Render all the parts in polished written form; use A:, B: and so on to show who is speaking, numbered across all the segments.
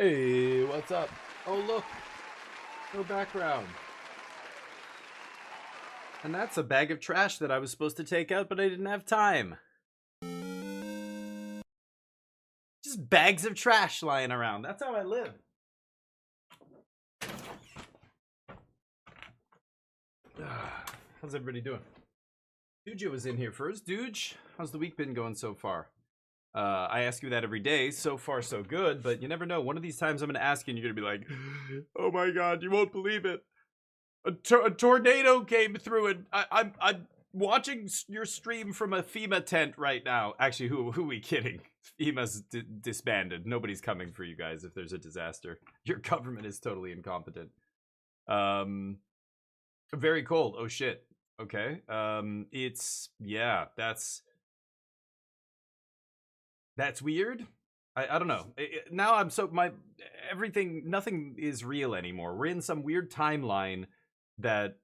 A: Hey, what's up? Oh, look, no background. And that's a bag of trash that I was supposed to take out, but I didn't have time. Just bags of trash lying around. That's how I live. How's everybody doing? Dooja was in here first. Dooge, how's the week been going so far? I ask you that every day. So far, so good, but you never know. One of these times I'm going to ask you and you're going to be like, oh my god, you won't believe it. A tornado came through and I'm watching your stream from a FEMA tent right now. Actually, who are we kidding? FEMA's disbanded. Nobody's coming for you guys if there's a disaster. Your government is totally incompetent. Very cold. Oh shit. Okay. Yeah, that's weird. I don't know. Now I'm so nothing is real anymore. We're in some weird timeline that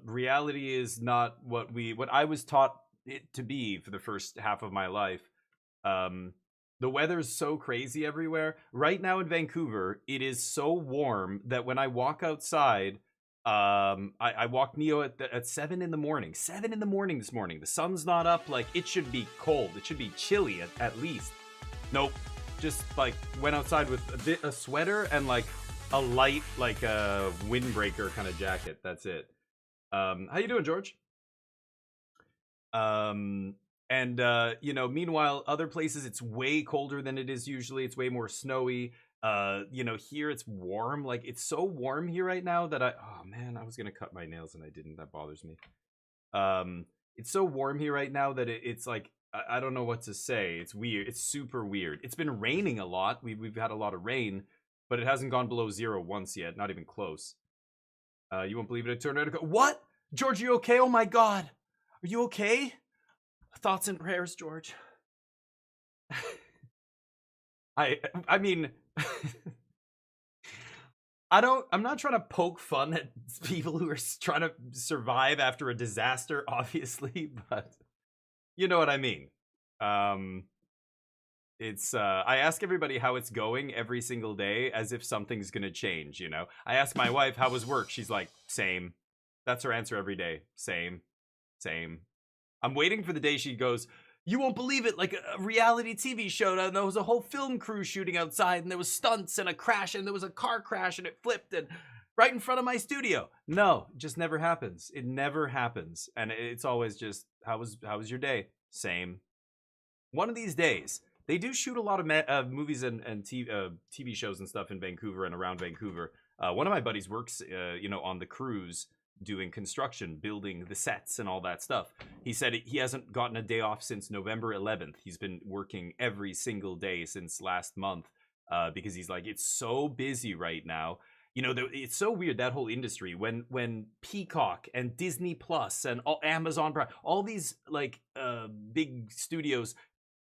A: reality is not what I was taught it to be for the first half of my life. The weather's so crazy everywhere. Right now in Vancouver, it is so warm that when I walk outside, I walked Neo at 7 in the morning. 7 in the morning this morning. The sun's not up. Like, it should be cold. It should be chilly at least. Nope. Just like went outside with a sweater and like a light, like a windbreaker kind of jacket. That's it. How you doing, George? Meanwhile, other places it's way colder than it is usually. It's way more snowy. Here it's warm. Like, it's so warm here right now that oh man, I was gonna cut my nails and I didn't. That bothers me. It's so warm here right now that it's like I don't know what to say. It's weird. It's super weird. It's been raining a lot. We've had a lot of rain, but it hasn't gone below 0 once yet. Not even close. You won't believe it. A tornado. What? George, you okay? Oh my god. Are you okay? Thoughts and prayers, George. I mean I'm not trying to poke fun at people who are trying to survive after a disaster, obviously, but you know what I mean. It's I ask everybody how it's going every single day as if something's gonna change, you know. I ask my wife how was work. She's like, same. That's her answer every day. Same. I'm waiting for the day she goes, you won't believe it, like a reality TV show, and there was a whole film crew shooting outside, and there was stunts and a crash, and there was a car crash, and it flipped, and right in front of my studio. No, it just never happens. It never happens, and it's always just, how was your day? Same. One of these days, they do shoot a lot of movies and TV shows and stuff in Vancouver and around Vancouver. One of my buddies works, on the crews doing construction, building the sets and all that stuff. He said he hasn't gotten a day off since November 11th. He's been working every single day since last month because he's like, it's so busy right now. You know, it's so weird, that whole industry, when Peacock and Disney Plus and Amazon Prime, all these like big studios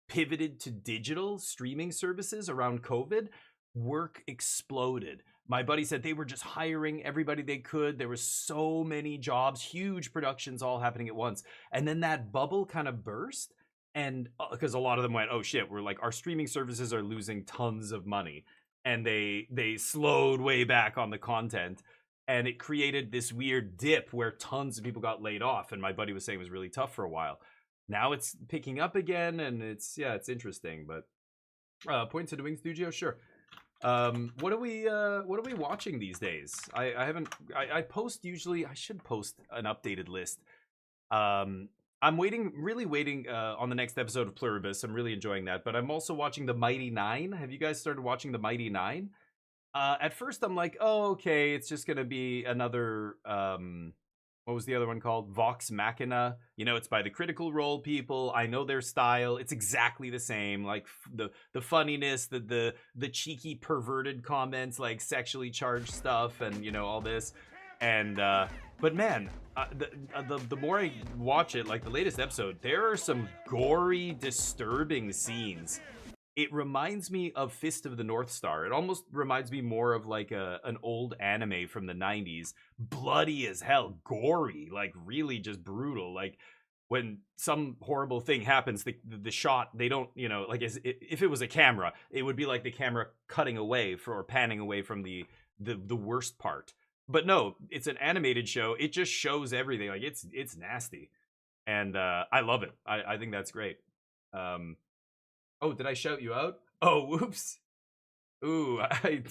A: pivoted to digital streaming services around COVID, work exploded. My buddy said they were just hiring everybody they could. There were so many jobs, huge productions all happening at once. And then that bubble kind of burst. And because a lot of them went, oh shit, we're like, our streaming services are losing tons of money. And they slowed way back on the content. And it created this weird dip where tons of people got laid off. And my buddy was saying it was really tough for a while. Now it's picking up again, and it's interesting. But points to doing studio, sure. What are we watching these days? I post usually. I should post an updated list. I'm really waiting on the next episode of Pluribus. I'm really enjoying that, but I'm also watching The Mighty Nine. Have you guys started watching The Mighty Nine? At first I'm like, oh, okay, it's just gonna be another what was the other one called? Vox Machina. You know, it's by the Critical Role people. I know their style. It's exactly the same. Like the funniness, the cheeky, perverted comments, like sexually charged stuff, and you know all this. And but man, the more I watch it, like the latest episode, there are some gory, disturbing scenes. It reminds me of Fist of the North Star. It almost reminds me more of like an old anime from the 90s. Bloody as hell, gory, like really just brutal. Like when some horrible thing happens, the shot, they don't, you know, like if it was a camera, it would be like the camera cutting away or panning away from the worst part. But no, it's an animated show. It just shows everything. Like it's nasty, and I love it. I think that's great. Oh, did I shout you out? Oh, whoops. Ooh,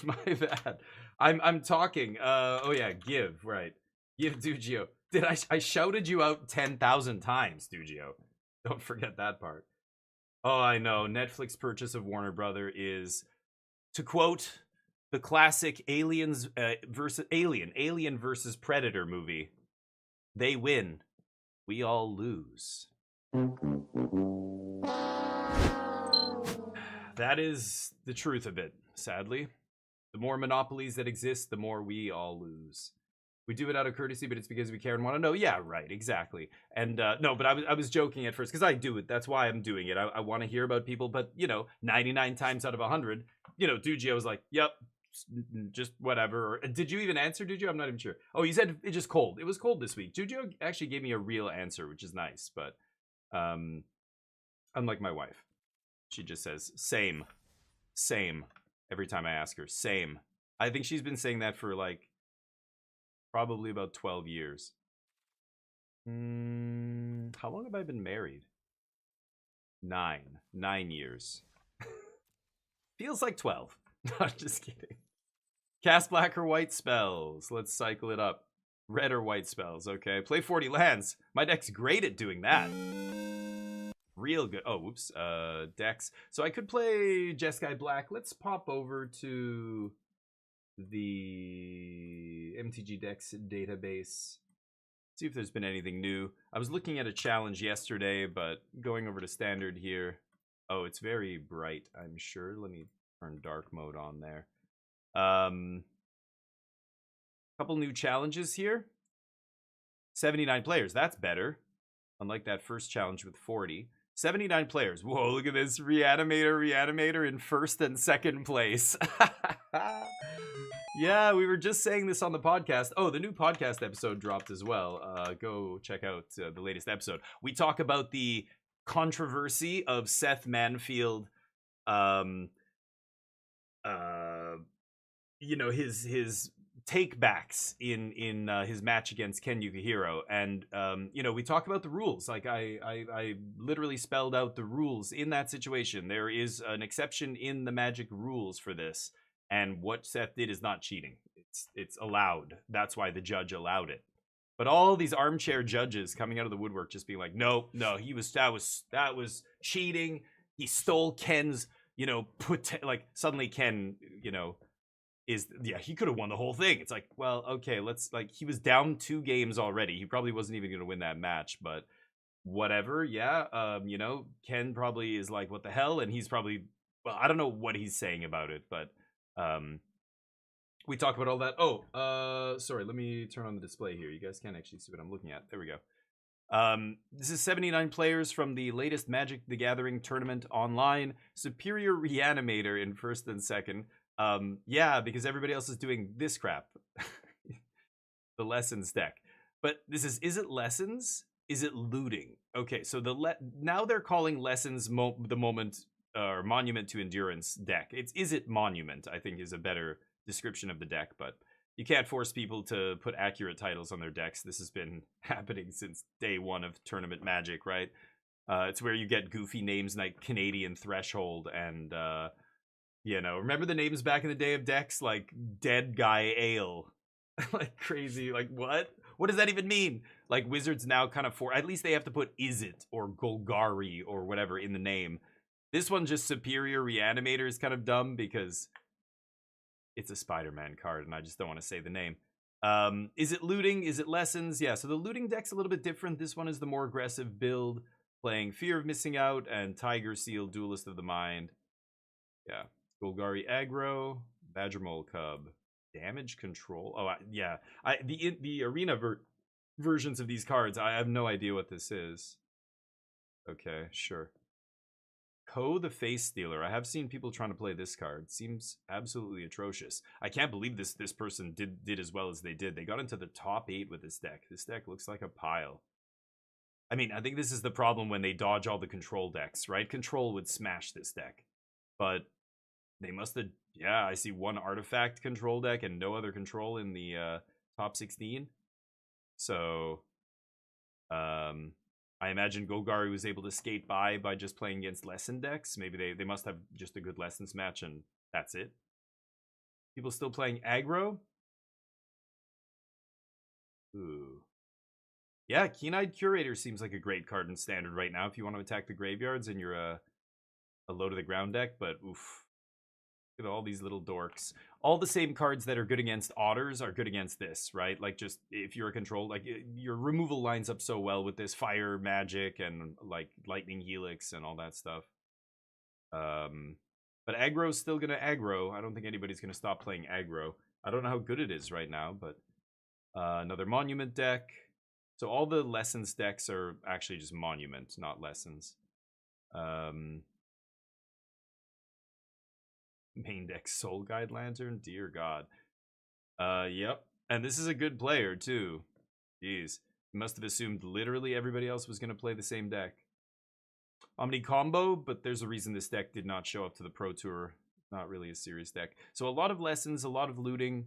A: my bad. I'm talking. Oh yeah, give right. Give Dugio. Did I shouted you out 10,000 times, Dugio? Don't forget that part. Oh, I know. Netflix purchase of Warner Brother is, to quote the classic Alien versus Predator movie. They win, we all lose. That is the truth of it, sadly. The more monopolies that exist, the more we all lose. We do it out of courtesy, but it's because we care and want to know. Yeah, right, exactly. And no, but I was joking at first because I do it. That's why I'm doing it. I want to hear about people, but 99 times out of 100, Dugio was like, "Yep, just whatever." Or, did you even answer, Dugio? I'm not even sure. Oh, you said it's just cold. It was cold this week. Dugio actually gave me a real answer, which is nice. But unlike my wife, she just says same every time I ask her. Same. I think she's been saying that for like probably about 12 years. How long have I been married? 9 years. Feels like 12. No, just kidding. Cast black or white spells. Let's cycle it up. Red or white spells. Okay. Play 40 lands. My deck's great at doing that. Real good. Oh, whoops. Decks. So I could play Jeskai Black. Let's pop over to the MTG Decks database. See if there's been anything new. I was looking at a challenge yesterday, but going over to standard here. Oh, it's very bright, I'm sure. Let me turn dark mode on there. Couple new challenges here. 79 players. That's better. Unlike that first challenge with 40. 79 players. Whoa, look at this. Reanimator in first and second place. Yeah, we were just saying this on the podcast. Oh, the new podcast episode dropped as well. Go check out the latest episode. We talk about the controversy of Seth Manfield, his takebacks in his match against Ken Yukihiro, and we talk about the rules. Like I literally spelled out the rules in that situation. There is an exception in the Magic rules for this. And what Seth did is not cheating. It's allowed. That's why the judge allowed it. But all these armchair judges coming out of the woodwork just being like, no, that was cheating. He stole Ken's, suddenly Ken, he could have won the whole thing. It's like, well, okay, he was down 2 games already. He probably wasn't even going to win that match, but whatever. Yeah. Ken probably is like, what the hell? And he's probably, well, I don't know what he's saying about it, but we talk about all that. Oh, sorry, let me turn on the display here. You guys can't actually see what I'm looking at. There we go. This is 79 players from the latest Magic the Gathering tournament online. Superior Reanimator in first and second. Yeah, because everybody else is doing this crap. The Lessons deck. But this is it Lessons? Is it Looting? Okay, so now they're calling Lessons the moment or Monument to Endurance deck. Is it Monument, I think, is a better description of the deck, but you can't force people to put accurate titles on their decks. This has been happening since day one of tournament Magic, right? It's where you get goofy names like Canadian Threshold and remember the names back in the day of decks like Dead Guy Ale. Like crazy, like what does that even mean? Like Wizards now kind of at least they have to put Is It or Golgari or whatever in the name. This one, just Superior Reanimator, is kind of dumb because it's a Spider-Man card and I just don't want to say the name. Is it Looting? Is it Lessons? Yeah, so the Looting deck's a little bit different. This one is the more aggressive build, playing Fear of Missing Out and Tiger Seal, Duelist of the Mind. Yeah, Golgari Aggro, Badgermole Cub, Damage Control. Oh, yeah. The arena versions of these cards, I have no idea what this is. Okay, sure. Ko the Face Stealer. I have seen people trying to play this card. Seems absolutely atrocious. I can't believe this person did as well as they did. They got into the top 8 with this deck. This deck looks like a pile. I mean, I think this is the problem when they dodge all the control decks, right? Control would smash this deck, but they must have. Yeah, I see one artifact control deck and no other control in the top 16. So, I imagine Golgari was able to skate by just playing against lesson decks. Maybe they must have just a good lessons match and that's it. People still playing aggro? Ooh. Yeah, Keen-Eyed Curator seems like a great card in Standard right now if you want to attack the graveyards and you're a low to the ground deck, but oof. Look at all these little dorks. All the same cards that are good against otters are good against this, right? Like, just if you're a control, like, your removal lines up so well with this fire magic and like lightning helix and all that stuff. But aggro's still gonna aggro. I don't think anybody's gonna stop playing aggro. I don't know how good it is right now, but another monument deck. So all the lessons decks are actually just monument, not lessons. Main deck Soul Guide Lantern, dear God. Yep. And this is a good player too. Jeez. He must have assumed literally everybody else was gonna play the same deck. Omni combo, but there's a reason this deck did not show up to the Pro Tour. Not really a serious deck. So a lot of lessons, a lot of looting.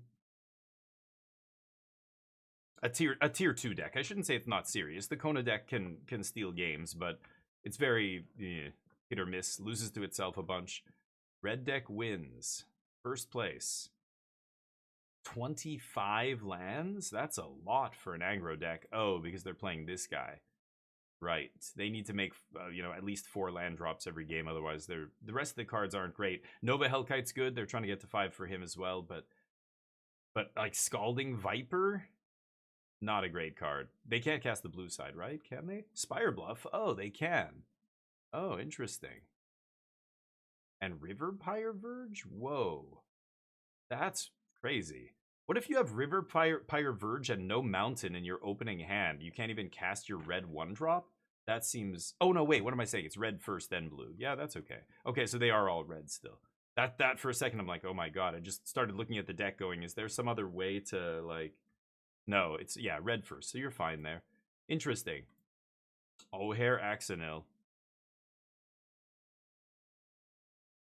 A: A tier 2 deck. I shouldn't say it's not serious. The Kona deck can steal games, but it's very hit or miss. Loses to itself a bunch. Red deck wins. First place. 25 lands? That's a lot for an aggro deck. Oh, because they're playing this guy. Right. They need to make, at least 4 land drops every game. Otherwise, the rest of the cards aren't great. Nova Hellkite's good. They're trying to get to 5 for him as well. But like, Scalding Viper? Not a great card. They can't cast the blue side, right? Can they? Spire Bluff? Oh, they can. Oh, interesting. And River Pyre Verge? Whoa. That's crazy. What if you have River Pyre Verge and no mountain in your opening hand? You can't even cast your red 1-drop? That seems... Oh, no, wait. What am I saying? It's red first, then blue. Yeah, that's okay. Okay, so they are all red still. That for a second, I'm like, oh my god. I just started looking at the deck going, is there some other way to, like... No, it's... Yeah, red first, so you're fine there. Interesting. O'Hare Axonil.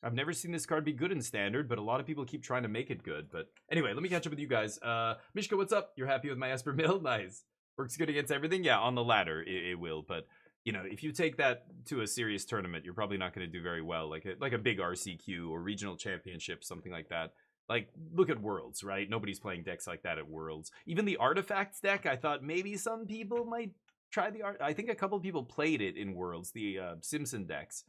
A: I've never seen this card be good in Standard, but a lot of people keep trying to make it good. But anyway, let me catch up with you guys. Mishka, what's up? You're happy with my Esper Mill? Nice. Works good against everything? Yeah, on the ladder, it will. But, if you take that to a serious tournament, you're probably not going to do very well. Like a big RCQ or regional championship, something like that. Like, look at Worlds, right? Nobody's playing decks like that at Worlds. Even the Artifacts deck, I thought maybe some people might try the art. I think a couple people played it in Worlds, the Simpson decks.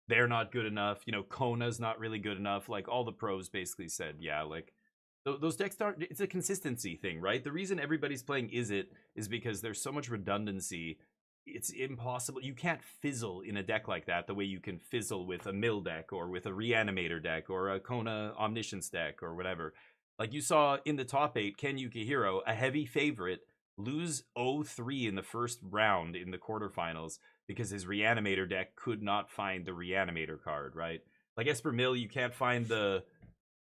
A: They're not good enough. Kona's not really good enough. Like, all the pros basically said, yeah, like, those decks aren't... It's a consistency thing, right? The reason everybody's playing is because there's so much redundancy. It's impossible. You can't fizzle in a deck like that the way you can fizzle with a mill deck or with a reanimator deck or a Kona Omniscience deck or whatever. Like, you saw in the top 8, Ken Yukihiro, a heavy favorite, lose 0-3 in the first round in the quarterfinals because his Reanimator deck could not find the Reanimator card, right? Like Esper Mill, you can't find the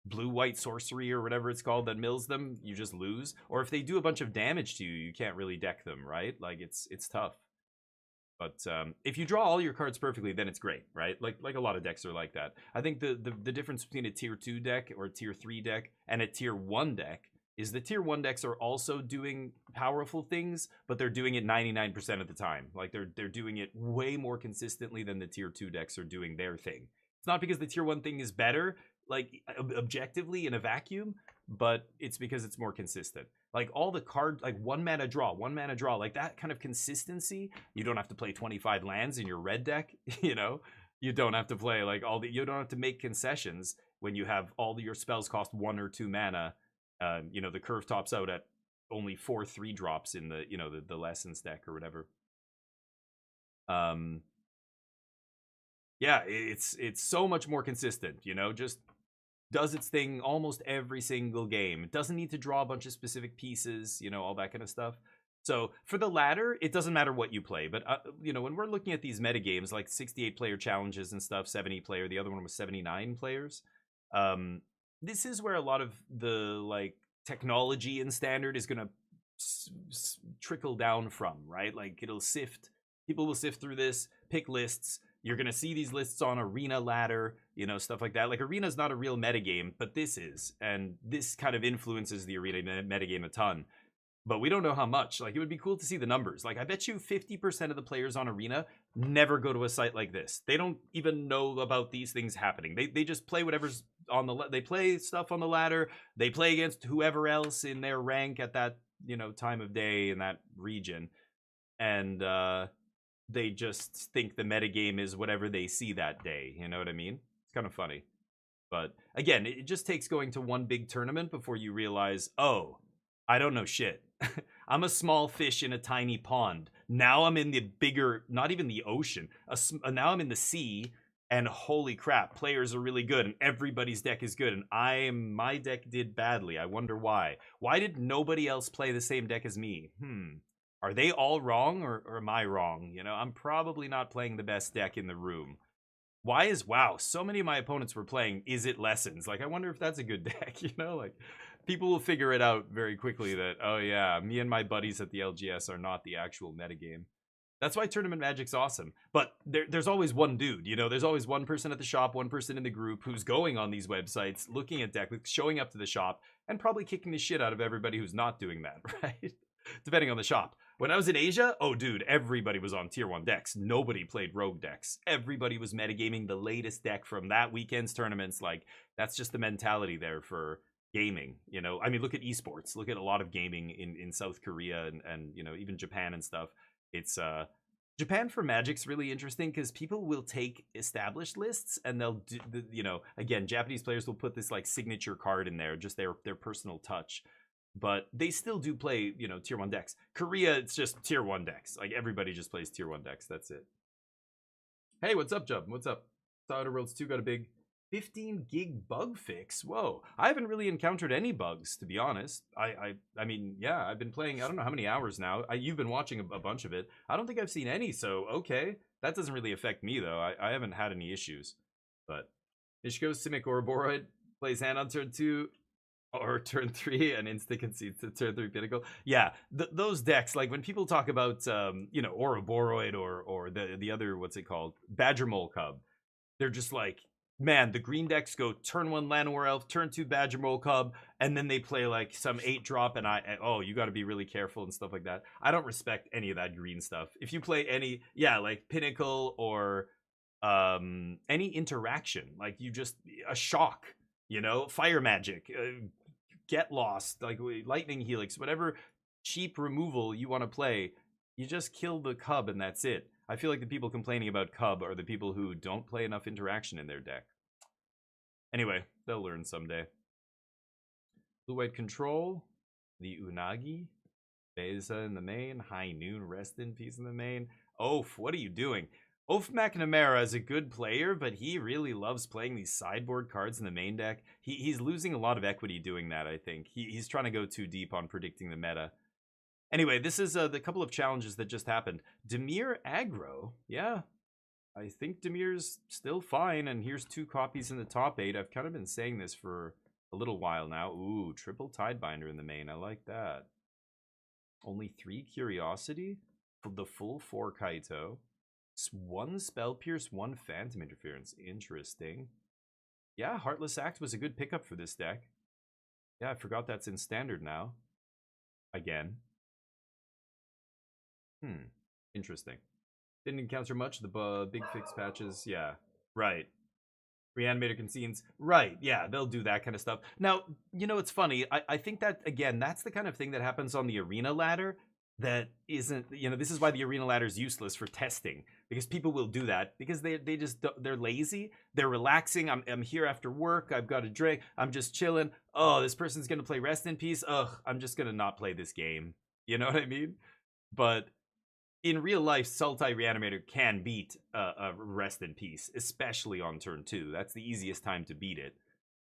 A: blue-white sorcery or whatever it's called that mills them, you just lose. Or if they do a bunch of damage to you, you can't really deck them, right? Like, it's tough. But if you draw all your cards perfectly, then it's great, right? Like a lot of decks are like that. I think the difference between a tier 2 deck or a tier 3 deck and a tier 1 deck is the tier 1 decks are also doing powerful things, but they're doing it 99% of the time. Like, they're doing it way more consistently than the tier 2 decks are doing their thing. It's not because the tier 1 thing is better, like, objectively in a vacuum, but it's because it's more consistent. Like, all the card, like, 1 mana draw, like, that kind of consistency. You don't have to play 25 lands in your red deck, you don't have to play, like, you don't have to make concessions when you have all your spells cost 1 or 2 mana. The curve tops out at only 4 3-drops in the, the lessons deck or whatever. Yeah, it's so much more consistent, just does its thing almost every single game. It doesn't need to draw a bunch of specific pieces, all that kind of stuff. So for the ladder, it doesn't matter what you play. But, when we're looking at these metagames, like 68-player challenges and stuff, 70-player, the other one was 79 players. This is where a lot of the, like, technology in Standard is going to trickle down from, right? Like, it'll sift People will sift through this, pick lists. You're going to see these lists on Arena Ladder, you know, stuff like that. Like, Arena's not a real metagame, but this is. And this kind of influences the Arena metagame a ton. But we don't know how much. Like, it would be cool to see the numbers. Like, I bet you 50% of the players on Arena never go to a site like this. They don't even know about these things happening. They just play whatever's on the... They play stuff on the ladder. They play against whoever else in their rank at that, you know, time of day in that region. And, they just think the metagame is whatever they see that day. You know what I mean? It's kind of funny. But again, it just takes going to one big tournament before you realize, oh, I don't know shit. I'm a small fish in a tiny pond. Now I'm in the bigger, not even the ocean. Now I'm in the sea, and holy crap, players are really good, and everybody's deck is good, and my deck did badly. I wonder why. Why did nobody else play the same deck as me? Are they all wrong, or am I wrong? You know, I'm probably not playing the best deck in the room. Wow, so many of my opponents were playing Izzet Lessons. Like, I wonder if that's a good deck, you know? Like, people will figure it out very quickly that, oh yeah, me and my buddies at the LGS are not the actual metagame. That's why Tournament Magic's awesome. But there's always one dude, you know? There's always one person at the shop, one person in the group who's going on these websites, looking at deck, showing up to the shop, and probably kicking the shit out of everybody who's not doing that, right? Depending on the shop. When I was in Asia, oh dude, everybody was on tier 1 decks. Nobody played rogue decks. Everybody was metagaming the latest deck from that weekend's tournaments. Like, that's just the mentality there for gaming, you know? I mean, look at esports. Look at a lot of gaming in South Korea and you know, even Japan and stuff. It's Japan for Magic's really interesting because people will take established lists and they'll do, you know, again, Japanese players will put this like signature card in there, just their personal touch. But they still do play, you know, tier 1 decks. Korea, it's just tier 1 decks. Like, everybody just plays tier 1 decks. That's it. Hey, what's up, Jub? What's up? Outer Worlds 2 got a big 15 gig bug fix. Whoa. I haven't really encountered any bugs, to be honest. I mean, yeah, I've been playing, I don't know how many hours now. You've been watching a bunch of it. I don't think I've seen any, so okay. That doesn't really affect me, though. I haven't had any issues. But Ishko, Simic, Ouroboros plays hand on turn 2. Or turn 3 and insta concedes to turn 3 Pinnacle. Yeah, those decks, like when people talk about you know, Ouroboros or the other, what's it called, Badger Mole Cub, they're just like, man, the green decks go turn 1 Llanowar Elf, turn 2 Badger Mole Cub, and then they play like some 8-drop, and oh, you got to be really careful and stuff like that. I don't respect any of that green stuff. If you play any, yeah, like Pinnacle or any interaction, like you just a shock, you know, fire magic. Get lost, like lightning helix, whatever cheap removal you want to play, you just kill the cub and that's it. I feel like the people complaining about cub are the people who don't play enough interaction in their deck. Anyway, they'll learn someday. Blue-white control, the Unagi, Beza in the main, High Noon, rest in peace in the main. Oaf, what are you doing? Oaf McNamara is a good player, but he really loves playing these sideboard cards in the main deck. He's losing a lot of equity doing that, I think. He's trying to go too deep on predicting the meta. Anyway, this is the couple of challenges that just happened. Dimir aggro. Yeah, I think Dimir's still fine, and here's 2 copies in the top 8. I've kind of been saying this for a little while now. Ooh, triple Tidebinder in the main. I like that. Only 3 Curiosity. The full 4 Kaito. 1 Spell Pierce, 1 Phantom Interference. Interesting. Yeah, Heartless Act was a good pickup for this deck. Yeah, I forgot that's in Standard now. Again. Interesting. Didn't encounter much. The big fix patches. Yeah, right. Reanimator Concedes. Right, yeah, they'll do that kind of stuff. Now, you know, it's funny. I think that, again, that's the kind of thing that happens on the Arena Ladder that isn't, you know, this is why the Arena Ladder is useless for testing, because people will do that because they're lazy, they're relaxing. I'm here after work, I've got a drink, I'm just chilling. Oh, this person's gonna play Rest in Peace. Ugh, I'm just gonna not play this game. You know what I mean? But in real life, Sultai Reanimator can beat a Rest in Peace, especially on turn 2. That's the easiest time to beat it.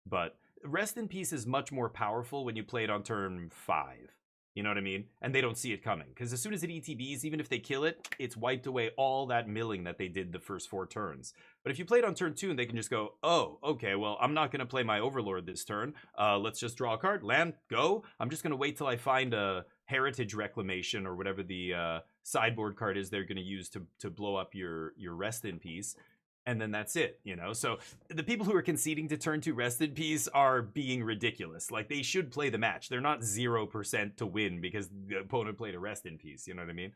A: But Rest in Peace is much more powerful when you play it on turn 5. You know what I mean? And they don't see it coming. Because as soon as it ETBs, even if they kill it, it's wiped away all that milling that they did the first 4 turns. But if you play it on turn 2 and they can just go, oh, okay, well, I'm not going to play my Overlord this turn. Let's just draw a card, land, go. I'm just going to wait till I find a Heritage Reclamation or whatever the sideboard card is they're going to use to blow up your Rest in Peace. And then that's it, you know? So the people who are conceding to turn 2 Rest in Peace are being ridiculous. Like, they should play the match. They're not 0% to win because the opponent played a Rest in Peace, you know what I mean?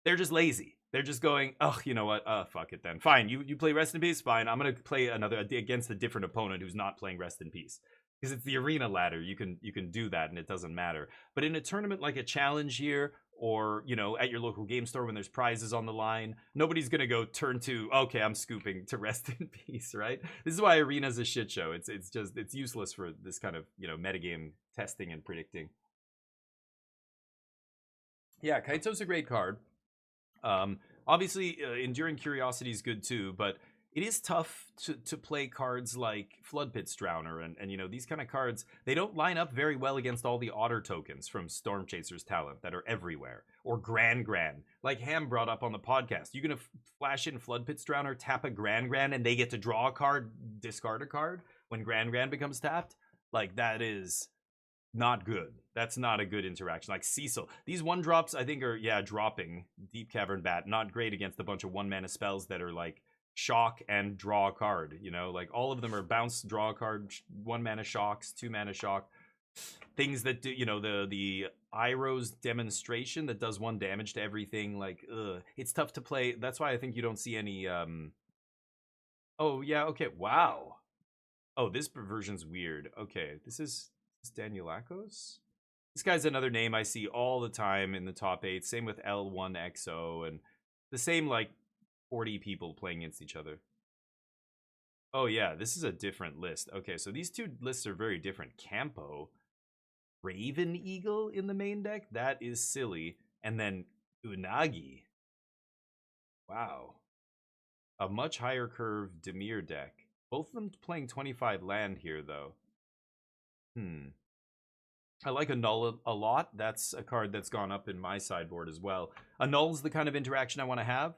A: They're just lazy. They're just going, oh, you know what? Fuck it then. Fine, you play Rest in Peace? Fine, I'm going to play another against a different opponent who's not playing Rest in Peace. Because it's the arena ladder. You can do that and it doesn't matter. But in a tournament like a challenge here, or, you know, at your local game store when there's prizes on the line, nobody's going to go turn 2, okay, I'm scooping to Rest in Peace, right? This is why Arena's a shit show. It's useless for this kind of, you know, metagame testing and predicting. Yeah, Kaito's a great card. Obviously, Enduring Curiosity is good too, but it is tough to play cards like Floodpits Drowner and you know, these kind of cards, they don't line up very well against all the otter tokens from Stormchaser's Talent that are everywhere. Or Gran, like Ham brought up on the podcast. You're going to flash in Floodpits Drowner, tap a Gran, and they get to draw a card, discard a card when Gran becomes tapped? Like, that is not good. That's not a good interaction. Like Cecil. These 1-drops, I think, are, yeah, dropping. Deep Cavern Bat, not great against a bunch of 1-mana spells that are like shock and draw a card, you know? Like, all of them are bounce, draw a card, 1-mana shocks, 2-mana shock. Things that do, you know, the Iroh's Demonstration that does 1 damage to everything. Like, it's tough to play. That's why I think you don't see any, Oh, yeah, okay, wow. Oh, this version's weird. Okay, this is Danielakos? This guy's another name I see all the time in the top 8. Same with L1XO and the same, like, 40 people playing against each other. Oh, yeah, this is a different list. Okay, so these 2 lists are very different. Campo, Raven Eagle in the main deck? That is silly. And then Unagi. Wow. A much higher curve Dimir deck. Both of them playing 25 land here, though. I like Annul a lot. That's a card that's gone up in my sideboard as well. Annul's the kind of interaction I want to have.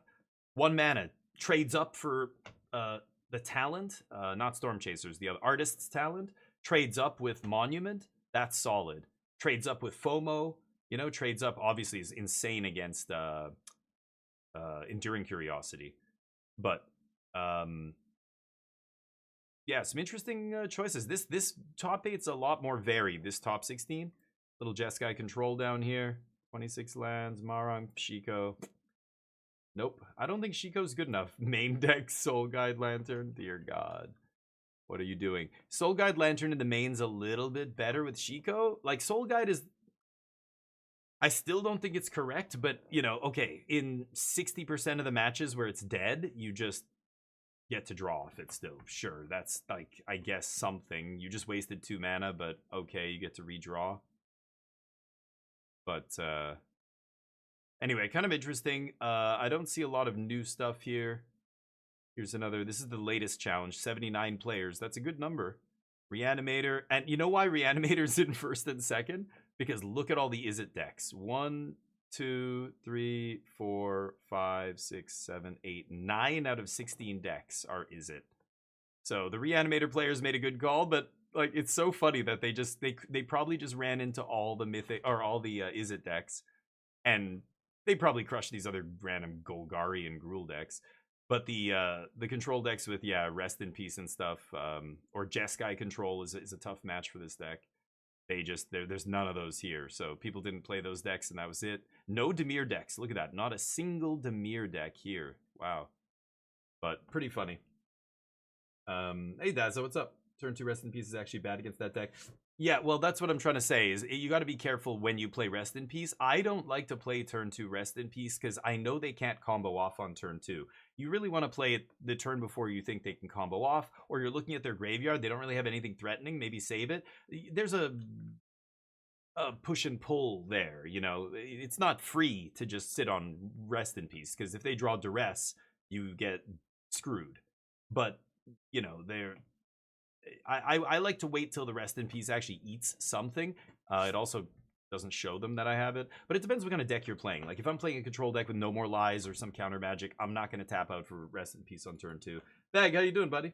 A: 1 mana. Trades up for the talent. Not Stormchasers, the other Artist's Talent. Trades up with Monument. That's solid. Trades up with FOMO. You know, trades up, obviously, is insane against Enduring Curiosity. But, yeah, some interesting choices. This top 8's a lot more varied. This top 16. Little Jeskai control down here. 26 lands. Marang, Shiko. Nope. I don't think Shiko's good enough. Main deck, Soul Guide Lantern. Dear God. What are you doing? Soul Guide Lantern in the main's a little bit better with Shiko. Like, Soul Guide is... I still don't think it's correct, but, you know, okay. In 60% of the matches where it's dead, you just get to draw if it's still. Sure, that's, like, I guess something. You just wasted 2 mana, but okay, you get to redraw. But, anyway, kind of interesting. I don't see a lot of new stuff here. Here's another. This is the latest challenge. 79 players. That's a good number. Reanimator. And you know why Reanimator's in first and second? Because look at all the Izzet decks. 1, 2, 3, 4, 5, 6, 7, 8, 9 out of 16 decks are Izzet. So the Reanimator players made a good call, but like, it's so funny that they probably just ran into all the Mythic or all the Izzet decks, and they probably crushed these other random Golgari and Gruul decks. But the control decks with, yeah, Rest in Peace and stuff, or Jeskai control is a tough match for this deck. There's none of those here, so people didn't play those decks, and that was it. No Dimir decks. Look at that. Not a single Dimir deck here. Wow. But pretty funny. Hey, Dazza, what's up? Turn 2 Rest in Peace is actually bad against that deck. Yeah, well, that's what I'm trying to say, is you got to be careful when you play Rest in Peace. I don't like to play turn 2 Rest in Peace because I know they can't combo off on turn 2. You really want to play it the turn before you think they can combo off, or you're looking at their graveyard, they don't really have anything threatening, maybe save it. There's a push and pull there, you know. It's not free to just sit on Rest in Peace, because if they draw Duress, you get screwed. But, you know, I like to wait till the Rest in Peace actually eats something. It also doesn't show them that I have it, but it depends what kind of deck you're playing. Like, if I'm playing a control deck with No More Lies or some counter magic, I'm not going to tap out for Rest in Peace on turn 2. Bag, how you doing, buddy?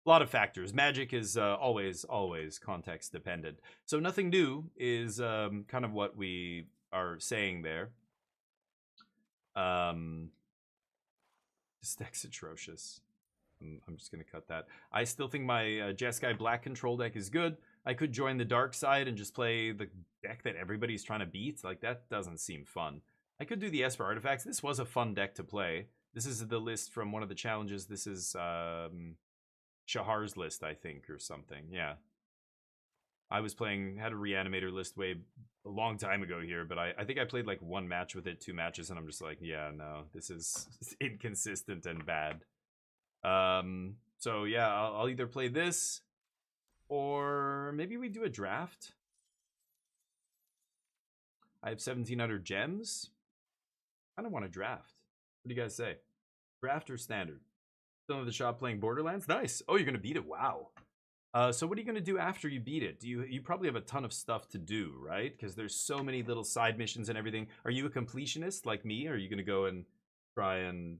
A: A lot of factors. Magic is always context dependent. So nothing new is kind of what we are saying there. This deck's atrocious. I'm just gonna cut that. I still think my Jeskai Black control deck is good. I could join the dark side and just play the deck that everybody's trying to beat. Like, that doesn't seem fun. I could do the Esper Artifacts. This was a fun deck to play. This is the list from one of the challenges. This is Shahar's list, I think, or something. Yeah. I was playing, had a Reanimator list way a long time ago here, but I think I played like one match with it, 2 matches, and I'm just like, yeah, no, this is inconsistent and bad. So yeah, I'll either play this, or maybe we do a draft. I have 1,700 gems. I don't want to draft. What do you guys say? Draft or standard? Still in the shop playing Borderlands? Nice. Oh, you're gonna beat it. Wow. So what are you gonna do after you beat it? You probably have a ton of stuff to do, right? Because there's so many little side missions and everything. Are you a completionist like me? Or are you gonna go and try and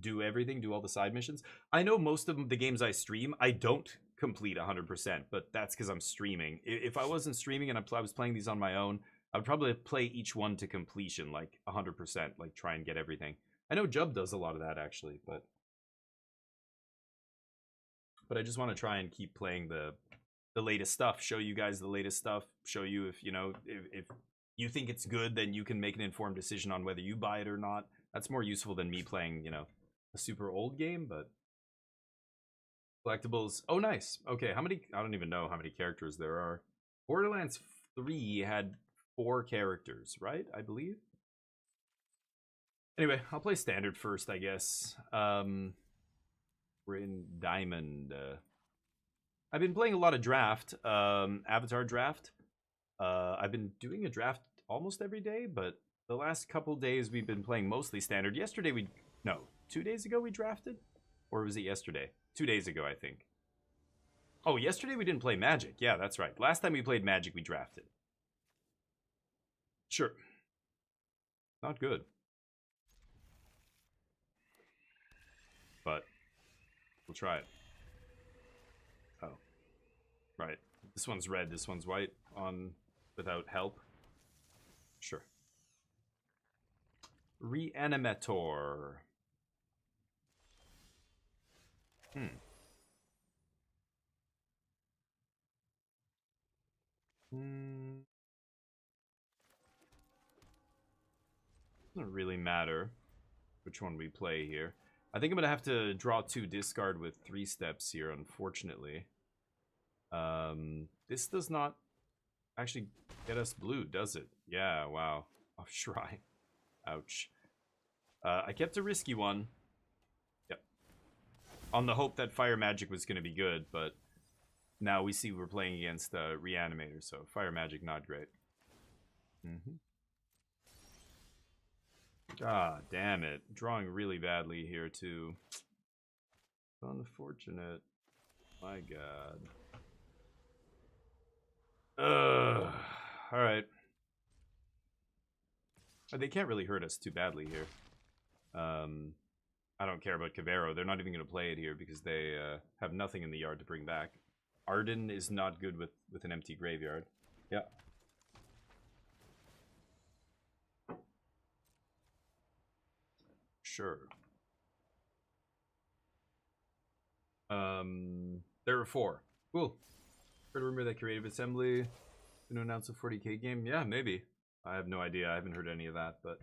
A: do everything, do all the side missions? I know most of the games I stream, I don't complete 100%, but that's because I'm streaming. If I wasn't streaming and I was playing these on my own, I would probably play each one to completion, like 100%, like try and get everything. I know Jub does a lot of that actually, but I just want to try and keep playing the latest stuff, show you guys the latest stuff, show you if, you know, if you think it's good, then you can make an informed decision on whether you buy it or not. That's more useful than me playing, you know, a super old game. But collectibles, oh nice. Okay, how many, I don't even know how many characters there are. Borderlands 3 had 4 characters, right? I believe. Anyway, I'll play standard first, I guess. We're in Diamond. I've been playing a lot of draft, Avatar draft. I've been doing a draft almost every day, but the last couple days we've been playing mostly standard. Yesterday no, 2 days ago we drafted? Or was it yesterday? 2 days ago, I think. Oh, yesterday we didn't play Magic. Yeah, that's right. Last time we played Magic, we drafted. Sure. Not good. But we'll try it. Oh. Right. This one's red, this one's white on without help. Sure. Reanimator. Doesn't really matter which one we play here. I think I'm gonna have to draw 2 discard with 3 steps here, unfortunately. This does not actually get us blue, does it? Yeah, wow. Oh, Shrine. Ouch. I kept a risky one. Yep. On the hope that Fire Magic was gonna be good, but now we see we're playing against Reanimator, so Fire Magic not great. God damn it. Drawing really badly here, too. Unfortunate. My god. Ugh. Alright. They can't really hurt us too badly here. I don't care about Kavero. They're not even going to play it here because they have nothing in the yard to bring back. Arden is not good with an empty graveyard. Yeah. Sure. There are 4. Cool. Heard a rumor that Creative Assembly going to announce a 40k game. Yeah, maybe. I have no idea. I haven't heard any of that, but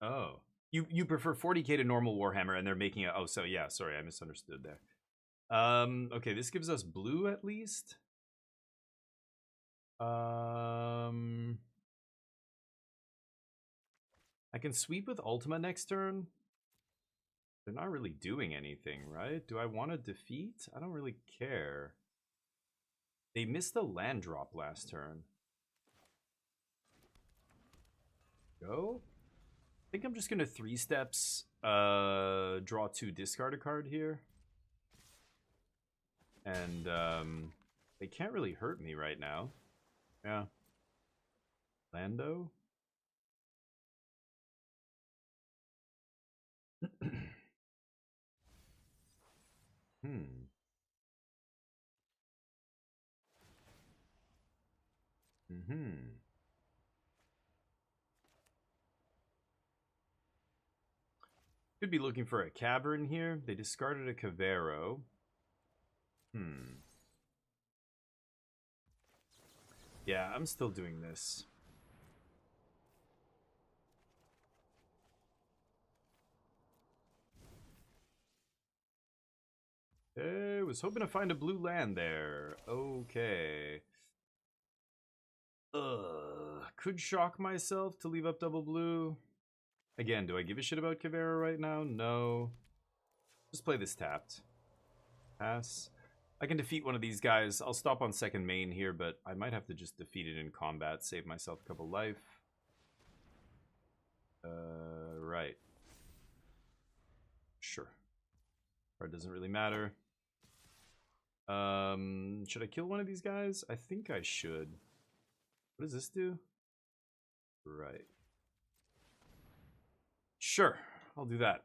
A: oh. You prefer 40k to normal Warhammer, and they're making a, oh, so yeah, sorry, I misunderstood there. Okay, this gives us blue at least. I can sweep with Ultima next turn. They're not really doing anything, right? Do I want to defeat? I don't really care. They missed a land drop last turn. Go? I think I'm just gonna 3 steps, draw 2, discard a card here. And, they can't really hurt me right now. Yeah. Lando? Mm-hmm. Could be looking for a Cavern here. They discarded a Cavero. Yeah, I'm still doing this. I was hoping to find a blue land there. Okay. Could shock myself to leave up double blue. Again, do I give a shit about Cavera right now? No. Just play this tapped. Pass. I can defeat one of these guys. I'll stop on second main here, but I might have to just defeat it in combat, save myself a couple life. Right. Sure. Card doesn't really matter. Should I kill one of these guys? I think I should. What does this do? Right. Sure, I'll do that.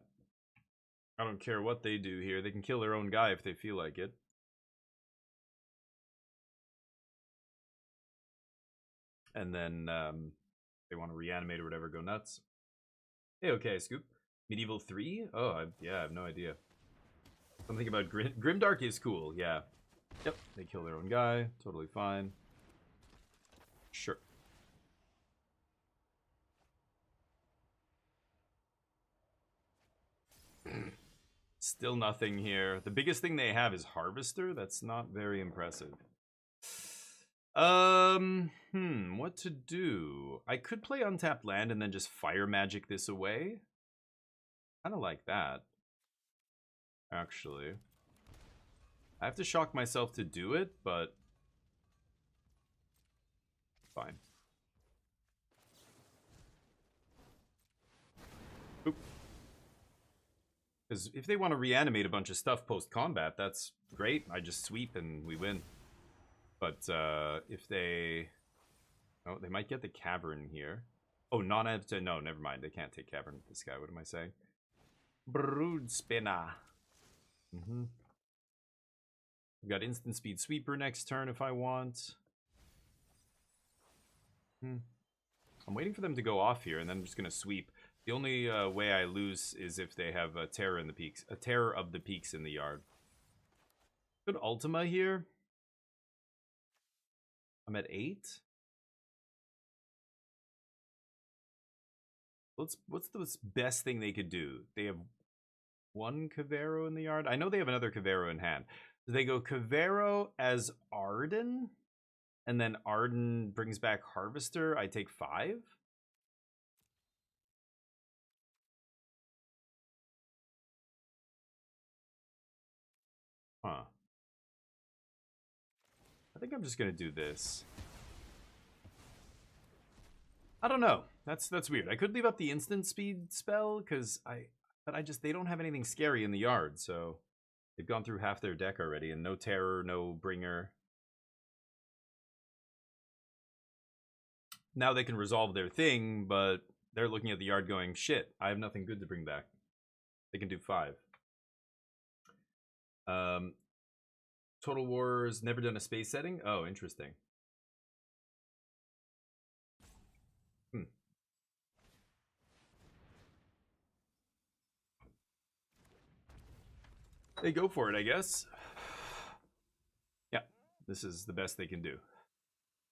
A: I don't care what they do here. They can kill their own guy if they feel like it. And then they want to reanimate or whatever, go nuts. Hey, okay, Scoop. Medieval 3? Oh, yeah, I have no idea. Something about Grimdark is cool, yeah. Yep, they kill their own guy. Totally fine. Sure. Still nothing here. The biggest thing they have is Harvester. That's not very impressive. What to do? I could play untapped land and then just fire magic this away. Kind of like that. Actually. I have to shock myself to do it, but fine. Oop. Because if they want to reanimate a bunch of stuff post-combat, that's great. I just sweep and we win. But if they... Oh, they might get the Cavern here. Oh, no, never mind. They can't take Cavern with this guy. What am I saying? Brood Spinner. We've got instant speed sweeper next turn if I want. I'm waiting for them to go off here, and then I'm just gonna sweep. The only way I lose is if they have a Terror in the Peaks, a Terror of the Peaks in the yard. Good Ultima here. I'm at 8. What's the best thing they could do? They have one Cavero in the yard. I know they have another Cavero in hand. Do they go Cavero as Arden? And then Arden brings back Harvester. I take 5? Huh. I think I'm just gonna do this. I don't know. That's weird. I could leave up the instant speed spell because they don't have anything scary in the yard, so they've gone through half their deck already, and no Terror, no Bringer. Now they can resolve their thing, but they're looking at the yard going, shit, I have nothing good to bring back. They can do 5. Total War's never done a space setting? Oh, interesting. They go for it, I guess. Yeah, this is the best they can do.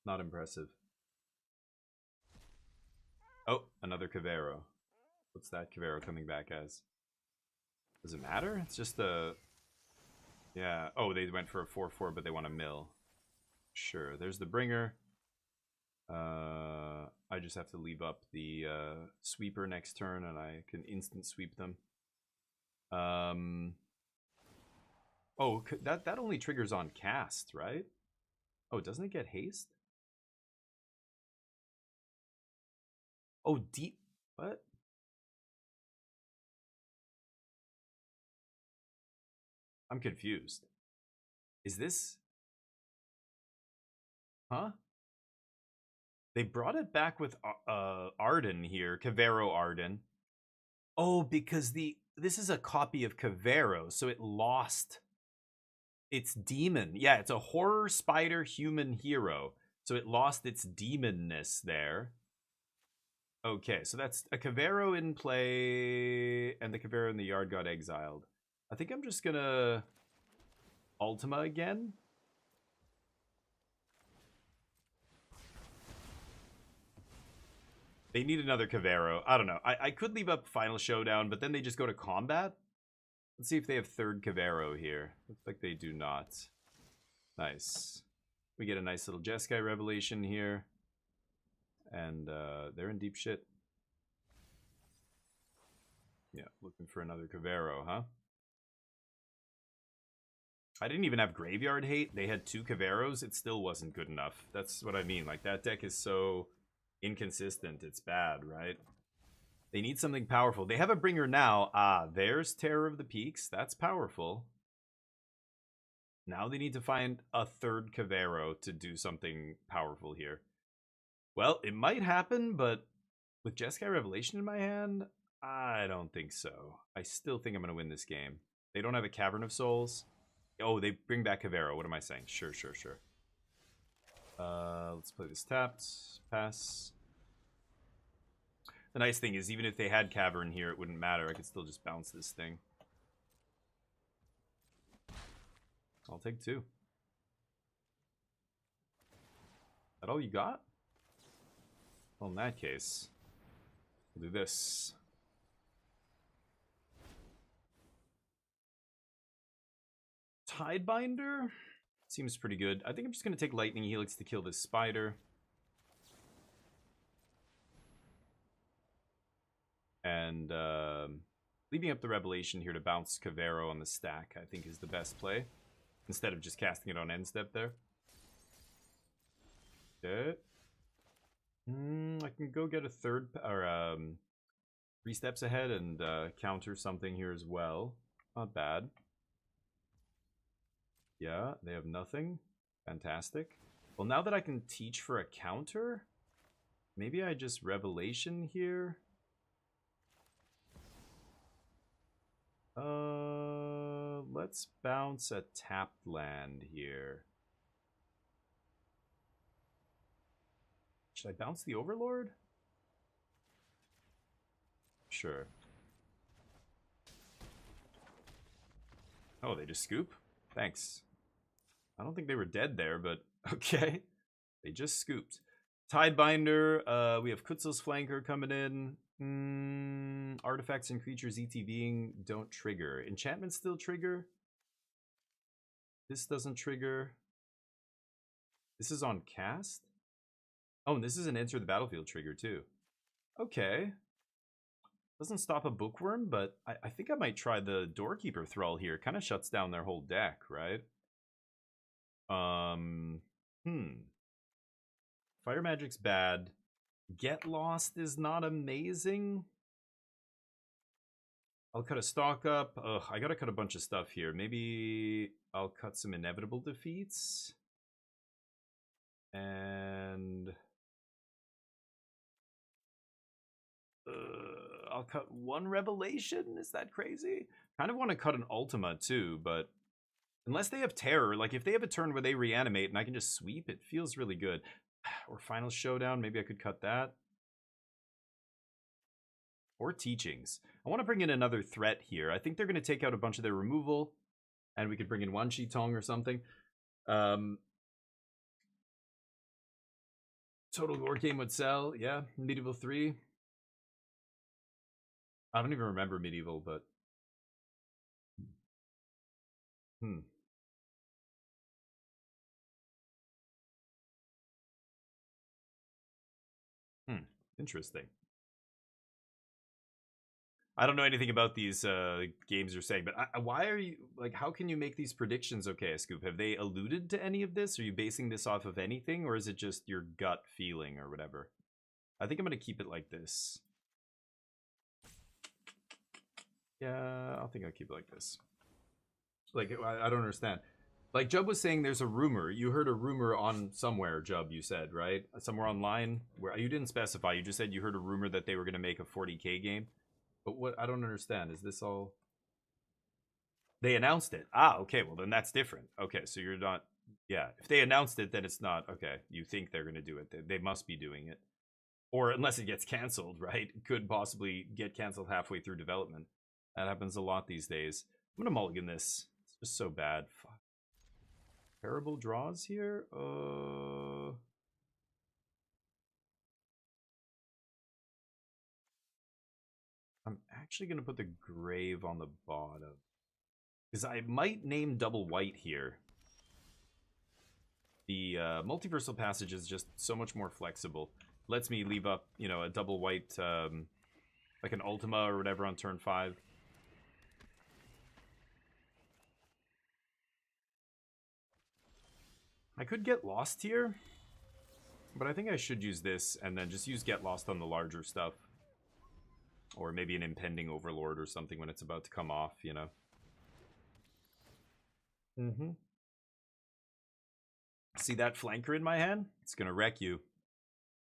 A: Not impressive. Oh, another Cavero. What's that Cavero coming back as? Does it matter? It's just a... Yeah. Oh, they went for a 4/4, but they want a mill. Sure. There's the Bringer. I just have to leave up the sweeper next turn, and I can instant sweep them. Oh, that only triggers on cast, right? Oh, doesn't it get haste? Oh, deep... What? I'm confused. Is this... Huh? They brought it back with Arden here, Cavero Arden. Oh, because this is a copy of Cavero, so it lost its demon. Yeah, it's a horror spider human hero. So it lost its demonness there. Okay, so that's a Kavero in play, and the Kavero in the yard got exiled. I think I'm just gonna Ultima again. They need another Kavero. I don't know. I could leave up Final Showdown, but then they just go to combat. Let's see if they have third Kavero here. Looks like they do not. Nice. We get a nice little Jeskai revelation here. And they're in deep shit. Yeah, looking for another Kavero, huh? I didn't even have Graveyard Hate. They had 2 Kaveros. It still wasn't good enough. That's what I mean. Like, that deck is so inconsistent. It's bad, right? They need something powerful. They have a bringer now. Ah, there's Terror of the Peaks. That's powerful. Now they need to find a third Kavero to do something powerful here. Well, it might happen, but with Jeskai Revelation in my hand, I don't think so. I still think I'm going to win this game. They don't have a Cavern of Souls. Oh, they bring back Kavero. What am I saying? Sure. Let's play this tapped. Pass. The nice thing is, even if they had Cavern here, it wouldn't matter. I could still just bounce this thing. I'll take 2. That all you got? Well, in that case, we'll do this. Tidebinder? Seems pretty good. I think I'm just going to take Lightning Helix to kill this spider. And leaving up the Revelation here to bounce Kavero on the stack, I think is the best play. Instead of just casting it on end step there. Okay. I can go get a third, or 3 steps ahead and counter something here as well. Not bad. Yeah, they have nothing. Fantastic. Well, now that I can teach for a counter, maybe I just Revelation here. Let's bounce a tapped land here. Should I bounce the Overlord? Sure. Oh, they just scoop? Thanks. I don't think they were dead there, but okay. They just scooped. Tidebinder, we have Kutzel's Flanker coming in. Artifacts and creatures ETVing don't trigger. Enchantments still trigger. This doesn't trigger. This is on cast? Oh, and this is an enter the battlefield trigger too. Okay. Doesn't stop a Bookworm, but I think I might try the Doorkeeper Thrall here. Kind of shuts down their whole deck, right? Fire Magic's bad. Get Lost is not amazing. I'll cut a stock up. Ugh, I gotta cut a bunch of stuff here. Maybe I'll cut some Inevitable Defeats. And I'll cut 1 Revelation. Is that crazy? Kind of want to cut an Ultima too, but unless they have Terror, like if they have a turn where they reanimate and I can just sweep, it feels really good. Or Final Showdown, maybe I could cut that. Or Teachings. I want to bring in another threat here. I think they're going to take out a bunch of their removal, and we could bring in Wan Shi Tong or something. Total War Game would sell. Yeah, Medieval 3. I don't even remember Medieval, but interesting. I don't know anything about these games you're saying, but why are you, like, how can you make these predictions, okay, Scoop? Have they alluded to any of this? Are you basing this off of anything, or is it just your gut feeling or whatever? I think I'm going to keep it like this. Yeah, I think I'll keep it like this. Like, I don't understand. Like, Jub was saying there's a rumor. You heard a rumor on somewhere, Jub, you said, right? Somewhere online? Where you didn't specify. You just said you heard a rumor that they were going to make a 40K game. But what, I don't understand. Is this all... They announced it. Ah, okay. Well, then that's different. Okay, so you're not Yeah, if they announced it, then it's not okay. You think they're gonna do it? They must be doing it, or unless it gets canceled, right? It could possibly get canceled halfway through development. That happens a lot these days. I'm gonna mulligan this. It's just so bad. Fuck. Terrible draws here. I'm actually gonna put the grave on the bottom because I might name double white here. The multiversal passage is just so much more flexible. Lets me leave up, you know, a double white, like an Ultima or whatever on turn 5. I could get lost here, but I think I should use this and then just use get lost on the larger stuff. Or maybe an impending overlord or something when it's about to come off, you know. See that flanker in my hand? It's gonna wreck you.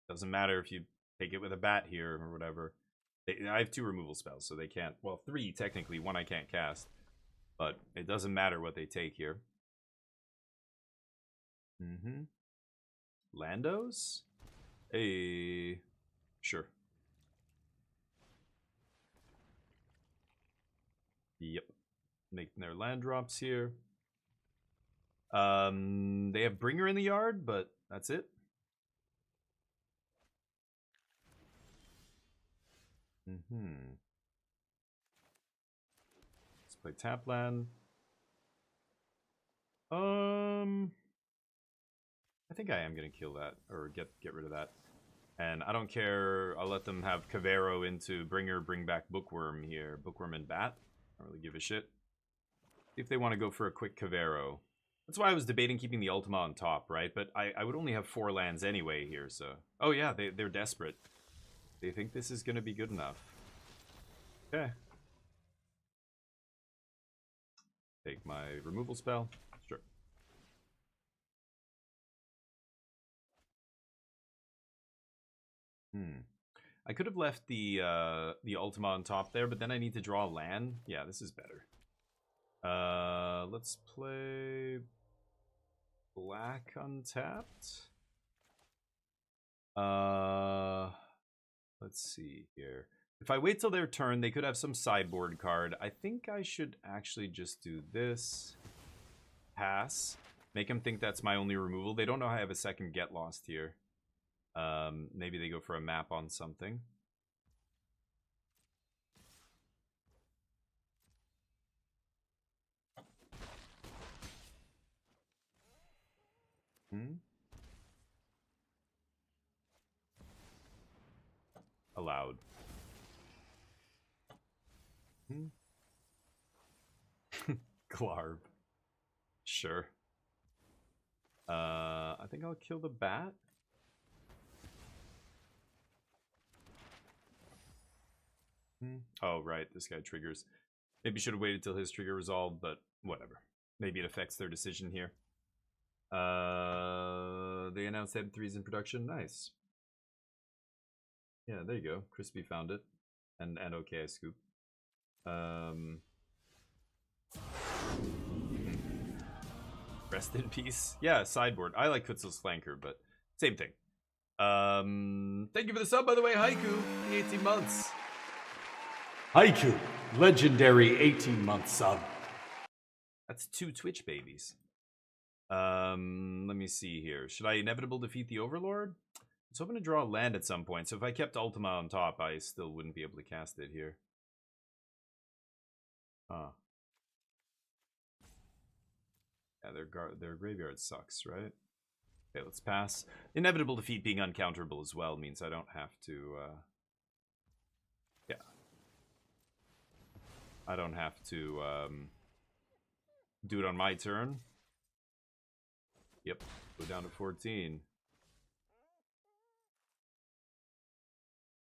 A: Doesn't matter if you take it with a bat here or whatever. I have 2 removal spells, so they can't... Well, 3 technically. 1 I can't cast. But it doesn't matter what they take here. Landos? Hey. Sure. Yep. Making their land drops here. They have Bringer in the yard, but that's it. Let's play tap land. I think I am gonna kill that or get rid of that. And I don't care. I'll let them have Kavero into Bringer, bring back Bookworm here. Bookworm and Bat. I don't really give a shit. If they want to go for a quick Kavero. That's why I was debating keeping the Ultima on top, right? But I would only have 4 lands anyway here, so... Oh yeah, they're desperate. They think this is gonna be good enough. Okay. Take my removal spell. Sure. I could have left the Ultima on top there, but then I need to draw a land. Yeah, this is better. Let's play black untapped. Let's see here. If I wait till their turn, they could have some sideboard card. I think I should actually just do this. Pass. Make them think that's my only removal. They don't know I have a second Get Lost here. Maybe they go for a map on something. Allowed. Glarb. Sure. I think I'll kill the bat. Oh, right. This guy triggers. Maybe should have waited till his trigger resolved, but whatever. Maybe it affects their decision here. They announced Ed 3's in production. Nice. Yeah, there you go. Crispy found it. And okay, I scoop. Rest in peace. Yeah, sideboard. I like Kutzel's flanker, but same thing. Thank you for the sub, by the way, Haiku. 18 months.
B: Haiku, legendary 18-month sub.
A: That's 2 Twitch babies. Let me see here. Should I inevitable defeat the Overlord? I was hoping to draw a land at some point, so if I kept Ultima on top, I still wouldn't be able to cast it here. Huh. Yeah, their graveyard sucks, right? Okay, let's pass. Inevitable defeat being uncounterable as well means I don't have to, yeah. I don't have to, do it on my turn. Yep, go down to 14.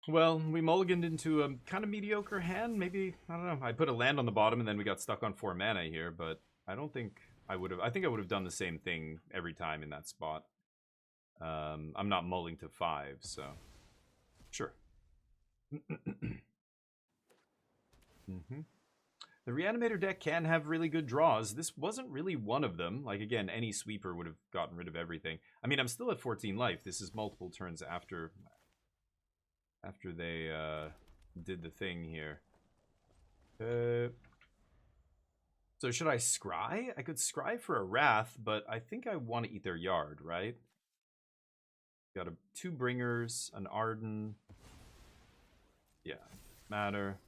A: Well, we mulliganed into a kind of mediocre hand. Maybe, I don't know. I put a land on the bottom and then we got stuck on 4 mana here, but I don't think I would have. I think I would have done the same thing every time in that spot. I'm not mulling to 5, so sure. The Reanimator deck can have really good draws. This wasn't really one of them. Like, again, any sweeper would have gotten rid of everything. I mean, I'm still at 14 life. This is multiple turns after they did the thing here. So should I scry? I could scry for a Wrath, but I think I want to eat their yard, right? Got two Bringers, an Arden. Yeah, matter.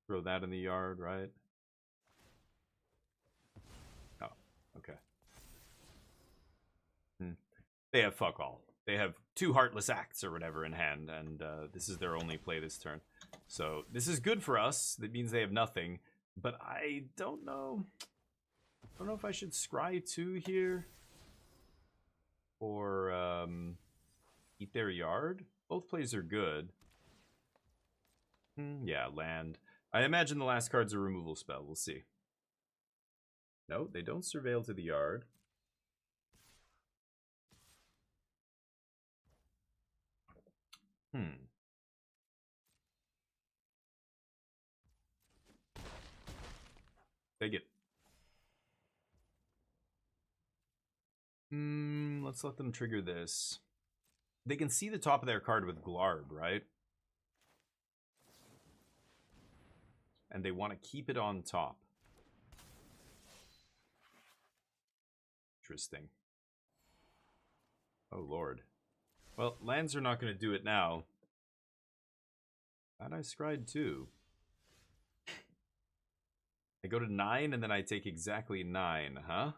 A: Throw that in the yard, right? Oh, okay. They have fuck all. They have two Heartless Acts or whatever in hand, and this is their only play this turn. So this is good for us. That means they have nothing. But I don't know. I don't know if I should scry 2 here. Or eat their yard. Both plays are good. Yeah, land. I imagine the last card's a removal spell. We'll see. No, they don't surveil to the yard. Take it. Let's let them trigger this. They can see the top of their card with Glarb, right? And they want to keep it on top. Interesting. Oh, Lord. Well, lands are not going to do it now. And I scried 2. I go to 9, and then I take exactly 9, huh?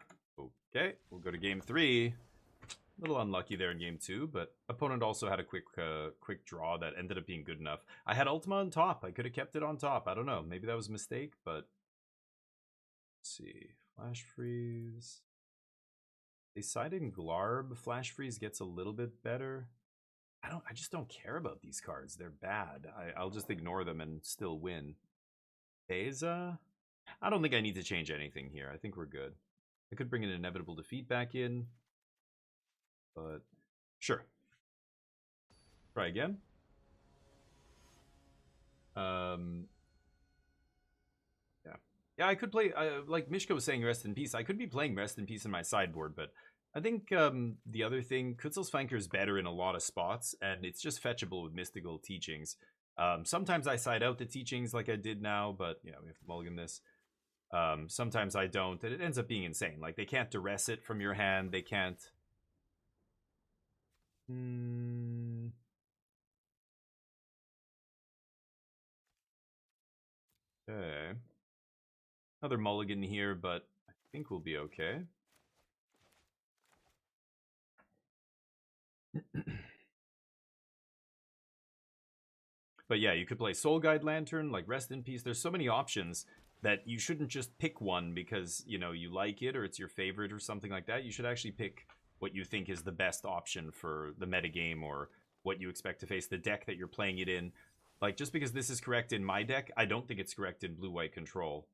A: Okay, we'll go to game 3. A little unlucky there in game 2, but opponent also had a quick draw that ended up being good enough. I had Ultima on top. I could have kept it on top. I don't know. Maybe that was a mistake, but... Let's see. Flash Freeze. They side in Glarb. Flash Freeze gets a little bit better. I just don't care about these cards. They're bad. I'll just ignore them and still win. Beza? I don't think I need to change anything here. I think we're good. I could bring an Inevitable Defeat back in. But, sure. Try again. Yeah. Yeah, I could play, like Mishka was saying, Rest in Peace. I could be playing Rest in Peace in my sideboard, but I think the other thing, Kutzel's Flanker is better in a lot of spots, and it's just fetchable with Mystical Teachings. Sometimes I side out the Teachings like I did now, but, yeah, we have to mulligan this. Sometimes I don't, and it ends up being insane. Like, they can't duress it from your hand. They can't... Okay. Another mulligan here, but I think we'll be okay. But yeah, you could play Soul Guide Lantern, like Rest in Peace. There's so many options that you shouldn't just pick one because, you know, you like it or it's your favorite or something like that. You should actually pick what you think is the best option for the metagame or what you expect to face the deck that you're playing it in. Like, just because this is correct in my deck, I don't think it's correct in Blue-White Control.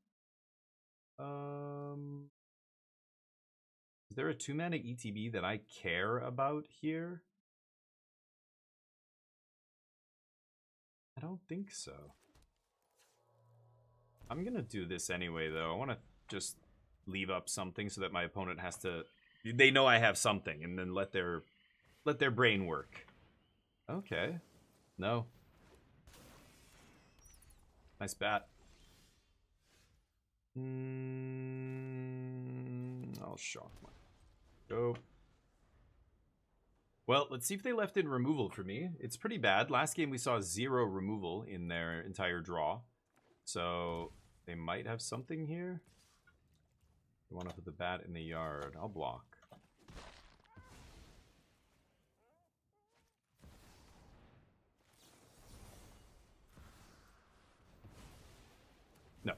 A: Is there a 2-mana ETB that I care about here? I don't think so. I'm gonna do this anyway, though. I want to just leave up something so that my opponent has to... They know I have something, and then let their brain work. Okay. No. Nice bat. I'll shock my... Go. Well, let's see if they left in removal for me. It's pretty bad. Last game we saw 0 removal in their entire draw. So they might have something here. They want to put the bat in the yard. I'll block. No.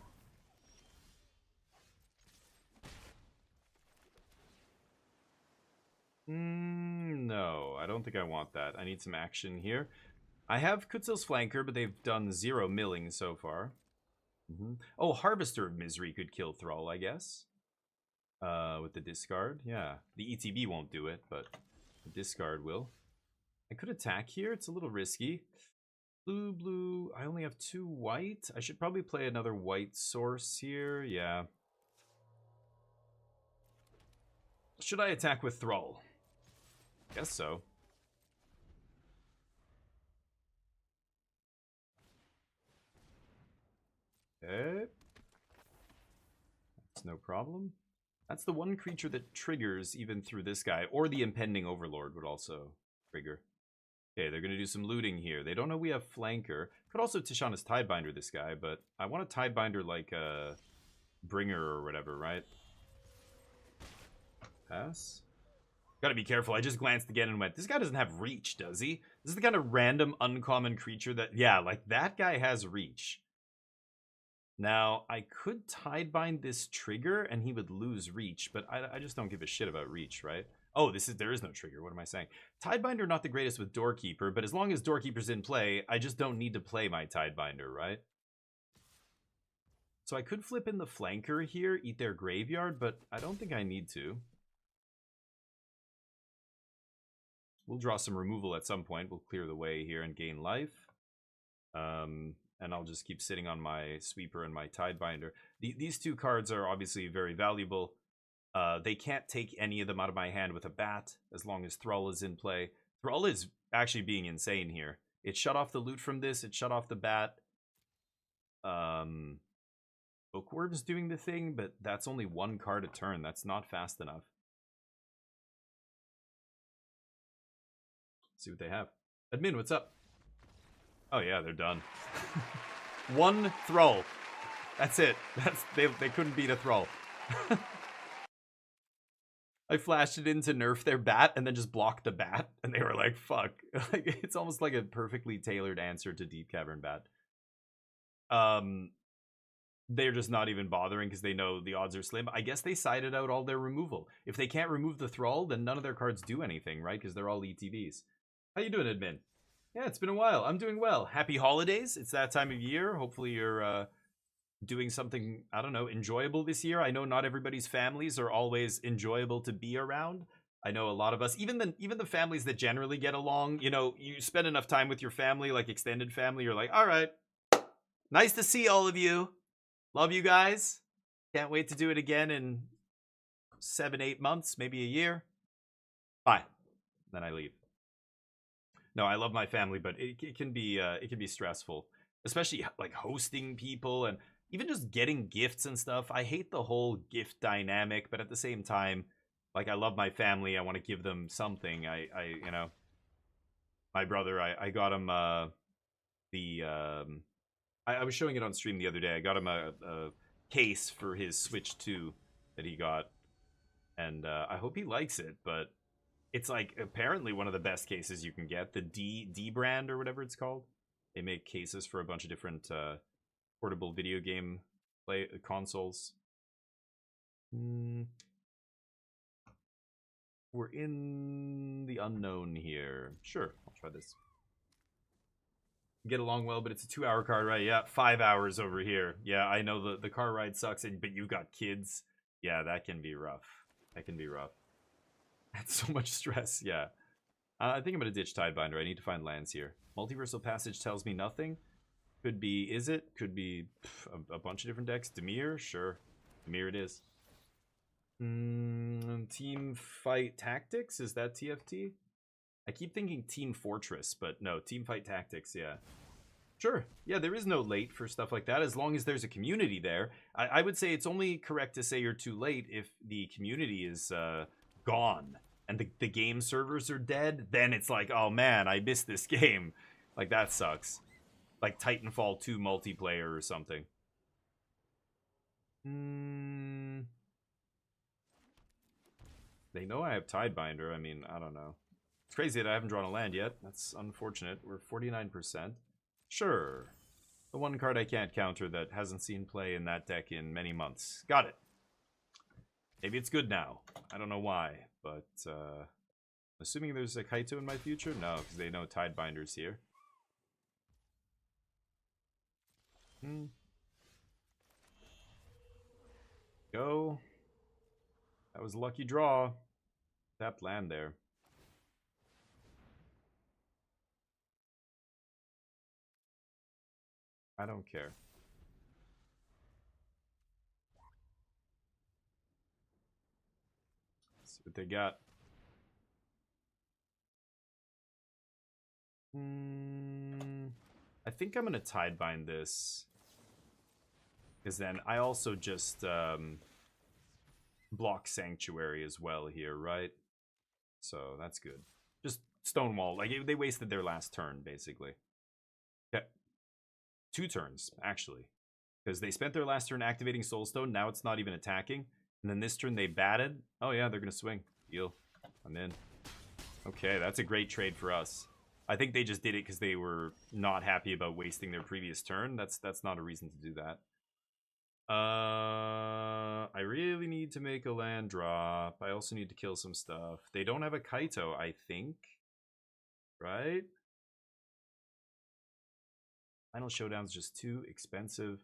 A: No, I don't think I want that. I need some action here. I have Kutzel's Flanker, but they've done 0 milling so far. Oh, Harvester of Misery could kill Thrall, I guess. With the discard, yeah. The ETB won't do it, but the discard will. I could attack here. It's a little risky. Blue, blue. I only have 2 white. I should probably play another white source here. Yeah. Should I attack with Thrall? Guess so. Okay. That's no problem. That's the one creature that triggers even through this guy. Or the Impending Overlord would also trigger. Okay, they're going to do some looting here. They don't know we have Flanker. Could also Tishana's Tidebinder this guy, but I want a Tidebinder like a Bringer or whatever, right? Pass. Gotta be careful. I just glanced again and went, this guy doesn't have reach, does he? This is the kind of random, uncommon creature that, yeah, like that guy has reach. Now, I could Tidebind this trigger and he would lose reach, but I just don't give a shit about reach, right? Oh, there is no trigger. What am I saying? Tidebinder not the greatest with Doorkeeper, but as long as Doorkeeper's in play, I just don't need to play my Tidebinder, right? So I could flip in the Flanker here, eat their Graveyard, but I don't think I need to. We'll draw some removal at some point. We'll clear the way here and gain life. And I'll just keep sitting on my Sweeper and my Tidebinder. These 2 cards are obviously very valuable. They can't take any of them out of my hand with a bat as long as Thrall is in play. Thrall is actually being insane here. It shut off the loot from this. It shut off the bat. Bookworm's doing the thing, but that's only 1 card a turn. That's not fast enough. Let's see what they have. Admin, what's up? Oh yeah, they're done. 1 Thrall. That's it. They couldn't beat a Thrall. I flashed it in to nerf their bat and then just blocked the bat, and they were like, fuck. Like, it's almost like a perfectly tailored answer to Deep Cavern Bat. They're just not even bothering because they know the odds are slim. I guess they sided out all their removal. If they can't remove the Thrall, then none of their cards do anything, right? Because they're all ETBs. How you doing, Admin? Yeah, it's been a while. I'm doing well. Happy holidays. It's that time of year. Hopefully you're doing something, I don't know, enjoyable this year. I know not everybody's families are always enjoyable to be around. I know a lot of us, even the families that generally get along, you know, you spend enough time with your family, like extended family, you're like, all right, nice to see all of you. Love you guys. Can't wait to do it again in 7-8 months, maybe a year. Bye. Then I leave. No, I love my family, but it can be stressful, especially like hosting people and even just getting gifts and stuff. I hate the whole gift dynamic, but at the same time, like I love my family. I want to give them something. I you know, my brother, I got him I was showing it on stream the other day. I got him a case for his Switch 2 that he got, and I hope he likes it, but it's like apparently one of the best cases you can get. The D brand or whatever it's called. They make cases for a bunch of different portable video game consoles. We're in the unknown here. Sure, I'll try this. Get along well, but it's a 2-hour car ride. Yeah, 5 hours over here. Yeah, I know the car ride sucks, but you've got kids. Yeah, that can be rough. That can be rough. That's so much stress, yeah. I think I'm going to ditch Tidebinder. I need to find lands here. Multiversal Passage tells me nothing. Could be Izzet. Could be a bunch of different decks. Dimir, sure. Dimir it is. Team Fight Tactics? Is that TFT? I keep thinking Team Fortress, but no, Team Fight Tactics, yeah. Sure. Yeah, there is no late for stuff like that as long as there's a community there. I would say it's only correct to say you're too late if the community is gone and the game servers are dead. Then it's like, oh man, I missed this game. Like, that sucks. Like Titanfall 2 multiplayer or something. They know I have Tidebinder. I mean, I don't know. It's crazy that I haven't drawn a land yet. That's unfortunate. We're 49%. Sure. The one card I can't counter that hasn't seen play in that deck in many months. Got it. Maybe it's good now. I don't know why, but assuming there's a Kaito in my future? No, because they know Tidebinder's here. Go. That was a lucky draw. Tapped land there. I don't care. Let's see what they got. I think I'm gonna Tidebind this. Because then I also just block Sanctuary as well here, right? So that's good. Just Stonewall. Like, they wasted their last turn, basically. Okay. 2 turns, actually. Because they spent their last turn activating Soulstone. Now it's not even attacking. And then this turn they batted. Oh yeah, they're going to swing. Deal. I'm in. Okay, that's a great trade for us. I think they just did it because they were not happy about wasting their previous turn. That's not a reason to do that. I really need to make a land drop. I also need to kill some stuff. They don't have a Kaito, I think. Right? Final Showdown's just too expensive.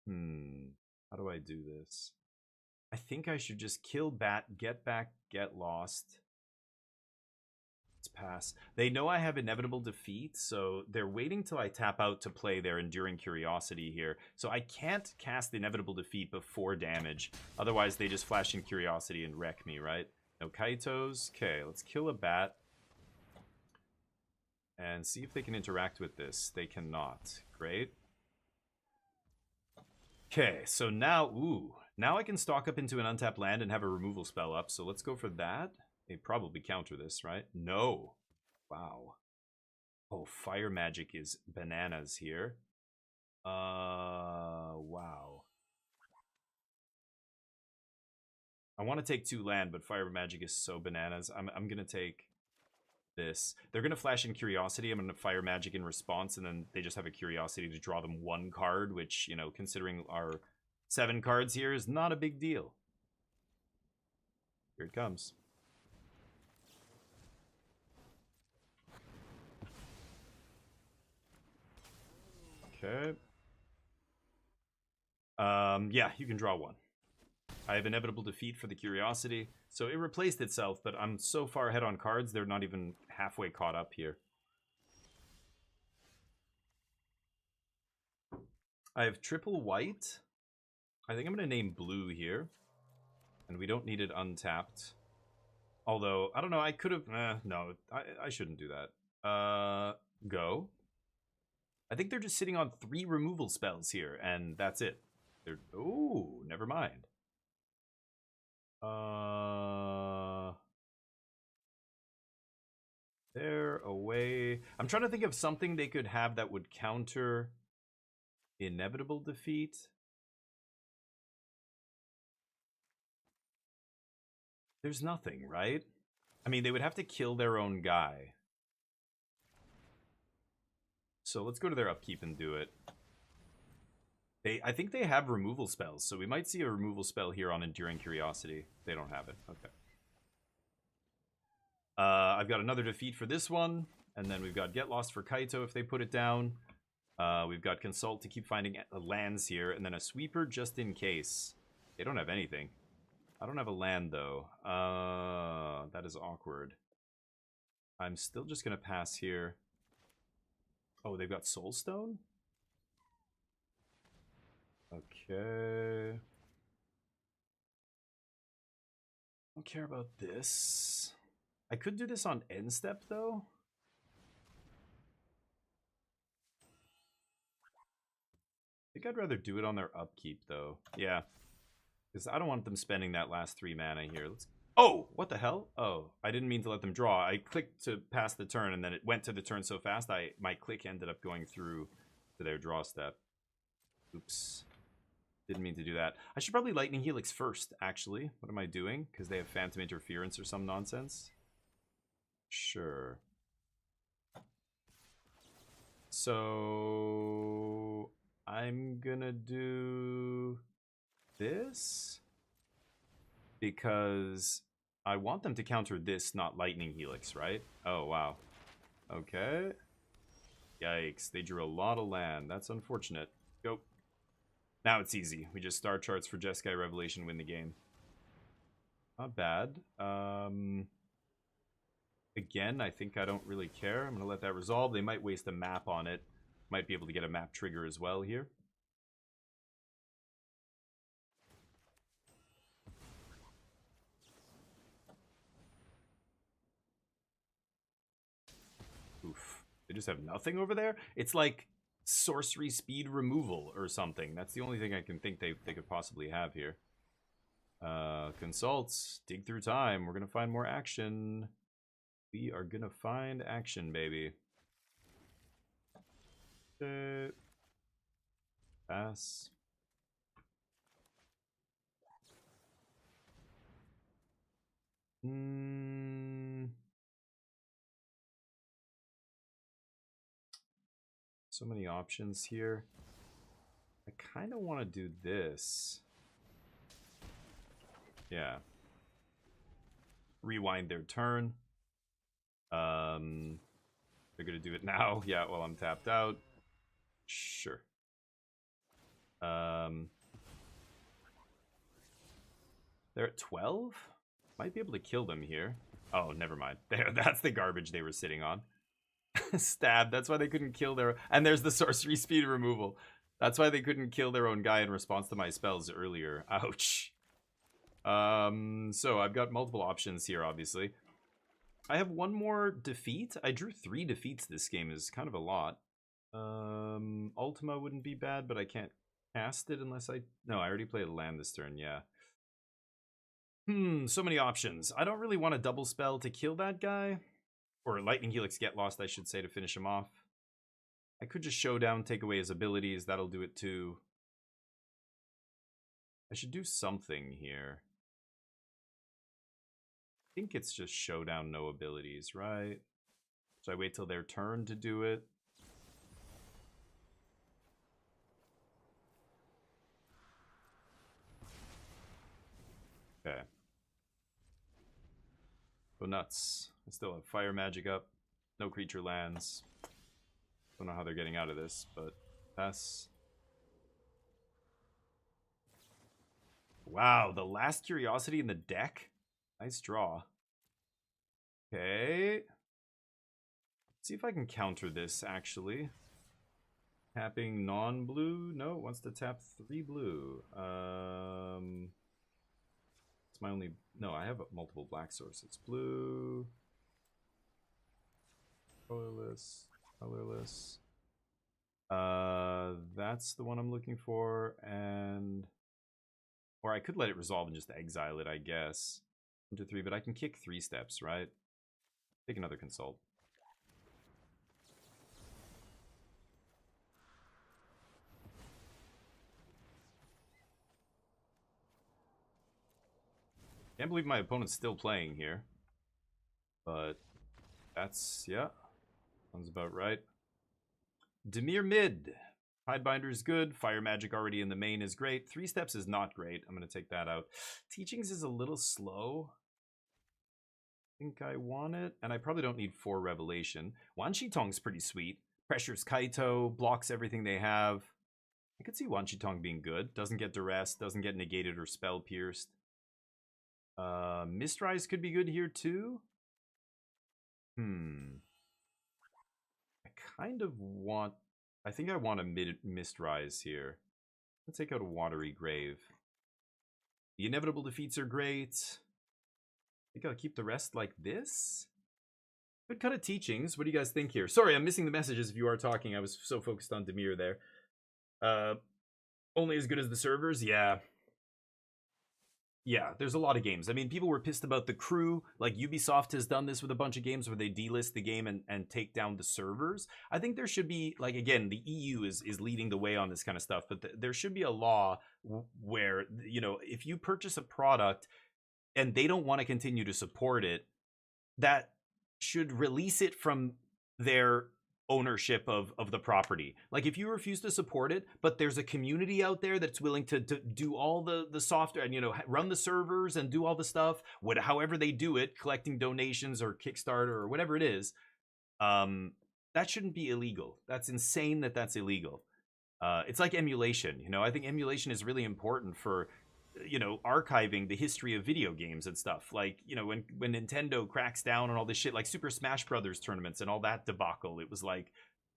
A: How do I do this? I think I should just kill Bat, get back, get lost. Let's pass. They know I have Inevitable Defeat, so they're waiting till I tap out to play their Enduring Curiosity here. So I can't cast Inevitable Defeat before damage. Otherwise, they just flash in Curiosity and wreck me, right? No Kaitos. Okay, let's kill a Bat. And see if they can interact with this. They cannot. Great. Okay, so now, now I can stalk up into an untapped land and have a removal spell up. So let's go for that. They probably counter this, right? No. Wow. Oh, Fire Magic is bananas here. Wow. I want to take 2 land, but Fire Magic is so bananas. I'm gonna take this. They're gonna flash in Curiosity. I'm gonna Fire Magic in response, and then they just have a Curiosity to draw them 1 card, which, you know, considering our 7 cards here, is not a big deal. Here it comes. Okay. Yeah, you can draw 1. I have Inevitable Defeat for the Curiosity. So it replaced itself, but I'm so far ahead on cards, they're not even halfway caught up here. I have triple white. I think I'm going to name blue here. And we don't need it untapped. Although, I don't know, I could have... no, I shouldn't do that. Go. I think they're just sitting on 3 removal spells here, and that's it. They're... Ooh, never mind. They're away. I'm trying to think of something they could have that would counter Inevitable Defeat. There's nothing, right? I mean, they would have to kill their own guy. So let's go to their upkeep and do it. I think they have removal spells, so we might see a removal spell here on Enduring Curiosity. They don't have it. Okay. I've got another defeat for this one, and then we've got Get Lost for Kaito if they put it down. We've got Consult to keep finding lands here, and then a Sweeper just in case. They don't have anything. I don't have a land, though. That is awkward. I'm still just going to pass here. Oh, they've got Soulstone? Okay. I don't care about this. I could do this on end step, though. I think I'd rather do it on their upkeep, though. Yeah. Because I don't want them spending that last 3 mana here. Let's... Oh! What the hell? Oh, I didn't mean to let them draw. I clicked to pass the turn, and then it went to the turn so fast, my click ended up going through to their draw step. Oops. Didn't mean to do that. I should probably Lightning Helix first, actually. What am I doing? Because they have Phantom Interference or some nonsense? Sure. So... I'm gonna do... this? Because I want them to counter this, not Lightning Helix, right? Oh, wow. Okay. Yikes. They drew a lot of land. That's unfortunate. Go. Now it's easy. We just star charts for Jeskai Revelation, win the game. Not bad. Again, I think I don't really care. I'm going to let that resolve. They might waste a map on it. Might be able to get a map trigger as well here. Oof. They just have nothing over there? It's like sorcery speed removal or something. That's the only thing I can think they could possibly have here. Consults. Dig through time. We're going to find more action. We are going to find action, baby. Pass. So many options here. I kind of want to do this. Yeah. Rewind their turn. They're gonna do it now. Yeah, while I'm tapped out. Sure. They're at 12? Might be able to kill them here. Oh, never mind. There, that's the garbage they were sitting on. Stab. That's why they couldn't kill their... And there's the sorcery speed removal. That's why they couldn't kill their own guy in response to my spells earlier. Ouch. So I've got multiple options here, obviously. I have one more defeat. I drew 3 defeats this game. Is kind of a lot. Ultima wouldn't be bad, but I can't cast it unless I... No, I already played a land this turn, yeah. So many options. I don't really want a double spell to kill that guy. Or Lightning Helix Get Lost, I should say, to finish him off. I could just Showdown, take away his abilities. That'll do it too. I should do something here. I think it's just Showdown, no abilities, right? So I wait till their turn to do it. Okay. Go nuts. I still have fire magic up. No creature lands. Don't know how they're getting out of this, but pass. Wow, the last curiosity in the deck? Nice draw. Okay. Let's see if I can counter this, actually. Tapping non-blue? No, it wants to tap 3 blue. It's my only... No, I have multiple black sources. Blue. Colorless. Colorless. That's the one I'm looking for, and... Or I could let it resolve and just exile it, I guess. 1 to 3, but I can kick 3 steps, right? Take another consult. Can't believe my opponent's still playing here. But that's, yeah. Sounds about right. Dimir mid. Hidebinder is good. Fire magic already in the main is great. 3 steps is not great. I'm going to take that out. Teachings is a little slow. I think I want it. And I probably don't need 4 revelation. Wan Shi Tong's pretty sweet. Pressures Kaito. Blocks everything they have. I could see Wan Shi Tong being good. Doesn't get duress. Doesn't get negated or spell pierced. Mistrise could be good here too. I kind of want... I think I want a Mistrise here. Let's take out a Watery Grave. The inevitable defeats are great. I think I'll keep the rest like this. Good cut of teachings. What do you guys think here? Sorry, I'm missing the messages if you are talking. I was so focused on Dimir there. Only as good as the servers? Yeah. Yeah, there's a lot of games. I mean, people were pissed about the crew. Like, Ubisoft has done this with a bunch of games where they delist the game and take down the servers. I think there should be, like, again, the EU is leading the way on this kind of stuff, but there should be a law where, you know, if you purchase a product and they don't want to continue to support it, that should release it from their ownership of the property. Like, if you refuse to support it, but there's a community out there that's willing to do all the software and, you know, run the servers and do all the stuff, however they do it, collecting donations or Kickstarter or whatever it is, that shouldn't be illegal. That's insane that that's illegal. It's like emulation, you know. I think emulation is really important for, you know, archiving the history of video games and stuff. Like, you know, when Nintendo cracks down on all this shit, like Super Smash Brothers tournaments and all that debacle, it was like,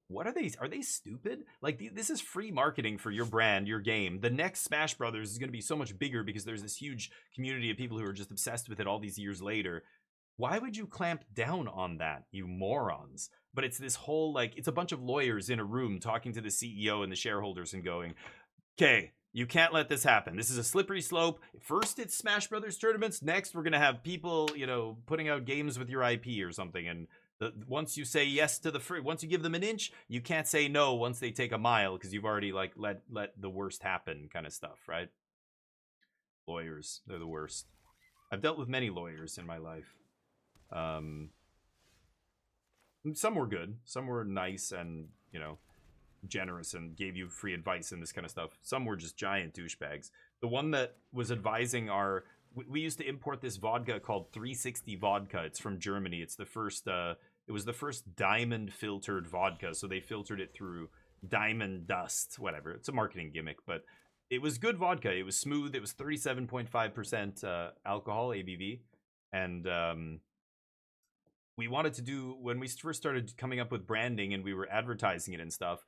A: What are they? Are they stupid? Like, this is free marketing for your brand, your game. The next Smash Brothers is going to be so much bigger because there's this huge community of people who are just obsessed with it all these years later. Why would you clamp down on that, you morons? But it's this whole, like, it's a bunch of lawyers in a room talking to the CEO and the shareholders and going, okay, you can't let this happen. This is a slippery slope. First, it's Smash Brothers tournaments. Next, we're going to have people, you know, putting out games with your IP or something. And once you say yes to the free, once you give them an inch, you can't say no once they take a mile because you've already, like, let the worst happen kind of stuff, right? Lawyers, they're the worst. I've dealt with many lawyers in my life. Some were good. Some were nice and, you know, generous and gave you free advice and this kind of stuff. Some were just giant douchebags. The one that was advising our... We used to import this vodka called 360 vodka. It's from Germany. It's the first... it was the first diamond filtered vodka. So they filtered it through diamond dust, whatever. It's a marketing gimmick, but it was good vodka. It was smooth. It was 37.5% alcohol, ABV. And we wanted to do... When we first started coming up with branding and we were advertising it and stuff,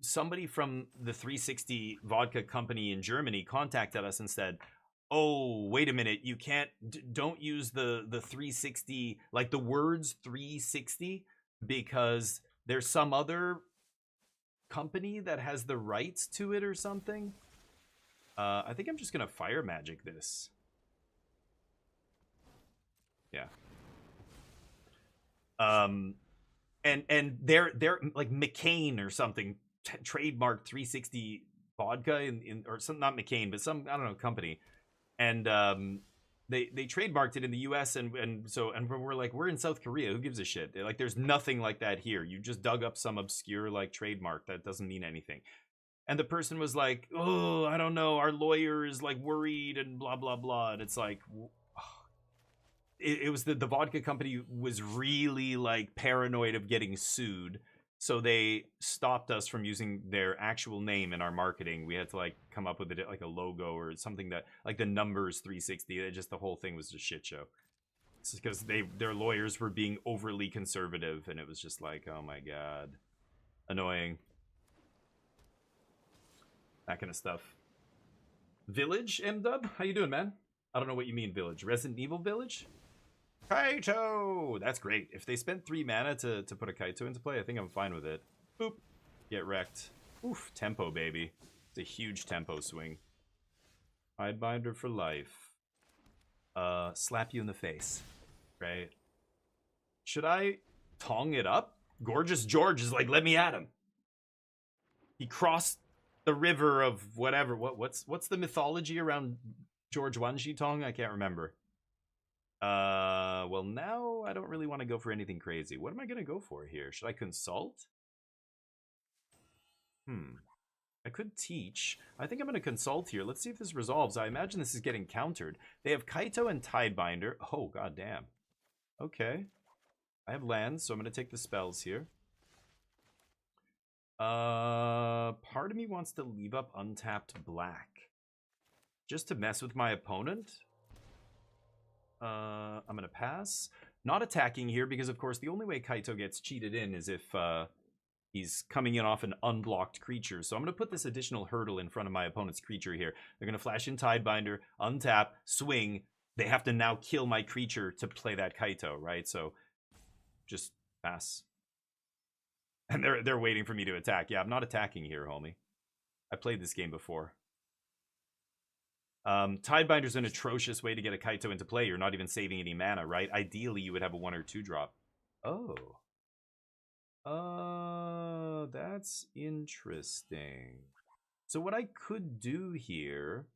A: somebody from the 360 vodka company in Germany contacted us and said, oh, wait a minute, you can't, don't use the 360, like the words 360, because there's some other company that has the rights to it or something. I think I'm just gonna fire magic this. Yeah. And they're like McCain or something trademarked 360 vodka in or some, not McCain, but some, I don't know, company. And they trademarked it in the US and we're like, we're in South Korea, who gives a shit? They're like, there's nothing like that here. You just dug up some obscure like trademark that doesn't mean anything. And the person was like, oh, I don't know, our lawyer is like worried and blah blah blah. And it's like, it was the vodka company was really like paranoid of getting sued, so they stopped us from using their actual name in our marketing. We had to like come up with like a logo or something that like the numbers 360. It just, the whole thing was a shit show. It's because their lawyers were being overly conservative, and it was just like, oh my god, annoying. That kind of stuff. Village, M-Dub? How you doing, man? I don't know what you mean, Village. Resident Evil Village? Kaito! That's great. If they spent 3 mana to put a Kaito into play, I think I'm fine with it. Boop. Get wrecked. Oof. Tempo, baby. It's a huge tempo swing. Hidebinder for life. Slap you in the face. Right? Should I tong it up? Gorgeous George is like, let me at him. He crossed the river of whatever. What's the mythology around George Wanji Tong? I can't remember. Well, now I don't really want to go for anything crazy. What am I gonna go for here? Should I consult? I could teach. I think I'm gonna consult here. Let's see if this resolves. I imagine this is getting countered. They have Kaito and Tidebinder. Oh, goddamn. Okay. I have lands, so I'm gonna take the spells here. Part of me wants to leave up untapped black. Just to mess with my opponent. I'm gonna pass. Not attacking here because, of course, the only way Kaito gets cheated in is if he's coming in off an unblocked creature. So I'm gonna put this additional hurdle in front of my opponent's creature here. They're gonna flash in Tidebinder, untap, swing. They have to now kill my creature to play that Kaito, right? So just pass. And they're waiting for me to attack. Yeah, I'm not attacking here, homie. I played this game before. Tidebinder's an atrocious way to get a Kaito into play. You're not even saving any mana, right? Ideally, you would have a 1 or 2 drop. Oh. That's interesting. So what I could do here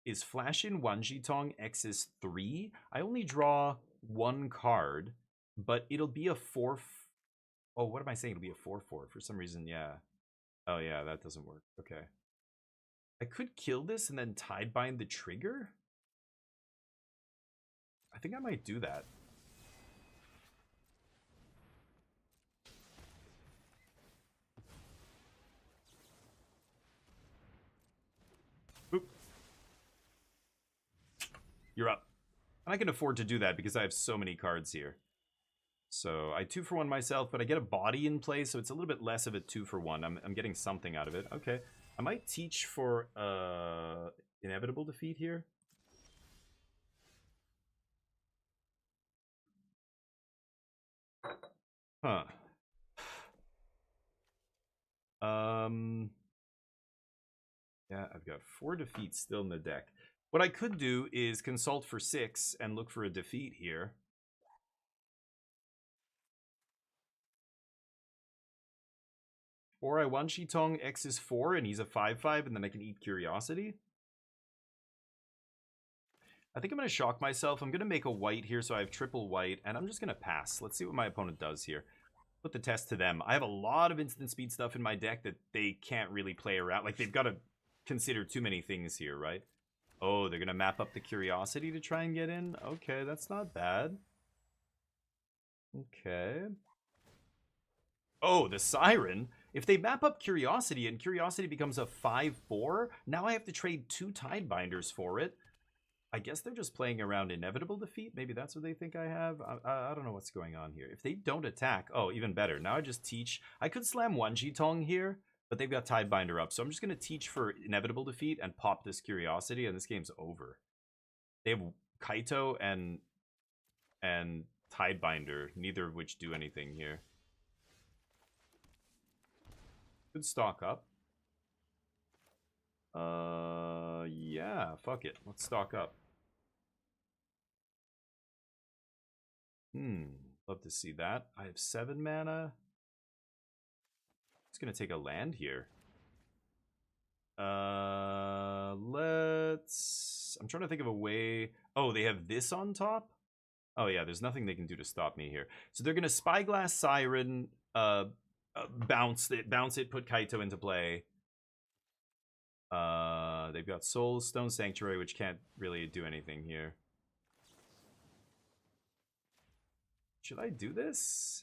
A: is flash in Wanji Tong X's 3. I only draw 1 card, but it'll be a 4... Oh, what am I saying? It'll be a 4/4 for some reason. Yeah. Oh, yeah, that doesn't work. Okay. I could kill this and then Tidebind the trigger. I think I might do that. Boop. You're up. And I can afford to do that because I have so many cards here. So I 2-for-1 myself, but I get a body in play, so it's a little bit less of a 2-for-1. I'm getting something out of it. Okay. I might teach for inevitable defeat here. Huh. Yeah, I've got 4 defeats still in the deck. What I could do is consult for 6 and look for a defeat here. Or I Wan Shi Tong, X is 4, and he's a 5/5, and then I can eat Curiosity. I think I'm going to shock myself. I'm going to make a white here, so I have triple white, and I'm just going to pass. Let's see what my opponent does here. Put the test to them. I have a lot of instant speed stuff in my deck that they can't really play around. Like, they've got to consider too many things here, right? Oh, they're going to map up the Curiosity to try and get in? Okay, that's not bad. Okay. Oh, the Siren. If they map up Curiosity and Curiosity becomes a 5/4, now I have to trade 2 Tidebinders for it. I guess they're just playing around inevitable defeat. Maybe that's what they think I have. I don't know what's going on here. If they don't attack, oh, even better. Now I just teach. I could slam Wan Shi Tong here, but they've got Tidebinder up. So I'm just going to teach for inevitable defeat and pop this Curiosity, and this game's over. They have Kaito and Tidebinder, neither of which do anything here. Could stock up. Yeah, fuck it. Let's stock up. Love to see that. I have 7 mana. It's gonna take a land here. Let's... I'm trying to think of a way... Oh, they have this on top? Oh yeah, there's nothing they can do to stop me here. So they're gonna Spyglass Siren, bounce it, put Kaito into play. They've got Soulstone Sanctuary, which can't really do anything here. Should I do this?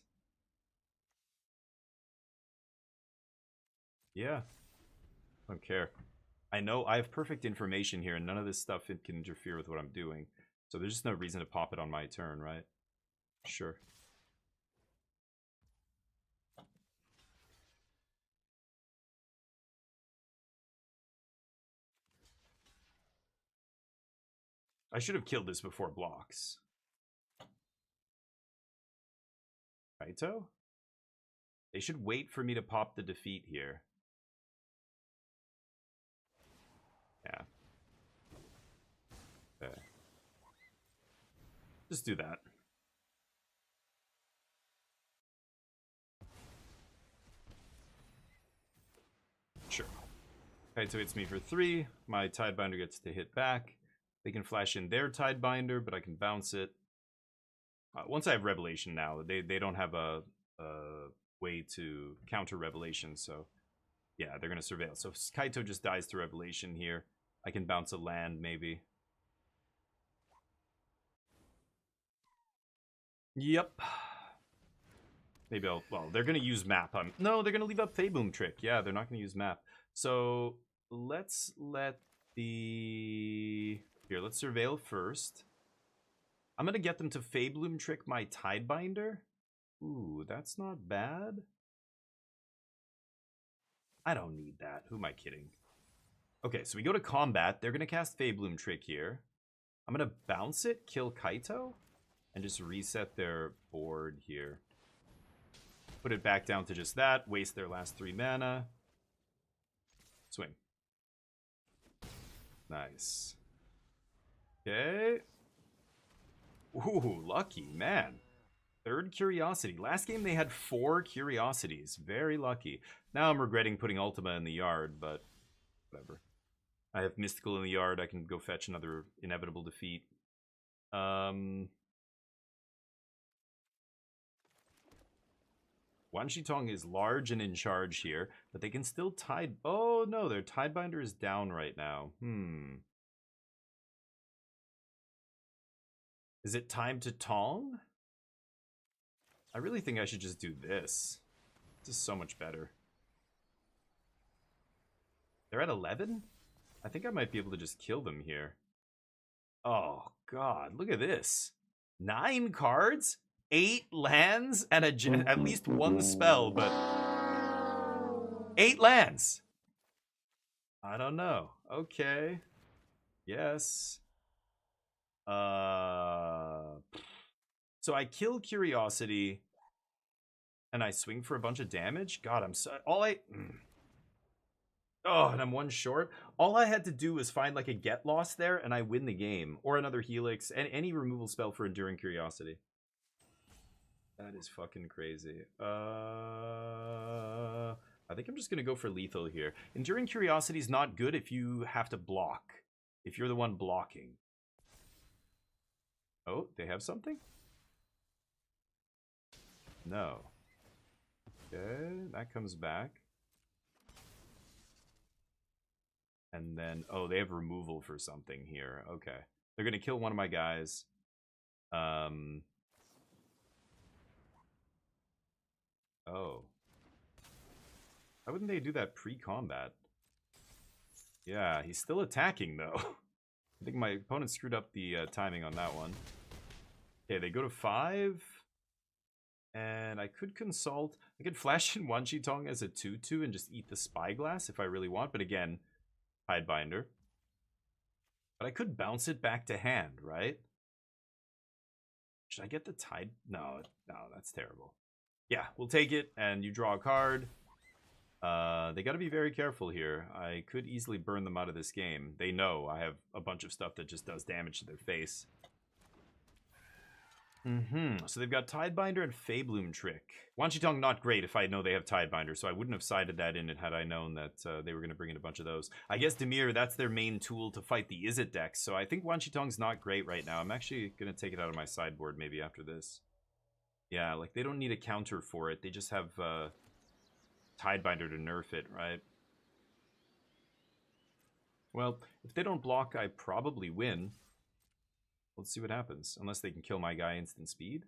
A: Yeah. I don't care. I know I have perfect information here, and none of this stuff can interfere with what I'm doing. So there's just no reason to pop it on my turn, right? Sure. I should have killed this before blocks. Kaito? They should wait for me to pop the defeat here. Yeah. Okay. Just do that. Sure. Kaito hits me for 3. My Tidebinder gets to hit back. They can flash in their Tidebinder, but I can bounce it. Once I have Revelation now, they don't have a way to counter Revelation, so yeah, they're going to Surveil. So if Kaito just dies to Revelation here, I can bounce a land, maybe. Yep. Maybe I'll... Well, they're going to use map. No, they're going to leave up Feyboom Trick. Yeah, they're not going to use map. So let's let the... Here, let's Surveil first. I'm going to get them to Feyboom Trick my Tidebinder. Ooh, that's not bad. I don't need that. Who am I kidding? Okay, so we go to combat. They're going to cast Feyboom Trick here. I'm going to bounce it, kill Kaito, and just reset their board here. Put it back down to just that. Waste their last 3 mana. Swing. Nice. Okay. Ooh, lucky, man. 3rd Curiosity. Last game they had 4 Curiosities. Very lucky. Now I'm regretting putting Ultima in the yard, but whatever. I have Mystical in the yard. I can go fetch another inevitable defeat. Wan Shi Tong is large and in charge here, but they can still tide... Oh, no, their Tidebinder is down right now. Is it time to Tong? I really think I should just do this. This is so much better. They're at 11? I think I might be able to just kill them here. Oh, God. Look at this. 9 cards? 8 lands and at least one spell, but 8 lands. I don't know. Okay. Yes. So I kill Curiosity and I swing for a bunch of damage. God, I'm so Oh, and I'm one short. All I had to do was find like a get lost there, and I win the game. Or another Helix, and any removal spell for Enduring Curiosity. That is fucking crazy. I think I'm just gonna go for lethal here. Enduring Curiosity is not good if you have to block. If you're the one blocking. Oh, they have something? No. Okay, that comes back. And then, oh, they have removal for something here. Okay. They're going to kill one of my guys. Oh. Why wouldn't they do that pre-combat? Yeah, he's still attacking, though. I think my opponent screwed up the timing on that one. Okay, they go to 5. And I could consult. I could flash in Wan Shi Tong as a 2/2 and just eat the Spyglass if I really want. But again, Tidebinder. But I could bounce it back to hand, right? Should I get the Tide? No, that's terrible. Yeah, we'll take it, and you draw a card. They got to be very careful here. I could easily burn them out of this game. They know I have a bunch of stuff that just does damage to their face. So they've got Tidebinder and Fabloom Trick. Wan Shi Tong not great if I know they have Tidebinder, so I wouldn't have sided that in it had I known that they were going to bring in a bunch of those. I guess Dimir, that's their main tool to fight the Izzet decks, so I think Wan Shi Tong's not great right now. I'm actually going to take it out of my sideboard maybe after this. Yeah, like they don't need a counter for it. They just have Tidebinder to nerf it, right? Well, if they don't block, I probably win. Let's see what happens. Unless they can kill my guy instant speed.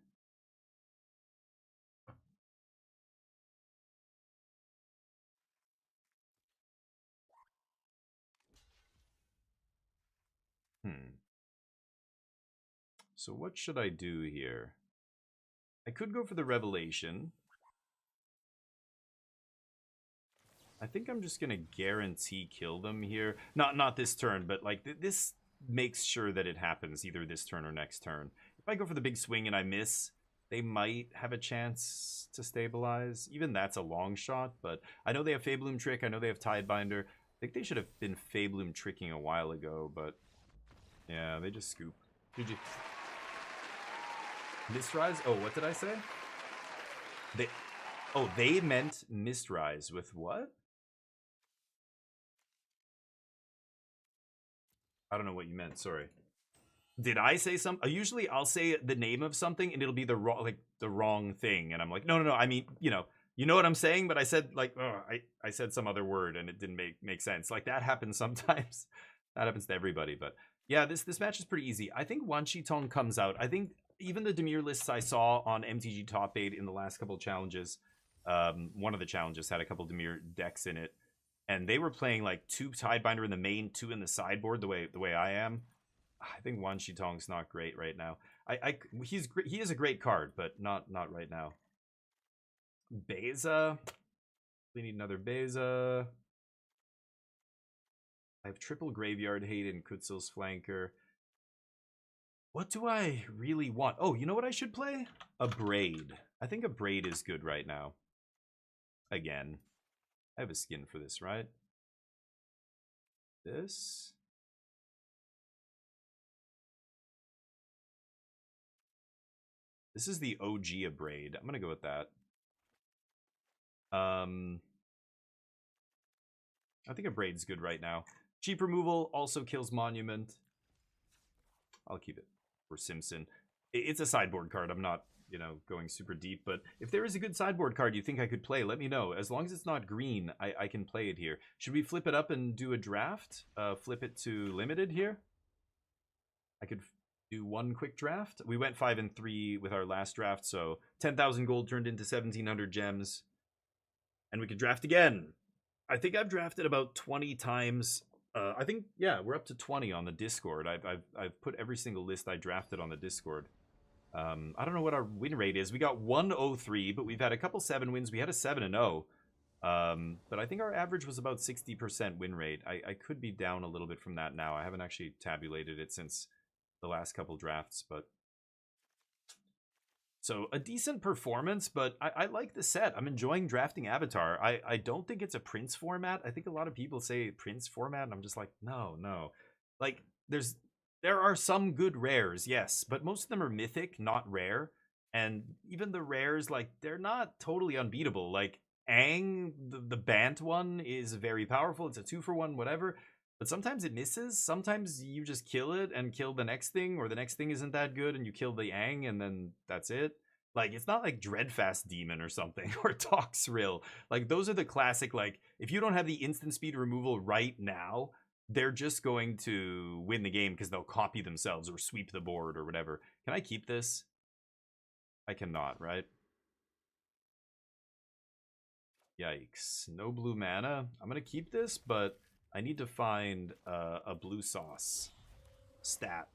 A: So what should I do here? I could go for the Revelation. I think I'm just going to guarantee kill them here. Not this turn, but like this makes sure that it happens either this turn or next turn. If I go for the big swing and I miss, they might have a chance to stabilize. Even that's a long shot, but I know they have Fabloom Trick. I know they have Tidebinder. I think they should have been Fabloom Tricking a while ago, but yeah, they just scoop. GG. Mistrise? Oh, what did I say? They meant Mistrise with what? I don't know what you meant, sorry. Did I say something? Usually I'll say the name of something and it'll be the wrong thing. And I'm like, no, I mean, you know what I'm saying, but I said like, I said some other word and it didn't make sense. Like that happens sometimes. That happens to everybody, but yeah, this match is pretty easy. I think Wan Shi Tong comes out. I think even the Dimir lists I saw on MTG Top 8 in the last couple of challenges, one of the challenges had a couple Dimir decks in it. And they were playing like 2 Tidebinder in the main, 2 in the sideboard, the way I am. I think Wan Shi Tong's not great right now. He is a great card, but not right now. Beza. We need another Beza. I have triple Graveyard Hate and Kutsil's Flanker. What do I really want? Oh, you know what I should play? A Braid. I think a Braid is good right now. Again. I have a skin for this, right? This. This is the OG Abrade. I'm gonna go with that. I think Abrade's good right now. Cheap removal also kills Monument. I'll keep it. Or Simpson. It's a sideboard card. I'm not, going super deep. But if there is a good sideboard card you think I could play, let me know. As long as it's not green, I can play it here. Should we flip it up and do a draft? Flip it to limited here? I could do one quick draft. We went 5 and 3 with our last draft, so 10,000 gold turned into 1,700 gems. And we could draft again. I think I've drafted about 20 times. I think, yeah, we're up to 20 on the Discord. I've put every single list I drafted on the Discord. I don't know what our win rate is. We got 103, but we've had a couple 7 wins. We had a 7-0. But I think our average was about 60% win rate. I could be down a little bit from that now. I haven't actually tabulated it since the last couple drafts, but so a decent performance, but I like the set. I'm enjoying drafting Avatar. I don't think it's a Prince format. I think a lot of people say Prince format, and I'm just like, no. Like, there are some good rares, yes, but most of them are mythic, not rare. And even the rares, like, they're not totally unbeatable. Like, Aang, the Bant one, is very powerful. It's a 2-for-1, whatever. But sometimes it misses. Sometimes you just kill it and kill the next thing, or the next thing isn't that good and you kill the Aang and then that's it. Like, it's not like Dreadfast Demon or something, or Toxrill. Like, those are the classic, like, if you don't have the instant speed removal right now, they're just going to win the game because they'll copy themselves or sweep the board or whatever. Can I keep this? I cannot, right? Yikes. No blue mana. I'm going to keep this, but I need to find a blue sauce stat.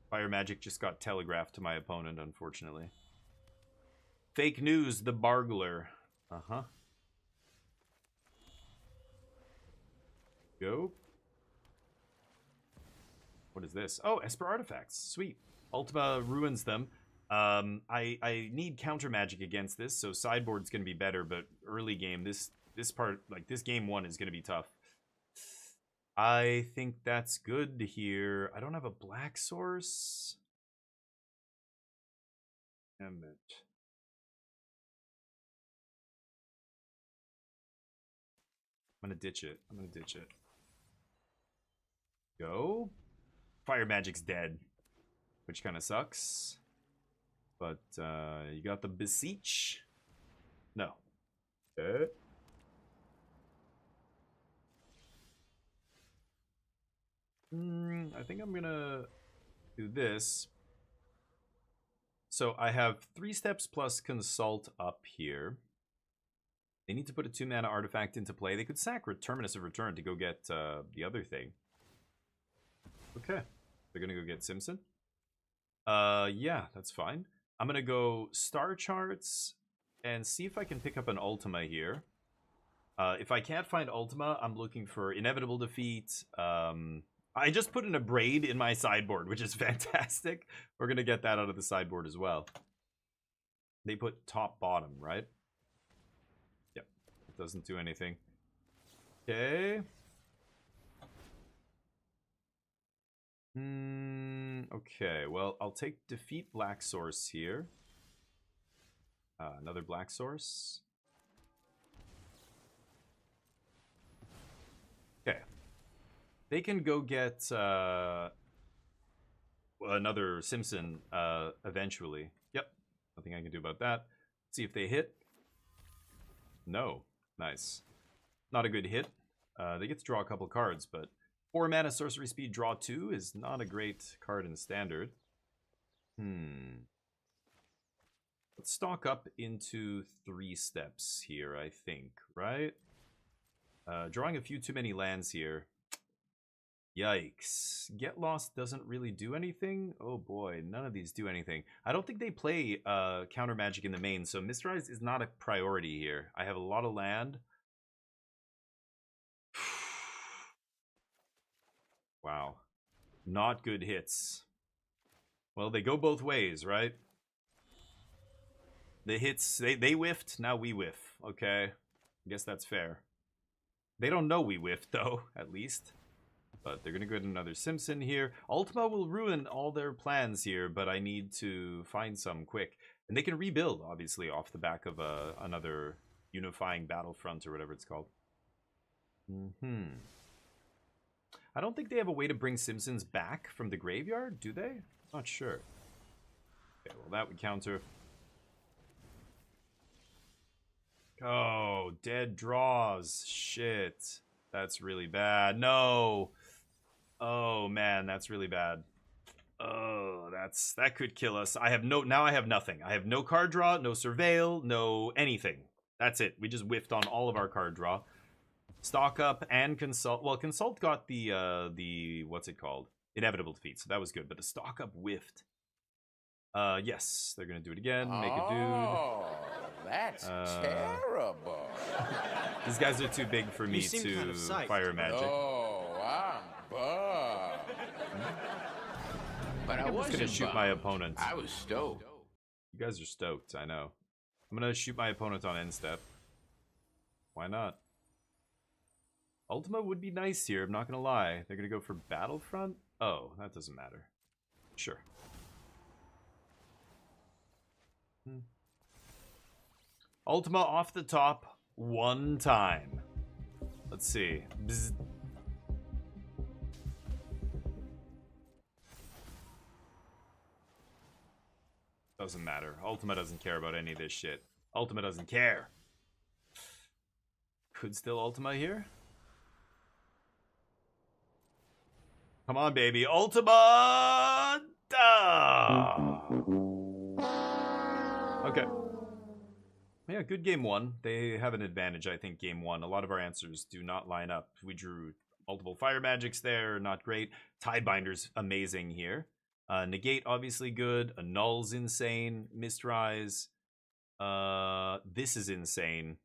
A: Fire Magic just got telegraphed to my opponent, unfortunately. Fake news, the Bargler. Uh-huh. Go. What is this? Oh, Esper Artifacts. Sweet. Ultima ruins them. I need counter magic against this, so sideboard's gonna be better, but early game, this part, like this game 1 is gonna be tough. I think that's good here. I don't have a black source. Damn it. I'm gonna ditch it. Go. Fire Magic's dead, which kind of sucks. But you got the Beseech? No. I think I'm gonna do this. So I have 3 steps plus Consult up here. They need to put a 2-mana artifact into play. They could sack Terminus of Return to go get the other thing. Okay. They're gonna go get Simpson. Yeah, that's fine. I'm gonna go Star Charts and see if I can pick up an Ultima here. If I can't find Ultima, I'm looking for Inevitable Defeat. I just put in a Braid in my sideboard, which is fantastic. We're gonna get that out of the sideboard as well. They put top bottom, right? Yep. It doesn't do anything. Okay. Okay, well, I'll take Defeat Black Source here. Another Black Source. Okay. They can go get another Simpson eventually. Yep. Nothing I can do about that. See if they hit. No. Nice. Not a good hit. They get to draw a couple cards, but 4 mana sorcery speed draw 2 is not a great card in standard. Let's stock up into 3 steps here, I think, right? Drawing a few too many lands here. Yikes. Get Lost doesn't really do anything. Oh boy, none of these do anything. I don't think they play counter magic in the main, so Mysterize is not a priority here. I have a lot of land. Wow. Not good hits. Well, they go both ways, right? The hits, they whiffed, now we whiff. Okay. I guess that's fair. They don't know we whiffed, though, at least. But they're going to get another Simpson here. Ultima will ruin all their plans here, but I need to find some quick. And they can rebuild, obviously, off the back of another unifying battlefront or whatever it's called. I don't think they have a way to bring Simpsons back from the graveyard, do they? Not sure. Okay, well, that would counter. Oh, dead draws. Shit. That's really bad. No. Oh, man, that's really bad. Oh, that could kill us. Now I have nothing. I have no card draw, no surveil, no anything. That's it. We just whiffed on all of our card draw. Stock up and Consult. Well, Consult got the what's it called? Inevitable Defeat, so that was good. But the stock up whiffed. Yes, they're gonna do it again. Make a
C: Oh, that's
A: Uh,
C: terrible.
A: dude. These guys are too big for me
D: seem
A: to
D: kind of psyched.
A: fire magic.
C: Oh, I'm bummed. But I
A: I'm just
C: wasn't
A: gonna shoot
C: bummed.
A: my opponent.
C: I was stoked.
A: You guys are stoked, I know. I'm gonna shoot my opponent on end step. Why not? Ultima would be nice here, I'm not gonna lie. They're gonna go for Battlefront? Oh, that doesn't matter. Sure. Ultima off the top one time. Let's see. Bzz. Doesn't matter. Ultima doesn't care about any of this shit. Ultima doesn't care. Could still Ultima here? Come on, baby. Ultima! Duh! Okay. Yeah, good game one. They have an advantage, I think, game one. A lot of our answers do not line up. We drew multiple fire magics there, not great. Tidebinder's amazing here. Negate, obviously good. Annul's insane. Mistrise. This is insane.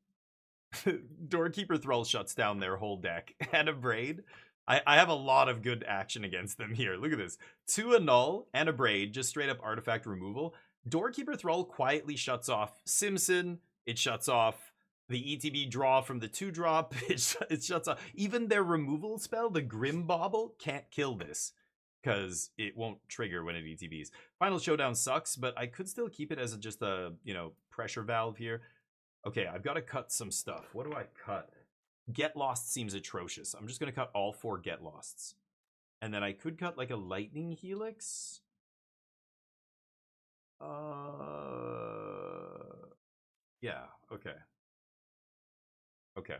A: Doorkeeper Thrall shuts down their whole deck. And a Braid. I have a lot of good action against them here. Look at this. 2 Annul and a Braid, just straight up artifact removal. Doorkeeper Thrall quietly shuts off Simpson. It shuts off the ETB draw from the 2-drop. It shuts off. Even their removal spell, the Grim Bauble, can't kill this. Because it won't trigger when it ETBs. Final Showdown sucks, but I could still keep it as just a, pressure valve here. Okay, I've got to cut some stuff. What do I cut? Get Lost seems atrocious. I'm just going to cut all 4 Get Losts. And then I could cut like a Lightning Helix. Yeah, okay. Okay.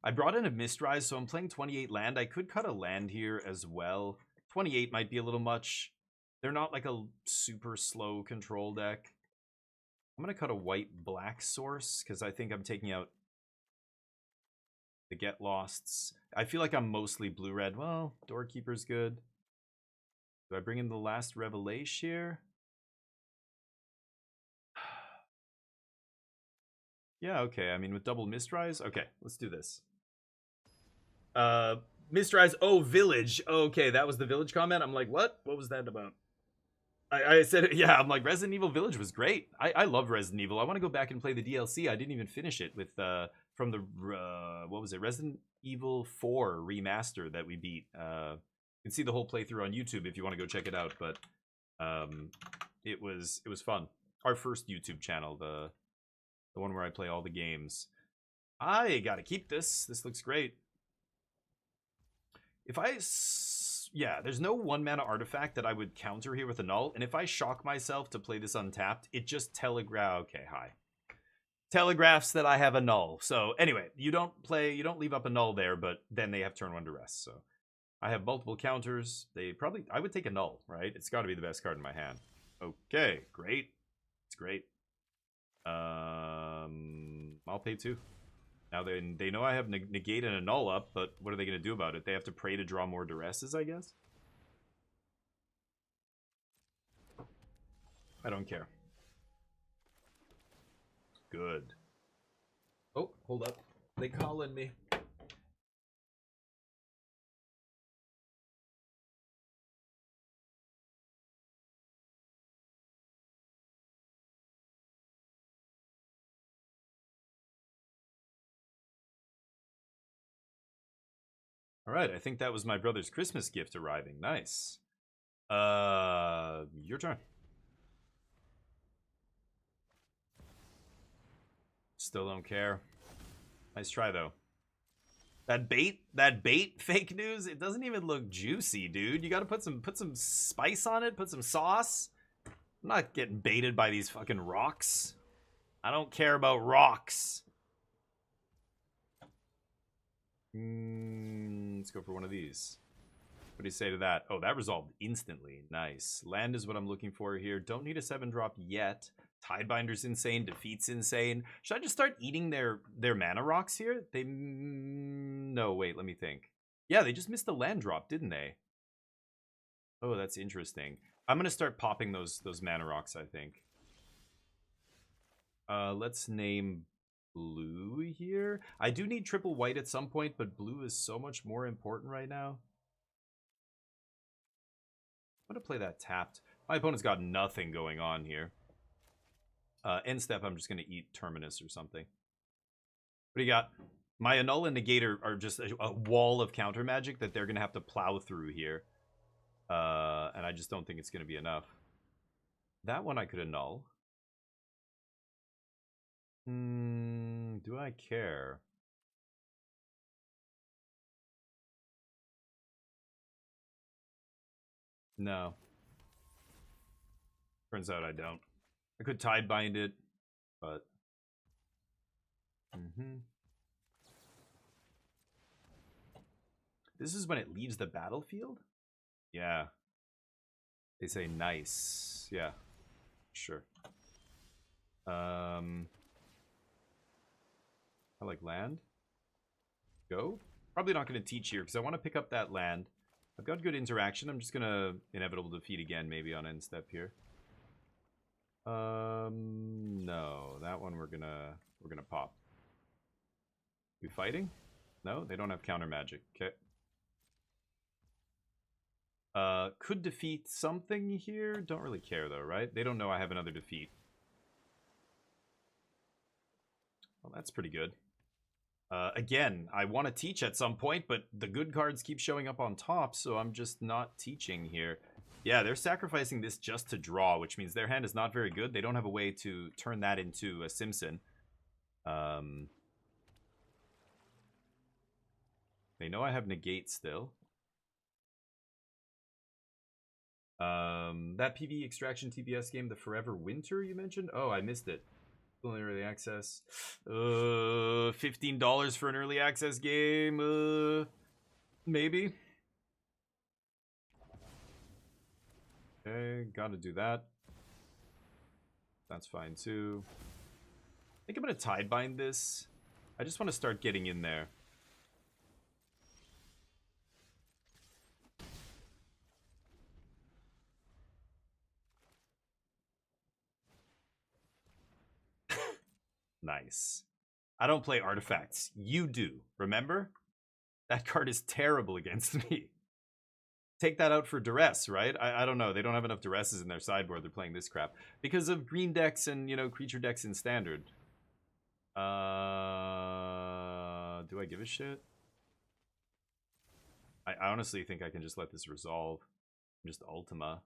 A: I brought in a Mistrise, so I'm playing 28 land. I could cut a land here as well. 28 might be a little much. They're not like a super slow control deck. I'm going to cut a white-black source, because I think I'm taking out the Get Losts. I feel like I'm mostly blue-red. Well, Doorkeeper's good. Do I bring in the last Revelation here? Yeah, okay. I mean, with double Mistrise? Okay, let's do this. Mistrise, oh, Village. Okay, that was the Village comment. I'm like, what? What was that about? I said, yeah, I'm like, Resident Evil Village was great. I love Resident Evil. I want to go back and play the DLC. I didn't even finish it with, from the, what was it? Resident Evil 4 remaster that we beat. You can see the whole playthrough on YouTube if you want to go check it out, but, it was fun. Our first YouTube channel, the one where I play all the games. I gotta keep this. This looks great. If yeah, there's no 1-mana artifact that I would counter here with a null. And if I shock myself to play this untapped, it just okay, hi. Telegraphs that I have a null. So anyway, you don't leave up a null there, but then they have turn 1 to rest. So I have multiple counters. I would take a null, right? It's got to be the best card in my hand. Okay, great. It's great. I'll pay 2. Now they know I have negate and a null up, but what are they going to do about it? They have to pray to draw more duresses, I guess? I don't care. Good. Oh, hold up. They calling me. All right, I think that was my brother's Christmas gift arriving. Nice. Your turn. Still don't care. Nice try, though. That bait fake news, it doesn't even look juicy, dude. You gotta put some spice on it, put some sauce. I'm not getting baited by these fucking rocks. I don't care about rocks. Let's go for one of these. What do you say to that? Oh, that resolved instantly. Nice. Land is what I'm looking for here. Don't need a 7-drop yet. Tidebinder's insane. Defeat's insane. Should I just start eating their mana rocks here? No, wait, let me think. Yeah, they just missed the land drop, didn't they? Oh, that's interesting. I'm gonna start popping those mana rocks, I think. Let's name blue here. I do need triple white at some point, but blue is so much more important right now. I'm gonna play that tapped. My opponent's got nothing going on here. End step, I'm just gonna eat Terminus or something. What do you got? My Annul and Negate are just a wall of counter magic that they're gonna have to plow through here. And I just don't think it's gonna be enough. That one I could Annul. Do I care? No. Turns out I don't. I could Tidebind it, but... This is when it leaves the battlefield? Yeah. They say nice. Yeah. Sure. I like land. Go? Probably not going to teach here because I want to pick up that land. I've got good interaction. I'm just going to inevitable defeat again maybe on end step here. No. That one we're gonna pop. We fighting? No, they don't have counter magic. Okay. Could defeat something here. Don't really care though, right? They don't know I have another defeat. Well, that's pretty good. Again, I want to teach at some point, but the good cards keep showing up on top, so I'm just not teaching here. Yeah, they're sacrificing this just to draw, which means their hand is not very good. They don't have a way to turn that into a Simpson. They know I have Negate still. That PvE Extraction TBS game, the Forever Winter you mentioned? Oh, I missed it. Only early access. $15 for an early access game. Maybe. Okay, gotta do that. That's fine too. I think I'm gonna Tidebind this. I just want to start getting in there. Nice. I don't play artifacts. You do. Remember? That card is terrible against me. Take that out for Duress, right? I don't know. They don't have enough Duresses in their sideboard. They're playing this crap. Because of green decks and, you know, creature decks in Standard. Do I give a shit? I honestly think I can just let this resolve. Just Ultima.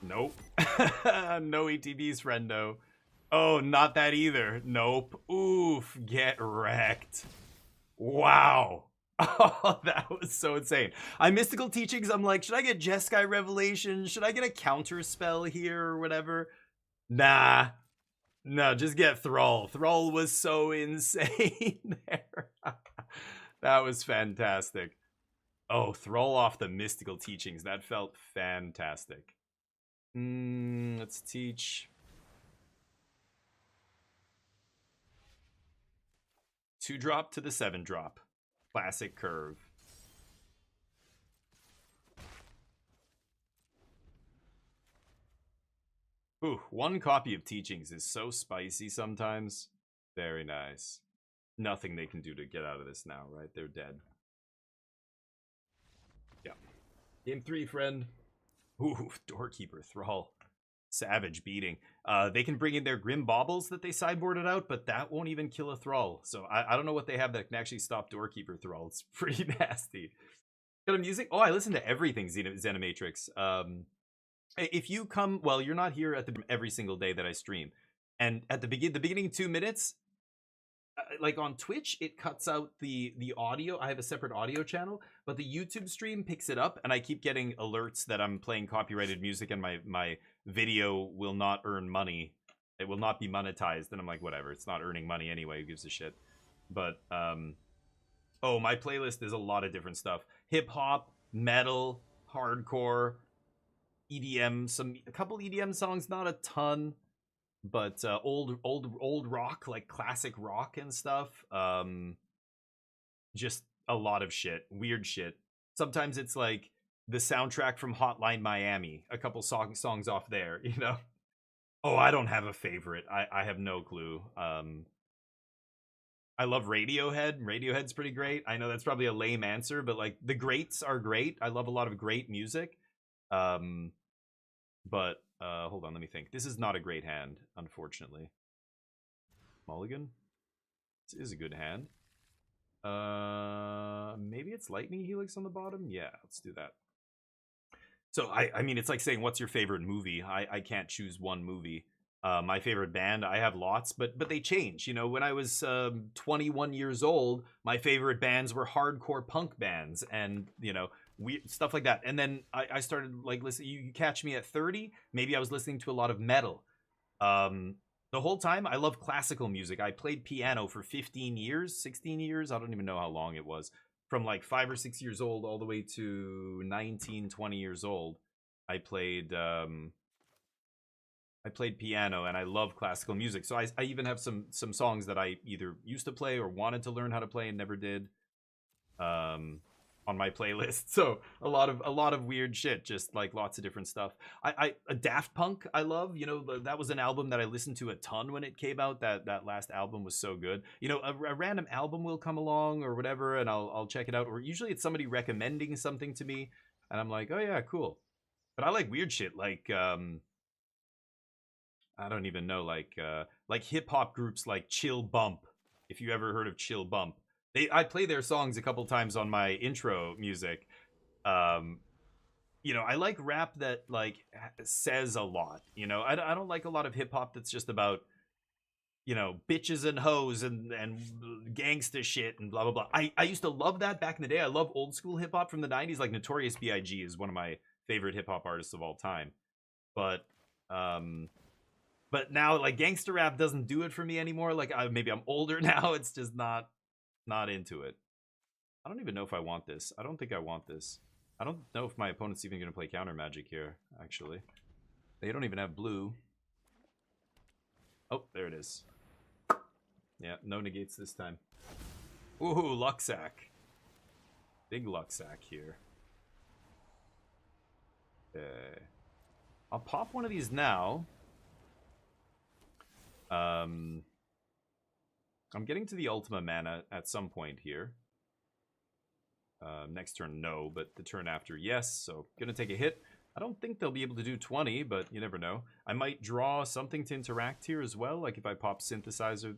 A: Nope. No ETBs, friendo. Oh, not that either. Nope. Oof. Get wrecked. Wow. Oh, that was so insane. I Mystical Teachings. I'm like, should I get Jeskai Revelation? Should I get a counter spell here or whatever? Nah. No, just get Thrall. Thrall was so insane there. That was fantastic. Oh, Thrall off the Mystical Teachings. That felt fantastic. Let's teach. 2-drop to the 7-drop. Classic curve. Ooh, 1 copy of Teachings is so spicy sometimes. Very nice. Nothing they can do to get out of this now, right? They're dead. Yeah. Game 3, friend. Ooh, Doorkeeper Thrall. Savage beating. They can bring in their Grim Baubles that they sideboarded out, but that won't even kill a Thrall. So I don't know what they have that can actually stop Doorkeeper Thrall. It's pretty nasty. Got a music? Oh, I listen to everything Zenimatrix. If you come, well, you're not here at every single day that I stream. And at the beginning 2 minutes, like on Twitch, it cuts out the audio. I have a separate audio channel, but the YouTube stream picks it up, and I keep getting alerts that I'm playing copyrighted music and my video will not earn money It will not be monetized. And I'm like, whatever. It's not earning money anyway. Who gives a shit? But oh, my playlist is a lot of different stuff: hip hop, metal, hardcore, EDM. A couple EDM songs, not a ton, but old rock, like classic rock and stuff. Just a lot of shit, weird shit. Sometimes it's like the soundtrack from Hotline Miami, a couple songs off there, you know. Oh, I don't have a favorite. I have no clue. I love Radiohead. Radiohead's pretty great. I know that's probably a lame answer, but like the greats are great. I love a lot of great music. But hold on, let me think. This is not a great hand, unfortunately. Mulligan? This is a good hand. Maybe it's Lightning Helix on the bottom? Yeah, let's do that. So, I mean, it's like saying, what's your favorite movie? I can't choose one movie. My favorite band, I have lots, but they change. You know, when I was 21 years old, my favorite bands were hardcore punk bands and, you know, stuff like that. And then I started, like, listening. You catch me at 30, maybe I was listening to a lot of metal. The whole time, I love classical music. I played piano for 15 years, 16 years. I don't even know how long it was. From like 5 or 6 years old all the way to 19, 20 years old. I played piano, and I love classical music. So I even have some songs that I either used to play or wanted to learn how to play and never did. On my playlist. So a lot of weird shit, just like lots of different stuff. A Daft Punk I love. You know, that was an album that I listened to a ton when it came out. That last album was so good. You know, a random album will come along or whatever, and I'll check it out. Or usually it's somebody recommending something to me, and I'm like, oh yeah, cool. But I like weird shit, like I don't even know, like hip hop groups like Chill Bump. If you ever heard of Chill Bump. I play their songs a couple times on my intro music. You know, I like rap that like says a lot. You know, I don't like a lot of hip hop that's just about, you know, bitches and hoes and gangsta shit and blah blah blah. I used to love that back in the day. I love old school hip hop from the 90s. Like Notorious B.I.G. is one of my favorite hip hop artists of all time. But now like gangster rap doesn't do it for me anymore. Like maybe I'm older now. It's just not into it. I don't even know if I want this. I don't think I want this. I don't know if my opponent's even going to play counter magic here, actually. They don't even have blue. Oh, there it is. Yeah, no negates this time. Ooh, Luxac. Big Luxac here. Okay. I'll pop one of these now. I'm getting to the Ultima mana at some point here. Next turn, no, but the turn after, yes. So, gonna take a hit. I don't think they'll be able to do 20, but you never know. I might draw something to interact here as well, like if I pop Synthesizer.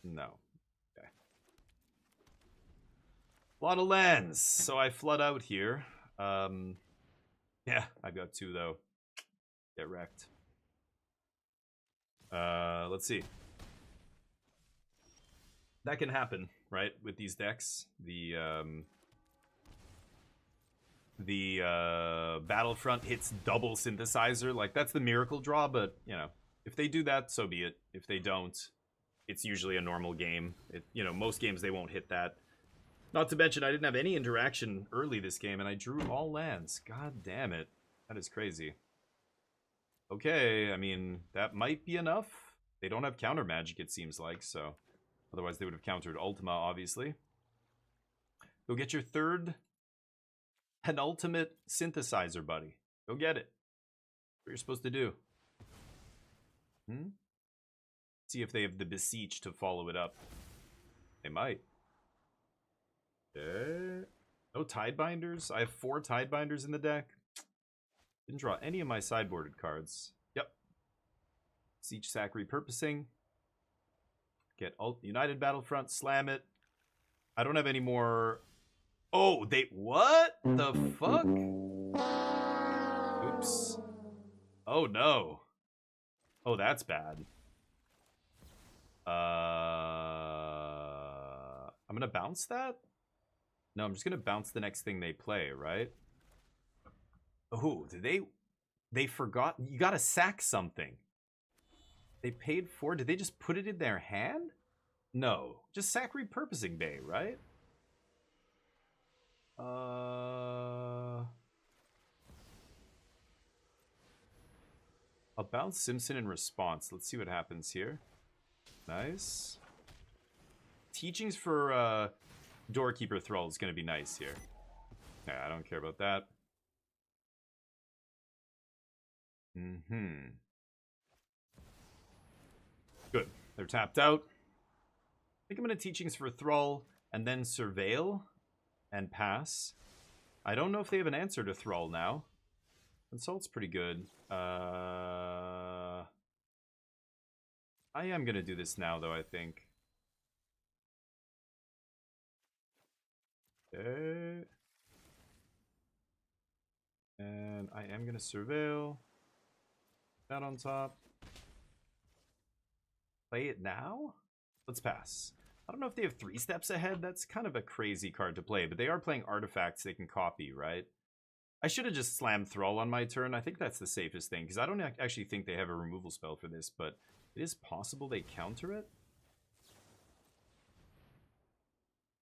A: No. Okay. A lot of lands, so I flood out here. Yeah, I've got 2, though. Get wrecked. Let's see. That can happen, right, with these decks. The Battlefront hits double Synthesizer. Like, that's the miracle draw, but, you know, if they do that, so be it. If they don't, it's usually a normal game. You know, most games, they won't hit that. Not to mention, I didn't have any interaction early this game, and I drew all lands. God damn it. That is crazy. Okay, I mean, that might be enough. They don't have counter magic, it seems like, so... Otherwise, they would have countered Ultima, obviously. Go get your third penultimate Synthesizer, buddy. Go get it. What you're supposed to do. See if they have the Beseech to follow it up. They might. No Tidebinders? I have 4 Tidebinders in the deck. Didn't draw any of my sideboarded cards. Yep. Siege Sack Repurposing. Get United Battlefront, slam it. I don't have any more. Oh, they. What the fuck? Oops. Oh, no. Oh, that's bad. I'm going to bounce that? No, I'm just going to bounce the next thing they play, right? Oh, did they. They forgot. You got to sack something. They paid 4. Did they just put it in their hand? No. Just sack repurposing bay, right? I'll bounce Simpson in response. Let's see what happens here. Nice. Teachings for Doorkeeper Thrall is going to be nice here. Yeah, I don't care about that. Good. They're tapped out. I think I'm going to Teachings for Thrall and then Surveil and pass. I don't know if they have an answer to Thrall now. Consult's pretty good. I am going to do this now, though, I think. Okay. And I am going to Surveil. That on top. Play it now? Let's pass. I don't know if they have 3 steps ahead. That's kind of a crazy card to play, but they are playing artifacts they can copy, right? I should have just slammed Thrall on my turn. I think that's the safest thing, because I don't actually think they have a removal spell for this, but it is possible they counter it.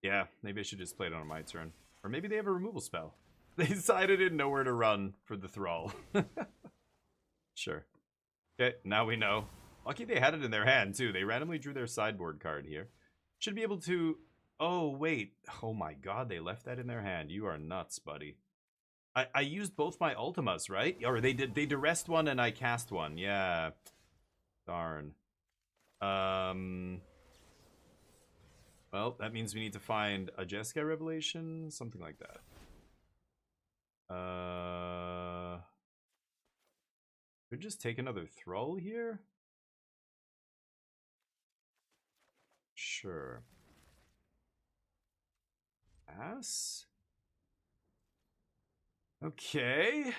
A: Yeah, maybe I should just play it on my turn. Or maybe they have a removal spell. They decided in nowhere to run for the Thrall. Sure. Okay, now we know. Lucky they had it in their hand, too. They randomly drew their sideboard card here. Should be able to... Oh, wait. Oh my god, they left that in their hand. You are nuts, buddy. I used both my Ultimas, right? Or they duressed one and I cast one. Yeah. Darn. Well, that means we need to find a Jeskai Revelation. Something like that. Could just take another Thrall here? Sure. Pass? Okay.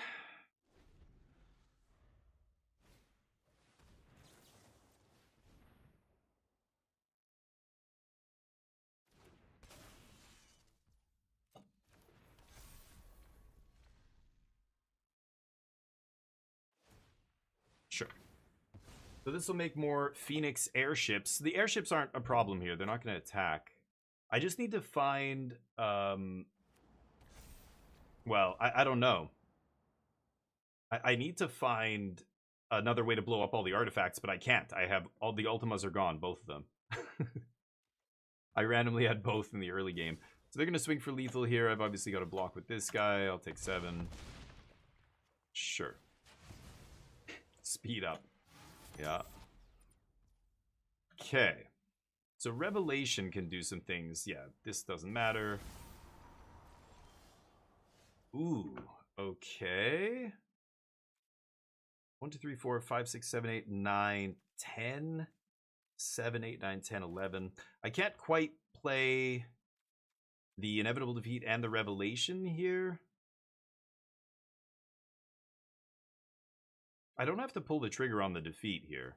A: Sure. So this will make more Phoenix airships. The airships aren't a problem here. They're not going to attack. I just need to find... Well, I don't know. I need to find another way to blow up all the artifacts, but I can't. I have... All the Ultimas are gone, both of them. I randomly had both in the early game. So they're going to swing for lethal here. I've obviously got to block with this guy. I'll take 7. Sure. Speed up. Yeah. Okay. So Revelation can do some things. Yeah, this doesn't matter. Ooh, okay. 1, 2, 3, 4, 5, 6, 7, 8, 9, 10. 7, 8, 9, 10, 11. I can't quite play the Inevitable Defeat and the Revelation here. I don't have to pull the trigger on the defeat here.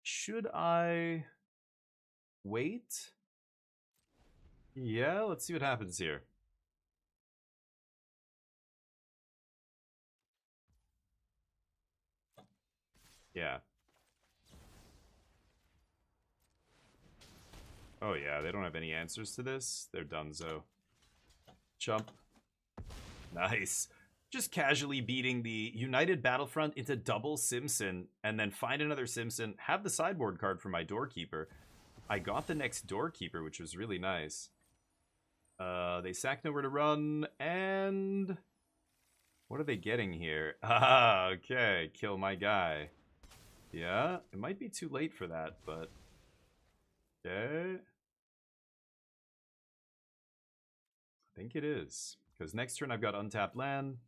A: Should I wait? Yeah, let's see what happens here. Yeah. Oh yeah, they don't have any answers to this. They're donezo. Jump. Nice. Just casually beating the United Battlefront into double Simpson, and then find another Simpson, have the sideboard card for my Doorkeeper. I got the next Doorkeeper, which was really nice. They sack nowhere to run, and... What are they getting here? Ah, okay, kill my guy. Yeah, it might be too late for that, but... Okay. I think it is. Because next turn I've got untapped land.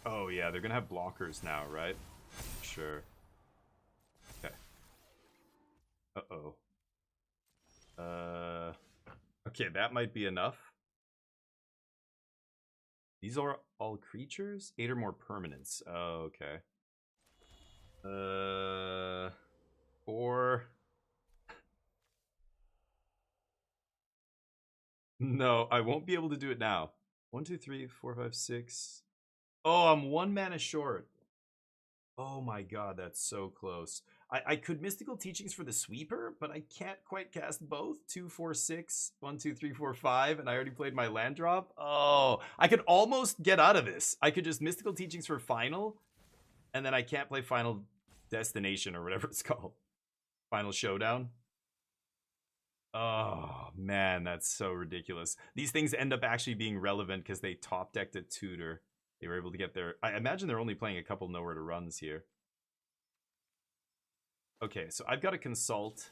A: Oh yeah, they're gonna have blockers now, right? Sure. Okay. Uh-oh. Okay, that might be enough. These are all creatures? 8 or more permanents. Oh, okay. 4. No, I won't be able to do it now. 1, 2, 3, 4, 5, 6. Oh, I'm 1 mana short. Oh my god, that's so close. I could Mystical Teachings for the sweeper, but I can't quite cast both. 2, 4, 6, 1, 2, 3, 4, 5, and I already played my land drop. Oh, I could almost get out of this. I could just Mystical Teachings for final, and then I can't play Final Destination or whatever it's called. Final Showdown. Oh man, that's so ridiculous. These things end up actually being relevant because they top decked a tutor. They were able to get their... I imagine they're only playing a couple nowhere to runs here. Okay, so I've got to consult.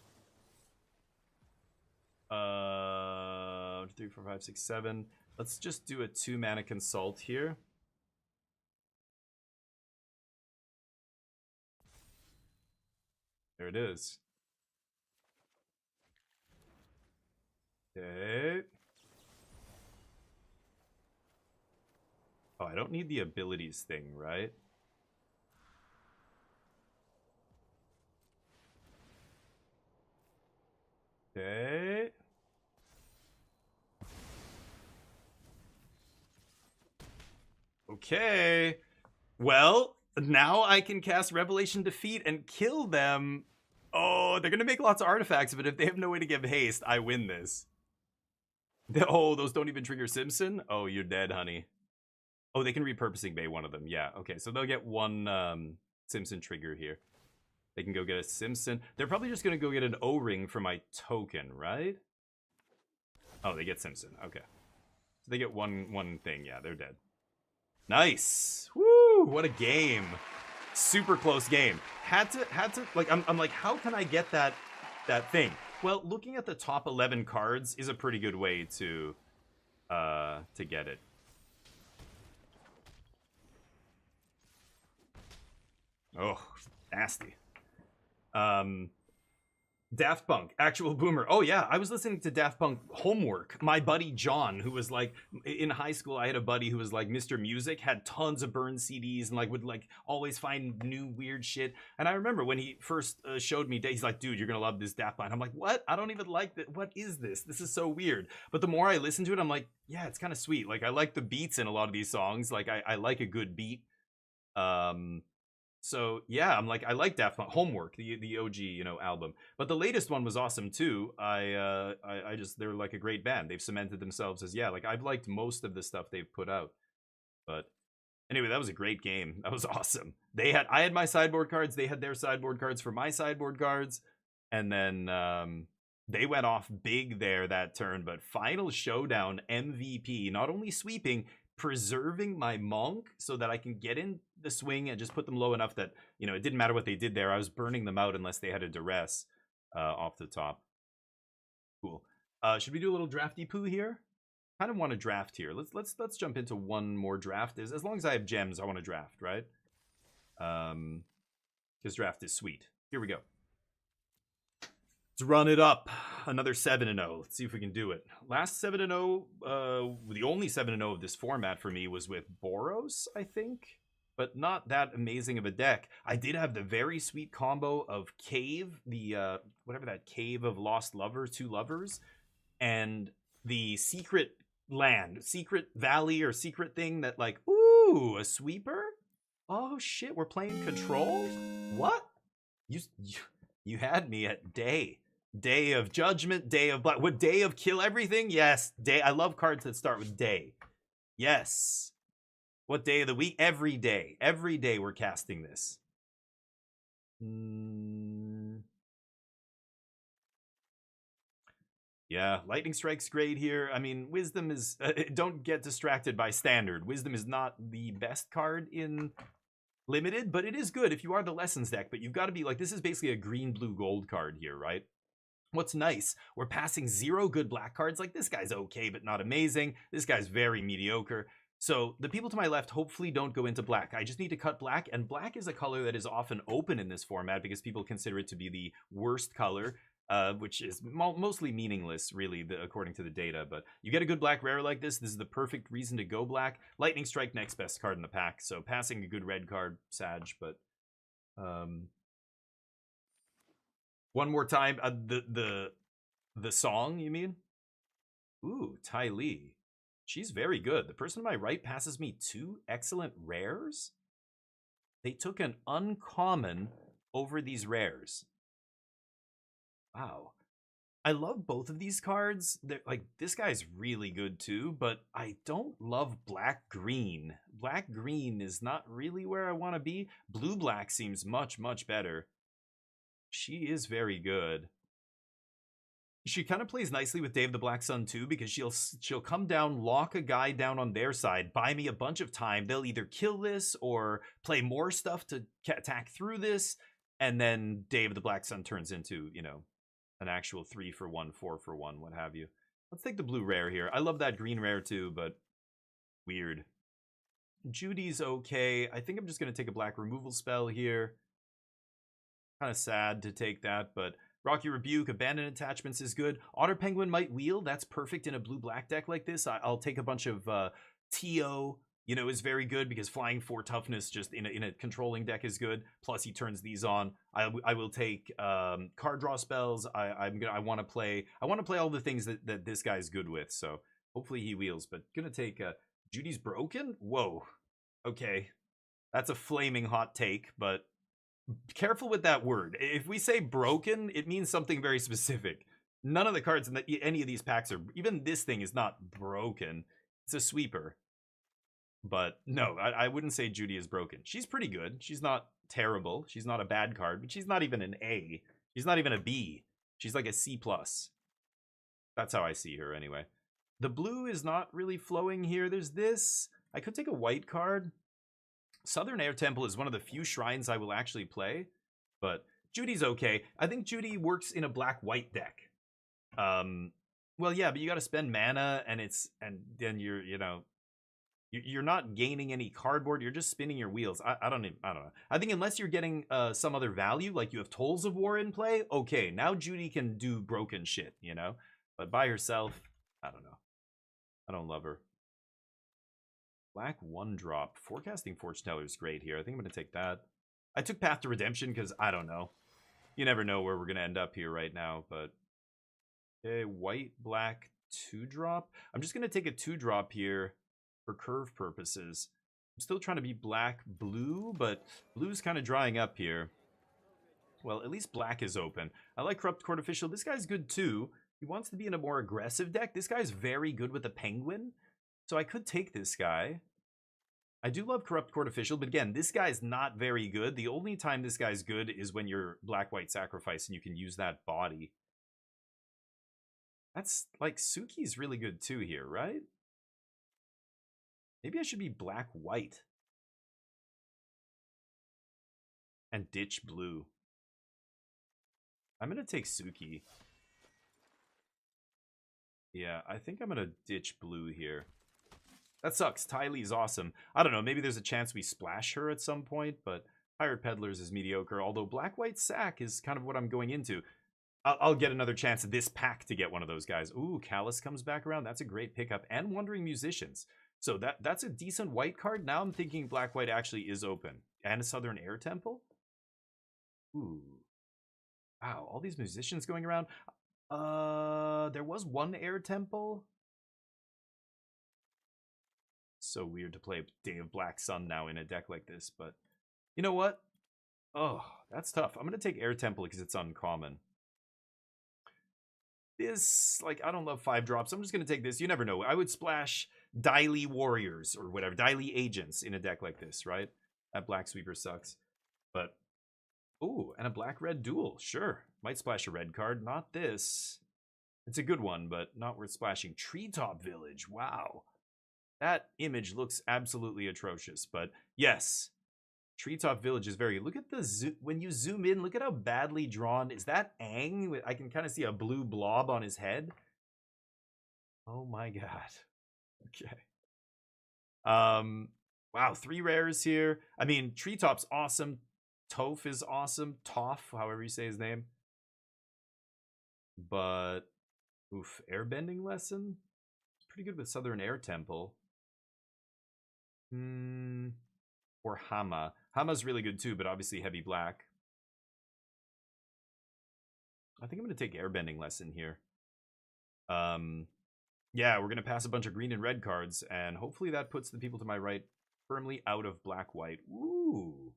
A: 3, 4, 5, 6, 7. Let's just do a 2 mana consult here. There it is. Okay. Oh, I don't need the abilities thing, right? Okay. Okay. Well, now I can cast Revelation Defeat and kill them. Oh, they're going to make lots of artifacts, but if they have no way to give haste, I win this. Oh, those don't even trigger Simpson? Oh, you're dead, honey. Oh, they can Repurposing Bay one of them. Yeah, okay. So they'll get one Simpson trigger here. They can go get a Simpson. They're probably just going to go get an O-Ring for my token, right? Oh, they get Simpson. Okay. So they get one thing. Yeah, they're dead. Nice. Woo! What a game. Super close game. Had to like I'm like, how can I get that thing? Well, looking at the top 11 cards is a pretty good way to get it. Oh, nasty. Daft Punk, Actual Boomer. Oh yeah, I was listening to Daft Punk Homework. My buddy John, who was like, in high school, I had a buddy who was like Mr. Music, had tons of burned CDs and like would like always find new weird shit. And I remember when he first showed me, he's like, dude, you're gonna love this Daft Punk. I'm like, what? I don't even like that. What is this? This is so weird. But the more I listen to it, I'm like, yeah, it's kind of sweet. Like I like the beats in a lot of these songs. Like I like a good beat. So yeah, I'm like, I like Daft Punk Homework, the OG, you know, album. But the latest one was awesome too. I just, they're like a great band. They've cemented themselves as, yeah, like I've liked most of the stuff they've put out. But anyway, that was a great game. That was awesome. I had my sideboard cards, they had their sideboard cards for my sideboard cards, and then they went off big there that turn. But Final Showdown MVP, not only sweeping, preserving my monk so that I can get in the swing and just put them low enough that, you know, it didn't matter what they did there. I was burning them out unless they had a duress off the top. Cool. Should we do a little drafty poo here? Kind of want to draft here. Let's jump into one more draft. As long as I have gems, I want to draft, right? Because draft is sweet. Here we go. Let's run it up. Another 7-0. Let's see if we can do it. Last 7-0, the only 7-0 of this format for me was with Boros, I think. But not that amazing of a deck. I did have the very sweet combo of Cave, the, whatever that Cave of Lost Lovers, 2 lovers, and the Secret Land, Secret Valley or Secret thing that like, ooh, a sweeper? Oh shit, we're playing Control? What? You had me at Day. Day of Judgment, Day of Black. What, Day of Kill Everything? Yes, Day. I love cards that start with Day. Yes. What day of the week? Every day. Every day we're casting this. Yeah, Lightning Strike's great here. I mean, Wisdom is... don't get distracted by Standard. Wisdom is not the best card in Limited, but it is good if you are the Lessons deck. But you've got to be like... This is basically a green, blue, gold card here, right? What's nice, we're passing 0 good black cards. Like, this guy's okay, but not amazing. This guy's very mediocre. So the people to my left hopefully don't go into black. I just need to cut black, and black is a color that is often open in this format because people consider it to be the worst color, which is mostly meaningless, really, according to the data. But you get a good black rare like this is the perfect reason to go black. Lightning Strike, next best card in the pack. So passing a good red card, Sag, but One more time. The song, you mean? Ooh, Ty Lee. She's very good. The person to my right passes me 2 excellent rares. They took an uncommon over these rares. Wow. I love both of these cards. They're, like, this guy's really good too, but I don't love black-green. Black-green is not really where I want to be. Blue-black seems much, much better. She is very good. She kind of plays nicely with Dave the Black Sun too, because she'll come down, lock a guy down on their side, buy me a bunch of time. They'll either kill this or play more stuff to attack through this, and then Dave the Black Sun turns into, you know, an actual 3-for-1, 4-for-1, what have you. Let's take the blue rare here. I love that green rare too, but weird. Judy's okay. I think I'm just going to take a black removal spell here. Kind of sad to take that, but Rocky Rebuke, Abandoned Attachments is good. Otter Penguin might wheel. That's perfect in a blue-black deck like this. I'll take a bunch of T.O., you know, is very good because flying 4 toughness just in a controlling deck is good. Plus he turns these on. I will take card draw spells. I want to play all the things that this guy's good with. So hopefully he wheels. But gonna take Judy's Broken. Whoa, okay, that's a flaming hot take. But careful with that word. If we say broken, it means something very specific. None of the cards in any of these packs are. Even this thing is not broken. It's a sweeper. But no, I wouldn't say Judy is broken. She's pretty good. She's not terrible. She's not a bad card, but she's not even an A. She's not even a B. She's like a C+. That's how I see her anyway. The blue is not really flowing here. There's this. I could take a white card. Southern Air Temple is one of the few shrines I will actually play, but Judy's okay. I think Judy works in a black-white deck. Well, yeah, but you got to spend mana, and then you're not gaining any cardboard. You're just spinning your wheels. I don't know. I think unless you're getting some other value, like you have Tolls of War in play, okay, now Judy can do broken shit, you know? But by herself, I don't know. I don't love her. Black 1-drop. Forecasting Fortune Teller is great here. I think I'm going to take that. I took Path to Redemption because I don't know. You never know where we're going to end up here right now, but... Okay, white, black, 2-drop. I'm just going to take a 2-drop here for curve purposes. I'm still trying to be black, blue, but blue's kind of drying up here. Well, at least black is open. I like Corrupt Court Official. This guy's good too. He wants to be in a more aggressive deck. This guy's very good with the Penguin. So I could take this guy. I do love Corrupt Court Official, but again, this guy's not very good. The only time this guy's good is when you're black-white sacrifice and you can use that body. That's, like, Suki's really good too here, right? Maybe I should be black-white. And ditch blue. I'm going to take Suki. Yeah, I think I'm going to ditch blue here. That sucks. Ty Lee's awesome. I don't know, maybe there's a chance we splash her at some point, but Pirate Peddlers is mediocre, although Black-White Sack is kind of what I'm going into. I'll get another chance at this pack to get one of those guys. Ooh, Callus comes back around. That's a great pickup. And Wandering Musicians. So that's a decent white card. Now I'm thinking Black-White actually is open. And a Southern Air Temple? Ooh. Wow, all these musicians going around. There was one Air Temple. So weird to play Day of Black Sun now in a deck like this, but you know what? Oh, that's tough. I'm going to take Air Temple because it's uncommon. This, like, I don't love 5-drops. I'm just going to take this. You never know. I would splash Daily Warriors or whatever, Daily Agents in a deck like this, right? That Black Sweeper sucks. But, ooh, and a black-red duel. Sure. Might splash a red card. Not this. It's a good one, but not worth splashing. Treetop Village. Wow. That image looks absolutely atrocious, but yes, Treetop Village is very... Look at the... When you zoom in, look at how badly drawn... Is that Aang? I can kind of see a blue blob on his head. Oh my god. Okay. Wow, 3 rares here. I mean, Treetop's awesome. Toph is awesome. Toph, however you say his name. But... Oof, Airbending Lesson? Pretty good with Southern Air Temple. Or Hama. Hama's really good too, but obviously heavy black. I think I'm going to take Airbending Lesson here. Yeah, we're going to pass a bunch of green and red cards, and hopefully that puts the people to my right firmly out of black-white. Ooh.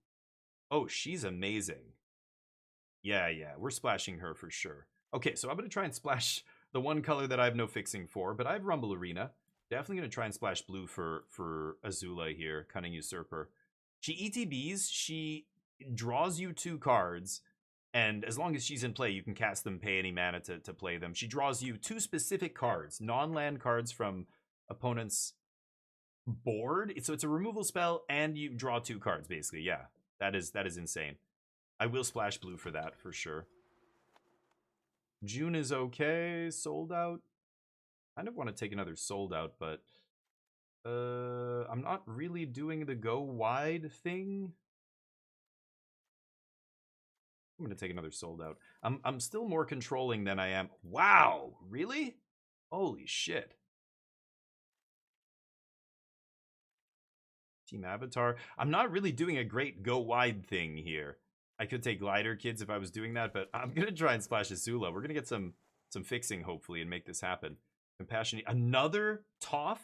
A: Oh, she's amazing. Yeah, we're splashing her for sure. Okay, so I'm going to try and splash the one color that I have no fixing for, but I have Rumble Arena. Definitely going to try and splash blue for Azula here, Cunning Usurper. She ETBs, she draws you 2 cards, and as long as she's in play, you can cast them, pay any mana to play them. She draws you 2 specific cards, non-land cards from opponent's board. So it's a removal spell, and you draw 2 cards, basically. Yeah, that is insane. I will splash blue for that, for sure. June is okay. Sold Out. I kind of want to take another Sold Out, but I'm not really doing the go wide thing. I'm going to take another Sold Out. I'm still more controlling than I am. Wow, really? Holy shit. Team Avatar. I'm not really doing a great go wide thing here. I could take Glider Kids if I was doing that, but I'm going to try and splash Azula. We're going to get some fixing, hopefully, and make this happen. Compassionate. Another Toph?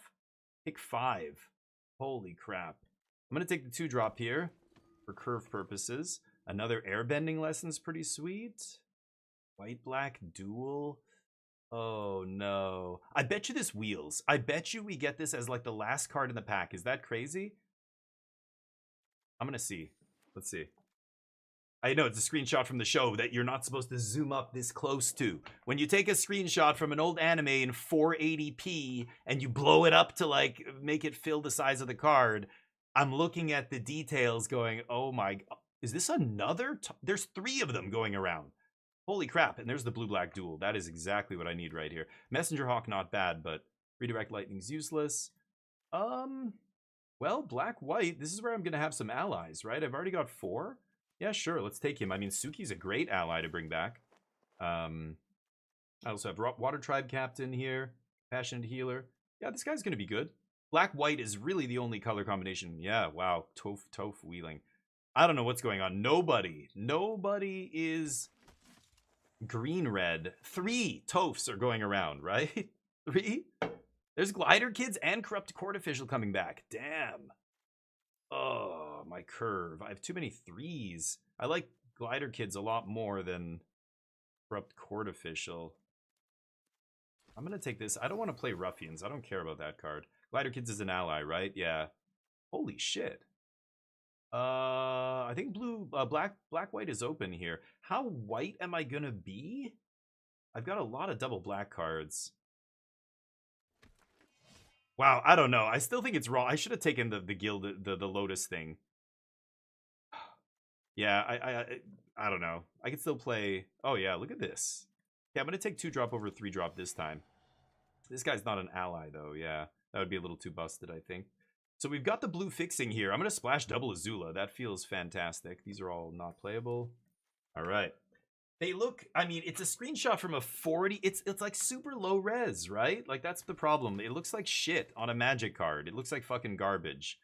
A: Pick 5. Holy crap. I'm going to take the 2-drop here for curve purposes. Another Airbending Lesson's pretty sweet. White-black duel. Oh, no. I bet you this wheels. I bet you we get this as, like, the last card in the pack. Is that crazy? I'm going to see. Let's see. I know it's a screenshot from the show that you're not supposed to zoom up this close to. When you take a screenshot from an old anime in 480p and you blow it up to like make it fill the size of the card, I'm looking at the details going, oh my, is this another? There's 3 of them going around. Holy crap. And there's the blue-black duel. That is exactly what I need right here. Messenger Hawk, not bad, but Redirect Lightning's useless. Well, black-white, this is where I'm going to have some allies, right? I've already got 4. Yeah, sure, let's take him. I mean, Suki's a great ally to bring back. I also have Water Tribe Captain here. Passionate Healer. Yeah, this guy's going to be good. Black-white is really the only color combination. Yeah, wow. Toph wheeling. I don't know what's going on. Nobody is green-red. 3 Tophs are going around, right? 3? There's Glider Kids and Corrupt Court Official coming back. Damn. Oh, my curve. I have too many 3s. I like Glider Kids a lot more than Corrupt Court Official. I'm going to take this. I don't want to play Ruffians. I don't care about that card. Glider Kids is an ally, right? Yeah. Holy shit. I think black-white is open here. How white am I going to be? I've got a lot of double black cards. Wow, I don't know. I still think it's wrong. I should have taken the guild, the Lotus thing. Yeah, I don't know. I could still play. Oh yeah, look at this. Yeah, I'm gonna take 2-drop over 3-drop this time. This guy's not an ally though. Yeah, that would be a little too busted, I think. So we've got the blue fixing here. I'm gonna splash double Azula. That feels fantastic. These are all not playable. All right. They look, I mean, it's a screenshot from a 40. It's like super low res, right? Like, that's the problem. It looks like shit on a Magic card. It looks like fucking garbage.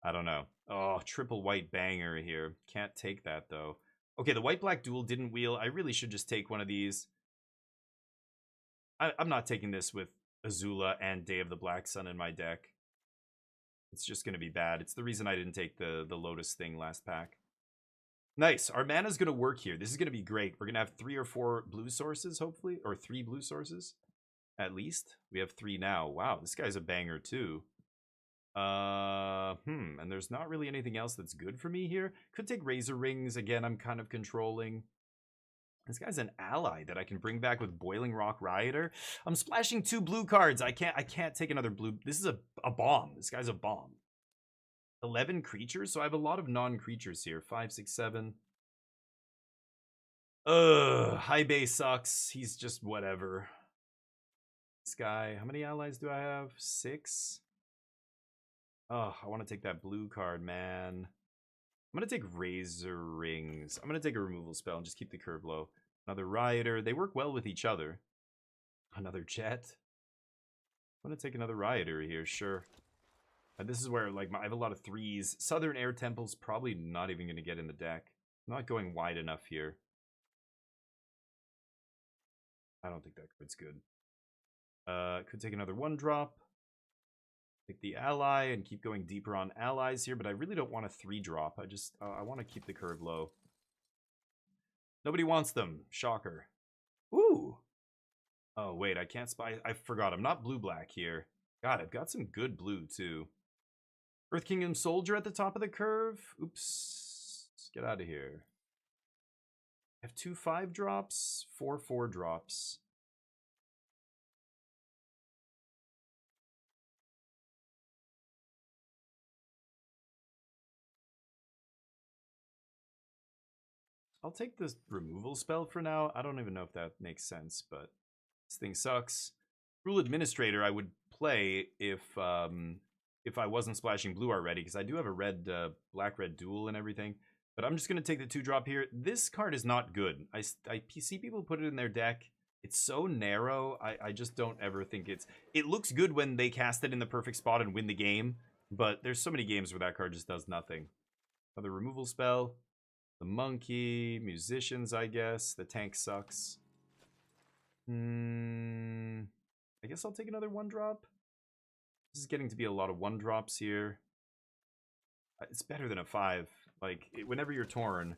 A: I don't know. Oh, triple white banger here. Can't take that, though. Okay, the white-black duel didn't wheel. I really should just take one of these. I'm not taking this with Azula and Day of the Black Sun in my deck. It's just going to be bad. It's the reason I didn't take the Lotus thing last pack. Nice. Our mana's going to work here. This is going to be great. We're going to have 3 or 4 blue sources, hopefully. Or 3 blue sources, at least. We have 3 now. Wow, this guy's a banger, too. And there's not really anything else that's good for me here. Could take Razor Rings. Again, I'm kind of controlling. This guy's an ally that I can bring back with Boiling Rock Rioter. I'm splashing 2 blue cards. I can't take another blue. This is a bomb. This guy's a bomb. 11 creatures, so I have a lot of non-creatures here. 5, 6, 7. High Bay sucks. He's just whatever. This guy, how many allies do I have? 6? Oh, I want to take that blue card, man. I'm going to take Razor Rings. I'm going to take a removal spell and just keep the curve low. Another Rioter. They work well with each other. Another Jet. I'm going to take another Rioter here, sure. This is where, like, I have a lot of threes. Southern Air Temple's probably not even going to get in the deck. I'm not going wide enough here. I don't think that card's good. Could take another 1-drop. Take the ally and keep going deeper on allies here, but I really don't want a 3-drop. I want to keep the curve low. Nobody wants them. Shocker. Ooh. Oh, wait, I can't spy. I forgot. I'm not blue-black here. God, I've got some good blue, too. Earth Kingdom Soldier at the top of the curve. Oops. Let's get out of here. I have 2 5-drops, 4 4-drops. I'll take this removal spell for now. I don't even know if that makes sense, but this thing sucks. Rule Administrator I would play if I wasn't splashing blue already, because I do have a red, black-red duel and everything. But I'm just going to take the 2-drop here. This card is not good. I see people put it in their deck. It's so narrow. I just don't ever think it's... It looks good when they cast it in the perfect spot and win the game, but there's so many games where that card just does nothing. Another removal spell. The monkey, musicians, I guess. The tank sucks. I guess I'll take another 1-drop. This is getting to be a lot of 1-drops here. It's better than a 5. Like, whenever you're torn,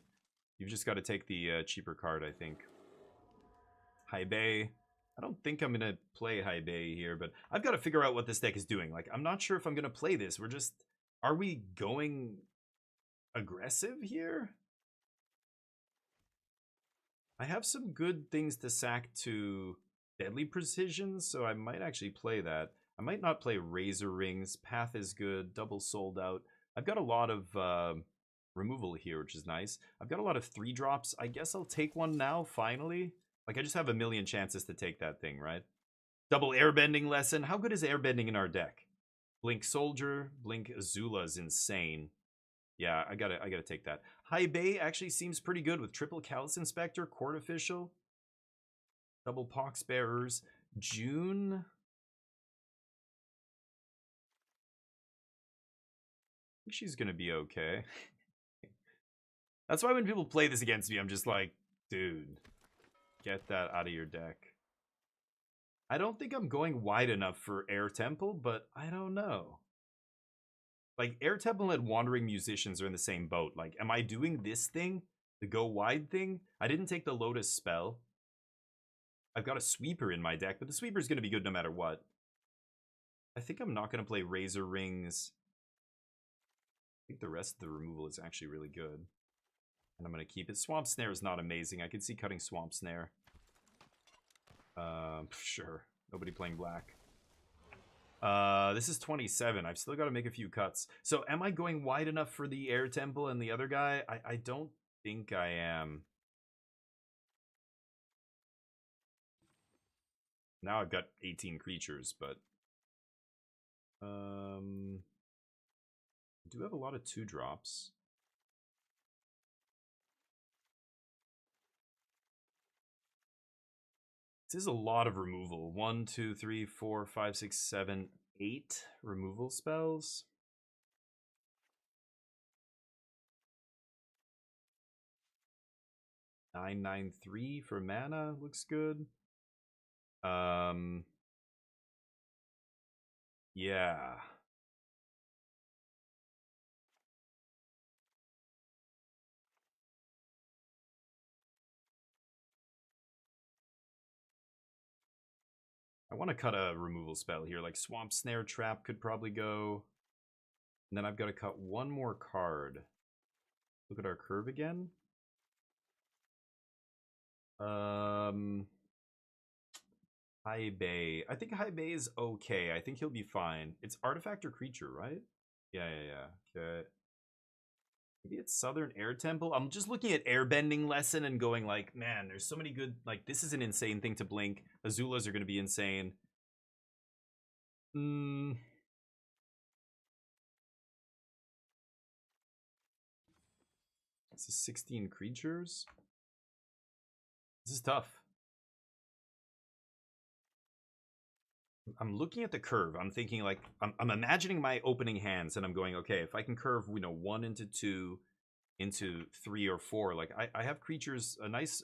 A: you've just got to take the cheaper card, I think. High Bay. I don't think I'm going to play High Bay here, but I've got to figure out what this deck is doing. Like, I'm not sure if I'm going to play this. Are we going aggressive here? I have some good things to sack to Deadly Precision, so I might actually play that. I might not play Razor Rings. Path is good. Double Sold Out. I've got a lot of removal here, which is nice. I've got a lot of 3-drops. I guess I'll take one now, finally. Like, I just have a million chances to take that thing, right? Double Airbending Lesson. How good is Airbending in our deck? Blink Soldier. Blink Azula is insane. Yeah, I gotta take that. High Bay actually seems pretty good with triple Callous Inspector, Court Official, double Pox Bearers, June. I think she's gonna be okay. That's why when people play this against me, I'm just like, dude, get that out of your deck. I don't think I'm going wide enough for Air Temple, but I don't know. Like, Air Temple and Wandering Musicians are in the same boat. Like, am I doing this thing? The go wide thing? I didn't take the Lotus spell. I've got a Sweeper in my deck, but the Sweeper's going to be good no matter what. I think I'm not going to play Razor Rings. I think the rest of the removal is actually really good. And I'm going to keep it. Swamp Snare is not amazing. I can see cutting Swamp Snare. Sure. Nobody playing black. This is 27. I've still got to make a few cuts. So am I going wide enough for the Air Temple and the other guy? I don't think I am. Now I've got 18 creatures, but I do have a lot of 2-drops. This is a lot of removal. 1, 2, 3, 4, 5, 6, 7, 8 removal spells. Nine, 9, 3 for mana looks good. Yeah. I want to cut a removal spell here, like Swamp Snare Trap could probably go. And then I've got to cut one more card. Look at our curve again. High Bay. I think High Bay is okay. I think he'll be fine. It's artifact or creature, right? Yeah. Okay. Maybe it's Southern Air Temple. I'm just looking at Airbending Lesson and going like, man, there's so many good... Like, this is an insane thing to blink. Azulas are going to be insane. This is 16 creatures. This is tough. I'm looking at the curve. I'm thinking like I'm imagining my opening hands, and I'm going, okay, if I can curve, you know, 1 into 2 into 3 or 4, like I have creatures, a nice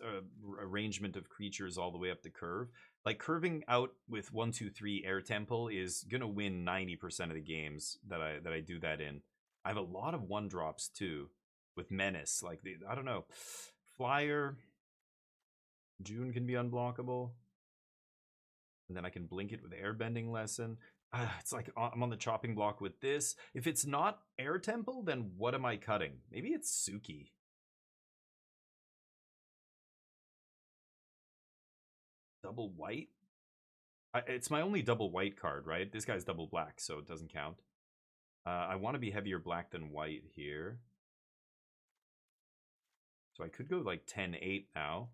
A: arrangement of creatures all the way up the curve. Like curving out with 1, 2, 3 Air Temple is gonna win 90% of the games that I do that in. I have a lot of 1-drops too with Menace. Like I don't know, Flyer. June can be unblockable. And then I can blink it with Airbending Lesson. It's like I'm on the chopping block with this. If it's not Air Temple, then what am I cutting? Maybe it's Suki. Double white? It's my only double white card, right? This guy's double black, so it doesn't count. I want to be heavier black than white here. So I could go like 10-8 now.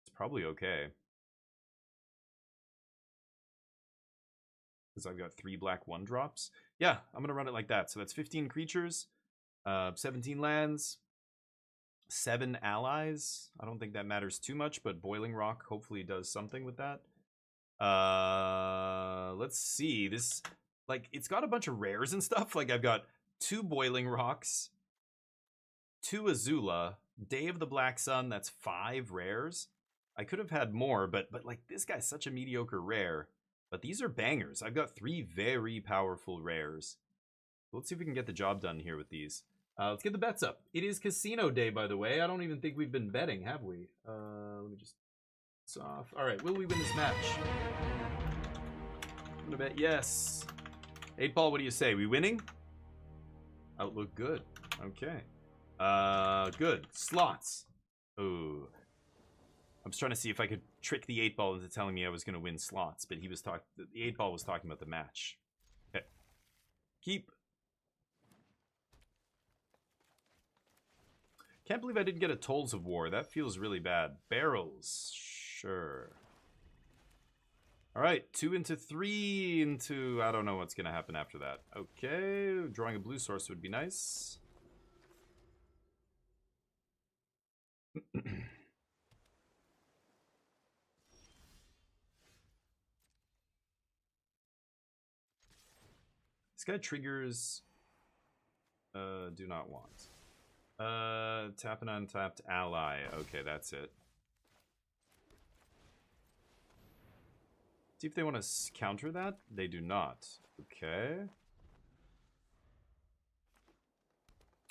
A: It's probably okay. Because I've got 3 black 1-drops. Yeah, I'm going to run it like that. So that's 15 creatures, 17 lands, 7 allies. I don't think that matters too much, but Boiling Rock hopefully does something with that. Let's see. This, like, it's got a bunch of rares and stuff. Like, I've got 2 Boiling Rocks, 2 Azula, Day of the Black Sun, that's 5 rares. I could have had more, but like, this guy's such a mediocre rare. But these are bangers. I've got 3 very powerful rares. Let's see if we can get the job done here with these. Let's get the bets up. It is casino day, by the way. I don't even think we've been betting, have we? Let me just... It's off. All right, will we win this match? I'm gonna bet yes. 8-Ball, what do you say? We winning? Outlook good. Okay. Good. Slots. Ooh. I was trying to see if I could trick the 8-Ball into telling me I was going to win slots, but he was the 8-Ball was talking about the match. Okay. Keep. Can't believe I didn't get a Tolls of War. That feels really bad. Barrels. Sure. All right. 2 into 3 into... I don't know what's going to happen after that. Okay. Drawing a blue source would be nice. This guy triggers... do not want. Tap an untapped ally. Okay, that's it. See if they want to counter that. They do not. Okay.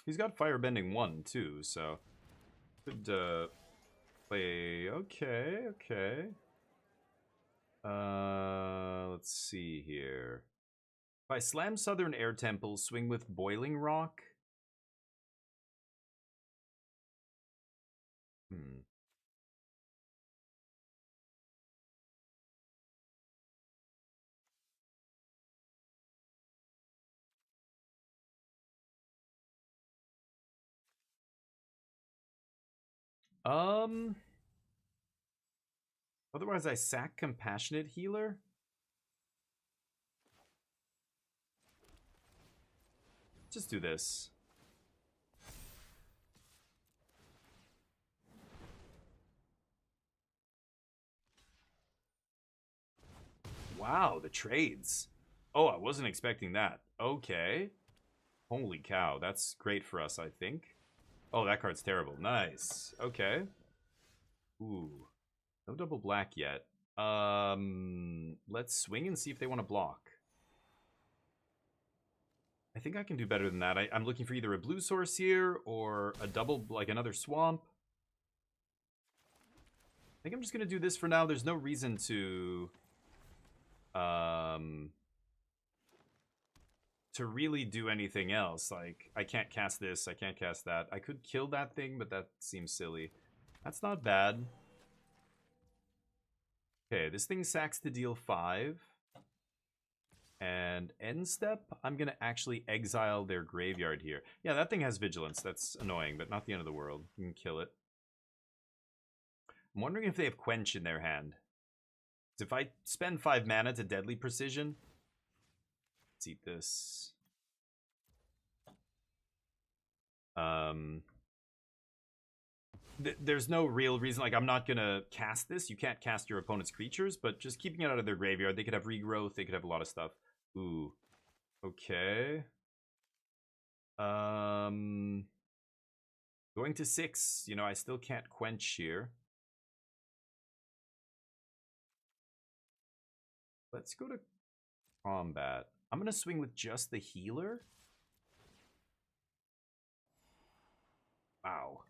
A: He's got Firebending 1 too, so... Could play... Okay, okay. Let's see here. If I slam Southern Air Temple, swing with Boiling Rock. Otherwise I sack Compassionate Healer. Just do this. Wow, the trades. Oh, I wasn't expecting that. Okay. Holy cow, that's great for us, I think. Oh, that card's terrible. Nice. Okay. Ooh. No double black yet. Let's swing and see if they want to block. I think I can do better than that. I'm looking for either a blue source here or a double, like another swamp. I think I'm just going to do this for now. There's no reason to really do anything else. Like, I can't cast this, I can't cast that. I could kill that thing, but that seems silly. That's not bad. Okay, this thing sacks to deal 5. And end step, I'm going to actually exile their graveyard here. Yeah, that thing has vigilance. That's annoying, but not the end of the world. You can kill it. I'm wondering if they have Quench in their hand. If I spend 5 mana to Deadly Precision... Let's eat this. there's no real reason. Like, I'm not gonna cast this. You can't cast your opponent's creatures, but just keeping it out of their graveyard. They could have regrowth. They could have a lot of stuff. Ooh. Okay. Going to 6. You know, I still can't quench here. Let's go to combat. I'm gonna swing with just the healer. Wow.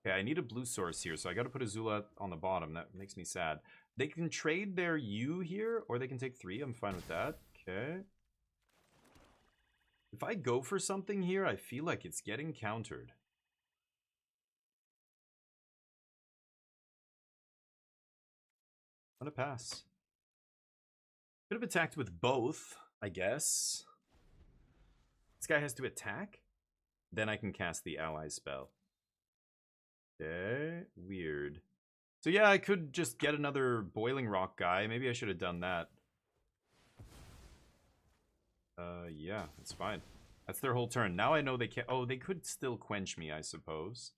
A: Okay, I need a blue source here, so I gotta put Azula on the bottom. That makes me sad. They can trade their U here, or they can take 3. I'm fine with that. Okay. If I go for something here, I feel like it's getting countered. I'm gonna pass. Could have attacked with both, I guess. This guy has to attack? Then I can cast the ally spell. Okay, weird. So yeah, I could just get another Boiling Rock guy. Maybe I should have done that. Yeah, that's fine. That's their whole turn. Now I know they can't... Oh, they could still quench me, I suppose.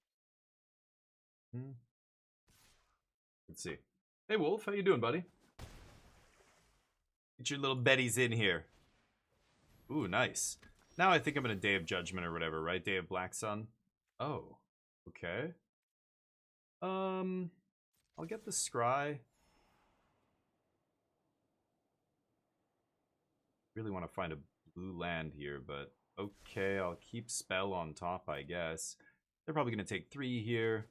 A: Let's see. Hey, Wolf, how you doing, buddy? Get your little Betties in here. Ooh, nice. Now I think I'm in a Day of Judgment or whatever, right? Day of Black Sun. Oh, okay. I'll get the Scry. Really want to find a blue land here, but okay, I'll keep Spell on top, I guess. They're probably going to take 3 here.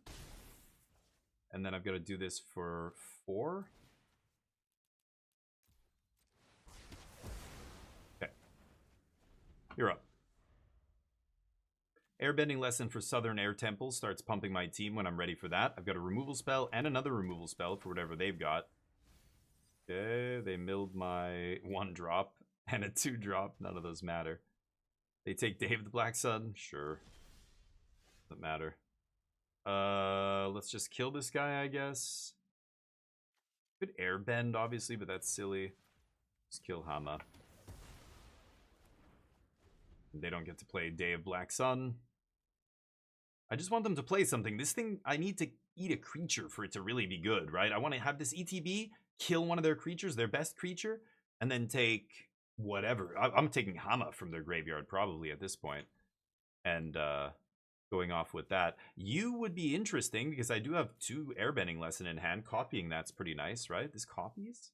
A: And then I've got to do this for 4. Okay. You're up. Airbending lesson for Southern Air Temple starts pumping my team when I'm ready for that. I've got a removal spell and another removal spell for whatever they've got. Okay, they milled my 1-drop and a 2-drop. None of those matter. They take Dave the Black Sun? Sure. Doesn't matter. Let's just kill this guy, I guess. Could airbend, obviously, but that's silly. Just kill Hama. They don't get to play Day of Black Sun. I just want them to play something. This thing, I need to eat a creature for it to really be good, right? I want to have this ETB, kill one of their creatures, their best creature, and then take whatever. I'm taking Hama from their graveyard probably at this point. And going off with that. You would be interesting because I do have 2 airbending lesson in hand. Copying that's pretty nice, right? This copies?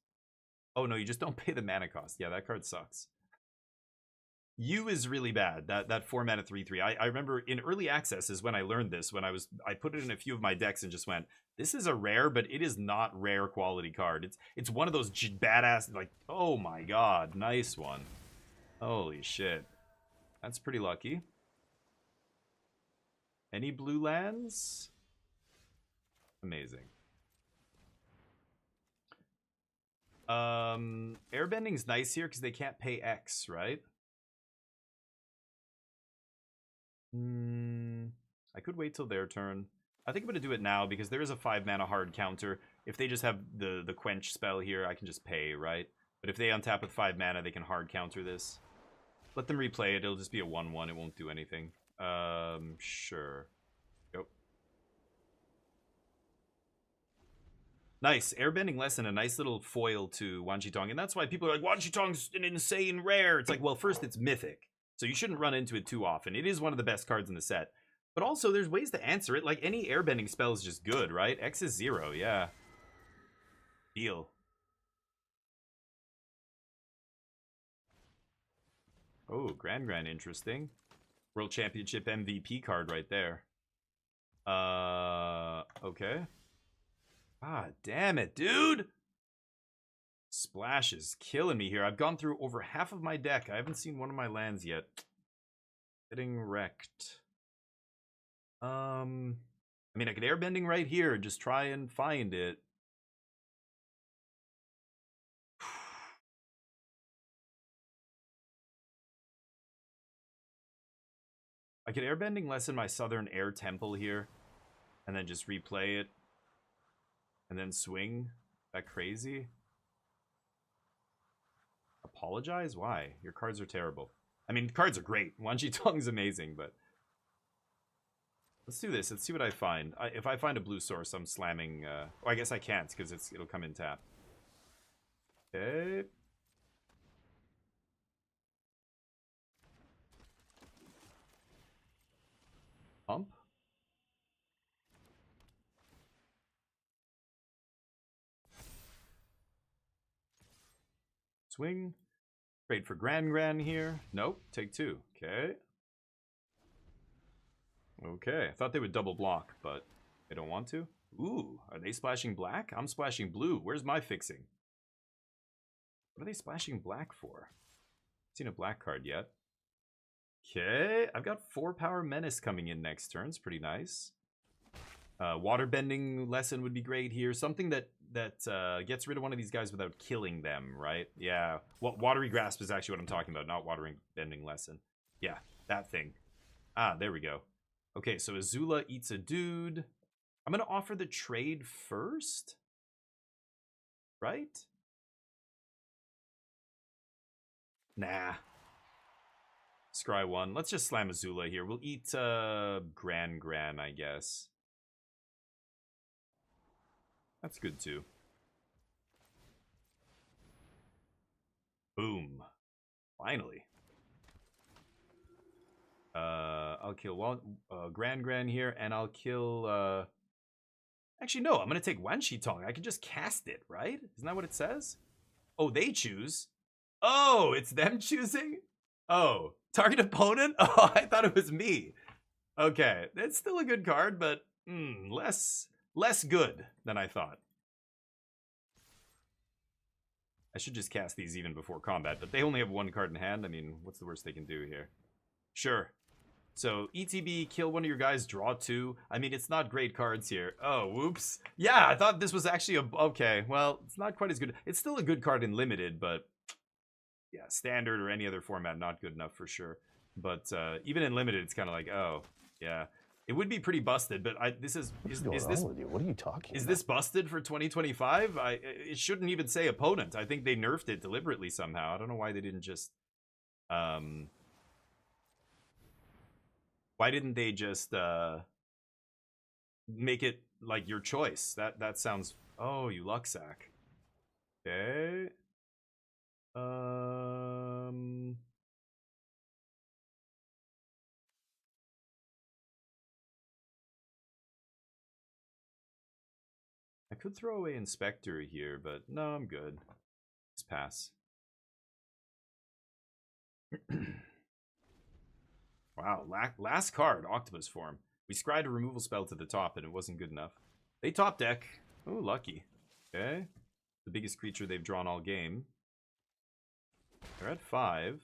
A: Oh no, you just don't pay the mana cost. Yeah, that card sucks. U is really bad. That 4 mana 3/3. I remember in early access is when I learned this. When I put it in a few of my decks and just went, this is a rare, but it is not rare quality card. It's one of those badass, like, oh my god, nice one. Holy shit. That's pretty lucky. Any blue lands? Amazing. Airbending's nice here because they can't pay X, right? I could wait till their turn. I think I'm going to do it now because there is a 5 mana hard counter. If they just have the quench spell here, I can just pay, right? But if they untap with 5 mana, they can hard counter this. Let them replay it. It'll just be a 1/1. It won't do anything. Sure. Go. Nice. Airbending lesson, a nice little foil to Wan Shi Tong. And that's why people are like, Wan Shi Tong's an insane rare. It's like, well, first, it's mythic. So you shouldn't run into it too often. It is one of the best cards in the set. But also, there's ways to answer it. Like, any airbending spell is just good, right? X is 0, yeah. Deal. Oh, Grand interesting. World Championship MVP card right there. Okay. Ah, damn it, dude! Splash is killing me here. I've gone through over half of my deck. I haven't seen one of my lands yet. Getting wrecked. I mean, I could airbending right here. Just try and find it. I could airbending lesson my Southern Air Temple here. And then just replay it. And then swing. That crazy? Apologize? Why? Your cards are terrible. I mean, cards are great. Wan Shi Tong's amazing, but... Let's do this. Let's see what I find. If I find a blue source, I'm slamming... oh, I guess I can't because it'll come in tap. Okay. Pump. Swing. Trade for Gran here. Nope. Take 2. Okay. Okay. I thought they would double block, but they don't want to. Ooh. Are they splashing black? I'm splashing blue. Where's my fixing? What are they splashing black for? Seen a black card yet. Okay. I've got 4 power menace coming in next turn. It's pretty nice. Waterbending lesson would be great here. Something that gets rid of one of these guys without killing them, right? Yeah. Watery grasp is actually what I'm talking about, not watering bending lesson. Yeah, that thing. Ah, there we go. Okay, so Azula eats a dude. I'm gonna offer the trade first, right? Nah. Scry 1. Let's just slam Azula here. We'll eat Gran, I guess. That's good too. Boom. Finally. I'll kill Gran here, and I'll kill actually no, I'm gonna take Wan Shi Tong. I can just cast it, right? Isn't that what it says? Oh, they choose. Oh, it's them choosing? Oh, target opponent? Oh, I thought it was me. Okay, it's still a good card, but less good than I thought. I should just cast these even before combat, but they only have 1 card in hand. I mean, what's the worst they can do here? Sure. So, ETB, kill one of your guys, draw 2. I mean, it's not great cards here. Oh, whoops. Yeah, I thought this was actually okay, well, it's not quite as good. It's still a good card in Limited, but... yeah, Standard or any other format, not good enough for sure. But even in Limited, it's kind of like, oh, yeah. It would be pretty busted, but is this...
D: with you? What are you talking
A: Is this busted for 2025? It shouldn't even say opponent. I think they nerfed it deliberately somehow. I don't know why they didn't just... why didn't they just make it like your choice? That sounds... oh, you Luxac. Okay. I could throw away Inspector here, but no, I'm good. Let's pass. Wow, last card, Octopus form. We scried a removal spell to the top and it wasn't good enough. They top deck. Oh, lucky. Okay. The biggest creature they've drawn all game. They're at 5.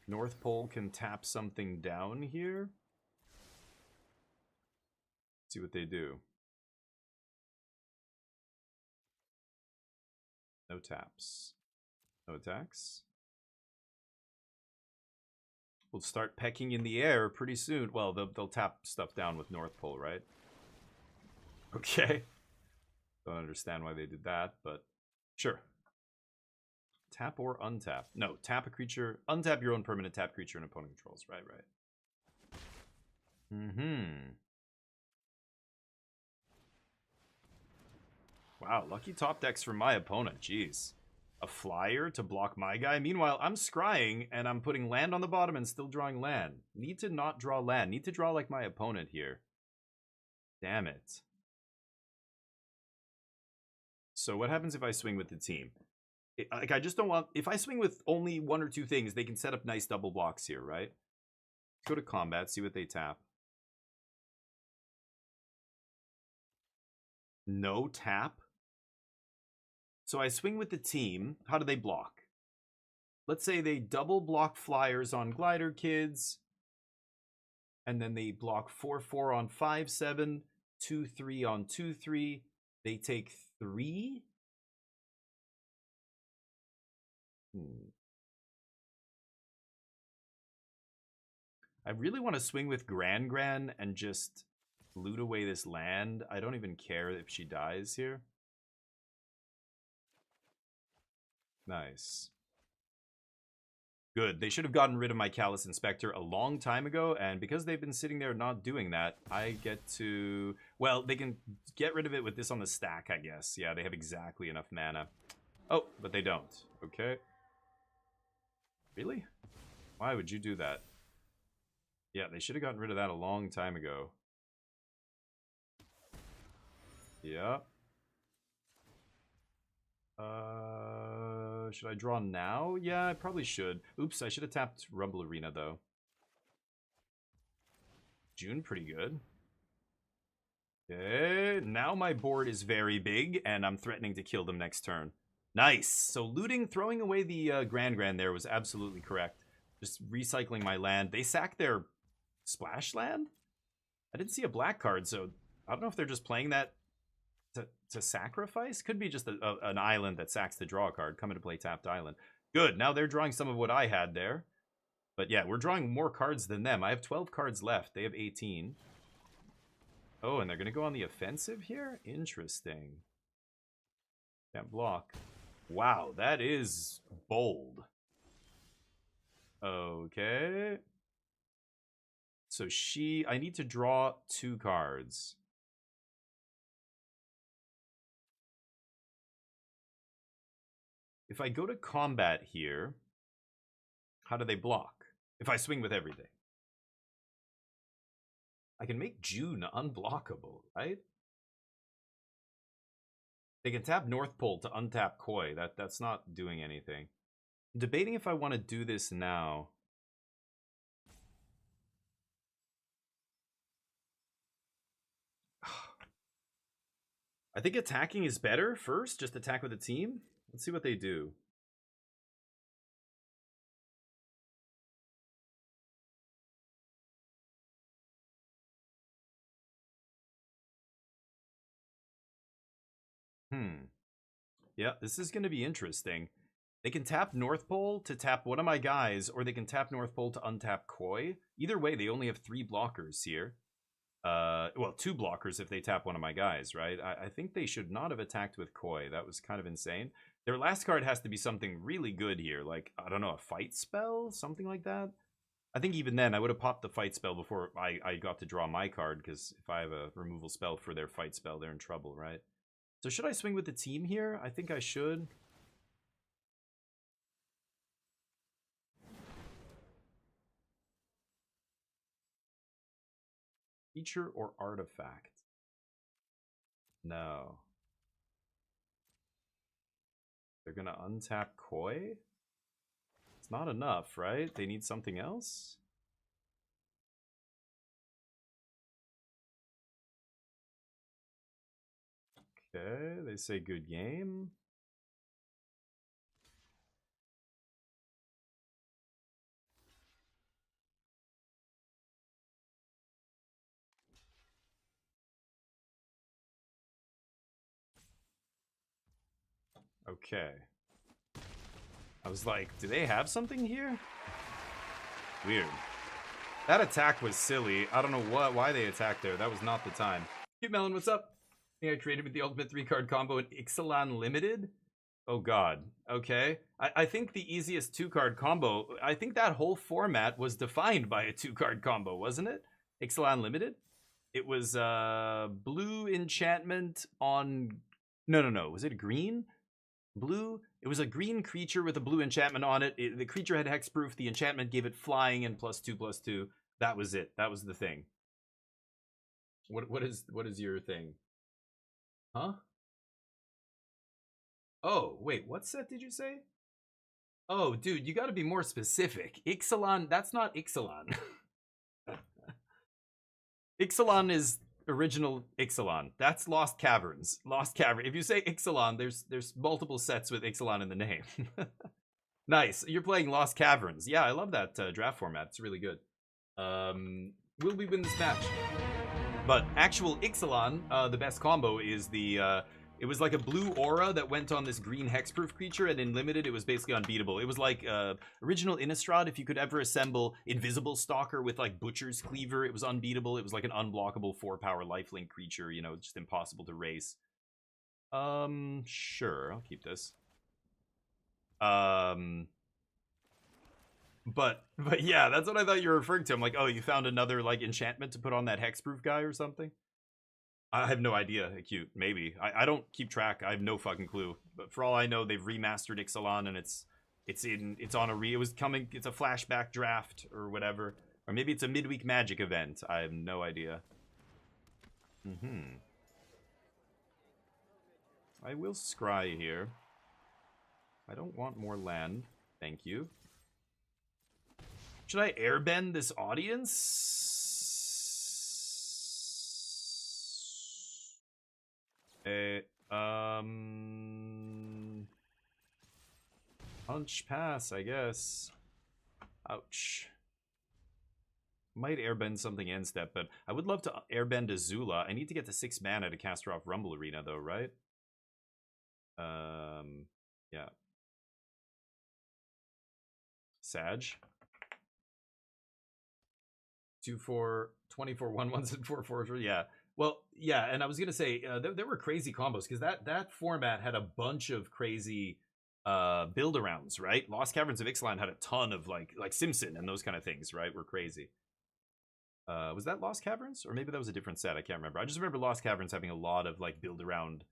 A: North Pole can tap something down here. See what they do. No taps. No attacks. We'll start pecking in the air pretty soon. Well, they'll tap stuff down with North Pole, right? Okay. Don't understand why they did that, but sure. Tap or untap? No, tap a creature. Untap your own permanent tap creature and opponent controls. Right. Wow, lucky top decks for my opponent. Jeez. A flyer to block my guy. Meanwhile, I'm scrying and I'm putting land on the bottom and still drawing land. Need to not draw land. Need to draw like my opponent here. Damn it. So what happens if I swing with the team? Like, I just don't want... if I swing with only 1 or 2 things, they can set up nice double blocks here, right? Let's go to combat, see what they tap. No tap? So I swing with the team. How do they block? Let's say they double block flyers on Glider Kids. And then they block 4/4 on 5/7, 2/3 on 2/3. They take 3? I really want to swing with Gran and just loot away this land. I don't even care if she dies here. Nice. Good. They should have gotten rid of my Callous Inspector a long time ago, and because they've been sitting there not doing that, I get to... Well, they can get rid of it with this on the stack, I guess. Yeah, they have exactly enough mana. Oh, but they don't. Okay. Really? Why would you do that? Yeah, they should have gotten rid of that a long time ago. Yeah. Should I draw now? Yeah, I probably should. Oops, I should have tapped Rumble Arena, though. June, pretty good. Okay, now my board is very big, and I'm threatening to kill them next turn. Nice! So looting, throwing away the Grand there was absolutely correct. Just recycling my land. They sacked their splash land? I didn't see a black card, so I don't know if they're just playing that to sacrifice. Could be just an island that sacks the draw card. Come into play tapped island. Good, now they're drawing some of what I had there. But yeah, we're drawing more cards than them. I have 12 cards left. They have 18. Oh, and they're going to go on the offensive here? Interesting. Can't block. Wow, that is bold. Okay. So I need to draw 2 cards. If I go to combat here, how do they block? If I swing with everything. I can make June unblockable, right? They can tap North Pole to untap Koi. That's not doing anything. I'm debating if I want to do this now. I think attacking is better first. Just attack with a team. Let's see what they do. Yeah, this is going to be interesting. They can tap North Pole to tap one of my guys, or they can tap North Pole to untap Koi. Either way, they only have 3 blockers here. Well, 2 blockers if they tap one of my guys, right? I think they should not have attacked with Koi. That was kind of insane. Their last card has to be something really good here. Like, I don't know, a fight spell? Something like that? I think even then, I would have popped the fight spell before I got to draw my card, because if I have a removal spell for their fight spell, they're in trouble, right? So should I swing with the team here? I think I should. Feature or artifact? No. They're gonna untap Koi? It's not enough, right? They need something else? Okay, they say good game. Okay. I was like, do they have something here? Weird. That attack was silly. I don't know why they attacked there. That was not the time. Cute Melon, what's up? I created with the ultimate 3-card combo in Ixalan Limited. Oh god. Okay. I think the easiest 2-card combo, I think that whole format was defined by a 2-card combo, wasn't it? Ixalan Limited? It was blue enchantment on... No. Was it green? Blue? It was a green creature with a blue enchantment on it. The creature had hexproof. The enchantment gave it flying and +2/+2. That was it. That was the thing. What is your thing? Huh? Oh, wait, what set did you say? Oh, dude, you gotta be more specific. Ixalan, that's not Ixalan. Ixalan is original Ixalan. That's Lost Caverns. Lost Cavern. If you say Ixalan, there's multiple sets with Ixalan in the name. Nice. You're playing Lost Caverns. Yeah, I love that draft format. It's really good. Will we win this match? But actual Ixalan, the best combo is the It was like a blue aura that went on this green hexproof creature, and in limited, it was basically unbeatable. It was like original Innistrad. If you could ever assemble Invisible Stalker with like Butcher's Cleaver, it was unbeatable. It was like an unblockable 4-power lifelink creature. You know, just impossible to race. Sure, I'll keep this. But yeah, that's what I thought you were referring to. I'm like, oh, you found another like enchantment to put on that hexproof guy or something? I have no idea, Acute. Maybe. I don't keep track. I have no fucking clue. But for all I know, they've remastered Ixalan and it's on a it was coming, it's a flashback draft or whatever. Or maybe it's a midweek magic event. I have no idea. I will scry here. I don't want more land. Thank you. Should I airbend this audience? Punch pass, I guess. Ouch. Might airbend something end step, but I would love to airbend Azula. I need to get to 6 mana to cast her off Rumble Arena, though, right? Yeah. Sag. 2/4, 24 1/1s and 4/4s. Yeah. Well, yeah, and I was gonna say there were crazy combos because that format had a bunch of crazy build arounds, right? Lost Caverns of Ixalan had a ton of like Simpson and those kind of things, right? Were crazy. Was that Lost Caverns, or maybe that was a different set? I can't remember. I just remember Lost Caverns having a lot of like build around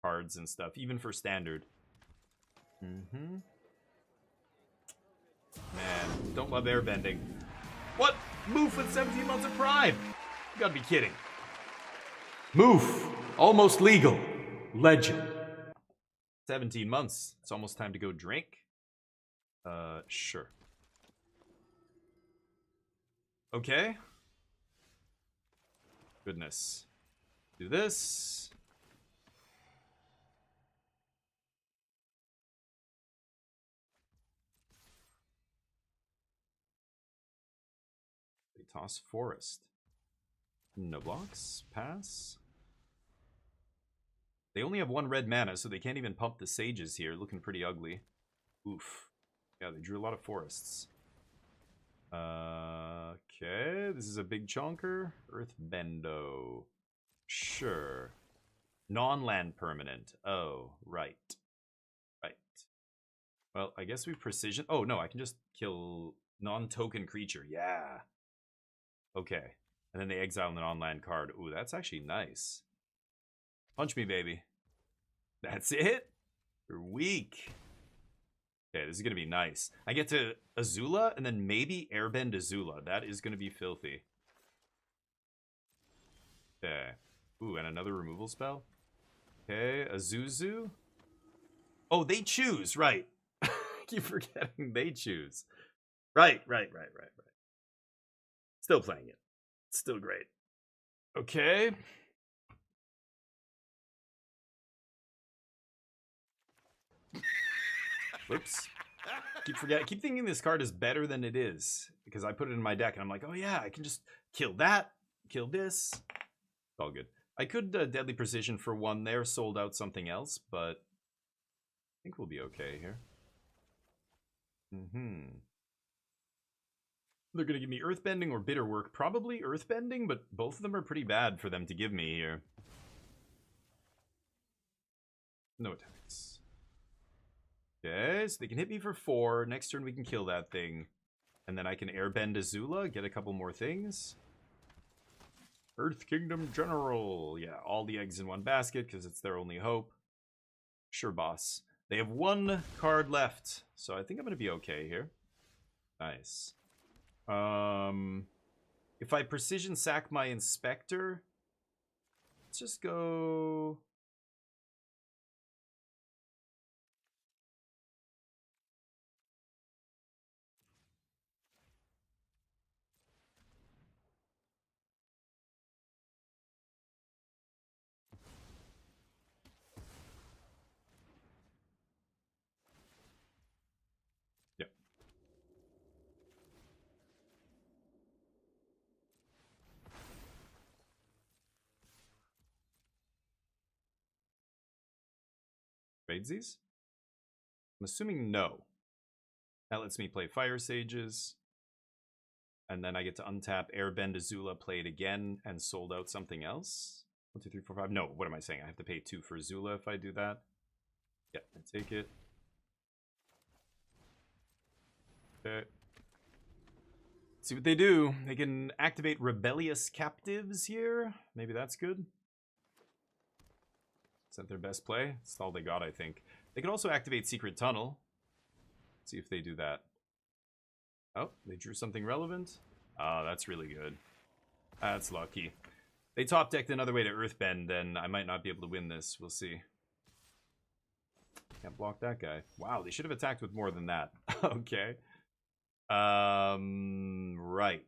A: cards and stuff, even for standard. Man, don't love airbending. What? Moof with 17 months of Prime? You gotta be kidding.
B: Moof, almost legal. Legend.
A: 17 months. It's almost time to go drink. Sure. Okay. Goodness. Do this. They toss Forest. No blocks. Pass. They only have 1 red mana, so they can't even pump the Sages here. Looking pretty ugly. Oof. Yeah, they drew a lot of Forests. Okay, this is a big chonker. Earthbendo. Sure. Non-land permanent. Oh, right. Right. Well, I guess we precision... Oh, no, I can just kill non-token creature. Yeah. Okay. And then they exile the non-land card. Ooh, that's actually nice. Punch me, baby. That's it? You're weak. Okay, this is going to be nice. I get to Azula, and then maybe airbend Azula. That is going to be filthy. Okay. Ooh, and another removal spell. Okay, Azuzu. Oh, they choose, right. I keep forgetting they choose. Right. Still playing it. Still great. Okay. Whoops. Keep thinking this card is better than it is because I put it in my deck and I'm like, oh yeah, I can just kill that, kill this. It's all good. I could Deadly Precision for 1 there, sold out something else, but I think we'll be okay here. They're gonna give me Earthbending or Bitterwork. Probably Earthbending, but both of them are pretty bad for them to give me here. No attacks. Okay, so they can hit me for 4. Next turn we can kill that thing. And then I can airbend Azula, get a couple more things. Earth Kingdom General. Yeah, all the eggs in one basket because it's their only hope. Sure, boss. They have 1 card left, so I think I'm going to be okay here. Nice. If I precision sack my Inspector, let's just go... Tradesies? I'm assuming no. That lets me play Fire Sages. And then I get to untap Airbend Azula, play it again, and sold out something else. 1, 2, 3, 4, 5. No, what am I saying? I have to pay 2 for Azula if I do that. Yeah, I take it. Okay. See what they do. They can activate Rebellious Captives here. Maybe that's good. Is that their best play? That's all they got, I think. They can also activate Secret Tunnel. Let's see if they do that. Oh, they drew something relevant. Ah, that's really good. That's lucky. They top decked another way to Earthbend, then I might not be able to win this. We'll see. Can't block that guy. Wow, they should have attacked with more than that. Okay. Right.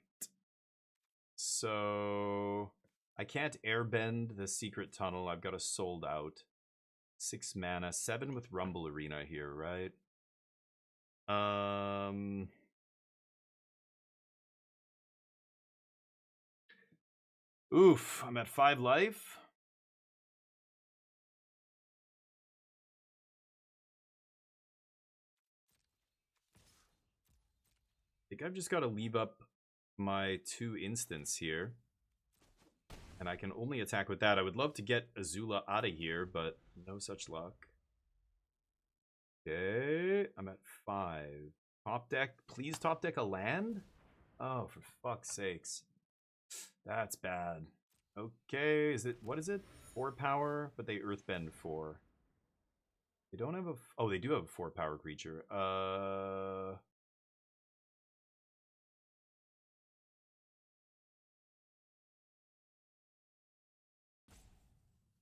A: So I can't airbend the Secret Tunnel. I've got a sold out. 6 mana, 7 with Rumble Arena here, right? Oof, I'm at 5 life. I think I've just got to leave up my 2 instants here. And I can only attack with that. I would love to get Azula out of here, but no such luck. Okay, I'm at 5. Top deck, please top deck a land? Oh, for fuck's sakes. That's bad. Okay, what is it? 4 power, but they earthbend 4. They don't have a, oh, they do have a 4 power creature.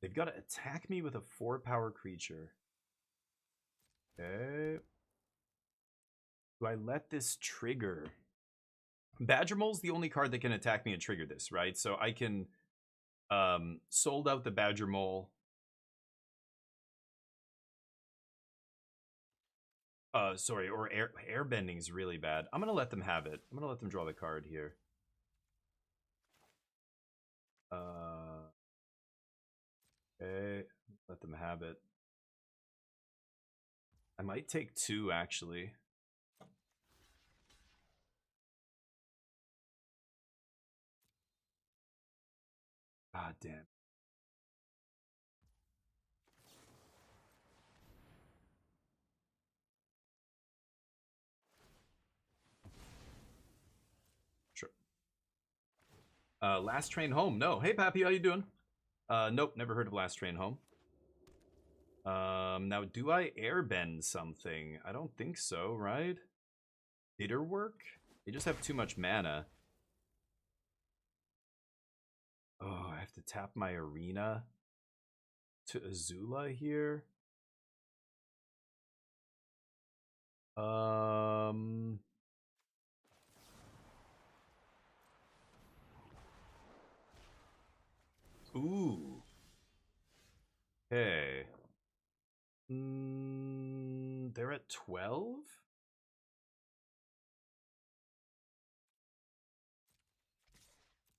A: They've got to attack me with a 4 power creature. Okay. Do I let this trigger? Badger Mole's the only card that can attack me and trigger this, right? So I can sold out the Badger Mole. Sorry, or airbending is really bad. I'm gonna let them have it. I'm gonna let them draw the card here. Okay, let them have it. I might take 2 actually. God damn. Sure. Last Train Home. No. Hey, Pappy, how you doing? Nope, never heard of Last Train Home. Now, do I airbend something? I don't think so, right? Bitter work? They just have too much mana. Oh, I have to tap my arena to Azula here. Ooh. Okay. They're at 12?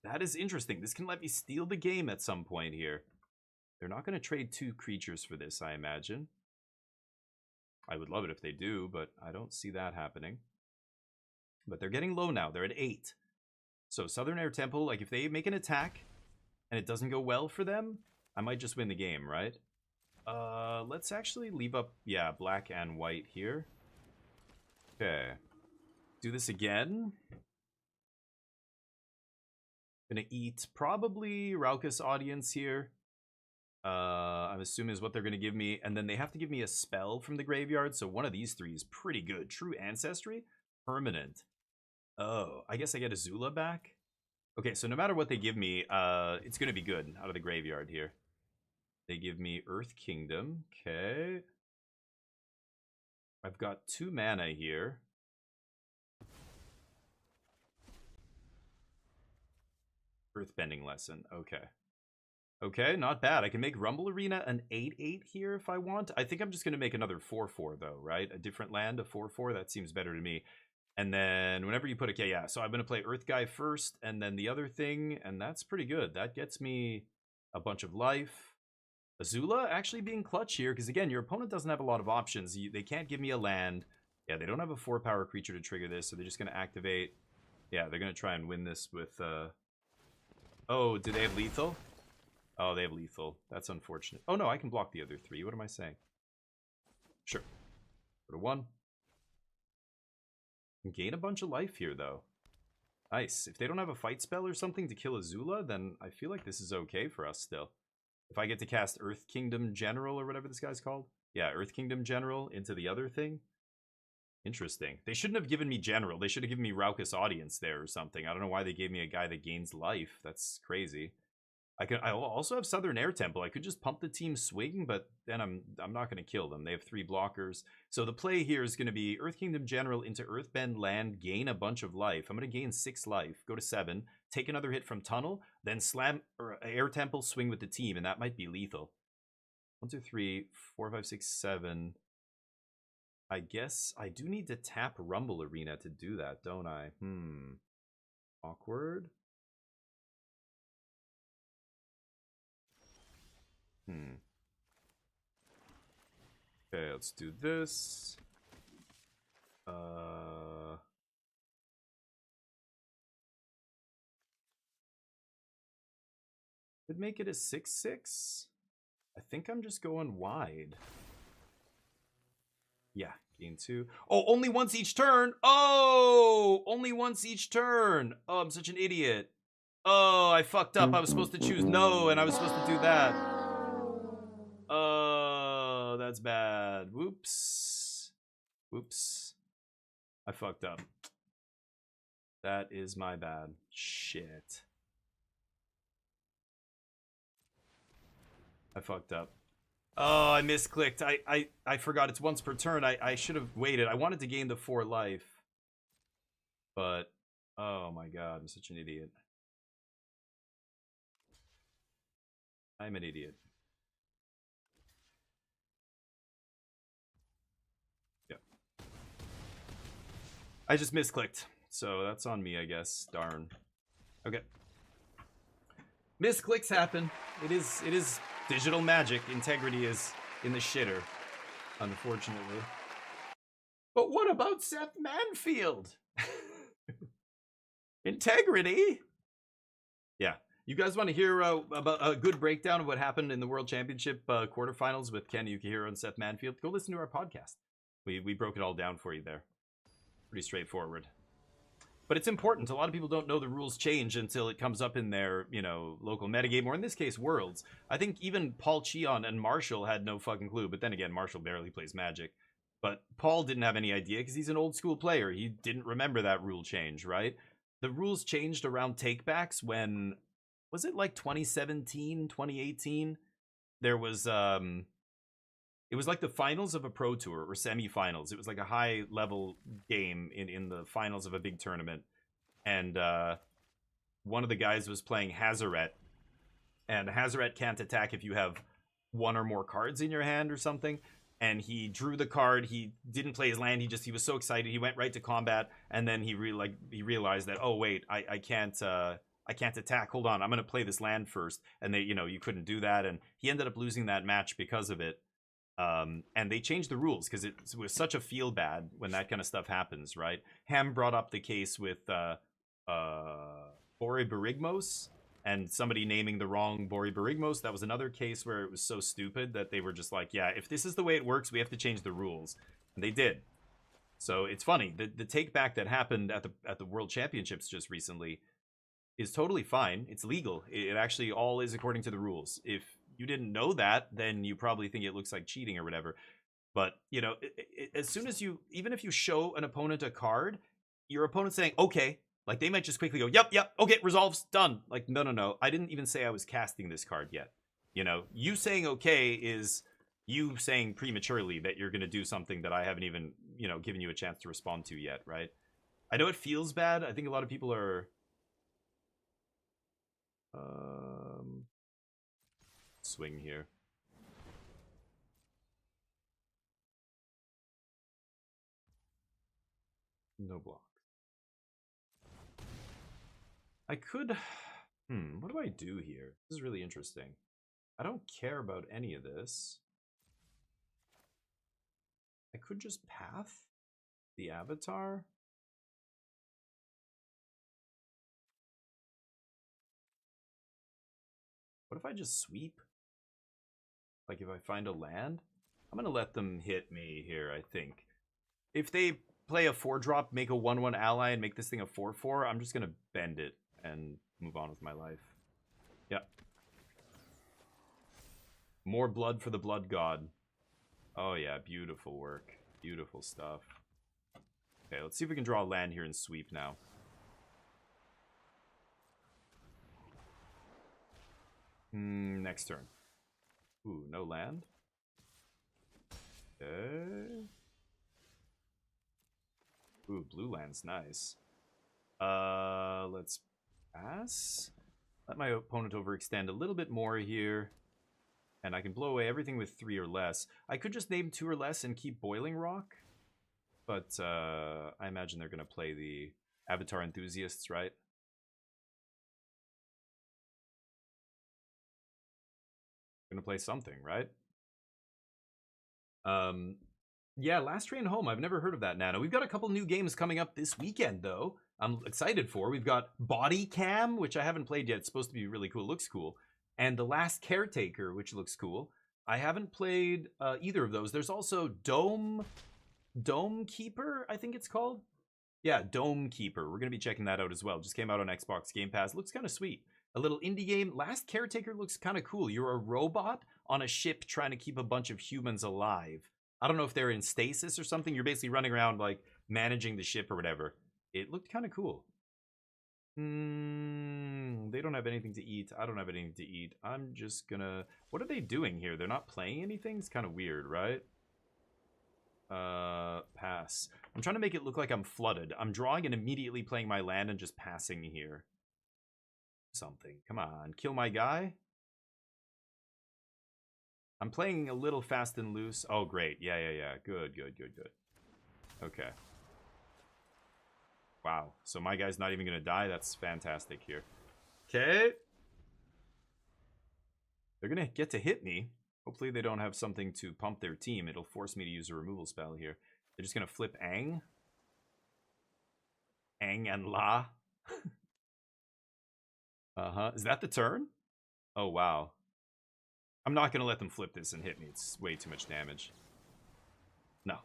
A: That is interesting. This can let me steal the game at some point here. They're not going to trade 2 creatures for this, I imagine. I would love it if they do, but I don't see that happening. But they're getting low now. They're at 8. So Southern Air Temple, like if they make an attack and it doesn't go well for them, I might just win the game, right? Let's actually leave up, yeah, black and white here. Okay. Do this again. Gonna eat probably Raucous Audience here. I'm assuming is what they're gonna give me. And then they have to give me a spell from the graveyard. So one of these 3 is pretty good. True Ancestry? Permanent. Oh, I guess I get Azula back? Okay, so no matter what they give me, it's gonna be good out of the graveyard here. They give me Earth Kingdom. Okay. I've got 2 mana here. Earthbending Lesson. Okay. Okay, not bad. I can make Rumble Arena an 8/8 here if I want. I think I'm just going to make another 4/4 though, right? A different land, a 4/4. That seems better to me. And then whenever you put a... yeah, so I'm going to play Earth Guy first and then the other thing, and that's pretty good. That gets me a bunch of life. Azula actually being clutch here, because again, your opponent doesn't have a lot of options. They can't give me a land. Yeah, they don't have a 4-power creature to trigger this, so they're just going to activate. Yeah, they're going to try and win this with... Oh, do they have lethal? Oh, they have lethal. That's unfortunate. Oh, no, I can block the other 3. What am I saying? Sure. Go to 1. Gain a bunch of life here, though. Nice. If they don't have a fight spell or something to kill Azula, then I feel like this is okay for us still. If I get to cast Earth Kingdom General or whatever this guy's called. Yeah, Earth Kingdom General into the other thing. Interesting. They shouldn't have given me General. They should have given me Raucous Audience there or something. I don't know why they gave me a guy that gains life. That's crazy. I also have Southern Air Temple. I could just pump the team swing, but then I'm not going to kill them. They have 3 blockers. So the play here is going to be Earth Kingdom General into Earthbend Land, gain a bunch of life. I'm going to gain 6 life, go to 7, take another hit from Tunnel, then slam or Air Temple, swing with the team, and that might be lethal. 1, 2, 3, 4, 5, 6, 7. I guess I do need to tap Rumble Arena to do that, don't I? Awkward. Okay, let's do this. Could make it a 6/6. I think I'm just going wide. Yeah, gain 2. Oh, only once each turn. Oh, only once each turn. Oh, I'm such an idiot. Oh, I fucked up. I was supposed to choose no, and I was supposed to do that. Oh, that's bad. Whoops. Whoops. I fucked up. That is my bad. Shit. I fucked up. Oh, I misclicked. I forgot it's once per turn. I should have waited. I wanted to gain the 4 life. But, oh my god, I'm such an idiot. I'm an idiot. Yeah. I just misclicked. So that's on me, I guess. Darn. Okay. Misclicks happen. It is digital magic. Integrity is in the shitter, unfortunately. But what about Seth Manfield? Integrity? Yeah. You guys want to hear about a good breakdown of what happened in the World Championship quarterfinals with Ken Yukihiro and Seth Manfield? Go listen to our podcast. We broke it all down for you there. Pretty straightforward. But it's important. A lot of people don't know the rules change until it comes up in their, local metagame, or in this case, Worlds. I think even Paul Cheon and Marshall had no fucking clue. But then again, Marshall barely plays Magic. But Paul didn't have any idea because he's an old school player. He didn't remember that rule change, right? The rules changed around takebacks when... Was it like 2017, 2018? There was... It was like the finals of a pro tour or semifinals. It was like a high level game in the finals of a big tournament. And one of the guys was playing Hazaret. And Hazaret can't attack if you have 1 or more cards in your hand or something. And he drew the card. He didn't play his land. He was so excited. He went right to combat. And then he realized that, oh wait, I can't attack. Hold on, I'm gonna play this land first. And you couldn't do that. And he ended up losing that match because of it. And they changed the rules because it was such a feel bad when that kind of stuff happens, right? Ham brought up the case with Bori Berigmos and somebody naming the wrong Bori Berigmos. That was another case where it was so stupid that they were just like, yeah, if this is the way it works, we have to change the rules. And they did. So it's funny. The take back that happened at the World Championships just recently is totally fine. It's legal. It actually all is according to the rules. If you didn't know that, then you probably think it looks like cheating or whatever. But, as soon as even if you show an opponent a card, your opponent's saying, okay, like they might just quickly go, yep, okay, resolves, done. Like, no, I didn't even say I was casting this card yet. You saying okay is you saying prematurely that you're going to do something that I haven't even, given you a chance to respond to yet, right? I know it feels bad. I think a lot of people are... swing here. No block. I could... what do I do here? This is really interesting. I don't care about any of this. I could just path the avatar. What if I just sweep? Like if I find a land? I'm going to let them hit me here, I think. If they play a 4-drop, make a 1/1 ally, and make this thing a 4/4, I'm just going to bend it and move on with my life. Yep. More blood for the blood god. Oh yeah, beautiful work. Beautiful stuff. Okay, let's see if we can draw a land here and sweep now. Next turn. Ooh, no land. Okay. Ooh, blue land's nice. Let's pass. Let my opponent overextend a little bit more here. And I can blow away everything with 3 or less. I could just name 2 or less and keep Boiling Rock. But I imagine they're going to play the Avatar Enthusiasts, right? Going to play something, right? Yeah, Last Train Home. I've never heard of that, Nano. We've got a couple new games coming up this weekend, though. I'm excited for. We've got Body Cam, which I haven't played yet. It's supposed to be really cool. It looks cool. And The Last Caretaker, which looks cool. I haven't played either of those. There's also Dome Keeper, I think it's called. Yeah, Dome Keeper. We're going to be checking that out as well. Just came out on Xbox Game Pass. Looks kind of sweet. A little indie game. Last Caretaker looks kind of cool. You're a robot on a ship trying to keep a bunch of humans alive. I don't know if they're in stasis or something. You're basically running around like managing the ship or whatever. It looked kind of cool. They don't have anything to eat. I don't have anything to eat. I'm just gonna... What are they doing here? They're not playing anything? It's kind of weird, right? Pass. I'm trying to make it look like I'm flooded. I'm drawing and immediately playing my land and just passing here. Something. Come on. Kill my guy? I'm playing a little fast and loose. Oh, great. Yeah. Good. Okay. Wow. So my guy's not even going to die? That's fantastic here. Okay. They're going to get to hit me. Hopefully they don't have something to pump their team. It'll force me to use a removal spell here. They're just going to flip Aang. Aang and La. Is that the turn? Oh, wow. I'm not going to let them flip this and hit me. It's way too much damage. No.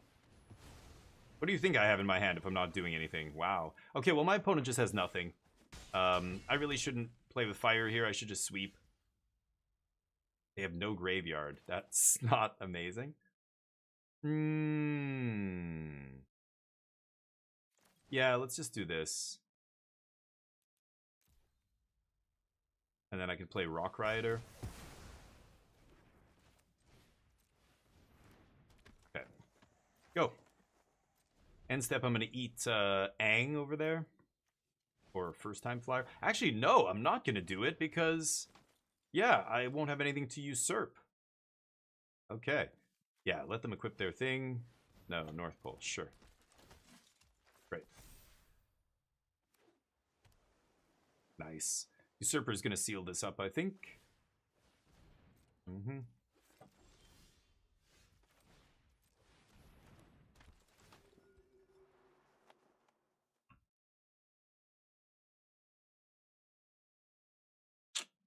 A: What do you think I have in my hand if I'm not doing anything? Wow. Okay, well, my opponent just has nothing. I really shouldn't play with fire here. I should just sweep. They have no graveyard. That's not amazing. Yeah, let's just do this. And then I can play Rock Rider. Okay. Go. End step, I'm going to eat Aang over there. Or First Time Flyer. Actually, no, I'm not going to do it because... Yeah, I won't have anything to usurp. Okay. Yeah, let them equip their thing. No, North Pole, sure. Great. Nice. Usurper's gonna seal this up, I think.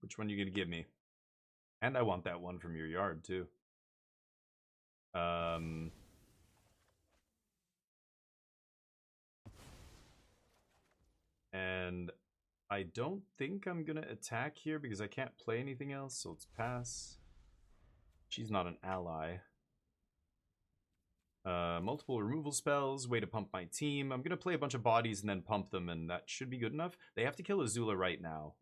A: Which one are you gonna give me? And I want that one from your yard, too. And I don't think I'm gonna attack here because I can't play anything else, so let's pass. She's not an ally. Multiple removal spells, way to pump my team. I'm gonna play a bunch of bodies and then pump them, and that should be good enough. They have to kill Azula right now.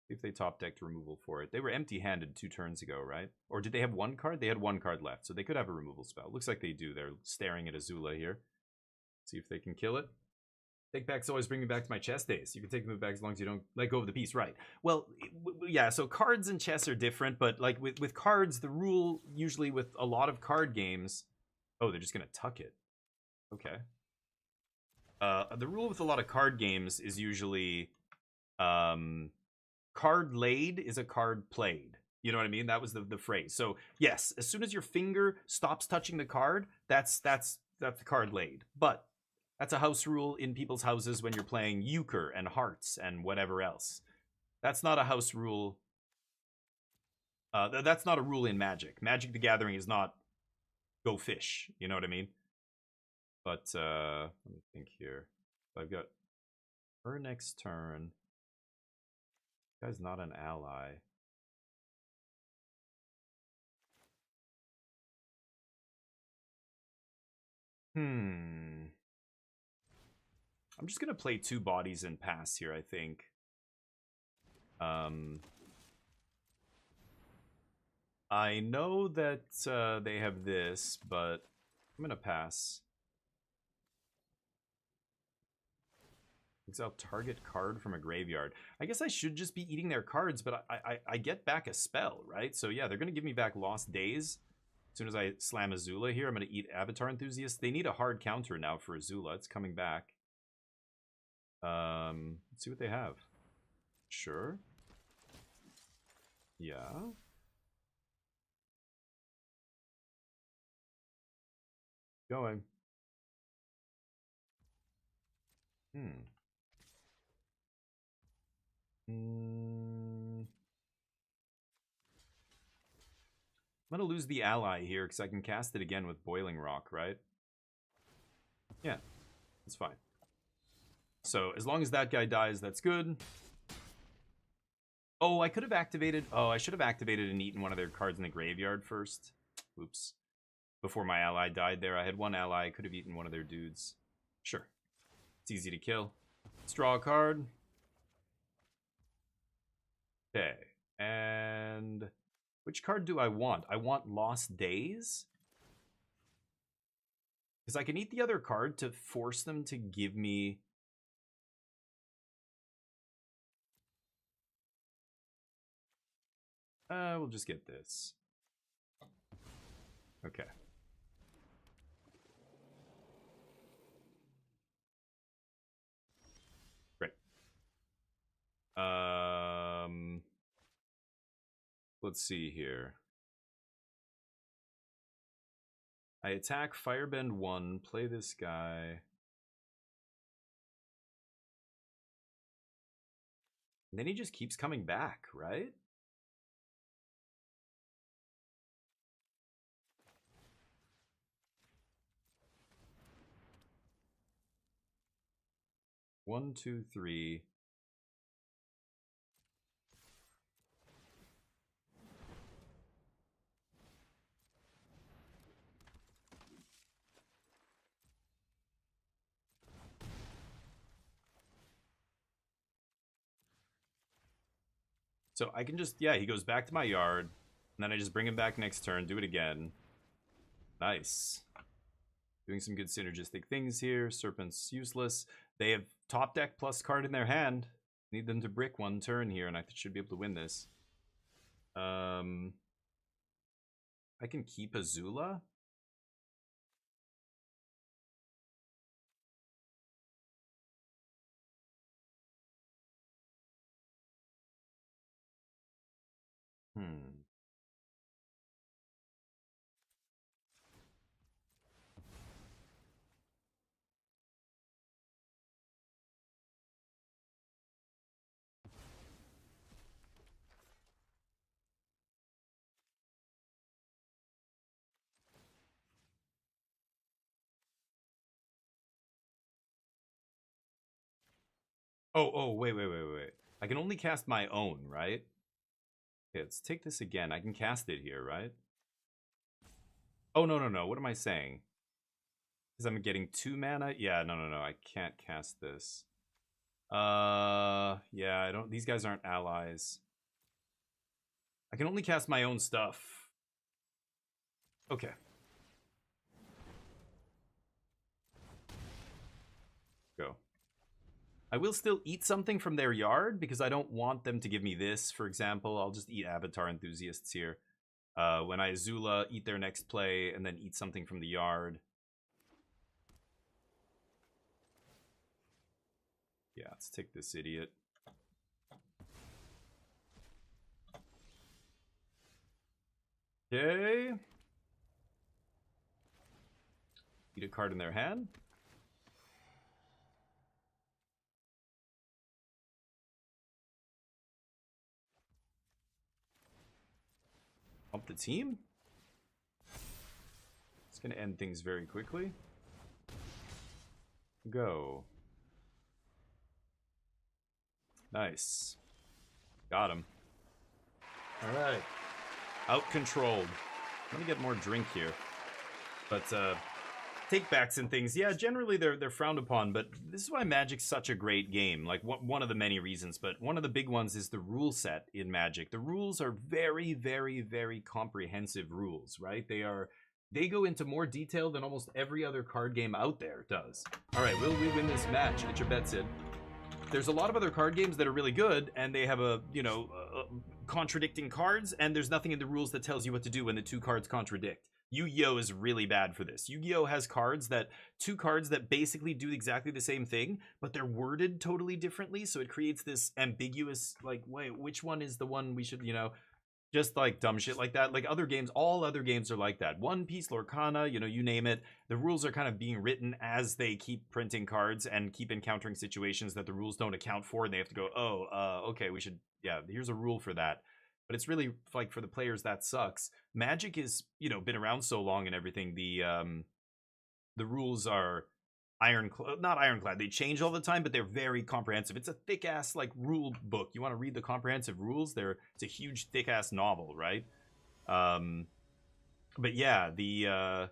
A: See if they top decked removal for it. They were empty-handed 2 turns ago, right? Or did they have 1 card? They had 1 card left, so they could have a removal spell. Looks like they do. They're staring at Azula here. See if they can kill it. Take backs always bring me back to my chess days. You can take them back as long as you don't let go of the piece, right? Well, yeah, so cards and chess are different, but like with cards, the rule usually with a lot of card games... Oh, they're just going to tuck it. Okay. The rule with a lot of card games is usually... card laid is a card played. You know what I mean? That was the phrase. So yes, as soon as your finger stops touching the card, that's the card laid. But that's a house rule in people's houses when you're playing euchre and hearts and whatever else. That's not a house rule. That's not a rule in Magic. Magic the Gathering is not go fish. You know what I mean? But let me think here. I've got her next turn. Guy's not an ally. I'm just gonna play 2 bodies and pass here, I think. I know that they have this, but I'm gonna pass. Exile target card from a graveyard. I guess I should just be eating their cards, but I get back a spell, right? So yeah, they're gonna give me back Lost Days. As soon as I slam Azula here, I'm gonna eat Avatar Enthusiast. They need a hard counter now for Azula. It's coming back. Let's see what they have. Sure. Yeah. Going. I'm gonna lose the ally here because I can cast it again with Boiling Rock, right? Yeah, it's fine. So as long as that guy dies, that's good. Oh, I could have activated... Oh, I should have activated and eaten one of their cards in the graveyard first. Oops. Before my ally died there, I had one ally. I could have eaten one of their dudes. Sure. It's easy to kill. Let's draw a card. Okay. And... which card do I want? I want Lost Days? Because I can eat the other card to force them to give me... we'll just get this. Okay. Great. Let's see here. I attack Firebend 1, play this guy. And then he just keeps coming back, right? One, two, three. So I can just, yeah, he goes back to my yard, and then I just bring him back next turn, do it again. Nice. Doing some good synergistic things here. Serpent's useless. They have top deck plus card in their hand. Need them to brick 1 turn here, and I should be able to win this. I can keep Azula. Oh, wait. I can only cast my own, right? Okay, let's take this again. I can cast it here, right? Oh, no. What am I saying? Because I'm getting 2 mana? Yeah, no. I can't cast this. Yeah, I don't... These guys aren't allies. I can only cast my own stuff. Okay. Go. I will still eat something from their yard because I don't want them to give me this, for example. I'll just eat Avatar Enthusiasts here. When I Azula, eat their next play, and then eat something from the yard. Yeah, let's take this idiot. Okay. Eat a card in their hand. Pump the team. It's going to end things very quickly. Go. Nice. Got him. All right. Out-controlled. Let me get more drink here. But, take-backs and things, yeah, generally they're frowned upon, but this is why Magic's such a great game. Like, one of the many reasons, but one of the big ones is the rule set in Magic. The rules are very, very, very comprehensive rules, right? They go into more detail than almost every other card game out there does. All right, will we win this match? Get your bets in. There's a lot of other card games that are really good, and they have contradicting cards, and there's nothing in the rules that tells you what to do when the two cards contradict. Yu-Gi-Oh! Is really bad for this. Yu-Gi-Oh! Has two cards that basically do exactly the same thing, but they're worded totally differently, so it creates this ambiguous, like, wait, which one is the one we should, just like dumb shit like that. Like other games, all other games are like that. One Piece, Lorcana, you name it. The rules are kind of being written as they keep printing cards and keep encountering situations that the rules don't account for, and they have to go, okay, we should, here's a rule for that. But it's really, like, for the players, that sucks. Magic is, been around so long and everything. The rules are not ironclad. They change all the time, but they're very comprehensive. It's a thick-ass, like, rule book. You want to read the comprehensive rules? It's a huge, thick-ass novel, right? But yeah, the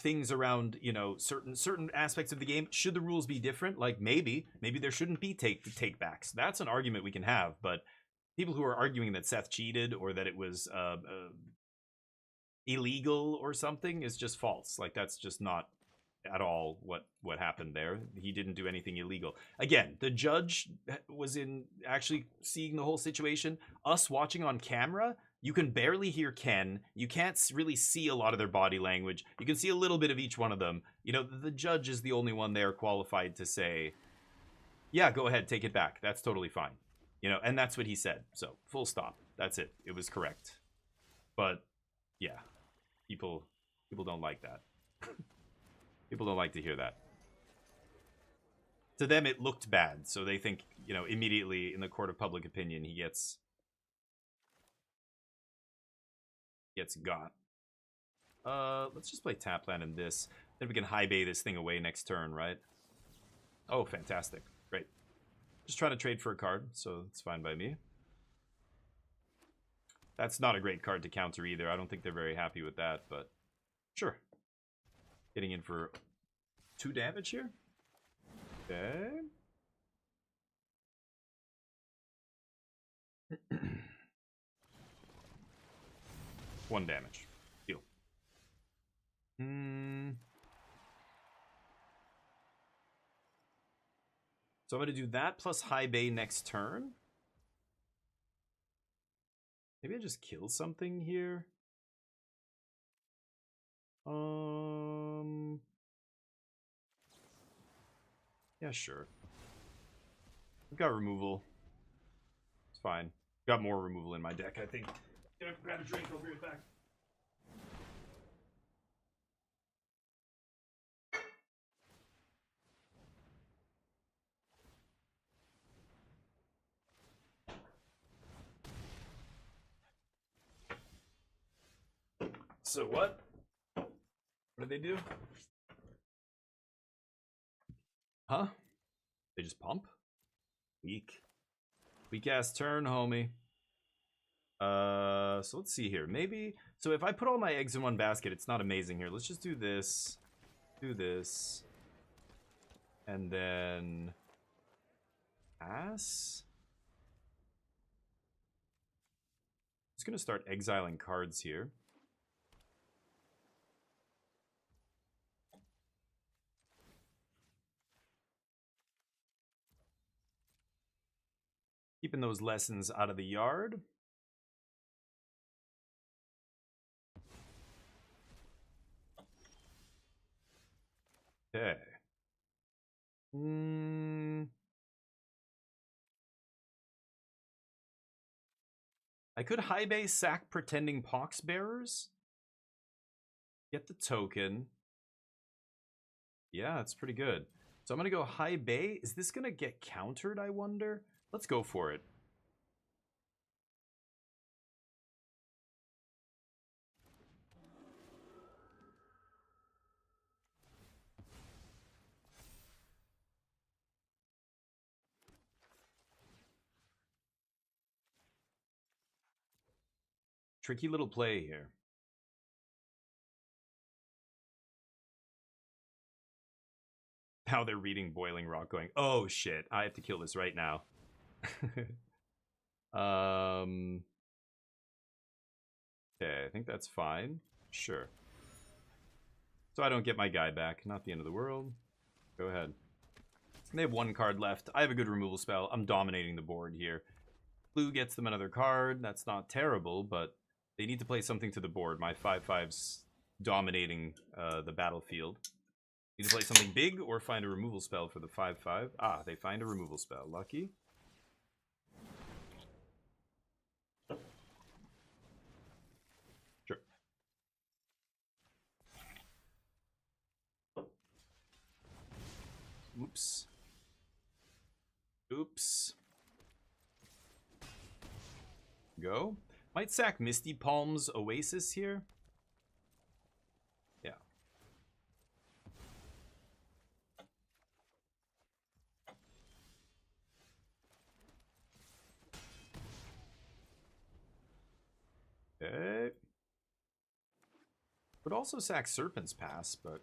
A: things around, certain aspects of the game, should the rules be different? Like, maybe there shouldn't be take-backs. That's an argument we can have, but people who are arguing that Seth cheated or that it was illegal or something is just false. Like, that's just not at all what happened there. He didn't do anything illegal. Again, the judge was in actually seeing the whole situation. Us watching on camera, you can barely hear Ken. You can't really see a lot of their body language. You can see a little bit of each one of them. The judge is the only one there qualified to say, yeah, go ahead, take it back. That's totally fine. And that's what he said. So, full stop. That's it. It was correct. But, yeah. People don't like that. People don't like to hear that. To them, it looked bad. So they think, immediately in the court of public opinion, he gets got. Let's just play Tapland in this. Then we can high bay this thing away next turn, right? Oh, fantastic. Great. Just trying to trade for a card, so it's fine by me. That's not a great card to counter either. I don't think they're very happy with that, but sure. Getting in for 2 damage here. Okay. One damage. Deal. So I'm going to do that plus high bay next turn. Maybe I just kill something here. Yeah, sure. I've got removal. It's fine. Got more removal in my deck, I think. Gonna grab a drink, I'll be right back. So what? What did they do? Huh? They just pump? Weak. Weak ass turn, homie. So let's see here. Maybe, so if I put all my eggs in one basket, it's not amazing here. Let's just do this. Do this. And then pass. I'm just gonna start exiling cards here. Keeping those lessons out of the yard. Okay. I could high bay sack Pretending Pox Bearers. Get the token. Yeah, that's pretty good. So I'm going to go high bay. Is this going to get countered, I wonder? Let's go for it. Tricky little play here. Now they're reading Boiling Rock going, oh shit, I have to kill this right now. Okay, I think that's fine. Sure. So I don't get my guy back. Not the end of the world. Go ahead. They have one card left. I have a good removal spell. I'm dominating the board here. Blue gets them another card. That's not terrible, but they need to play something to the board. My 5/5's dominating the battlefield. Need to play something big or find a removal spell for the 5/5. Ah, they find a removal spell. Lucky. Sure. Oops. Oops. Go. Might sack Misty Palm's Oasis here. Yeah. Okay. Would also sack Serpent's Pass, but...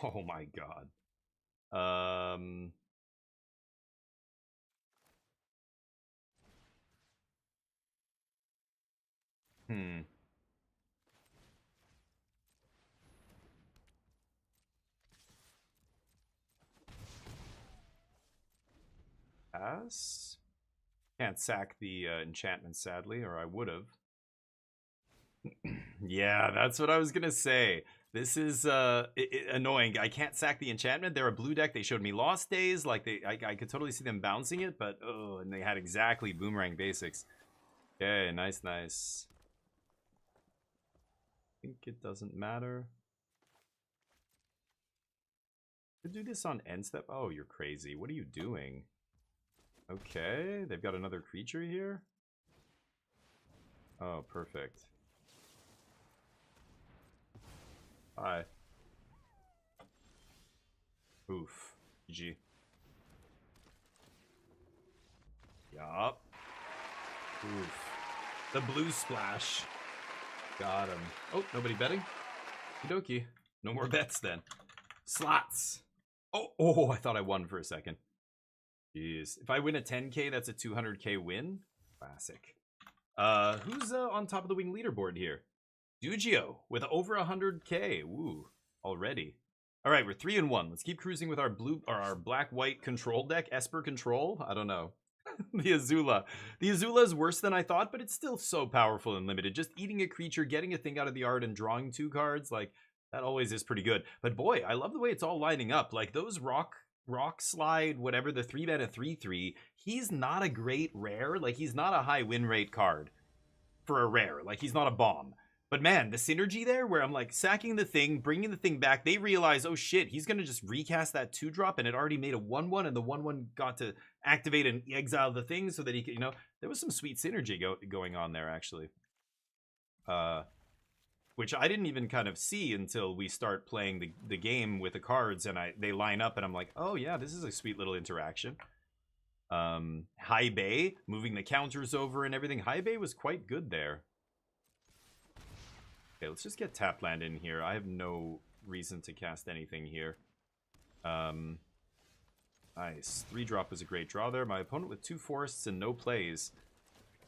A: Oh my god. Pass? Can't sack the enchantment, sadly, or I would have. Yeah, that's what I was gonna say. This is annoying. I can't sack the enchantment. They're a blue deck. They showed me Lost Days. Like I could totally see them bouncing it, but oh, and they had exactly Boomerang basics. Okay, nice, nice. I think it doesn't matter. Could do this on end step. Oh, you're crazy. What are you doing? Okay, they've got another creature here. Oh, perfect. Hi. Oof. GG. Yup. Oof. The blue splash. Got him. Oh, nobody betting? Okie dokie. No more bets then. Slots. Oh, I thought I won for a second. Jeez. If I win a 10k, that's a 200k win. Classic. Who's on top of the wing leaderboard here? Dugio with over 100k. Woo, already. All right, we're 3-1. Let's keep cruising with our blue or our black-white control deck. Esper control. I don't know. The Azula. The Azula is worse than I thought, but it's still so powerful and limited. Just eating a creature, getting a thing out of the art, and drawing 2 cards, like that always is pretty good. But boy, I love the way it's all lining up. Like those rock slide, whatever, the 3-mana 3/3. He's not a great rare. Like he's not a high win rate card for a rare. Like he's not a bomb. But man, the synergy there where I'm like sacking the thing, bringing the thing back, they realize, oh shit, he's going to just recast that 2-drop and it already made a 1/1 and the 1/1 got to activate and exile the thing so that he could, you know, there was some sweet synergy going on there actually. Which I didn't even kind of see until we start playing the game with the cards and they line up and I'm like, oh yeah, this is a sweet little interaction. High Bay, moving the counters over and everything. High Bay was quite good there. Okay, let's just get tap land in here. I have no reason to cast anything here. Nice. 3-drop is a great draw there. My opponent with 2 forests and no plays.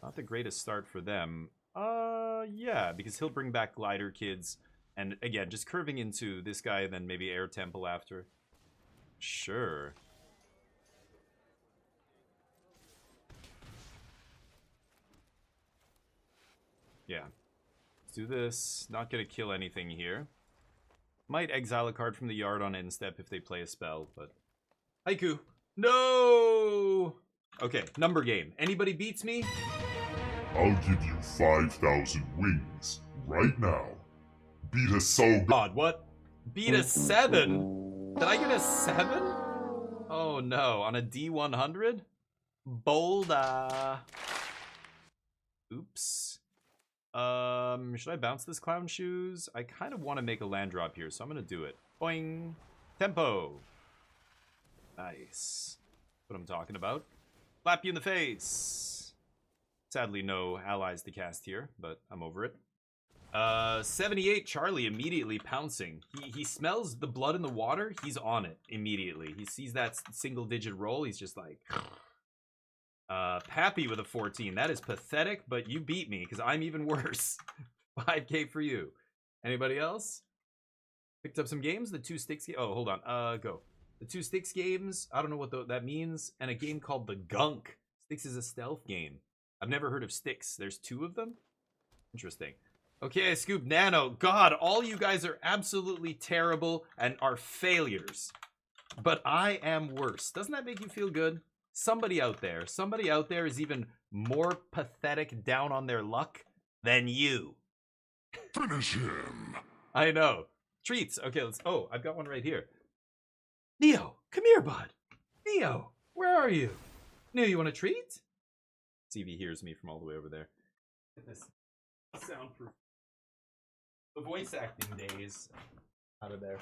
A: Not the greatest start for them. Yeah, because he'll bring back Glider Kids. And again, just curving into this guy, then maybe Air Temple after. Sure. Yeah. Let's do this. Not gonna kill anything here. Might exile a card from the yard on end step if they play a spell, but... Haiku! No! Okay, number game. Anybody beats me?
E: I'll give you 5,000 wings right now. Beat a so
A: God, what? Beat a 7? Did I get a 7? Oh no, on a D100? Boulder. Oops. Should I bounce this clown shoes? I kind of want to make a land drop here, so I'm gonna do it. Boing. Tempo. Nice. What I'm talking about. Slap you in the face. Sadly, no allies to cast here, but I'm over it. 78 Charlie immediately pouncing. He smells the blood in the water. He's on it immediately. He sees that single digit roll. He's just like... Pappy with a 14. That is pathetic, but you beat me because I'm even worse. 5k for you. Anybody else? Picked up some games? The 2 sticks... Oh, hold on. Go. The 2 sticks games. I don't know what that means. And a game called The Gunk. Sticks is a stealth game. I've never heard of Sticks. There's 2 of them? Interesting. Okay, I scooped Nano. God, all you guys are absolutely terrible and are failures. But I am worse. Doesn't that make you feel good? Somebody out there is even more pathetic down on their luck than you.
E: Finish him.
A: I know. Treats. Okay, let's... Oh, I've got one right here. Neo, come here, bud. Neo, where are you? Neo, you want a treat? See if he hears me from all the way over there. Get this soundproof. The voice acting days out of there.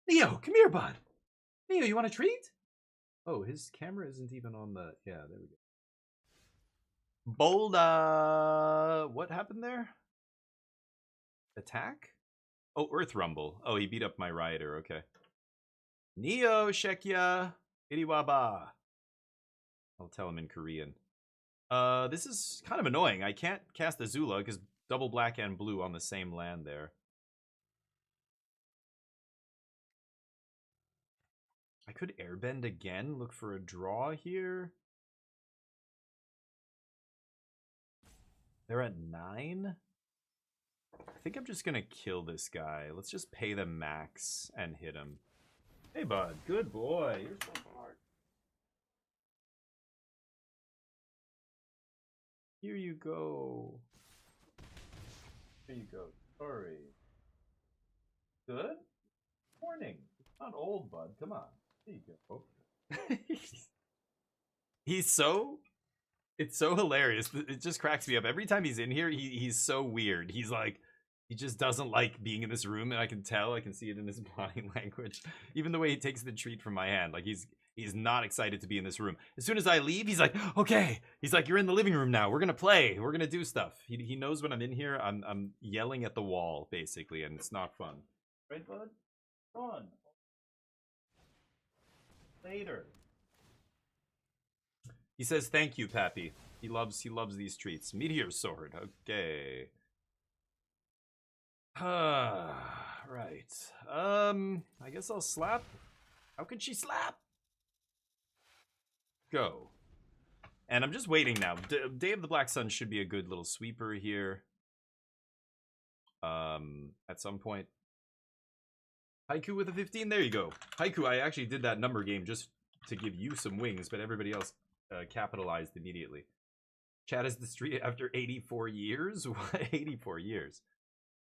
A: Neo, come here, bud. Neo, you want a treat? Oh, his camera isn't even on the... Yeah, there we go. Boulder. What happened there? Attack? Oh, Earth Rumble. Oh, he beat up my rider. Okay. Neo Shekya Iriwaba. I'll tell him in Korean. This is kind of annoying. I can't cast Azula because double black and blue on the same land there. I could airbend again, look for a draw here. They're at 9? I think I'm just gonna kill this guy. Let's just pay them max and hit him. Hey bud, good boy. You're so smart. Here you go. Here you go. Sorry. Good? Morning. It's not old, bud. Come on. There you go. He's so... It's so hilarious. It just cracks me up. Every time he's in here, he's so weird. He's like... He just doesn't like being in this room, and I can tell. I can see it in his body language. Even the way he takes the treat from my hand. Like, he's not excited to be in this room. As soon as I leave, he's like, okay. He's like, you're in the living room now. We're going to play. We're going to do stuff. He knows when I'm in here, I'm yelling at the wall, basically, and it's not fun. Right, bud? Fun. Later. He says thank you, Pappy. He loves these treats. Meteor sword. Okay. Right. I guess I'll slap. How can she slap? Go. And I'm just waiting now. Day of the Black Sun should be a good little sweeper here. At some point. Haiku with a 15. There you go. Haiku, I actually did that number game just to give you some wings, but everybody else capitalized immediately. Chat is the street after 84 years? What? 84 years.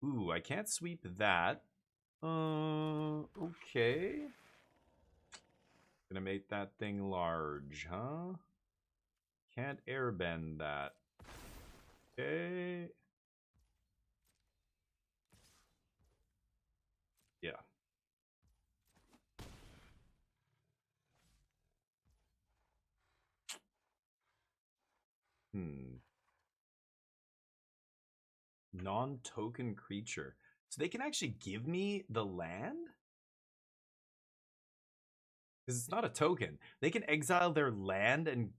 A: Ooh, I can't sweep that. Okay. Gonna make that thing large, huh? Can't airbend that. Okay. Yeah. Non-token creature. So they can actually give me the land? Because it's not a token. They can exile their land and...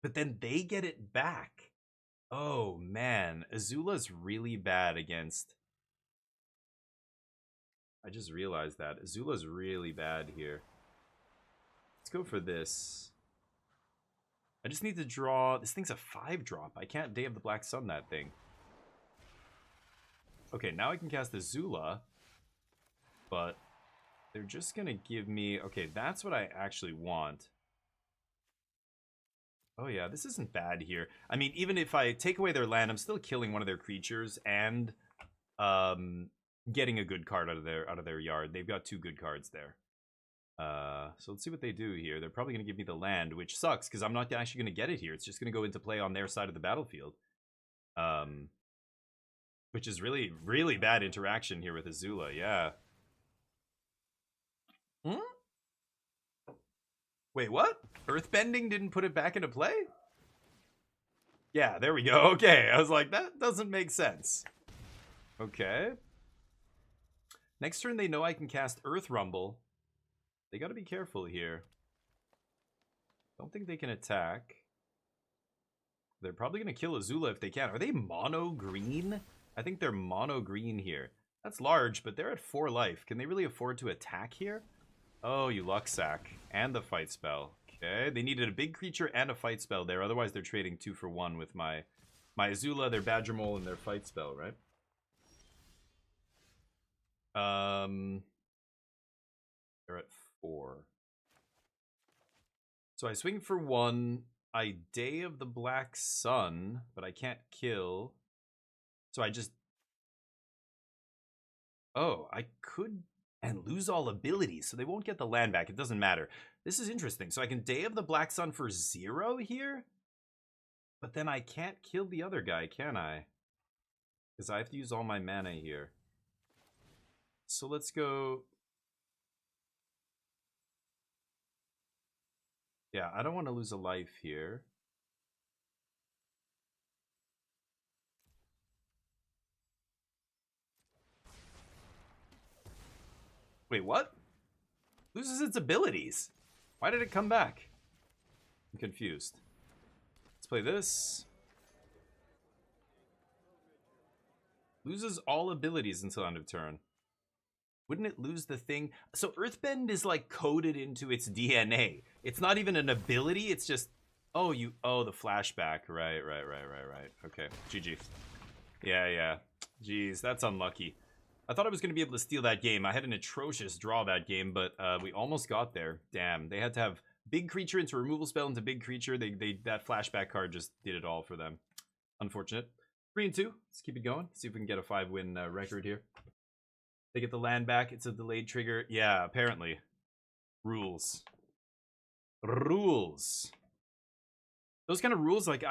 A: But then they get it back. Oh, man. Azula's really bad against... I just realized that. Azula's really bad here. go for this. I just need to draw... This thing's a 5-drop. I can't Day of the Black Sun that thing. Okay, now I can cast Azula. But they're just going to give me... Okay, that's what I actually want. Oh yeah, this isn't bad here. I mean, even if I take away their land, I'm still killing one of their creatures and getting a good card out of their yard. They've got 2 good cards there. So let's see what they do here. They're probably going to give me the land, which sucks because I'm not actually going to get it here. It's just going to go into play on their side of the battlefield. Which is really, really bad interaction here with Azula, yeah. Wait, what? Earthbending didn't put it back into play? Yeah, there we go. Okay, I was like, that doesn't make sense. Okay. Next turn, they know I can cast Earth Rumble. They gotta be careful here. Don't think they can attack. They're probably gonna kill Azula if they can. Are they mono green? I think they're mono green here. That's large, but they're at 4 life. Can they really afford to attack here? Oh, you luck sack. And the fight spell. Okay, they needed a big creature and a fight spell there. Otherwise, they're trading 2 for 1 with my Azula, their Badger Mole, and their fight spell, right? They're at 4. So I swing for 1. I Day of the Black Sun, but I can't kill. So I just... Oh, I could... And lose all abilities, so they won't get the land back. It doesn't matter. This is interesting. So I can Day of the Black Sun for 0 here? But then I can't kill the other guy, can I? Because I have to use all my mana here. So let's go... Yeah, I don't want to lose a life here. Wait, what? Loses its abilities. Why did it come back? I'm confused. Let's play this. Loses all abilities until end of turn. Wouldn't it lose the thing? So Earthbend is like coded into its DNA. It's not even an ability. It's just, oh, the flashback. Right. Okay, GG. Yeah. Jeez, that's unlucky. I thought I was going to be able to steal that game. I had an atrocious draw that game, but we almost got there. Damn, they had to have big creature into removal spell into big creature. That flashback card just did it all for them. Unfortunate. 3 and 2. Let's keep it going. See if we can get a 5-win record here. They get the land back. It's a delayed trigger. Yeah, apparently. Rules. Those kind of rules, like,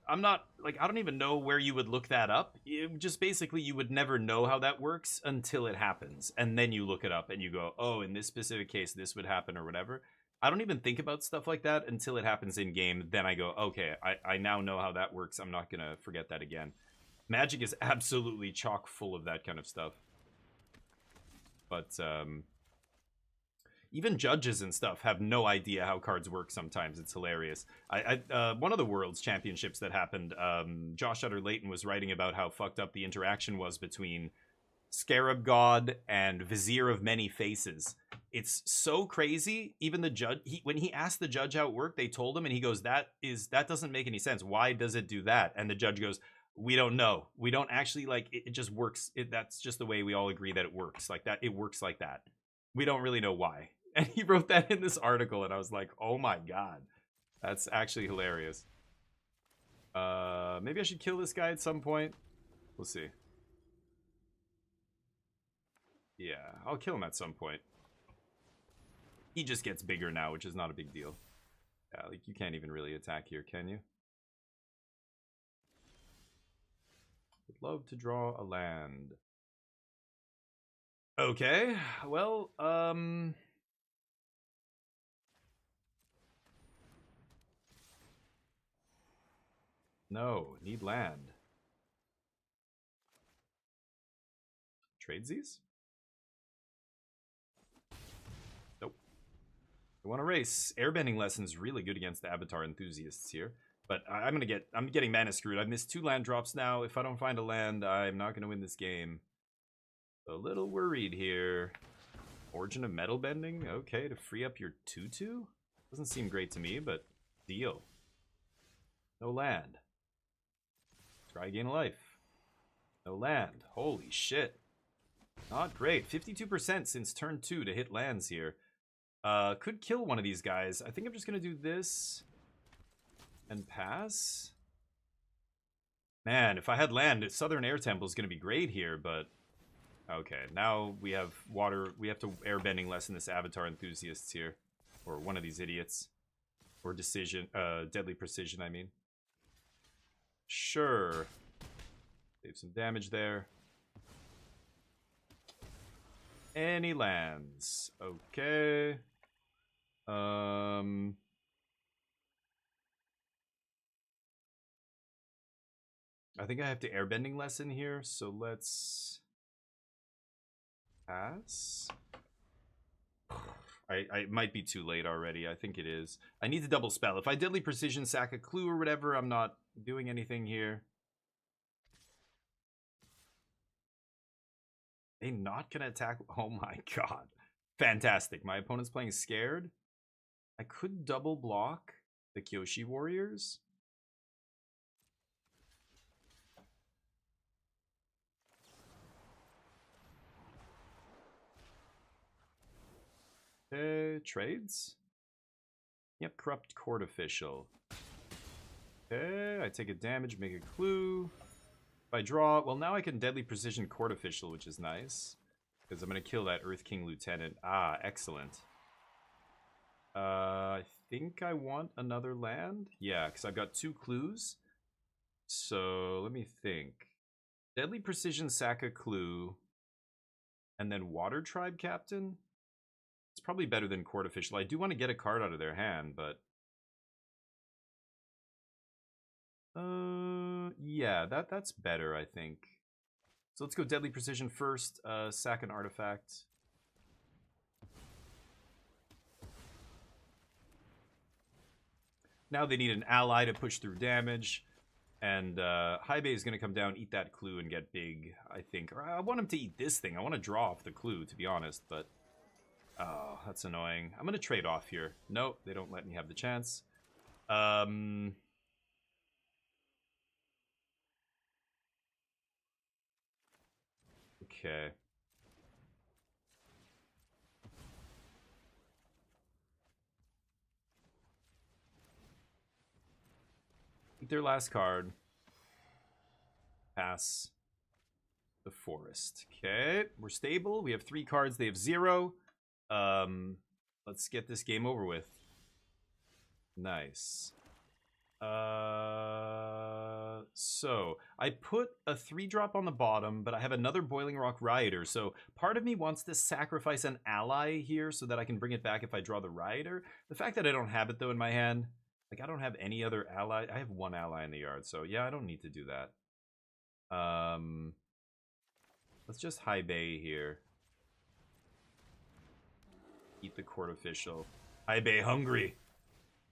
A: I'm not, like, I don't even know where you would look that up. Just basically, you would never know how that works until it happens. And then you look it up and you go, oh, in this specific case, this would happen or whatever. I don't even think about stuff like that until it happens in game. Then I go, okay, I now know how that works. I'm not going to forget that again. Magic is absolutely chock full of that kind of stuff. But, even judges and stuff have no idea how cards work sometimes. It's hilarious. One of the World's Championships that happened, Josh Utter-Layton was writing about how fucked up the interaction was between Scarab God and Vizier of Many Faces. It's so crazy. Even the judge, when he asked the judge how it worked, they told him, and he goes, that doesn't make any sense. Why does it do that? And the judge goes, we don't know. We don't actually, like, it just works. That's just the way we all agree that it works. Like that, it works like that. We don't really know why. And he wrote that in this article, and I was like, oh my god. That's actually hilarious. Maybe I should kill this guy at some point. We'll see. Yeah, I'll kill him at some point. He just gets bigger now, which is not a big deal. Yeah, like, you can't even really attack here, can you? Would love to draw a land. Okay, well, no, need land. Tradesies? Nope. I want to race. Airbending lessons really good against the Avatar enthusiasts here. But I'm getting mana screwed. I've missed 2 land drops now. If I don't find a land, I'm not gonna win this game. A little worried here. Origin of Metal Bending? Okay, to free up your 2/2? Doesn't seem great to me, but deal. No land. Try gain life. No land. Holy shit. Not great. 52% since turn 2 to hit lands here. Could kill one of these guys. I think I'm just going to do this and pass. Man, if I had land, Southern Air Temple is going to be great here, but... Okay, now we have water. We have to airbending lessen this Avatar enthusiasts here. Or one of these idiots. Or decision, deadly precision, I mean. Sure. Save some damage there. Any lands. Okay. I think I have to airbending lesson here, so let's pass. It might be too late already. I think it is. I need to double spell. If I deadly precision, sack a clue or whatever, I'm not doing anything here. They not gonna attack? Oh my god. Fantastic. My opponent's playing scared. I could double block the Kyoshi Warriors. Trades? Yep, corrupt court official. Okay, I take a damage, make a clue. If I draw, well, now I can deadly precision court official, which is nice. Because I'm going to kill that Earth King Lieutenant. Ah, excellent. I think I want another land. Yeah, because I've got 2 clues. So, let me think. Deadly precision, sack a clue. And then Water Tribe Captain? It's probably better than court official. I do want to get a card out of their hand, but... yeah, that's better, I think. So let's go deadly precision first, sack an artifact. Now they need an ally to push through damage. And Haibei is going to come down, eat that clue, and get big, I think. Or I want him to eat this thing. I want to draw off the clue, to be honest, but... Oh, that's annoying. I'm going to trade off here. Nope, they don't let me have the chance. Okay. Eat their last card. Pass the forest. Okay, we're stable. We have 3 cards. They have 0. Let's get this game over with. Nice. So I put a 3-drop on the bottom, but I have another Boiling Rock Rioter. So part of me wants to sacrifice an ally here so that I can bring it back if I draw the Rioter. The fact that I don't have it though in my hand, like I don't have any other ally. I have 1 ally in the yard, so yeah, I don't need to do that. Let's just Haibei here. Eat the court official. Haibei hungry.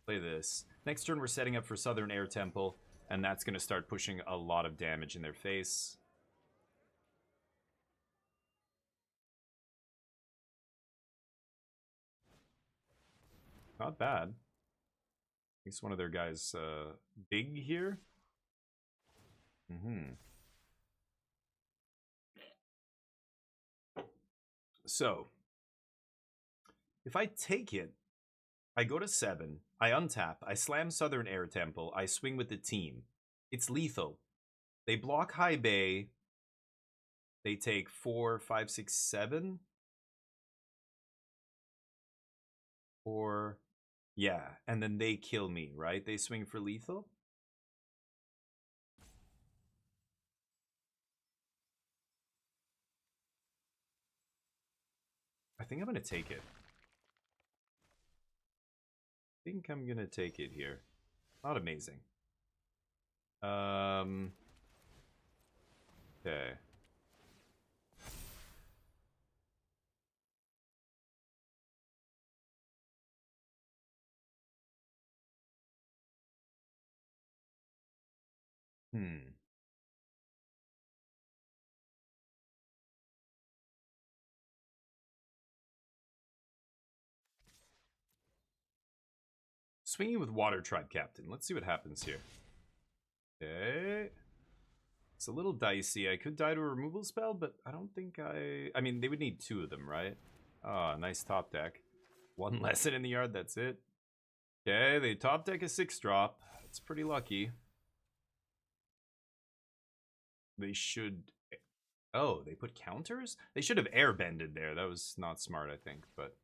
A: Play this. Next turn we're setting up for Southern Air Temple, and that's going to start pushing a lot of damage in their face. Not bad. Makes one of their guys big here. So, if I take it, I go to 7, I untap, I slam Southern Air Temple, I swing with the team. It's lethal. They block Haibei. They take 4, 5, 6, 7. Or, yeah, and then they kill me, right? They swing for lethal. I think I'm going to take it. I think I'm going to take it here. Not amazing. Okay. Swinging with Water Tribe Captain. Let's see what happens here. Okay. It's a little dicey. I could die to a removal spell, but I don't think I mean, they would need 2 of them, right? Oh, nice top deck. 1 lesson in the yard, that's it. Okay, they top deck a 6-drop. That's pretty lucky. They should... Oh, they put counters? They should have airbended there. That was not smart, I think, but...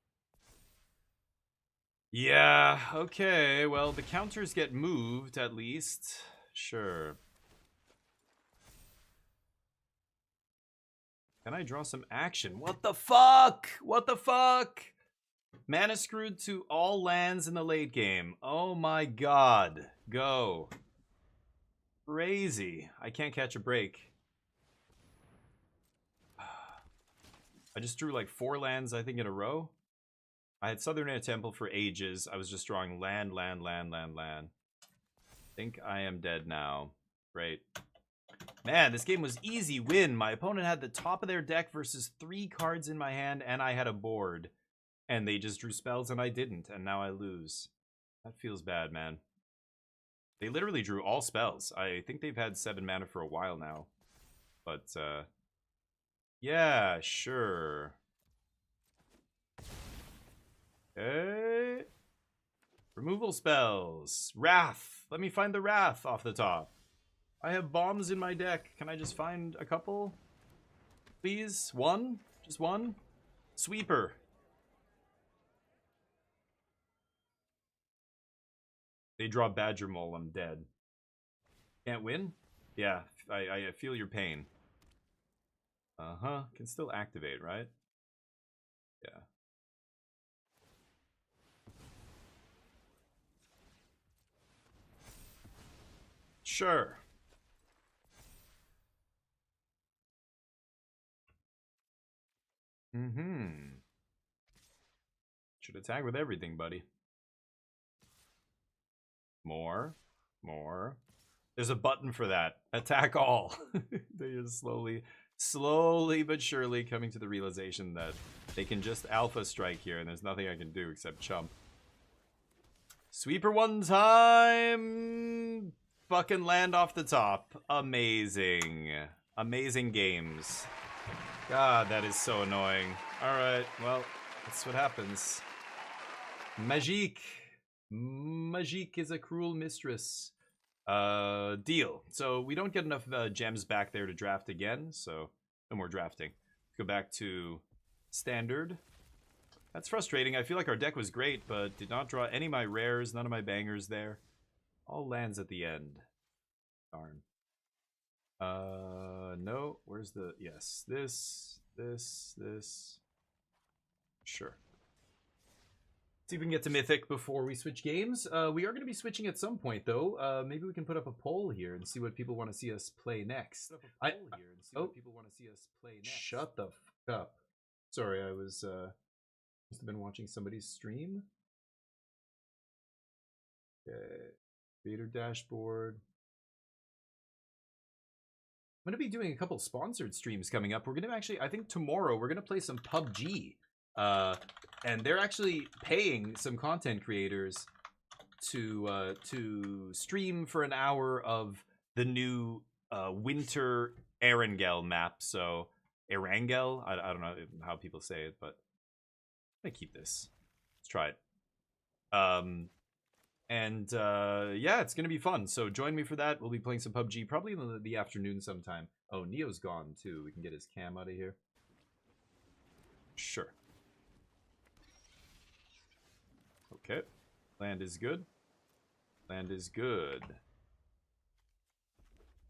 A: Yeah, okay. Well, the counters get moved, at least. Sure. Can I draw some action? What the fuck? What the fuck? Mana screwed to all lands in the late game. Oh my god. Go. Crazy. I can't catch a break. I just drew like 4 lands, I think, in a row. I had Southern Air Temple for ages. I was just drawing land. I think I am dead now. Great. Man, this game was easy win. My opponent had the top of their deck versus 3 cards in my hand, and I had a board. And they just drew spells, and I didn't, and now I lose. That feels bad, man. They literally drew all spells. I think they've had 7 mana for a while now. But, yeah, sure. Okay. Removal spells. Wrath. Let me find the Wrath off the top. I have bombs in my deck. Can I just find a couple? Please? 1? Just 1? Sweeper. They draw Badger Mole. I'm dead. Can't win? Yeah, I feel your pain. Uh-huh. Can still activate, right? Yeah. Sure. Should attack with everything, buddy. More. There's a button for that. Attack all. They are slowly but surely coming to the realization that they can just alpha strike here and there's nothing I can do except chump. Sweeper 1 time! Fucking land off the top. Amazing. Amazing games. God, that is so annoying. Alright, well, that's what happens. Magique. Magique is a cruel mistress. Deal. So we don't get enough gems back there to draft again, so no more drafting. Let's go back to standard. That's frustrating. I feel like our deck was great, but did not draw any of my rares, none of my bangers there. All lands at the end. Darn. No. Where's the... Yes. This. Sure. See if we can get to Mythic before we switch games. We are going to be switching at some point, though. Maybe we can put up a poll here and see what people want to see us play next. Shut the fuck up. Sorry, I was... must have been watching somebody's stream. Okay. Creator dashboard. I'm going to be doing a couple sponsored streams coming up. We're going to actually, I think tomorrow, we're going to play some PUBG. And they're actually paying some content creators to stream for an hour of the new Winter Erangel map. So, Erangel? I don't know how people say it, but I'm going to keep this. Let's try it. Yeah, it's going to be fun. So join me for that. We'll be playing some PUBG probably in the afternoon sometime. Oh, Neo's gone too. We can get his cam out of here. Sure. Okay. Land is good. Land is good.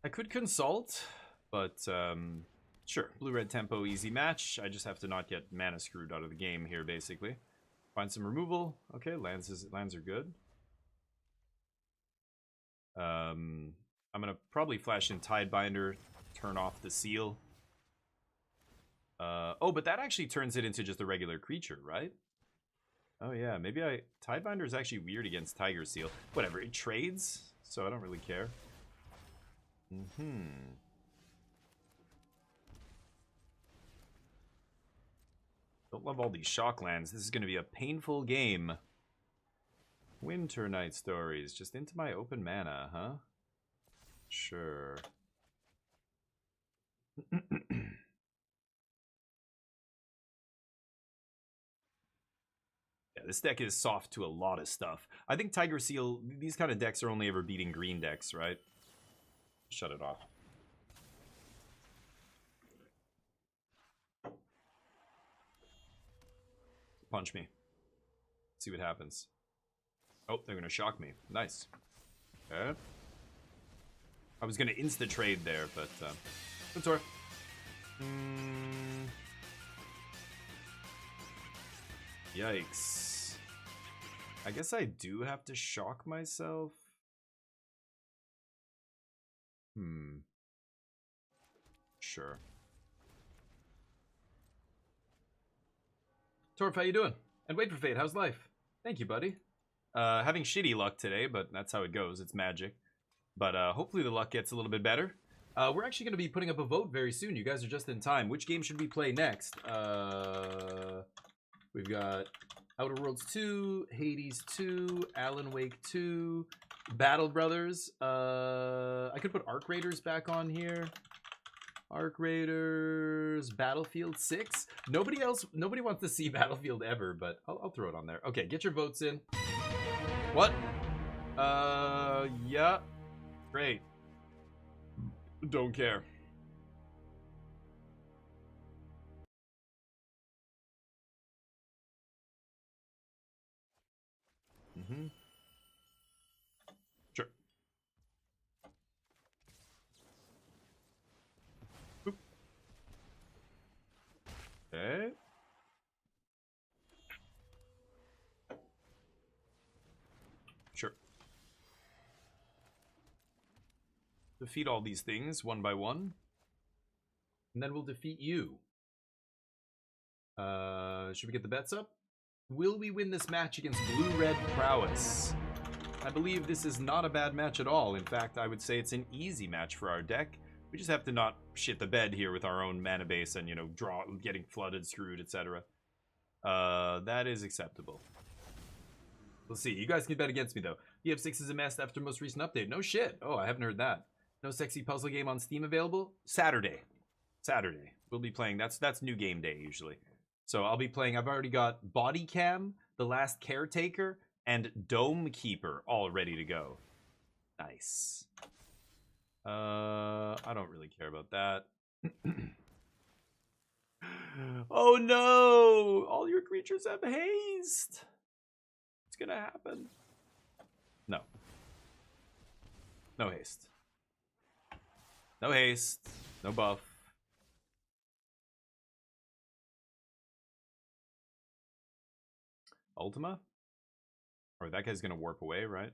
A: I could consult, but sure. Blue-red tempo, easy match. I just have to not get mana screwed out of the game here, basically. Find some removal. Okay, lands are good. I'm gonna probably flash in Tidebinder, turn off the seal. Oh, but that actually turns it into just a regular creature, right? Oh yeah, maybe Tidebinder is actually weird against Tiger Seal. Whatever, it trades, so I don't really care. Don't love all these shock lands. This is gonna be a painful game. Winter Night Stories. Just into my open mana, huh? Sure. Yeah, this deck is soft to a lot of stuff. I think Tiger Seal, these kind of decks are only ever beating green decks, right? Shut it off. Punch me. See what happens. Oh, they're gonna shock me. Nice. Okay. I was gonna insta-trade there, but good sort. Yikes. I guess I do have to shock myself. Sure. Torp, how you doing? And wait for fate, how's life? Thank you, buddy. Having shitty luck today, but that's how it goes. It's magic. But hopefully the luck gets a little bit better. We're actually going to be putting up a vote very soon. You guys are just in time. Which game should we play next? We've got Outer Worlds 2, Hades 2, Alan Wake 2, Battle Brothers. I could put Arc Raiders back on here. Arc Raiders, Battlefield 6. Nobody wants to see Battlefield ever, but I'll throw it on there. Okay, get your votes in. What? Yeah. Great. Don't care. Sure. Boop. Okay. Sure. Defeat all these things one by one. And then we'll defeat you. Should we get the bets up? Will we win this match against Blue-Red Prowess? I believe this is not a bad match at all. In fact, I would say it's an easy match for our deck. We just have to not shit the bed here with our own mana base and, you know, getting flooded, screwed, etc. That is acceptable. We'll see. You guys can bet against me, though. BF6 is a mess after most recent update. No shit. Oh, I haven't heard that. No sexy puzzle game on Steam available? Saturday. We'll be playing. That's new game day, usually. So I'll be playing. I've already got Body Cam, The Last Caretaker, and Dome Keeper all ready to go. Nice. I don't really care about that. Oh no! All your creatures have haste! What's gonna happen? No. No haste. No haste. No buff. Ultima? Or that guy's gonna warp away, right?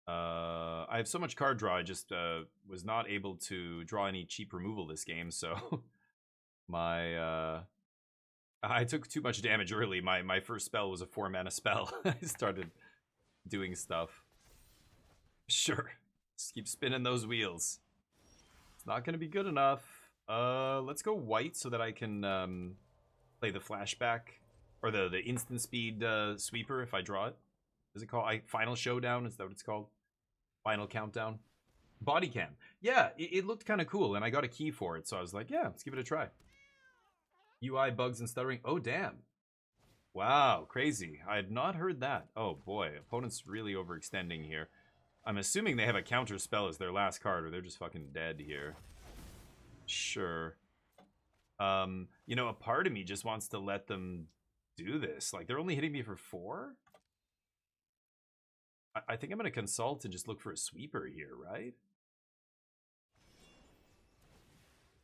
A: I have so much card draw, I just was not able to draw any cheap removal this game, so my I took too much damage early. My first spell was a 4-mana spell. I started doing stuff. Sure. Just keep spinning those wheels. It's not gonna be good enough. Let's go white so that I can play the flashback. Or the instant speed sweeper if I draw it. Is it called Final Showdown? Is that what it's called? Final Countdown? Body Cam. Yeah, it looked kind of cool, and I got a key for it, so I was like, yeah, let's give it a try. UI bugs and stuttering. Oh, damn. Wow, crazy. I had not heard that. Oh, boy. Opponent's really overextending here. I'm assuming they have a counter spell as their last card, or they're just fucking dead here. Sure. You know, a part of me just wants to let them do this. Like, they're only hitting me for 4? I think I'm going to consult and just look for a sweeper here, right?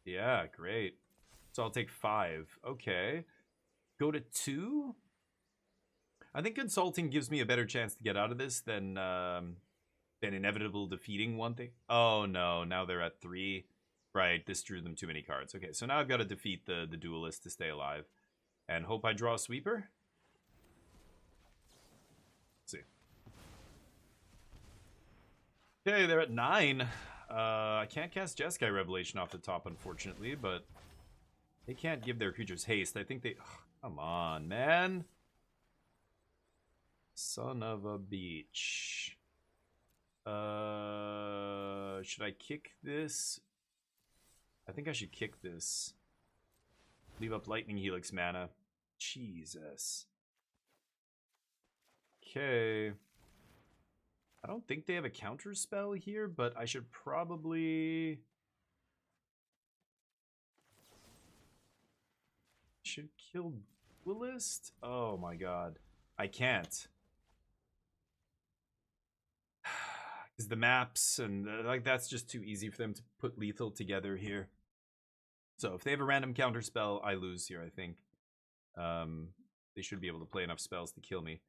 A: Yeah, great. So I'll take 5. Okay. Go to 2? I think consulting gives me a better chance to get out of this than inevitable defeating one thing. Oh, no. Now they're at 3. Right, this drew them too many cards. Okay, so now I've got to defeat the duelist to stay alive. And hope I draw a sweeper? Let's see. Okay, they're at 9. I can't cast Jeskai Revelation off the top, unfortunately, but they can't give their creatures haste. I think they... Oh, come on, man. Son of a beach. Should I kick this? I think I should kick this. Leave up Lightning Helix mana. Jesus. Okay. I don't think they have a counter spell here, but I should probably... Should kill Duelist? Oh my god. I can't. Because the maps and like that's just too easy for them to put lethal together here. So if they have a random counter spell, I lose here, I think. They should be able to play enough spells to kill me.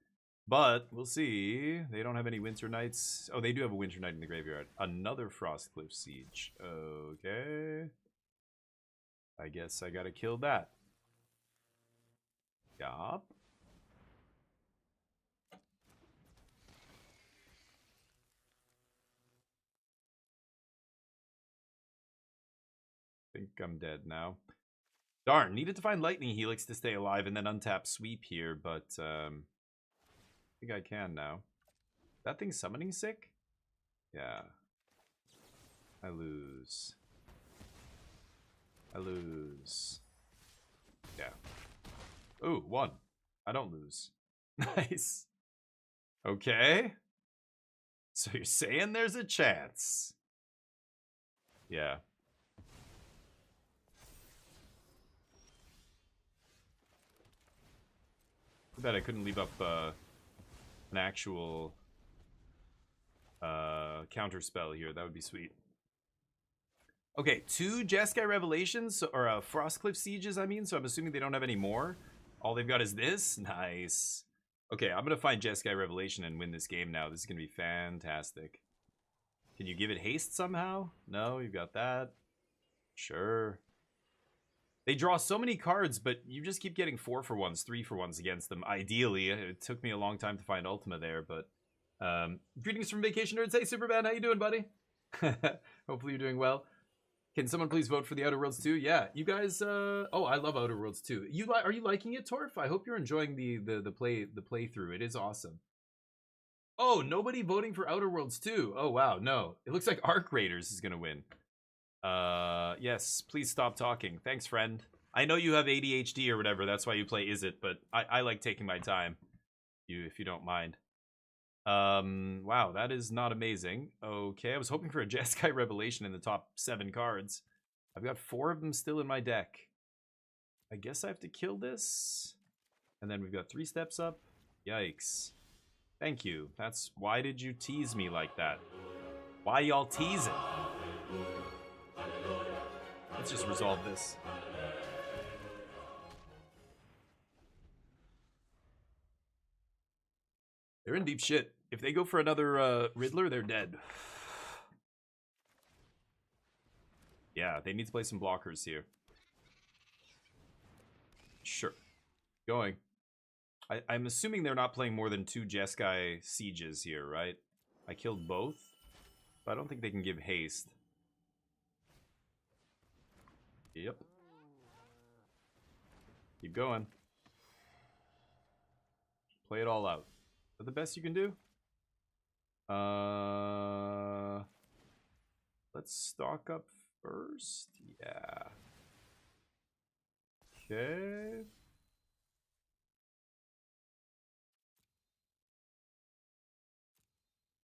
A: But we'll see. They don't have any Winter Knights. Oh, they do have a Winter Knight in the graveyard. Another Frostcliff Siege. Okay. I guess I gotta kill that. Yup. Think I'm dead now. Darn, needed to find Lightning Helix to stay alive and then untap Sweep here, but I think I can now. That thing summoning sick? Yeah. I lose. I lose. Yeah. Ooh, 1. I don't lose. Nice. Okay. So you're saying there's a chance. Yeah. Too bad I couldn't leave up an actual counter spell here. That would be sweet. Okay, 2 Jeskai Revelations, or Frostcliff Sieges, I mean, so I'm assuming they don't have any more. All they've got is this? Nice. Okay, I'm going to find Jeskai Revelation and win this game now. This is going to be fantastic. Can you give it haste somehow? No, you've got that. Sure. They draw so many cards, but you just keep getting 4-for-1s, 3-for-1s against them. Ideally, it took me a long time to find Ultima there, but... greetings from Vacation Nerds. Hey, Superman, how you doing, buddy? Hopefully you're doing well. Can someone please vote for the Outer Worlds 2? Yeah, you guys... Oh, I love Outer Worlds 2. Are you liking it, Torf? I hope you're enjoying the playthrough. It is awesome. Oh, nobody voting for Outer Worlds 2. Oh, wow, no. It looks like Arc Raiders is going to win. Yes, please stop talking. Thanks, friend. I know you have ADHD or whatever, that's why you play Is It, but I like taking my time. If you don't mind. Wow, that is not amazing. Okay, I was hoping for a Jeskai Revelation in the top 7 cards. I've got 4 of them still in my deck. I guess I have to kill this. And then we've got 3 steps up. Yikes. Thank you. That's... Why did you tease me like that? Why y'all teasing? Let's just resolve this. They're in deep shit. If they go for another Riddler, they're dead. Yeah, they need to play some blockers here. Sure. Going. I'm assuming they're not playing more than 2 Jeskai Sieges here, right? I killed both, but I don't think they can give haste. Yep. Keep going. Play it all out. Is that the best you can do? Let's stock up first. Yeah. Okay.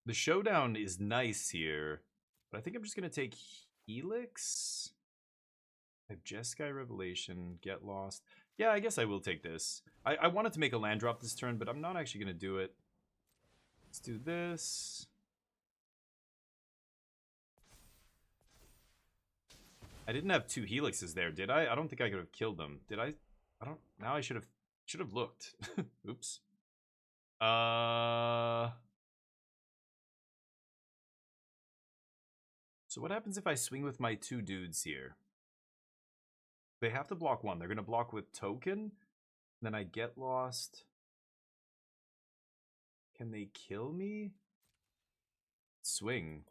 A: The showdown is nice here, but I think I'm just gonna take Helix. I have Jeskai Revelation, Get Lost. Yeah, I guess I will take this. I wanted to make a land drop this turn, but I'm not actually gonna do it. Let's do this. I didn't have 2 Helixes there, did I? I don't think I could have killed them. Did I? I don't... Now I should have looked. Oops. So what happens if I swing with my 2 dudes here? They have to block 1. They're going to block with token. Then I get lost. Can they kill me? Swing.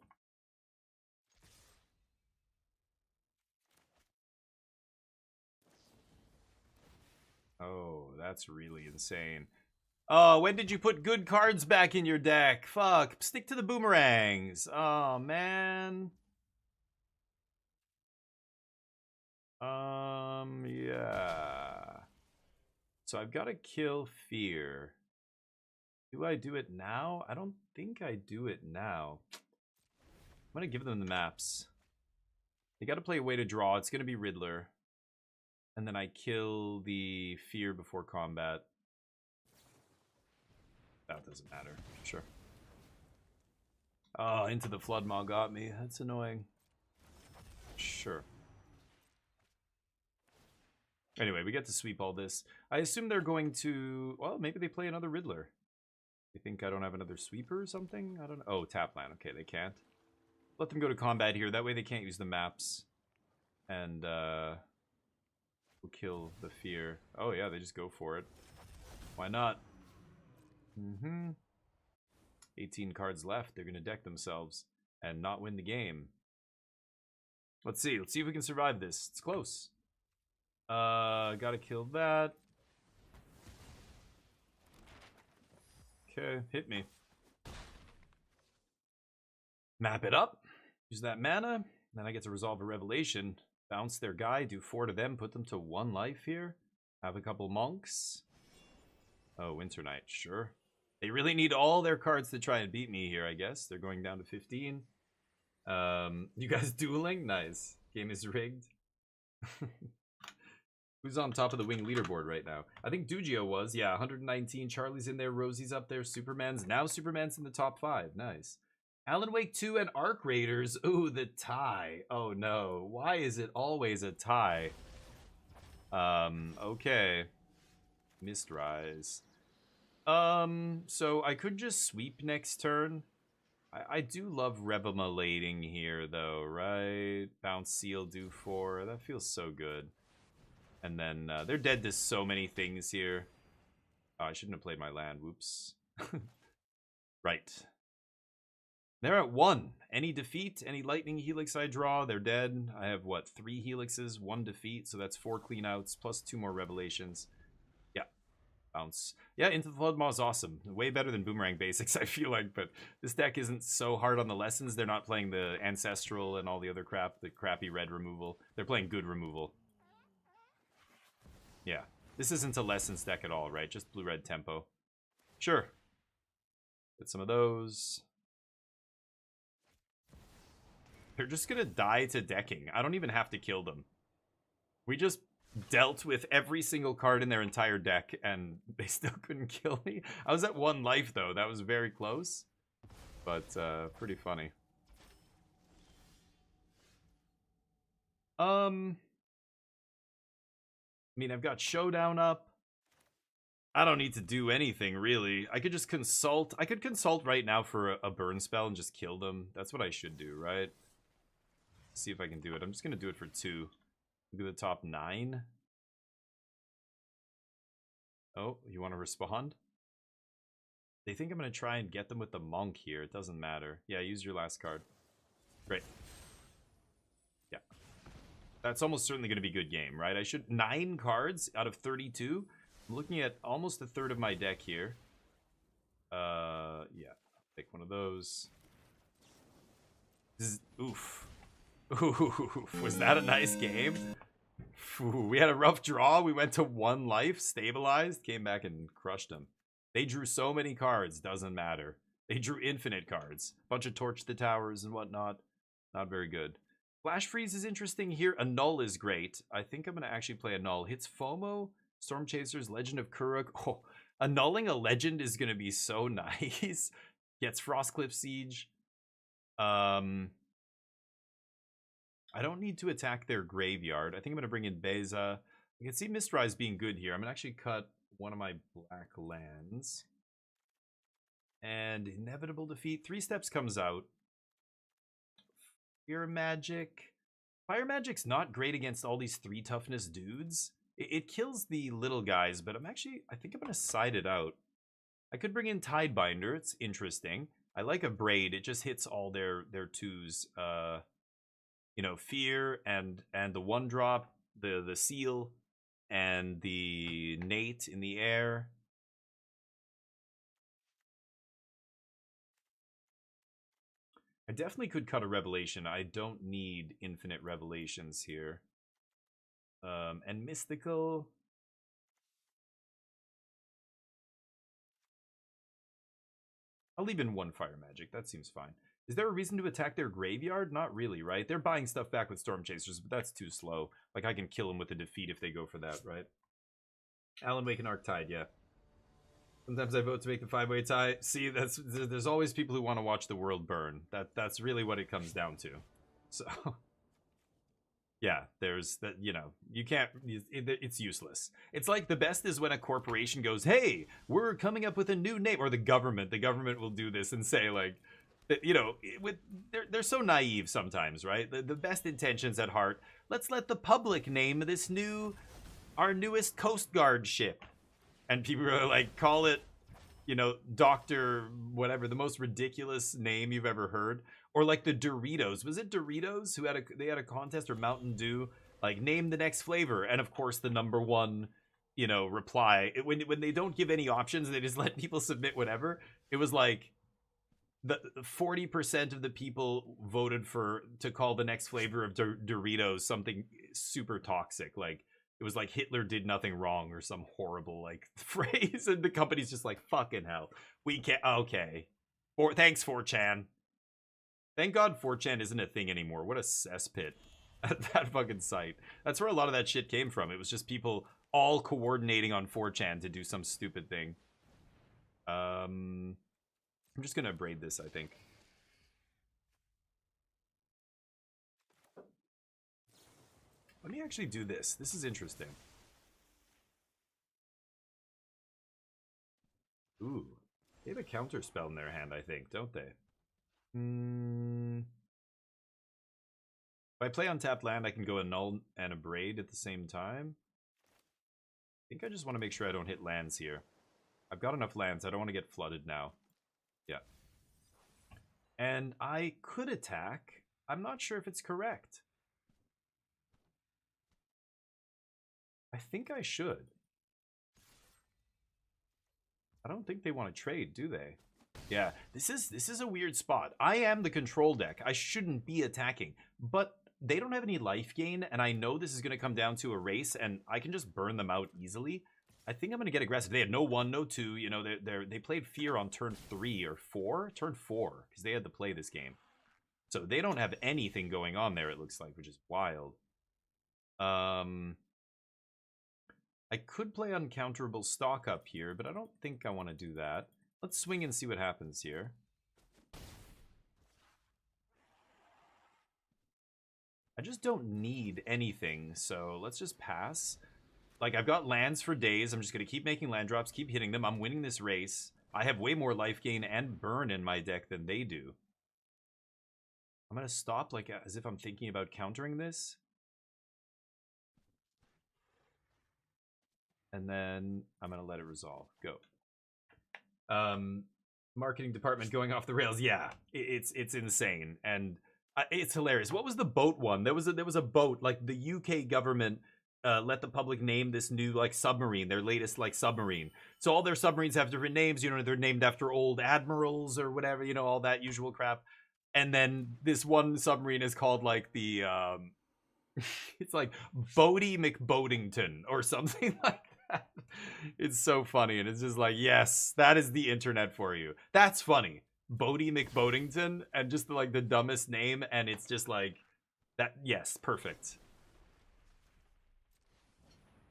A: Oh, that's really insane. Oh, when did you put good cards back in your deck? Fuck. Stick to the boomerangs. Oh, man. Yeah. So I've got to kill Fear. Do I do it now? I don't think I do it now. I'm going to give them the maps. They got to play a way to draw. It's going to be Riddler. And then I kill the Fear before combat. That doesn't matter. Sure. Oh, Into the Flood Maw got me. That's annoying. Sure. Anyway, we get to sweep all this. I assume they're going to... Well, maybe they play another Riddler. They think I don't have another sweeper or something? I don't know. Oh, tap land. Okay, they can't. Let them go to combat here. That way they can't use the maps. And, we'll kill the Fear. Oh, yeah, they just go for it. Why not? 18 cards left. They're going to deck themselves and not win the game. Let's see. Let's see if we can survive this. It's close. Gotta kill that. Okay, hit me. Map it up. Use that mana. Then I get to resolve a revelation. Bounce their guy. Do 4 to them. Put them to 1 life here. Have a couple monks. Oh, Winter Knight. Sure. They really need all their cards to try and beat me here, I guess. They're going down to 15. You guys dueling? Nice. Game is rigged. Who's on top of the wing leaderboard right now? I think Dugio was. Yeah, 119. Charlie's in there. Rosie's up there. Superman's in the top 5. Nice. Alan Wake 2 and Arc Raiders. Ooh, the tie. Oh, no. Why is it always a tie? Okay. Mistrise. So I could just sweep next turn. I do love Revamalating here, though, right? Bounce Seal, do 4. That feels so good. And then they're dead to so many things here. Oh, I shouldn't have played my land. Whoops. Right. They're at 1. Any defeat, any Lightning Helix I draw, they're dead. I have, what, 3 Helixes, 1 defeat, so that's 4 cleanouts, plus 2 more Revelations. Yeah. Bounce. Yeah, Into the Flood Maw is awesome. Way better than Boomerang Basics, I feel like, but this deck isn't so hard on the lessons. They're not playing the Ancestral and all the other crap, the crappy red removal. They're playing good removal. Yeah. This isn't a lessons deck at all, right? Just blue-red tempo. Sure. Get some of those. They're just gonna die to decking. I don't even have to kill them. We just dealt with every single card in their entire deck, and they still couldn't kill me. I was at 1 life, though. That was very close. But, pretty funny. I mean, I've got Showdown up. I don't need to do anything, really. I could just consult. I could consult right now for a burn spell and just kill them. That's what I should do, right? See if I can do it. I'm just going to do it for 2. Look at the top 9. Oh, you want to respond? They think I'm going to try and get them with the Monk here. It doesn't matter. Yeah, use your last card. Great. Yeah. That's almost certainly going to be a good game, right? I should... 9 cards out of 32? I'm looking at almost a third of my deck here. Yeah. I'll pick one of those. Oof. Ooh, was that a nice game? Ooh, we had a rough draw. We went to 1 life, stabilized, came back and crushed them. They drew so many cards, doesn't matter. They drew infinite cards. Bunch of Torch the Towers and whatnot. Not very good. Flash Freeze is interesting here. Annul is great. I think I'm going to actually play Annul. Hits FOMO, Storm Chasers, Legend of Kuruk. Oh, annulling a legend is going to be so nice. Gets Frostcliff Siege. I don't need to attack their graveyard. I think I'm going to bring in Beza. You can see Mistrise being good here. I'm going to actually cut one of my black lands. And Inevitable Defeat. 3 Steps comes out. Fire Magic. Fire Magic's not great against all these 3 toughness dudes. It kills the little guys, but I think I'm going to side it out. I could bring in Tidebinder. It's interesting. I like a Braid. It just hits all their 2s. You know, Fear and the 1-drop, the Seal, and the Nate in the air. I definitely could cut a revelation. I don't need infinite revelations here. And mystical. I'll leave in 1 fire magic. That seems fine. Is there a reason to attack their graveyard? Not really, right? They're buying stuff back with Storm Chasers, but that's too slow. Like, I can kill them with a defeat if they go for that, right? Alan Wake and Arctide, yeah. Sometimes I vote to make the 5-way tie. See, there's always people who want to watch the world burn. That's really what it comes down to. So, yeah, there's that. You know, you can't. It's useless. It's like the best is when a corporation goes, "Hey, we're coming up with a new name," or the government. The government will do this and say like, you know, they're so naive sometimes, right? The best intentions at heart. Let's let the public name this our newest Coast Guard ship. And people are like, call it, you know, Dr. whatever, the most ridiculous name you've ever heard. Or like the Doritos. Was it Doritos who they had a contest, or Mountain Dew? Like, name the next flavor. And of course, the -- you know, reply. When they don't give any options, they just let people submit whatever. It was like the 40% of the people voted to call the next flavor of Doritos something super toxic. Like, it was like Hitler did nothing wrong or some horrible like phrase, and the company's just like, fucking hell, we can't. Okay, thanks 4chan. Thank God 4chan isn't a thing anymore. What a cesspit at that fucking site. That's where a lot of that shit came from. It was just people all coordinating on 4chan to do some stupid thing. I'm just gonna braid this, I think. Let me actually do this. This is interesting. Ooh. They have a counter spell in their hand, I think, don't they? If I play untapped land, I can go a null and a braid at the same time. I think I just want to make sure I don't hit lands here. I've got enough lands. I don't want to get flooded now. Yeah. And I could attack. I'm not sure if it's correct. I think I should. I don't think they want to trade, do they? Yeah, this is a weird spot. I am the control deck. I shouldn't be attacking, but they don't have any life gain, and I know this is going to come down to a race, and I can just burn them out easily. I think I'm going to get aggressive. They had no 1, no 2. You know, they played Fear on turn 3 or 4? Turn 4, because they had to play this game. So they don't have anything going on there, it looks like, which is wild. I could play Uncounterable Stock up here, but I don't think I want to do that. Let's swing and see what happens here. I just don't need anything, so let's just pass. Like, I've got lands for days. I'm just going to keep making land drops, keep hitting them. I'm winning this race. I have way more life gain and burn in my deck than they do. I'm going to stop, like, as if I'm thinking about countering this. And then I'm going to let it resolve. Go. Marketing department going off the rails. Yeah, it's insane. And it's hilarious. What was the boat one? There was a boat, like the UK government let the public name this new like submarine, their latest like submarine. So all their submarines have different names. You know, they're named after old admirals or whatever, you know, all that usual crap. And then this one submarine is called like the it's like Bodie McBodington or something like that. It's so funny, and it's just like, yes, that is the internet for you. That's funny. Bodie McBodington, and just like the dumbest name, and it's just like that. Yes, perfect.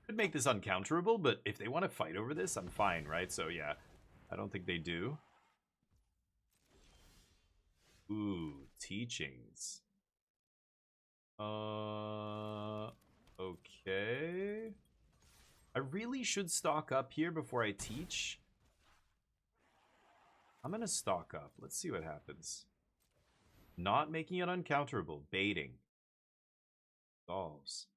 A: Could make this uncounterable, but if they want to fight over this, I'm fine, right? So yeah, I don't think they do. Ooh, teachings. Okay. I really should stock up here before I teach. I'm gonna stock up. Let's see what happens. Not making it uncounterable. Baiting. Solves.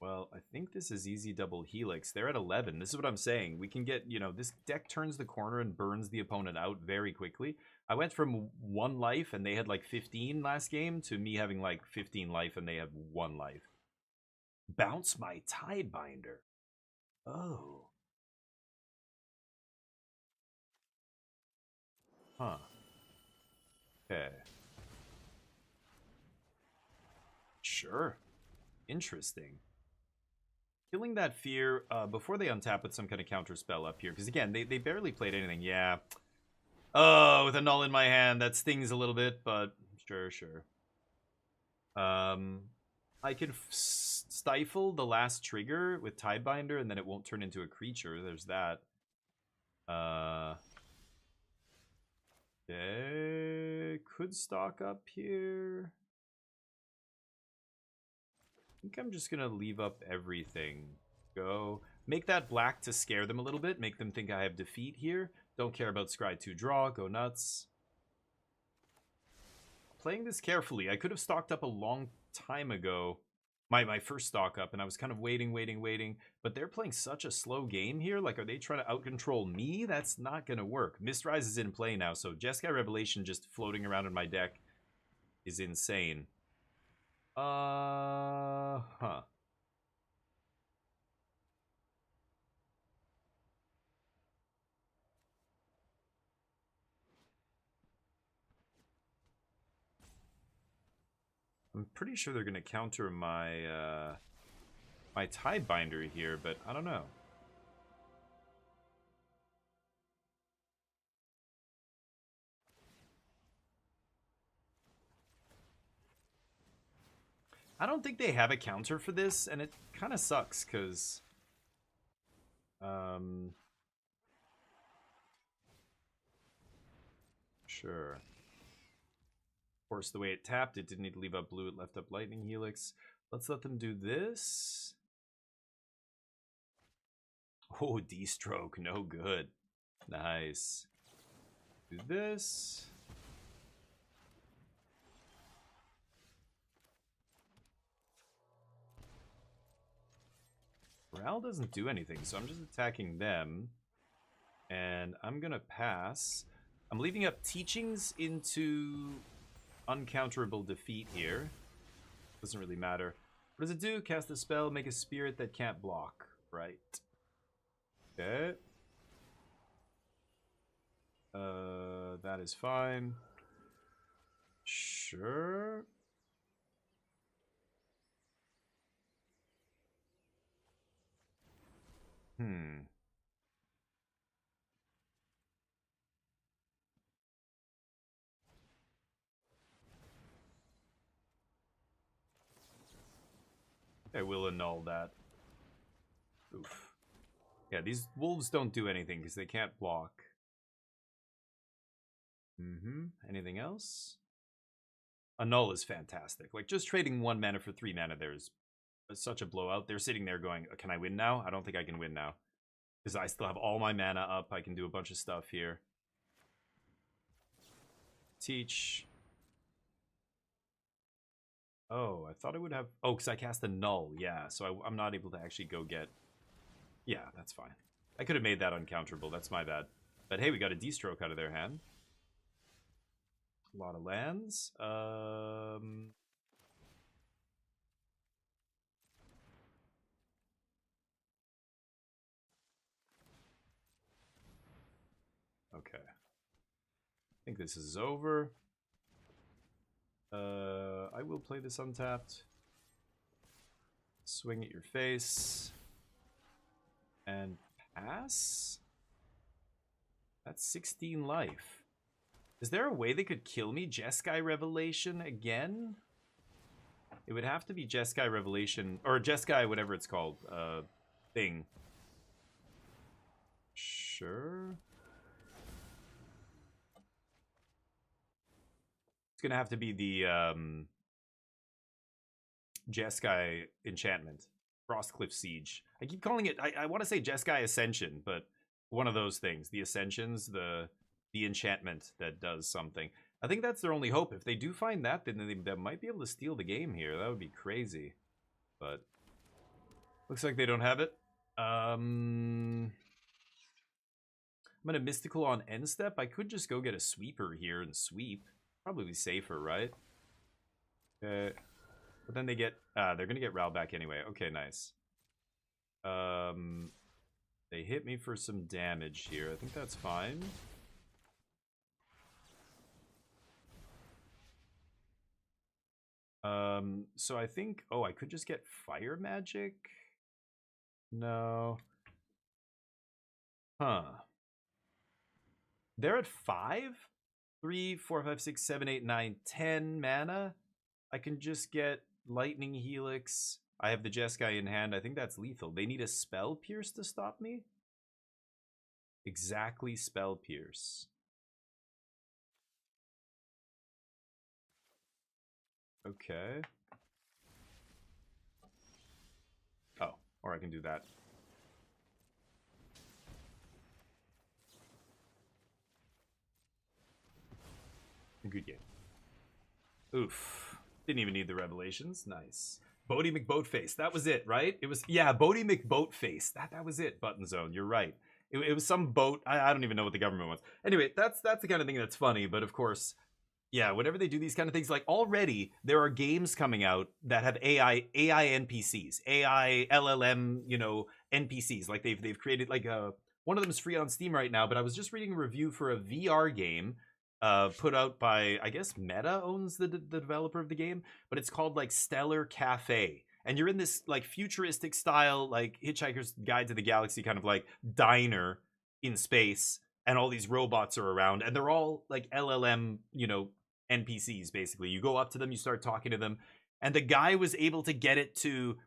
A: Well, I think this is easy double helix. They're at 11. This is what I'm saying. We can get, you know, this deck turns the corner and burns the opponent out very quickly. I went from 1 life and they had like 15 last game to me having like 15 life and they have 1 life. Bounce my Tidebinder. Oh. Huh. Okay. Sure. Interesting. Killing that fear before they untap with some kind of counter spell up here. Because again, they barely played anything. Yeah. Oh, with a null in my hand, that stings a little bit, but sure, sure. I can stifle the last trigger with Tidebinder, and then it won't turn into a creature. There's that. Okay, could stock up here. I think I'm just gonna leave up everything. Go. Make that black to scare them a little bit. Make them think I have defeat here. Don't care about Scry 2 draw. Go nuts. Playing this carefully. I could have stocked up a long time ago. My first stock up, and I was kind of waiting. But they're playing such a slow game here. Like, are they trying to out-control me? That's not going to work. Mistrise is in play now, so Jeskai Revelation just floating around in my deck is insane. Huh. I'm pretty sure they're going to counter my my Tidebinder here, but I don't know. I don't think they have a counter for this, and it kind of sucks, because... Sure. Of course, the way it tapped, it didn't need to leave up blue, it left up Lightning Helix. Let's let them do this. Oh, D-Stroke, no good. Nice. Do this. Ral doesn't do anything, so I'm just attacking them. And I'm gonna pass. I'm leaving up Teachings into uncounterable defeat here. Doesn't really matter. What does it do? Cast a spell, make a spirit that can't block. Right. Okay. That is fine. Sure. I will annul that. Oof. Yeah, these wolves don't do anything because they can't block. Anything else? Annul is fantastic. Like, just trading 1 mana for 3 mana there is such a blowout. They're sitting there going, can I win now? I don't think I can win now. Because I still have all my mana up. I can do a bunch of stuff here. Teach. Oh, I thought I would have... Oh, because I cast a null. Yeah, so I'm not able to actually go get... Yeah, that's fine. I could have made that uncounterable. That's my bad. But hey, we got a D-Stroke out of their hand. A lot of lands. Okay. I think this is over. I will play this untapped. Swing at your face. And pass? That's 16 life. Is there a way they could kill me? Jeskai Revelation again? It would have to be Jeskai Revelation, or Jeskai, whatever it's called, thing. Sure. It's gonna have to be the Jeskai enchantment. Frostcliff Siege. I keep calling it, I want to say Jeskai Ascension, but one of those things. The Ascensions, the enchantment that does something. I think that's their only hope. If they do find that, then they might be able to steal the game here. That would be crazy. But looks like they don't have it. I'm gonna Mystical on end step. I could just go get a sweeper here and sweep. Probably safer, right? Okay. But then they get they're gonna get Ral back anyway. Okay, nice. They hit me for some damage here. I think that's fine. So I think, oh, I could just get fire magic. No. Huh. They're at 5? 3, 4, 5, 6, 7, 8, 9, 10 mana. I can just get Lightning Helix. I have the Jeskai in hand. I think that's lethal. They need a Spell Pierce to stop me? Exactly, Spell Pierce. Okay. Oh, or I can do that. Good game. Oof. Didn't even need the revelations. Nice. Bodie McBoatface. That was it, right? It was, yeah, Bodie McBoatface. That was it, Button Zone. You're right. It was some boat. I don't even know what the government wants. Anyway, that's the kind of thing that's funny. But of course, yeah, whenever they do these kind of things, like already there are games coming out that have AI NPCs, AI LLM, NPCs. Like they've created like one of them is free on Steam right now. But I was just reading a review for a VR game put out by, I guess Meta owns the developer of the game, but it's called like Stellar Cafe. And you're in this like futuristic style, like Hitchhiker's Guide to the Galaxy kind of like diner in space, and all these robots are around, and they're all like LLM, NPCs basically. You go up to them, you start talking to them, and the guy was able to get it to,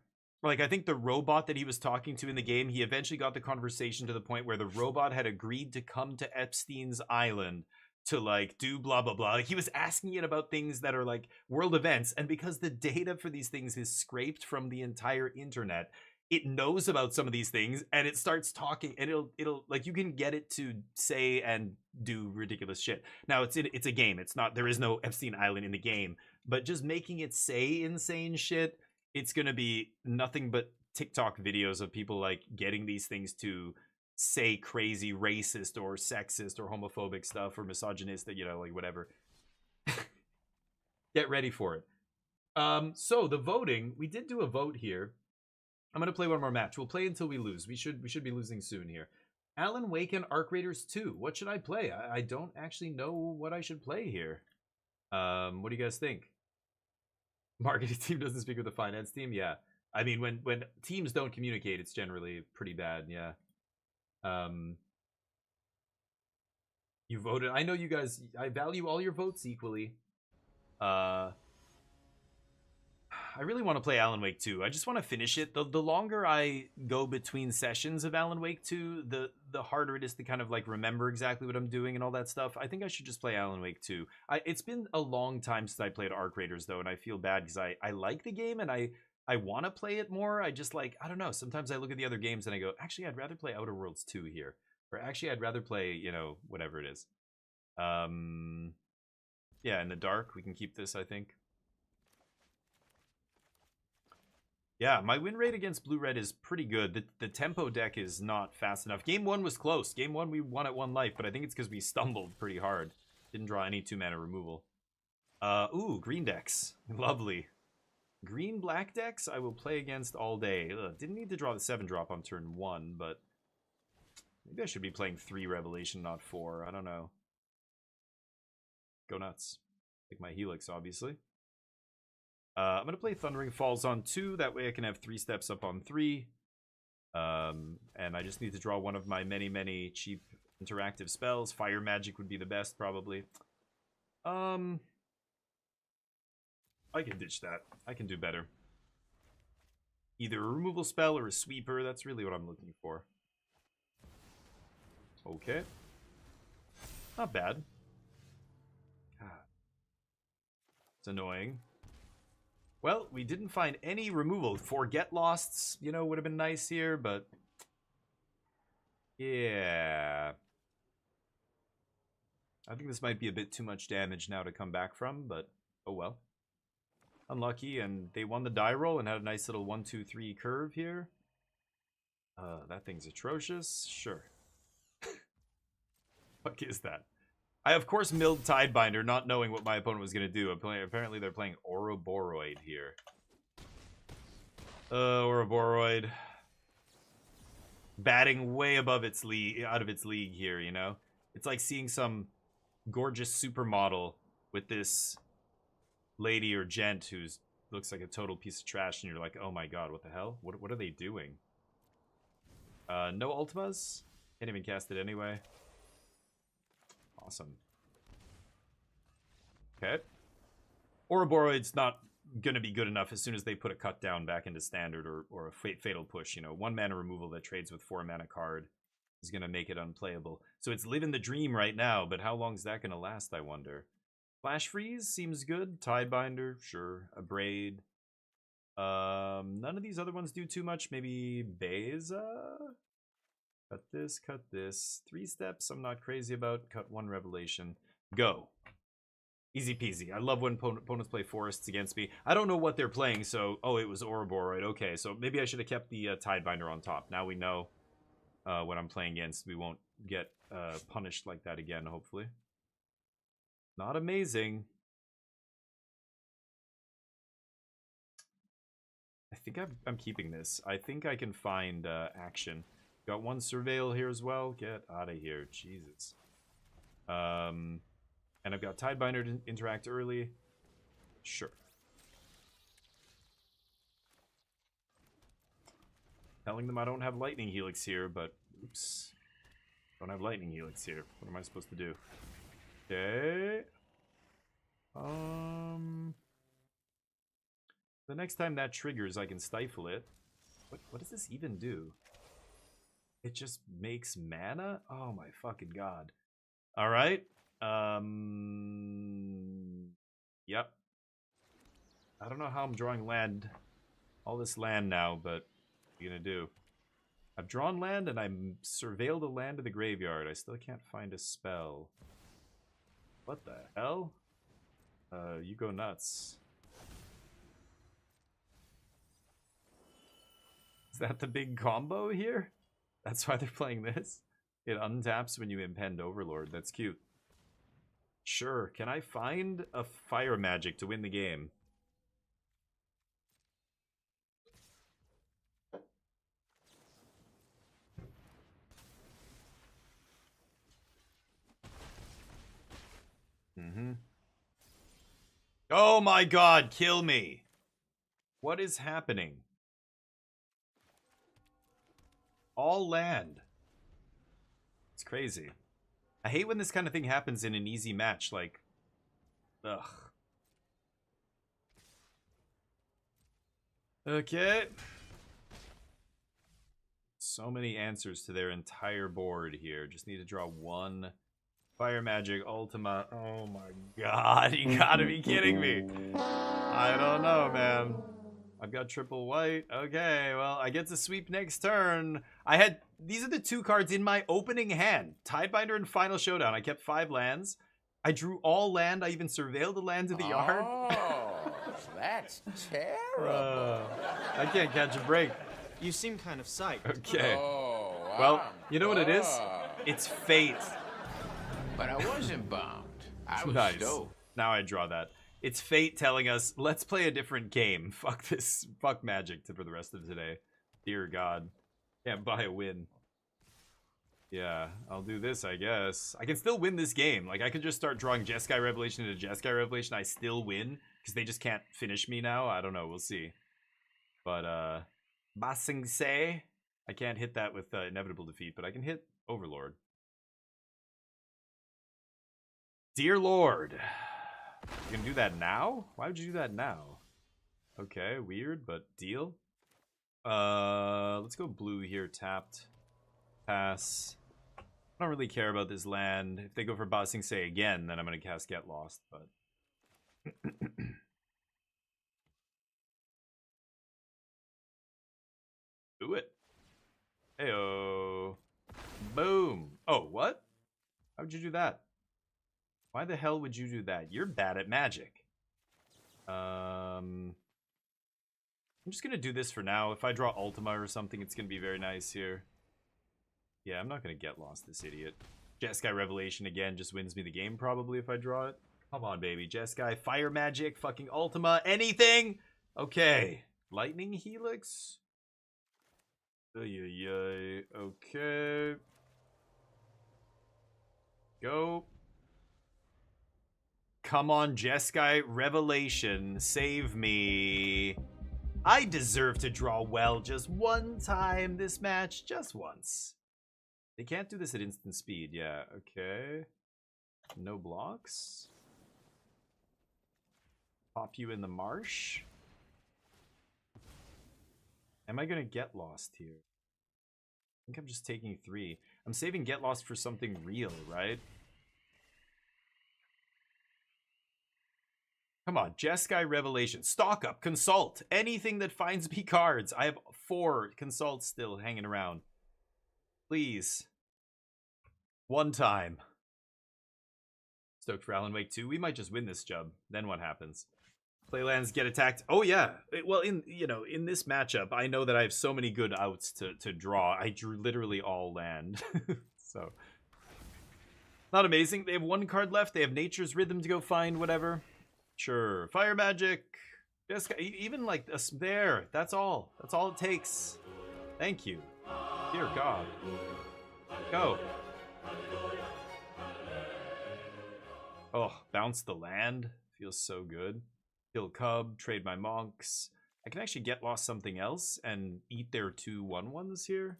A: like, I think the robot that he was talking to in the game, he eventually got the conversation to the point where the robot had agreed to come to Epstein's Island to like do blah blah blah. Like, he was asking it about things that are like world events, and because the data for these things is scraped from the entire internet, it knows about some of these things, and it starts talking, and it'll like, you can get it to say and do ridiculous shit. Now it's a game. It's not, there is no Epstein Island in the game, but just making it say insane shit, it's gonna be nothing but TikTok videos of people like getting these things to say crazy racist or sexist or homophobic stuff or misogynistic, like whatever. Get ready for it. So the voting, we did do a vote here. I'm gonna play one more match. We'll play until we lose. We should be losing soon here. Alan Wake and Arc Raiders 2. What should I play? I don't actually know what I should play here. What do you guys think? Marketing team doesn't speak with the finance team? Yeah. I mean, when teams don't communicate, it's generally pretty bad, yeah. You voted. I know you guys, I value all your votes equally. I really want to play Alan Wake 2. I just want to finish it. The longer I go between sessions of Alan Wake 2, the harder it is to kind of like remember exactly what I'm doing and all that stuff. I think I should just play Alan Wake 2. It's been a long time since I played Arc Raiders though, and I feel bad because I like the game and I want to play it more. I just like, I don't know. Sometimes I look at the other games and I go, actually, I'd rather play Outer Worlds 2 here. Or actually, I'd rather play, whatever it is. Yeah, in the dark, we can keep this, I think. Yeah, my win rate against Blue-Red is pretty good. The tempo deck is not fast enough. Game 1 was close. Game 1, we won at 1 life, but I think it's because we stumbled pretty hard. Didn't draw any 2-mana removal. Ooh, green decks. Lovely. Green-black decks, I will play against all day. Ugh, didn't need to draw the 7-drop on turn 1, but maybe I should be playing 3 Revelation, not 4. I don't know. Go nuts. Take my Helix, obviously. I'm going to play Thundering Falls on 2. That way I can have 3 steps up on 3. And I just need to draw one of my many, many cheap interactive spells. Fire Magic would be the best, probably. I can ditch that. I can do better. Either a removal spell or a sweeper. That's really what I'm looking for. Okay. Not bad. It's annoying. Well, we didn't find any removal. Forget Losts, would have been nice here, but yeah. I think this might be a bit too much damage now to come back from, but oh well. Unlucky, and they won the die roll and had a nice little 1-2-3 curve here. That thing's atrocious. Sure. What is that? I, of course, milled Tidebinder, not knowing what my opponent was going to do. Apparently, they're playing Ouroboros here. Ouroboros. Batting way above its league, out of its league here, It's like seeing some gorgeous supermodel with this lady or gent who's looks like a total piece of trash, and you're like, oh my god, what the hell? What are they doing? No Ultimas? Can't even cast it anyway. Awesome. Okay. Ouroboros not gonna be good enough as soon as they put a cut down back into standard or a fatal push. You know, 1 mana removal that trades with 4 mana card is gonna make it unplayable. So it's living the dream right now, but how long is that gonna last, I wonder? Flash Freeze seems good. Tidebinder, sure. Abrade. None of these other ones do too much. Maybe Beza? Cut this, cut this. 3 steps I'm not crazy about. Cut 1 Revelation. Go. Easy peasy. I love when opponents play forests against me. I don't know what they're playing, so... Oh, it was Ouroboros. Okay, so maybe I should have kept the Tidebinder on top. Now we know what I'm playing against. We won't get punished like that again, hopefully. Not amazing. I think I'm keeping this. I think I can find action. Got 1 Surveil here as well. Get out of here. Jesus. And I've got Tidebinder to interact early. Sure. Telling them I don't have Lightning Helix here, but... Oops. Don't have Lightning Helix here. What am I supposed to do? Okay. The next time that triggers, I can stifle it. What does this even do? It just makes mana? Oh my fucking god. Alright. Yep. I don't know how I'm drawing land. All this land now, but what are you gonna do? I've drawn land and I'm surveilled a land to the graveyard. I still can't find a spell. What the hell? You go nuts. Is that the big combo here? That's why they're playing this? It untaps when you impend Overlord. That's cute. Sure. Can I find a fire magic to win the game? Oh my god, kill me. What is happening? All land. It's crazy. I hate when this kind of thing happens in an easy match, like... Ugh. Okay. So many answers to their entire board here. Just need to draw 1... Fire Magic, Ultima. Oh my god, you gotta be kidding me. I don't know, man. I've got triple white. Okay, well, I get to sweep next turn. These are the 2 cards in my opening hand. Tidebinder and Final Showdown. I kept 5 lands. I drew all land. I even surveilled the land to the yard.
C: Oh, that's terrible.
A: I can't catch a break.
F: You seem kind of psyched.
A: Okay.
C: Oh,
A: Well, you know what it is?
C: bummed.
A: It's fate.
C: But I wasn't bummed. I was
A: Nice.
C: stoked.
A: Now I draw that. It's fate telling us, let's play a different game. Fuck this. Fuck Magic for the rest of today. Dear God. Can't buy a win. Yeah, I'll do this, I guess. I can still win this game. Like, I could just start drawing Jeskai Revelation into Jeskai Revelation. I still win. Because they just can't finish me now. I don't know. We'll see. But, Ba Sing Se. I can't hit that with Inevitable Defeat, but I can hit Overlord. Dear Lord. You can do that now? Why would you do that now? Okay, weird, but deal. Let's go blue here, tapped. Pass. I don't really care about this land. If they go for Ba Sing Se again, then I'm gonna cast Get Lost, but... Do it. Heyo. Boom. Oh, what? How would you do that? Why the hell would you do that? You're bad at Magic. I'm just gonna do this for now. If I draw Ultima or something, it's gonna be very nice here. Yeah, I'm not gonna Get Lost, this idiot. Jeskai Revelation again just wins me the game probably if I draw it. Come on, baby. Jeskai, Fire Magic, fucking Ultima, anything? Okay. Lightning Helix? Okay. Go. Come on, Jeskai Revelation. Save me. I deserve to draw well just one time this match. Just once. They can't do this at instant speed. Yeah, okay. No blocks. Pop you in the marsh. Am I going to get lost here? I think I'm just taking 3. I'm saving get lost for something real, right? Come on, Jeskai Revelation. Stock up, consult, anything that finds me cards. I have 4 consults still hanging around. Please. One time. Stoked for Alan Wake 2. We might just win this job. Then what happens? Playlands get attacked. Oh yeah. Well, in this matchup, I know that I have so many good outs to draw. I drew literally all land. So not amazing. They have 1 card left. They have Nature's Rhythm to go find, whatever. Sure. Fire magic. Just even like a there. That's all. That's all it takes. Thank you. Dear God. Go. Oh, bounce the land. Feels so good. Kill Cub, trade my monks. I can actually get lost something else and eat their 2 1/1s here.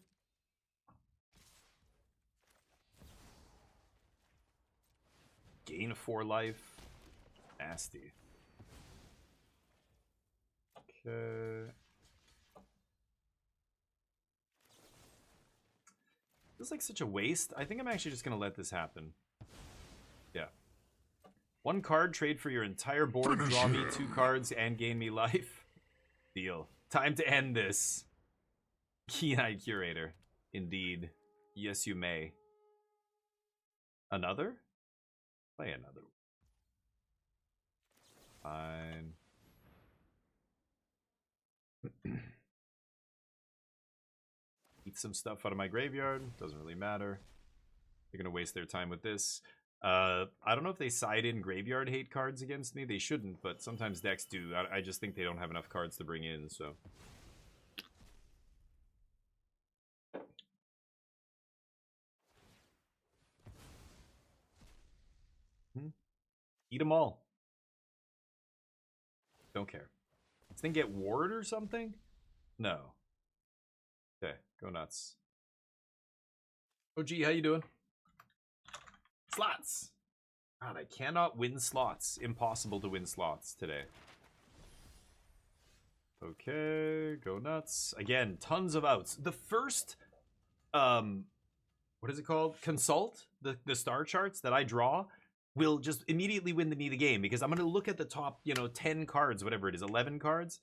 A: Gain 4 life. Nasty. Okay. Feels like such a waste. I think I'm actually just going to let this happen. Yeah. 1 card, trade for your entire board, draw me 2 cards, and gain me life. Deal. Time to end this. Keen-eyed Curator. Indeed. Yes, you may. Another? Play another. Fine. Eat some stuff out of my graveyard. Doesn't really matter. They're gonna waste their time with this. I don't know if they side in graveyard hate cards against me. They shouldn't, but sometimes decks do. I just think they don't have enough cards to bring in, so. Eat them all. Don't care. This thing get ward or something? No. Okay, go nuts. OG, how you doing? Slots. God, I cannot win slots. Impossible to win slots today. Okay, go nuts. Again, tons of outs. The first, what is it called? Consult, the star charts that I draw will just immediately win me the game because I'm going to look at the top, 10 cards, whatever it is, 11 cards,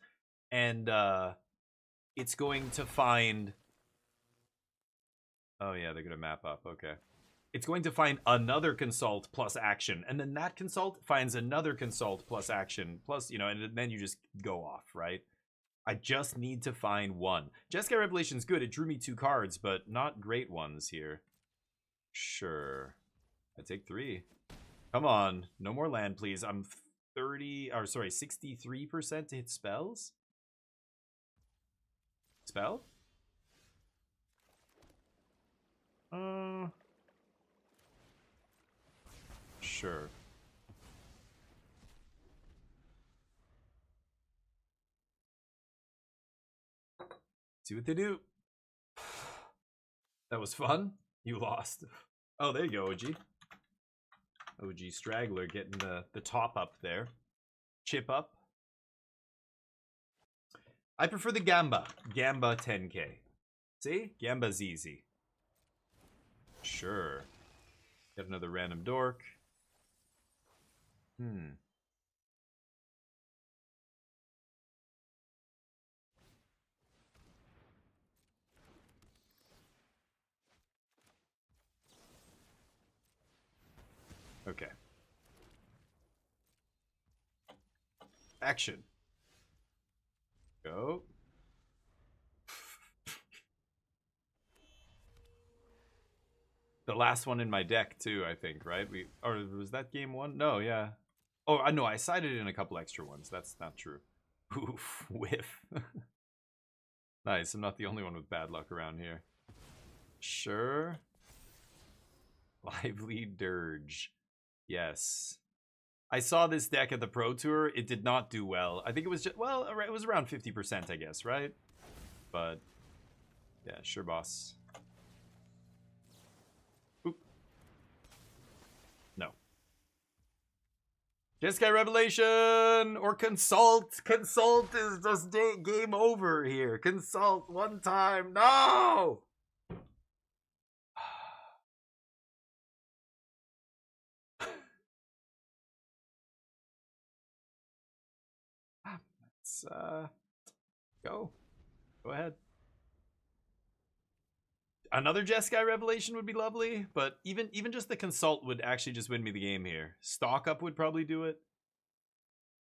A: and it's going to find... Oh yeah, they're going to map up, okay. It's going to find another consult plus action, and then that consult finds another consult plus action, plus, and then you just go off, right? I just need to find 1. Jeskai Revelation's good. It drew me 2 cards, but not great ones here. Sure. I take 3. Come on. No more land, please. I'm 63% to hit spells? Spell? Sure. See what they do. That was fun. You lost. Oh, there you go, OG. OG Straggler getting the top up there. Chip up. I prefer the Gamba. Gamba 10k. See? Gamba's easy. Sure. Get another random dork. Okay. Action. Go. The last one in my deck too, I think, right? Or was that game 1? No, yeah. Oh, I know. I sided in a couple extra ones. That's not true. Oof, whiff. Nice. I'm not the only one with bad luck around here. Sure. Lively Dirge. Yes. I saw this deck at the Pro Tour. It did not do well. I think it was just, well, it was around 50%, I guess, right? But, yeah, sure, boss. Oop. No. Jeskai Revelation or Consult. Consult is just game over here. Consult one time. No! Let's go. Go ahead. Another Jeskai Revelation would be lovely, but even just the Consult would actually just win me the game here. Stock Up would probably do it.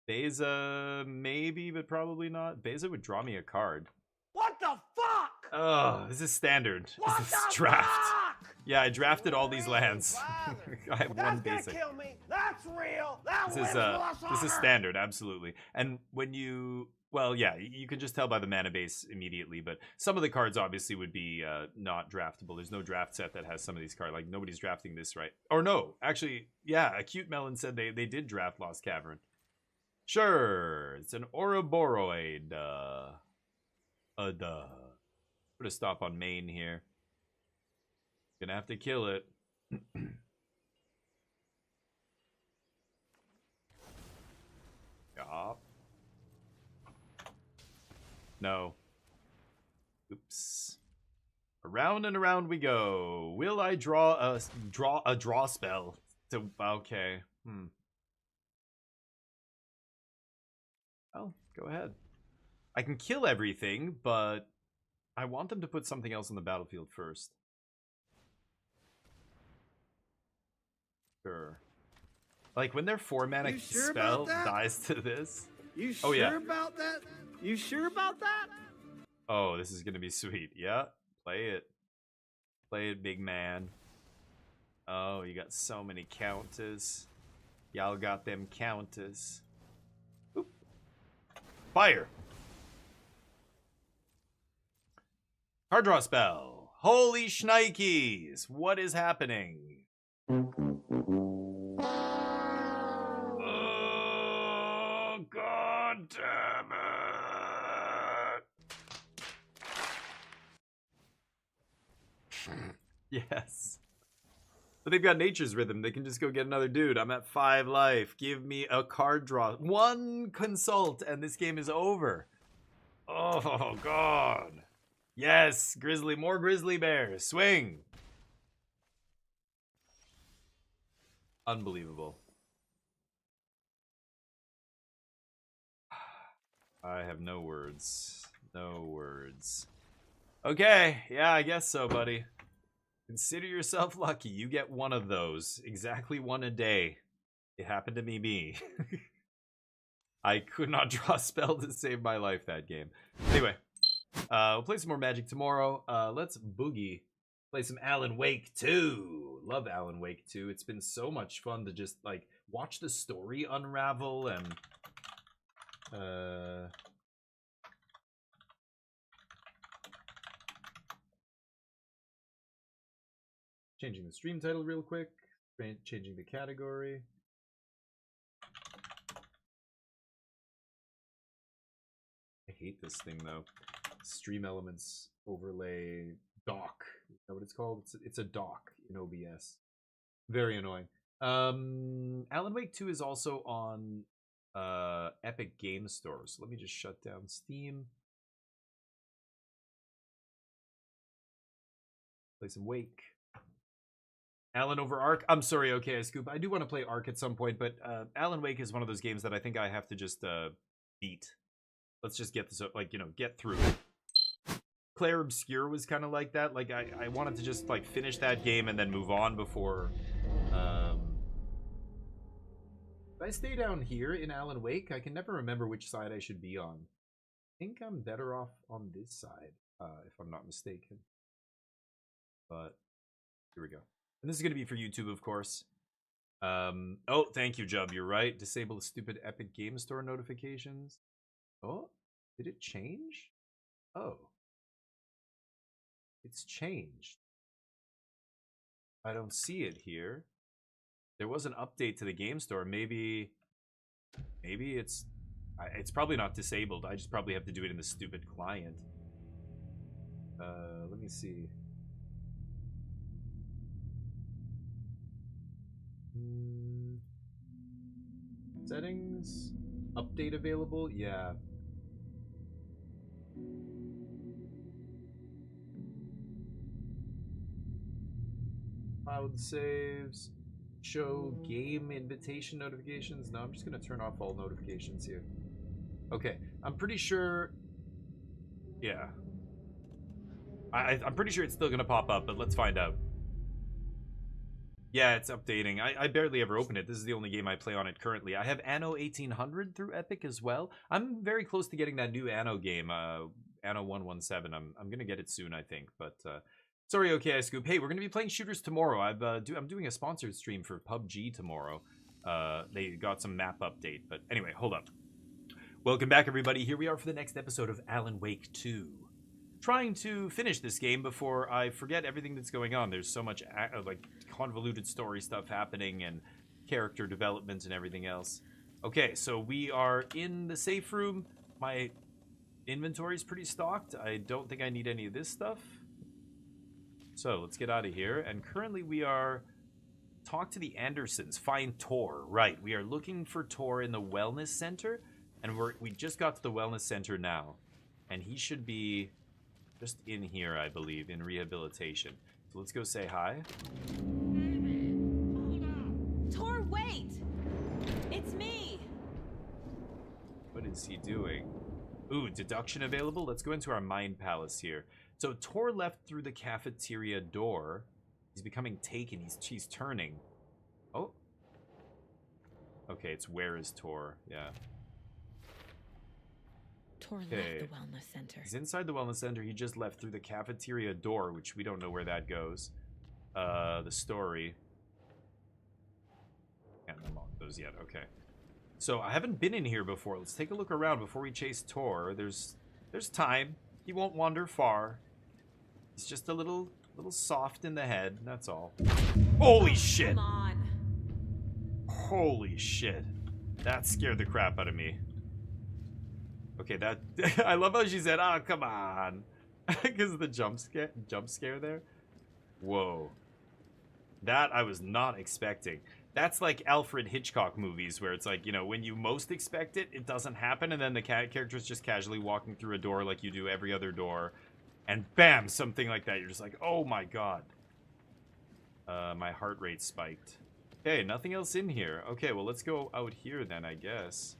A: Beza, maybe, but probably not. Beza would draw me a card.
G: What the fuck?
A: Oh, this is standard.
G: What
A: This is
G: the
A: draft.
G: fuck?
A: Yeah, I drafted all these lands. I have
G: That's
A: one
G: gonna
A: basic.
G: kill me. That's real. That
A: This
G: wins
A: is standard, absolutely. And when you, well, yeah, you can just tell by the mana base immediately. But some of the cards obviously would be not draftable. There's no draft set that has some of these cards. Like nobody's drafting this, right? Or no, actually, yeah. Acute Melon said they did draft Lost Cavern. Sure, it's an Ouroboros. Put a stop on main here. Gonna have to kill it. Yup. No. Oops. Around and around we go. Will I draw a draw spell? Okay. Oh, go ahead. I can kill everything, but I want them to put something else on the battlefield first. Sure. Like when their 4-mana
F: You sure
A: spell
F: about that?
A: dies to this.
F: You
A: Oh,
F: sure
A: yeah.
F: about that? You sure about that?
A: Oh, this is gonna be sweet. Yeah, play it. Play it, big man. Oh, you got so many counters. Y'all got them counters. Oop. Fire. Card draw spell. Holy shnikes! What is happening? Oh, god damn it! Yes. But they've got Nature's Rhythm. They can just go get another dude. I'm at 5 life. Give me a card draw. One Consult, and this game is over. Oh, God. Yes, Grizzly. More Grizzly Bears. Swing. Unbelievable. I have no words. No words. Okay. Yeah, I guess so, buddy. Consider yourself lucky. You get one of those. Exactly one a day. It happened to me. I could not draw a spell to save my life that game. Anyway, we'll play some more Magic tomorrow. Let's boogie. Play some Alan Wake 2. Love Alan Wake 2. It's been so much fun to just, like, watch the story unravel and... Changing the stream title real quick. Changing the category. I hate this thing though. Stream elements overlay dock. Is that what it's called? It's a dock in OBS. Very annoying. Alan Wake 2 is also on Epic Game Store. So let me just shut down Steam. Play some Wake. Alan over Ark. I'm sorry, okay, Scoop. I do want to play Ark at some point, but Alan Wake is one of those games that I think I have to just beat. Let's just get this, like, you know, get through. Claire Obscure was kind of like that. Like, I wanted to just, like, finish that game and then move on before... If I stay down here in Alan Wake, I can never remember which side I should be on. I think I'm better off on this side, if I'm not mistaken. But, here we go. And this is going to be for YouTube, of course. Oh, thank you, Jub. You're right. Disable the stupid Epic Game Store notifications. Oh, did it change? Oh. It's changed. I don't see it here. There was an update to the game store. Maybe it's probably not disabled. I just probably have to do it in the stupid client. Let me see. Settings, update available. Yeah. Cloud saves. Show game invitation notifications. No, I'm just gonna turn off all notifications here. Okay, I'm pretty sure. Yeah, I'm pretty sure it's still gonna pop up, but let's find out. Yeah, it's updating. I barely ever open it. This is the only game I play on it currently. I have Anno 1800 through Epic as well. I'm very close to getting that new Anno game, Anno 117. I'm gonna get it soon, I think, but. Sorry, okay, I scoop. Hey, we're gonna be playing shooters tomorrow. I'm doing a sponsored stream for PUBG tomorrow. They got some map update, but anyway, hold up. Welcome back, everybody. Here we are for the next episode of Alan Wake 2. Trying to finish this game before I forget everything that's going on. There's so much like convoluted story stuff happening and character development and everything else. Okay, so we are in the safe room. My inventory is pretty stocked. I don't think I need any of this stuff. So let's get out of here. And currently we are talk to the Andersons, find Tor. Right, we are looking for Tor in the wellness center, and we just got to the wellness center now, and he should be just in here, I believe, in rehabilitation. So let's go say hi.
H: Tor, wait! It's me.
A: What is he doing? Ooh, deduction available. Let's go into our mind palace here. So Tor left through the cafeteria door. He's becoming taken. He's turning. Oh. Okay, it's where is Tor? Yeah.
H: Tor left the wellness center.
A: He's inside the wellness center. He just left through the cafeteria door, which we don't know where that goes. The story. Can't unlock those yet. Okay. So I haven't been in here before. Let's take a look around before we chase Tor. There's time. He won't wander far. He's just a little soft in the head, that's all. Holy shit!
H: Come on.
A: Holy shit. That scared the crap out of me. Okay, that I love how she said, "Oh, come on." Because of the jump scare there. Whoa. That I was not expecting. That's like Alfred Hitchcock movies where it's like, you know, when you most expect it, it doesn't happen, and then the character's just casually walking through a door like you do every other door. And bam, something like that. You're just like, oh my god. My heart rate spiked. Okay, nothing else in here. Okay, well, let's go out here then, I guess.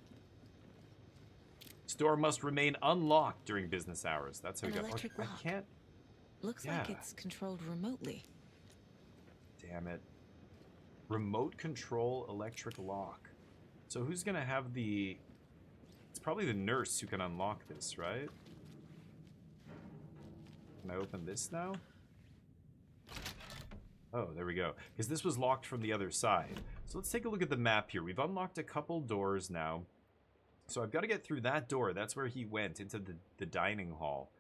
A: Store must remain unlocked during business hours. That's how we got.
H: Electric
A: lock.
H: lock.
A: I can't.
H: Looks like it's controlled remotely.
A: Damn it. Remote control electric lock. So who's gonna have the... It's probably the nurse who can unlock this, right? Can I open this now? Oh, there we go. Because this was locked from the other side. So let's take a look at the map here. We've unlocked a couple doors now. So I've got to get through that door. That's where he went, into the dining hall.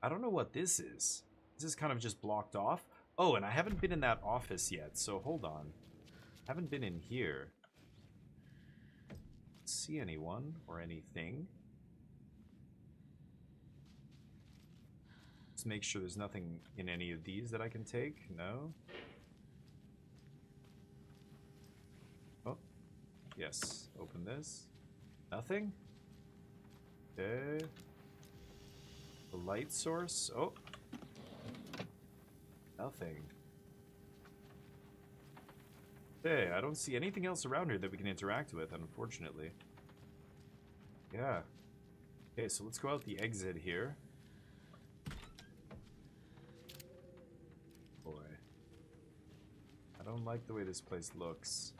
A: I don't know what this is. This is kind of just blocked off. Oh, and I haven't been in that office yet, so hold on. Haven't been in here. See anyone or anything? Let's make sure there's nothing in any of these that I can take. No? Oh. Yes. Open this. Nothing? Okay. The light source. Oh. Nothing. Okay, I don't see anything else around here that we can interact with, unfortunately. Yeah. Okay, so let's go out the exit here. Boy. I don't like the way this place looks.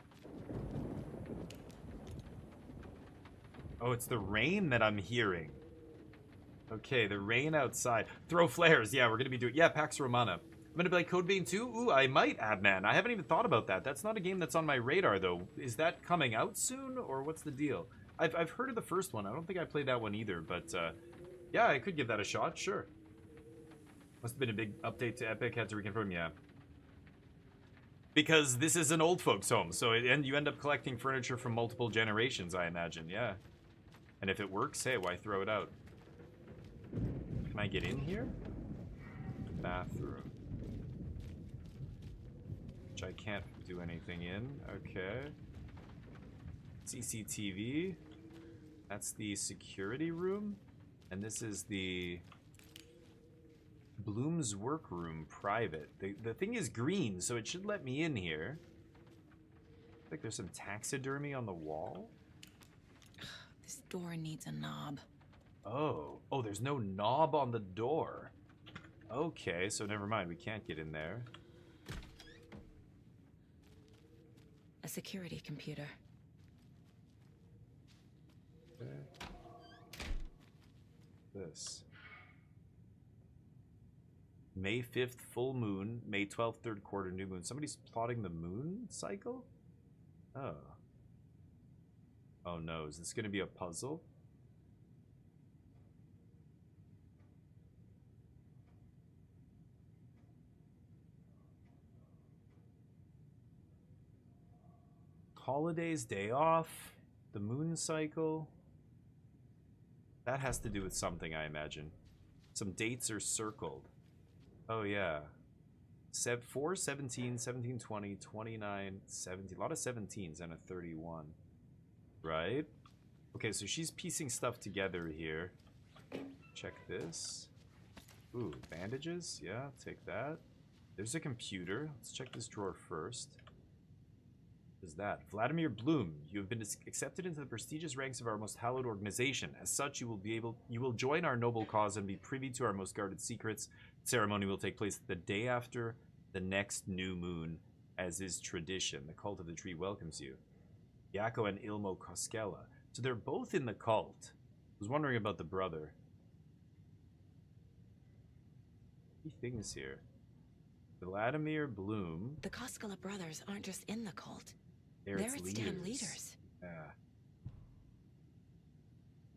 A: Oh, it's the rain that I'm hearing. Okay, the rain outside. Throw flares. Yeah, we're gonna be doing... Yeah, Pax Romana. I'm gonna play Code Vein 2? Ooh, I might, Adman. I haven't even thought about that. That's not a game that's on my radar, though. Is that coming out soon, or what's the deal? I've heard of the first one. I don't think I played that one either, but yeah, I could give that a shot, sure. Must have been a big update to Epic. Had to reconfirm, yeah. Because this is an old folks' home, so and you end up collecting furniture from multiple generations, I imagine. Yeah. And if it works, hey, why throw it out? Can I get in here? Bathroom. Which I can't do anything in. Okay. CCTV. That's the security room. And this is the Bloom's workroom, private. The thing is green, so it should let me in here. Looks like there's some taxidermy on the wall.
H: This door needs a knob.
A: Oh, there's no knob on the door. Okay, so never mind, we can't get in there.
H: A security computer.
A: This. May 5th, full moon. May 12th, third quarter, new moon. Somebody's plotting the moon cycle? Oh. Oh no, is this going to be a puzzle? Holidays, day off, the moon cycle. That has to do with something, I imagine. Some dates are circled. Oh, yeah. 4, 17, 17, 20, 29, 17. A lot of 17s and a 31. Right? Okay, so she's piecing stuff together here. Check this. Ooh, bandages? Yeah, take that. There's a computer. Let's check this drawer first. What is that? Vladimir Bloom, you have been accepted into the prestigious ranks of our most hallowed organization. As such, you will join our noble cause and be privy to our most guarded secrets. The ceremony will take place the day after the next new moon, as is tradition. The cult of the tree welcomes you. Yakko and Ilmo Koskela. So they're both in the cult. I was wondering about the brother. Key things here. Vladimir Bloom.
H: The Koskela brothers aren't just in the cult.
A: They're its
H: damn leaders.
A: Yeah.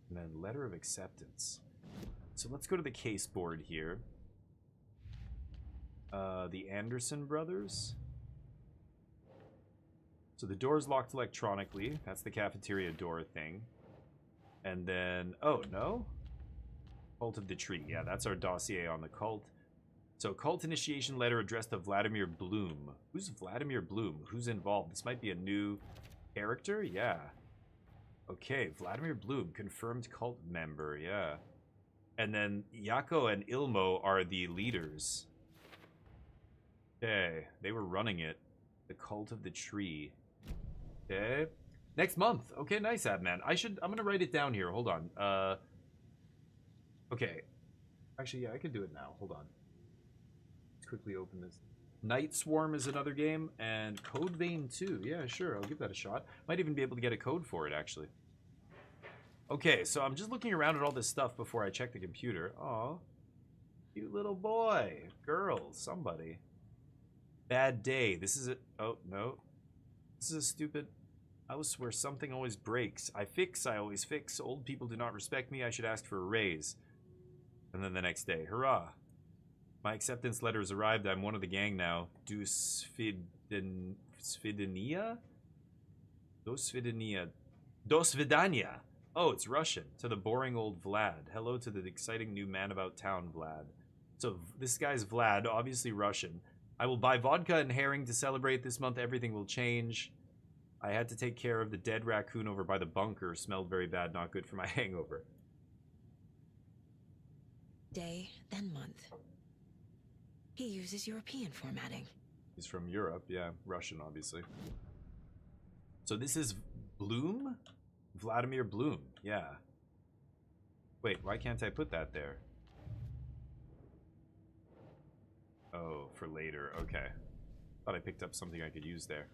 A: And then letter of acceptance. So let's go to the case board here. The Anderson brothers. So the door's locked electronically. That's the cafeteria door thing. And then, oh, no? Cult of the Tree. Yeah, that's our dossier on the cult. So, cult initiation letter addressed to Vladimir Bloom. Who's Vladimir Bloom? Who's involved? This might be a new character? Yeah. Okay, Vladimir Bloom, confirmed cult member, yeah. And then Yakko and Ilmo are the leaders. Okay, they were running it. The Cult of the Tree. Okay. Next month. Okay, nice, Adman. I'm gonna write it down here. Hold on. Okay. Actually, yeah, I can do it now. Hold on. Quickly open this. Night Swarm is another game, and Code Vein 2. Yeah, sure, I'll give that a shot. Might even be able to get a code for it, actually. Okay, so I'm just looking around at all this stuff before I check the computer. Aw. Cute little boy. Girl, somebody. Bad day. This is a... Oh, no. This is a stupid... I swear something always breaks. I always fix. Old people do not respect me. I should ask for a raise. And then the next day. Hurrah. My acceptance letter has arrived. I'm one of the gang now. Do Svidania? Do Svidania. Oh, it's Russian. To the boring old Vlad. Hello to the exciting new man about town, Vlad. So this guy's Vlad, obviously Russian. I will buy vodka and herring to celebrate this month. Everything will change. I had to take care of the dead raccoon over by the bunker. Smelled very bad, not good for my hangover.
H: Day, then month. He uses European formatting.
A: He's from Europe, yeah. Russian, obviously. So this is Bloom? Vladimir Bloom, yeah. Wait, why can't I put that there? Oh, for later, okay. Thought I picked up something I could use there.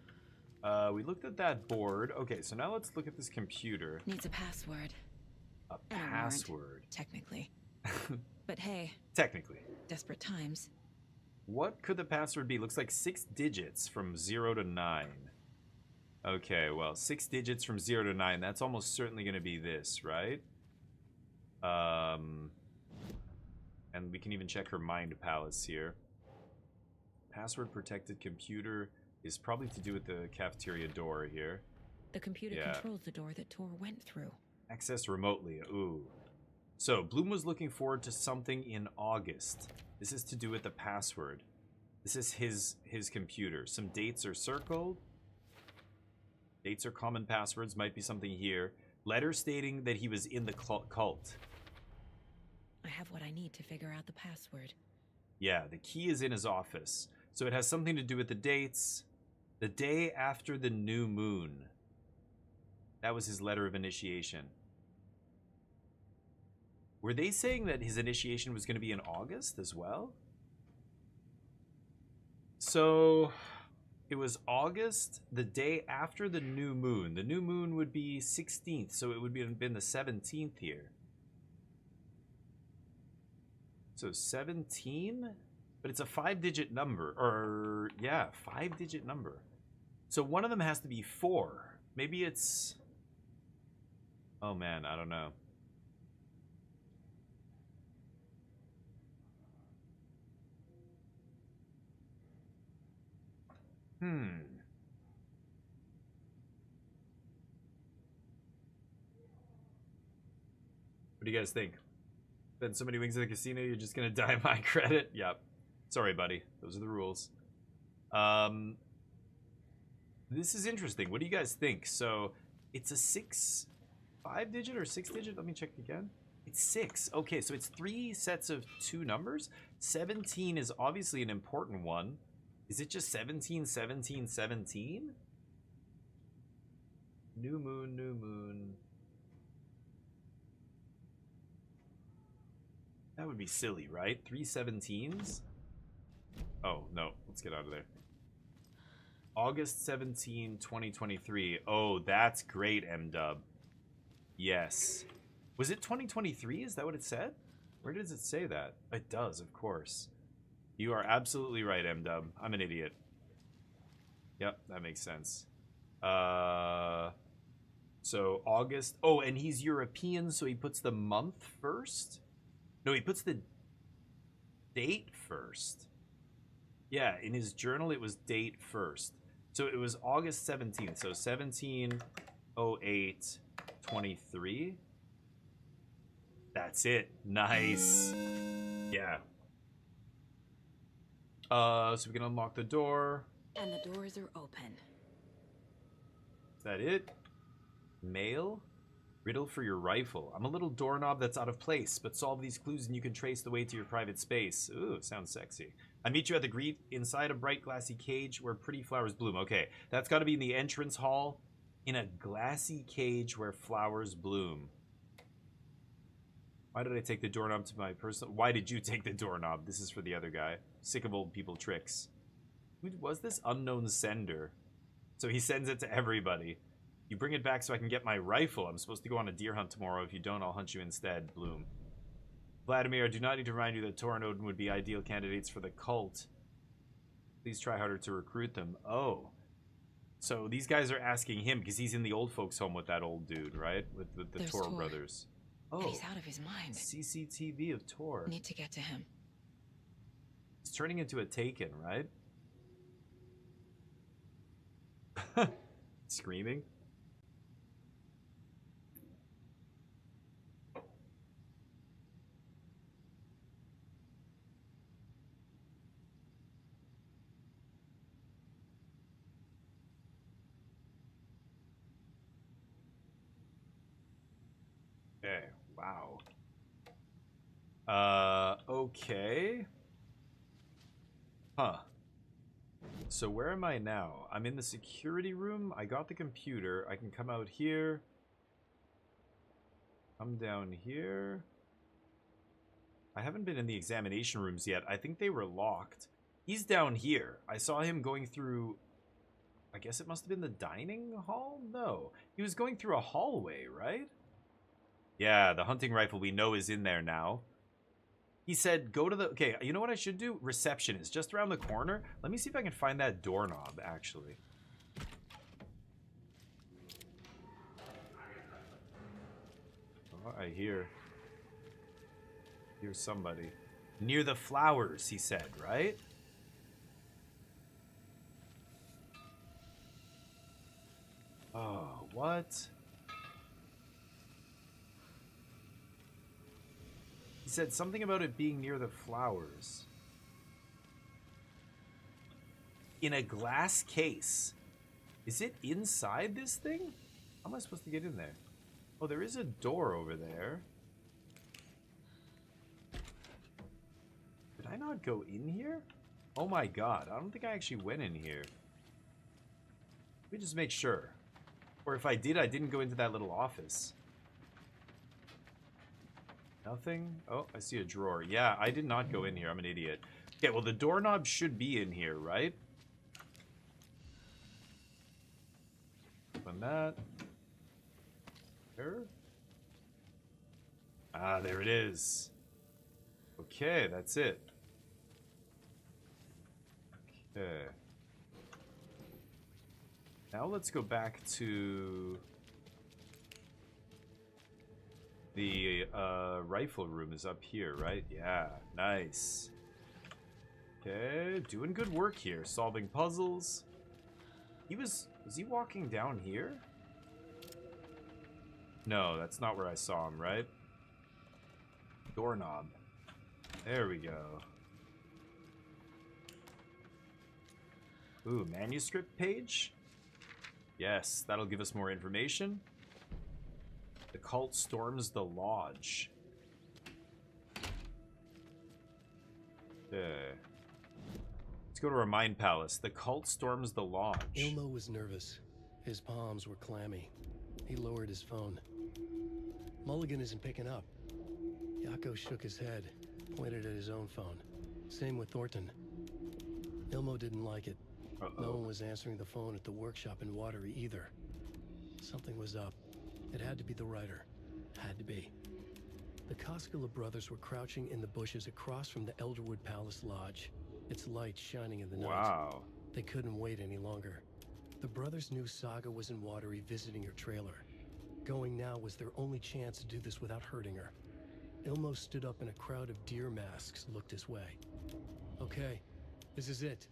A: We looked at that board. Okay, so now let's look at this computer.
H: Needs a password.
A: A
H: And a warrant,
A: password.
H: technically. But hey,
A: Technically.
H: desperate times.
A: What could the password be? Looks like 6 digits from 0 to 9. Okay, well, 6 digits from 0 to 9. That's almost certainly going to be this, right? And we can even check her mind palace here. Password protected computer. is probably to do with the cafeteria door here.
H: The computer
A: Yeah.
H: controls the door that Tor went through.
A: Access remotely. Ooh. So, Bloom was looking forward to something in August. This is to do with the password. This is his computer. Some dates are circled. Dates are common passwords. Might be something here. Letter stating that he was in the cult.
H: I have what I need to figure out the password.
A: Yeah, the key is in his office. So it has something to do with the dates. The day after the new moon. That was his letter of initiation. Were they saying that his initiation was going to be in August as well? So it was August, the day after the new moon. The new moon would be 16th, so it would have been the 17th here. So 17? But it's a 5-digit number. Or, yeah, 5-digit number. So one of them has to be 4. Maybe it's... Oh man, I don't know. What do you guys think? Spend so many wings at the casino, you're just gonna die my credit? Yep. Sorry, buddy. Those are the rules. This is interesting. What do you guys think? So, it's a 5-digit or 6-digit? Let me check again. It's 6. Okay, so it's 3 sets of 2 numbers. 17 is obviously an important one. Is it just 17, 17, 17? New moon, new moon. That would be silly, right? 3 17s? Oh, no. Let's get out of there. August 17, 2023. Oh, that's great, M-Dub. Yes. Was it 2023? Is that what it said? Where does it say that? It does, of course. You are absolutely right, M-Dub. I'm an idiot. Yep, that makes sense. So August. Oh, and he's European, so he puts the month first? No, he puts the date first. Yeah, in his journal, it was date first. So it was August 17th. So 17/08/23. That's it. Nice. Yeah. So we can unlock the door.
H: And the doors are open.
A: Is that it? Mail? Riddle for your rifle. I'm a little doorknob that's out of place, but solve these clues and you can trace the way to your private space. Ooh, sounds sexy. I meet you at the greet inside a bright glassy cage where pretty flowers bloom. Okay, that's got to be in the entrance hall. In a glassy cage where flowers bloom. Why did I take the doorknob to my personal... Why did you take the doorknob? This is for the other guy. Sick of old people tricks. Who was this? Unknown sender. So he sends it to everybody. You bring it back so I can get my rifle. I'm supposed to go on a deer hunt tomorrow. If you don't, I'll hunt you instead. Bloom. Vladimir, I do not need to remind you that Tor and Odin would be ideal candidates for the cult. Please try harder to recruit them. Oh. So these guys are asking him because he's in the old folks' home with that old dude, right? With the
H: There's
A: Tor
H: Tor.
A: brothers.
H: And
A: Oh.
H: he's out of his mind.
A: CCTV of Tor.
H: Need to get to him.
A: It's turning into a Taken, right? Screaming. Okay, wow. Okay. Huh. So where am I now? I'm in the security room. I got the computer. I can come out here. Come down here. I haven't been in the examination rooms yet. I think they were locked. He's down here. I saw him going through... I guess it must have been the dining hall? No. He was going through a hallway, right? Yeah, the hunting rifle we know is in there now. He said, go to the... Okay, you know what I should do? Reception is just around the corner. Let me see if I can find that doorknob, actually. Oh, I hear somebody. Near the flowers, he said, right? What? He said something about it being near the flowers. In a glass case. Is it inside this thing? How am I supposed to get in there? Oh, there is a door over there. Did I not go in here? Oh my god, I don't think I actually went in here. Let me just make sure. Or if I did, I didn't go into that little office. Nothing? Oh, I see a drawer. Yeah, I did not go in here. I'm an idiot. Okay, well, the doorknob should be in here, right? Open that. There? Ah, there it is. Okay, that's it. Okay. Now let's go back to the rifle room is up here, right? Yeah, nice. Okay, doing good work here. Solving puzzles. Was he walking down here? No, that's not where I saw him, right? Doorknob. There we go. Ooh, manuscript page? Yes, that'll give us more information. The cult storms the lodge. Let's go to our mind palace. The cult storms the lodge.
I: Ilmo was nervous. His palms were clammy. He lowered his phone. Mulligan isn't picking up. Yako shook his head, pointed at his own phone. Same with Thornton. Ilmo didn't like it. No one was answering the phone at the workshop in Watery either. Something was up. It had to be the writer. Had to be. The Koskela brothers were crouching in the bushes across from the Elderwood Palace Lodge, its light shining in the night.
A: Wow.
I: They couldn't wait any longer. The brothers knew Saga was in Watery visiting her trailer. Going now was their only chance to do this without hurting her. Ilmo stood up and a crowd of deer masks looked his way. Okay, this is it.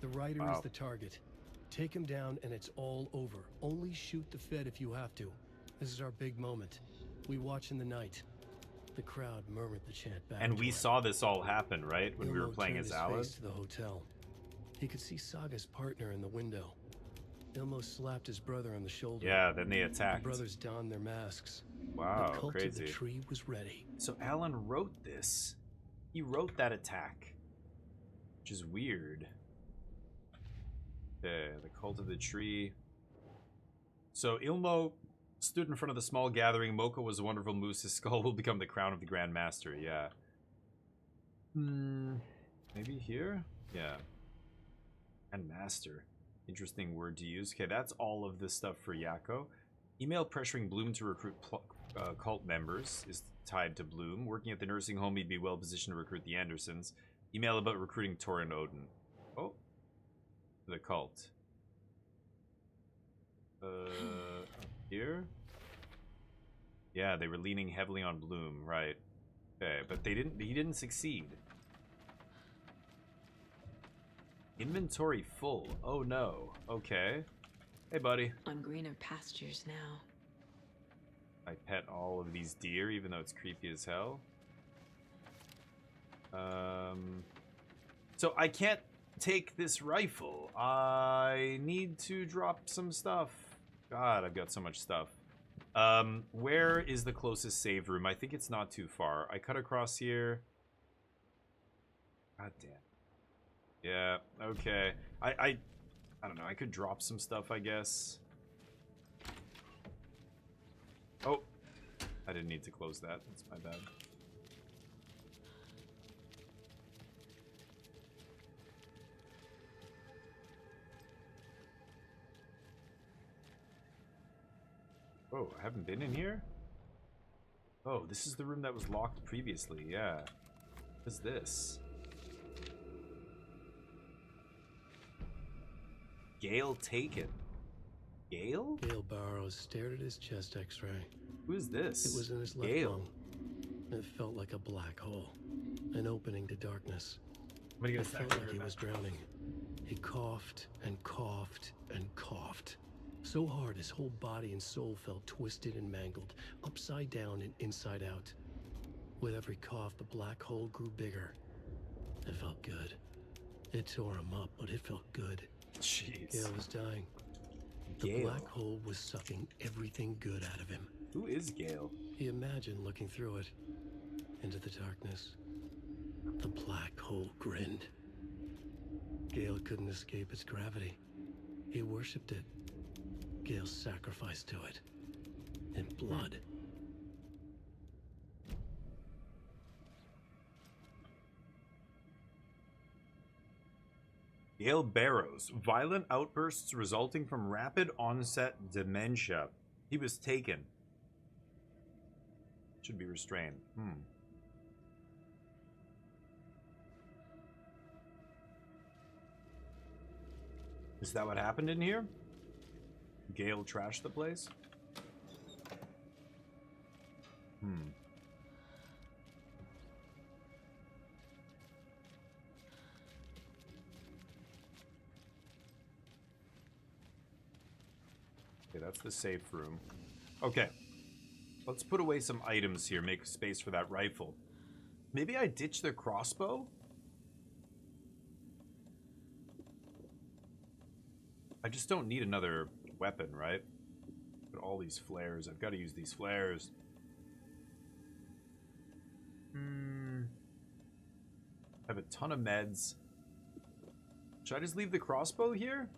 I: The writer is the target. Take him down and it's all over. Only shoot the Fed if you have to. This is our big moment. We watch in the night. The crowd murmured the chant back.
A: And we saw this all happen, right? When we were playing as Alice.
I: To the hotel. He could see Saga's partner in the window. Ilmo slapped his brother on the shoulder.
A: Yeah, then they attacked.
I: The brothers donned their masks.
A: Wow,
I: the cult
A: crazy.
I: Of the tree was ready.
A: So Alan wrote this. He wrote that attack. Which is weird. Okay, the cult of the tree. So Ilmo stood in front of the small gathering. Mocha was a wonderful moose. His skull will become the crown of the Grand Master. Yeah. Maybe here? Yeah. And Master. Interesting word to use. Okay, that's all of this stuff for Yako. Email pressuring Bloom to recruit cult members is tied to Bloom. Working at the nursing home, he'd be well positioned to recruit the Andersons. Email about recruiting Torin Odin. Oh. The cult. Here? Yeah, they were leaning heavily on Bloom, right. Okay, but he didn't succeed. Inventory full. Oh no. Okay. Hey buddy.
H: On greener pastures now.
A: I pet all of these deer, even though it's creepy as hell. So I can't take this rifle. I need to drop some stuff. God, I've got so much stuff. Where is the closest save room? I think it's not too far. I cut across here. God damn. Yeah, okay. I don't know. I could drop some stuff, I guess. Oh. I didn't need to close that. That's my bad. Oh, I haven't been in here? Oh, this is the room that was locked previously, yeah. What is this? Gale taken. Gale?
I: Gale Barrows stared at his chest x-ray.
A: Who is this?
I: It was in his left lung. It felt like a black hole. An opening to darkness. It felt like he was drowning. He coughed and coughed and coughed. So hard his whole body and soul felt twisted and mangled, upside down and inside out. With every cough, the black hole grew bigger. It felt good. It tore him up, but it felt good.
A: Jeez.
I: Gale was dying. The
A: Gale.
I: black hole was sucking everything good out of him.
A: Who is Gale?
I: He imagined looking through it, into the darkness. The black hole grinned. Gale couldn't escape its gravity. He worshipped it. Gale sacrificed to it. In blood.
A: Gale Barrows. Violent outbursts resulting from rapid onset dementia. He was taken. Should be restrained. Is that what happened in here? Gale trashed the place? Okay, that's the safe room. Okay. Let's put away some items here, make space for that rifle. Maybe I ditch the crossbow? I just don't need another weapon, right? But all these flares, I've got to use these flares. I have a ton of meds. Should I just leave the crossbow here?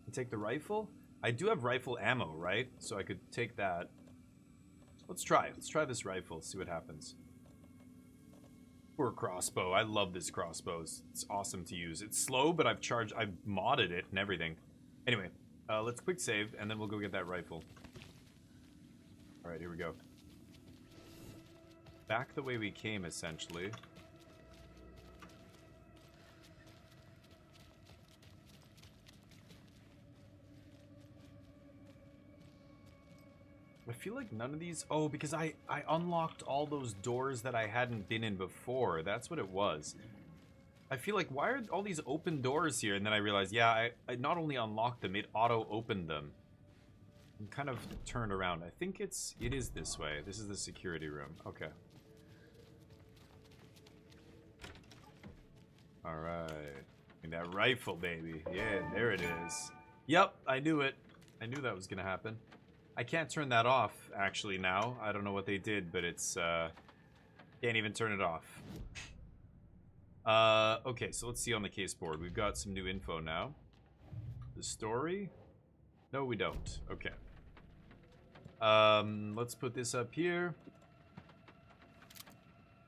A: And take the rifle? I do have rifle ammo, right? So I could take that. Let's try it. Let's try this rifle, see what happens. Poor crossbow. I love this crossbow. It's awesome to use. It's slow, but I've modded it and everything. Anyway, let's quick save, and then we'll go get that rifle. Alright, here we go. Back the way we came, essentially. I feel like none of these... Oh, because I unlocked all those doors that I hadn't been in before. That's what it was. I feel like, why are all these open doors here? And then I realized, yeah, I not only unlocked them, it auto-opened them. I'm kind of turned around. I think it is this way. This is the security room. Okay. Alright. And that rifle, baby. Yeah, there it is. Yep, I knew it. I knew that was gonna happen. I can't turn that off, actually, now. I don't know what they did, but it's, can't even turn it off. Okay, so let's see on the case board. We've got some new info now. The story? No, we don't. Okay. Let's put this up here.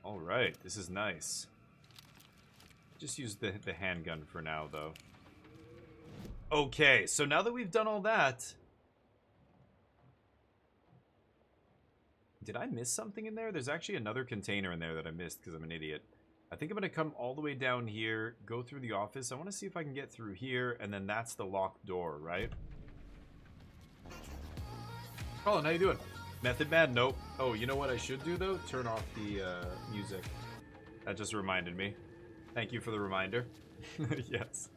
A: Alright, this is nice. Just use the handgun for now, though. Okay, so now that we've done all that... Did I miss something in there? There's actually another container in there that I missed because I'm an idiot. I think I'm going to come all the way down here, go through the office. I want to see if I can get through here, and then that's the locked door, right? Colin, how you doing? Method Man? Nope. Oh, you know what I should do, though? Turn off the music. That just reminded me. Thank you for the reminder. Yes.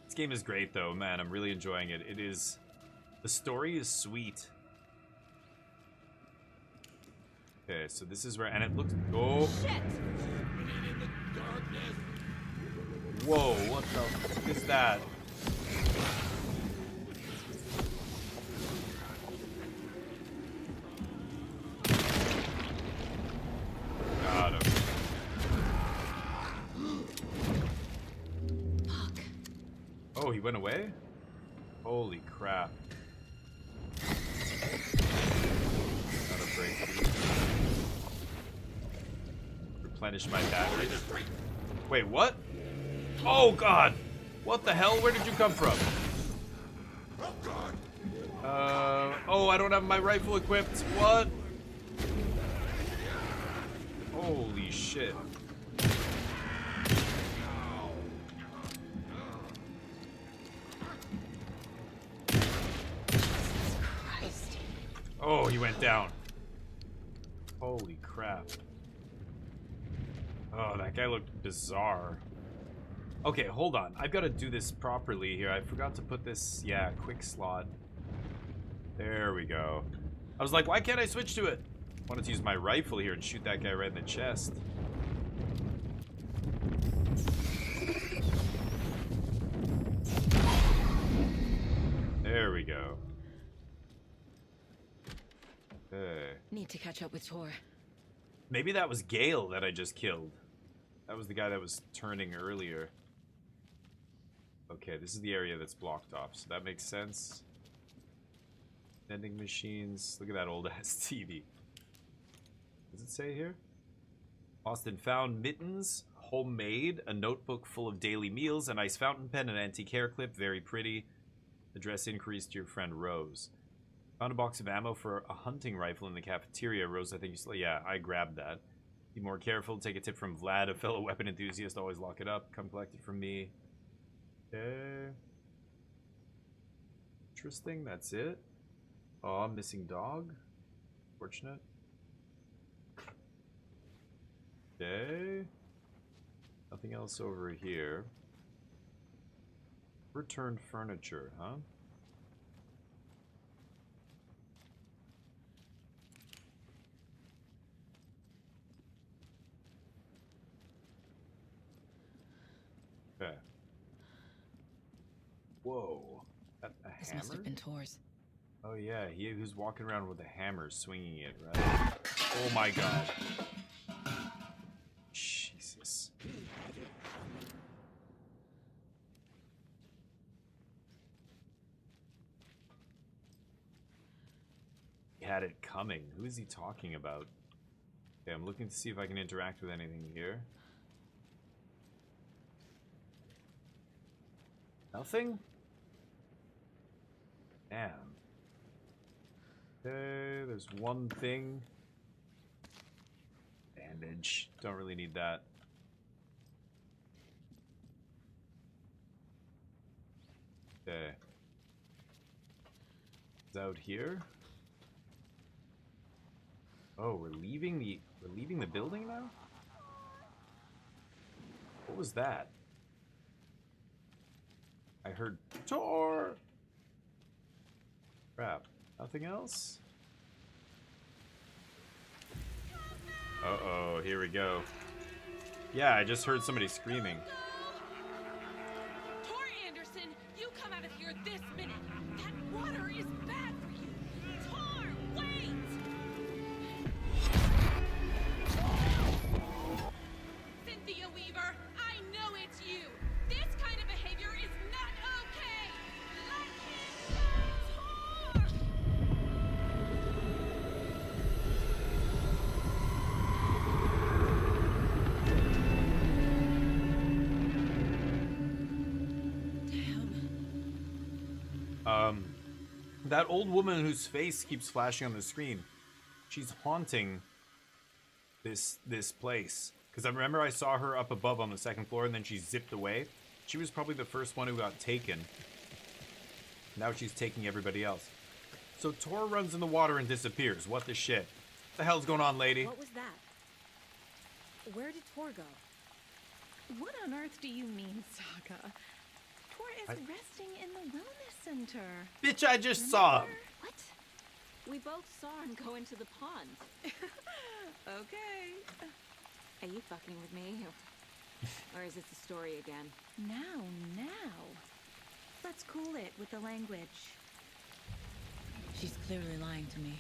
A: This game is great, though. Man, I'm really enjoying it. It is... The story is sweet. Okay, so this is where, and it looks, oh. Whoa, what the fuck is that? Got him.
H: Fuck.
A: Oh, he went away? Holy crap. Gotta break these. Replenish my battery. Wait, what? Oh god! What the hell? Where did you come from? Oh, I don't have my rifle equipped. What? Holy shit.
H: Christ.
A: Oh, he went down. Holy crap. Oh, that guy looked bizarre. Okay, hold on. I've got to do this properly here. I forgot to put this, yeah, quick slot. There we go. I was like, why can't I switch to it? I wanted to use my rifle here and shoot that guy right in the chest. There we go. Okay.
H: Need to catch up with Tor.
A: Maybe that was Gale that I just killed. That was the guy that was turning earlier. Okay, this is the area that's blocked off, so that makes sense. Vending machines. Look at that old ass TV. Does it say here? Austin found mittens, homemade, a notebook full of daily meals, an ice fountain pen, an antique hair clip, very pretty. Address inquiries to your friend Rose. Found a box of ammo for a hunting rifle in the cafeteria. Rose, I think you still... Yeah, I grabbed that. Be more careful. Take a tip from Vlad, a fellow weapon enthusiast. Always lock it up. Come collect it from me. Okay. Interesting. That's it. Oh, missing dog. Fortunate. Okay. Nothing else over here. Returned furniture, huh? Okay. Whoa. That a
H: This
A: hammer?
H: must have been Tor's.
A: Oh yeah, he who's walking around with a hammer swinging it, right? Oh my god. Jesus. He had it coming. Who is he talking about? Okay, I'm looking to see if I can interact with anything here. Nothing? Damn. Okay, there's one thing. Bandage. Don't really need that. Okay. It's out here. Oh, we're leaving the building now? What was that? I heard Tor. Crap. Nothing else? Uh-oh, here we go. Yeah, I just heard somebody screaming.
H: Tor Anderson, you come out of here this minute. That water is bad for you. Tor, wait! Cynthia Weaver, I know it's you. This kind of behavior is not okay. Let him go, Tor!
A: That old woman whose face keeps flashing on the screen, she's haunting this place. Because I remember I saw her up above on the second floor and then she zipped away. She was probably the first one who got taken. Now she's taking everybody else. So Tor runs in the water and disappears. What the shit? What the hell's going on, lady?
J: What was that? Where did Tor go?
K: What on earth do you mean, Saga? Tor is resting in the wellness center.
A: Bitch, I just saw him.
J: What? We both saw him go into the pond.
K: Okay.
J: Are you fucking with me? Or is it the story again?
K: Now. Let's cool it with the language.
H: She's clearly lying to me.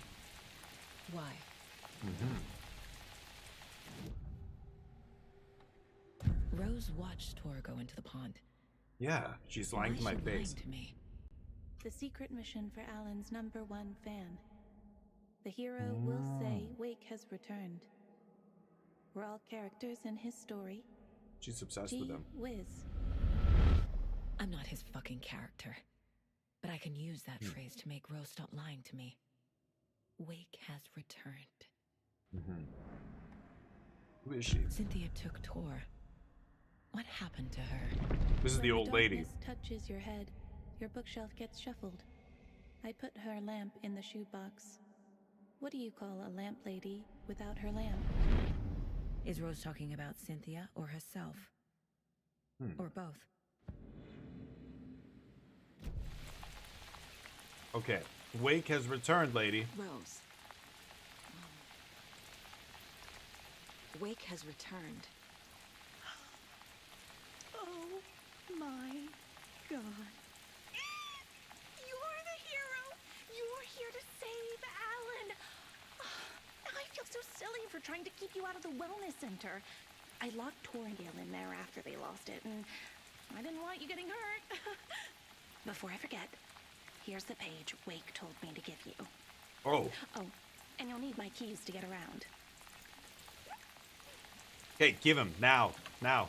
H: Why? Rose watched Tor go into the pond.
A: Yeah, she's lying to my face.
H: Lying to me.
K: The secret mission for Alan's #1 fan. The hero will say Wake has returned. We're all characters in his story.
A: She's obsessed with him.
K: Whiz.
H: I'm not his fucking character. But I can use that phrase to make Rose stop lying to me. Wake has returned.
A: Who is she?
H: Cynthia took Tor. What happened to her?
A: This is the old lady.
K: When the darkness touches your head, your bookshelf gets shuffled. I put her lamp in the shoebox. What do you call a lamp lady without her lamp?
H: Is Rose talking about Cynthia or herself? Or both.
A: Okay. Wake has returned, lady.
J: Rose. Wake has returned.
K: Oh my god. You're the hero! You're here to save Alan! I feel so silly for trying to keep you out of the wellness center. I locked Torringale in there after they lost it, and I didn't want you getting hurt. Before I forget, here's the page Wake told me to give you.
A: Oh.
K: Oh, and you'll need my keys to get around.
A: Okay, give him. Now. Now.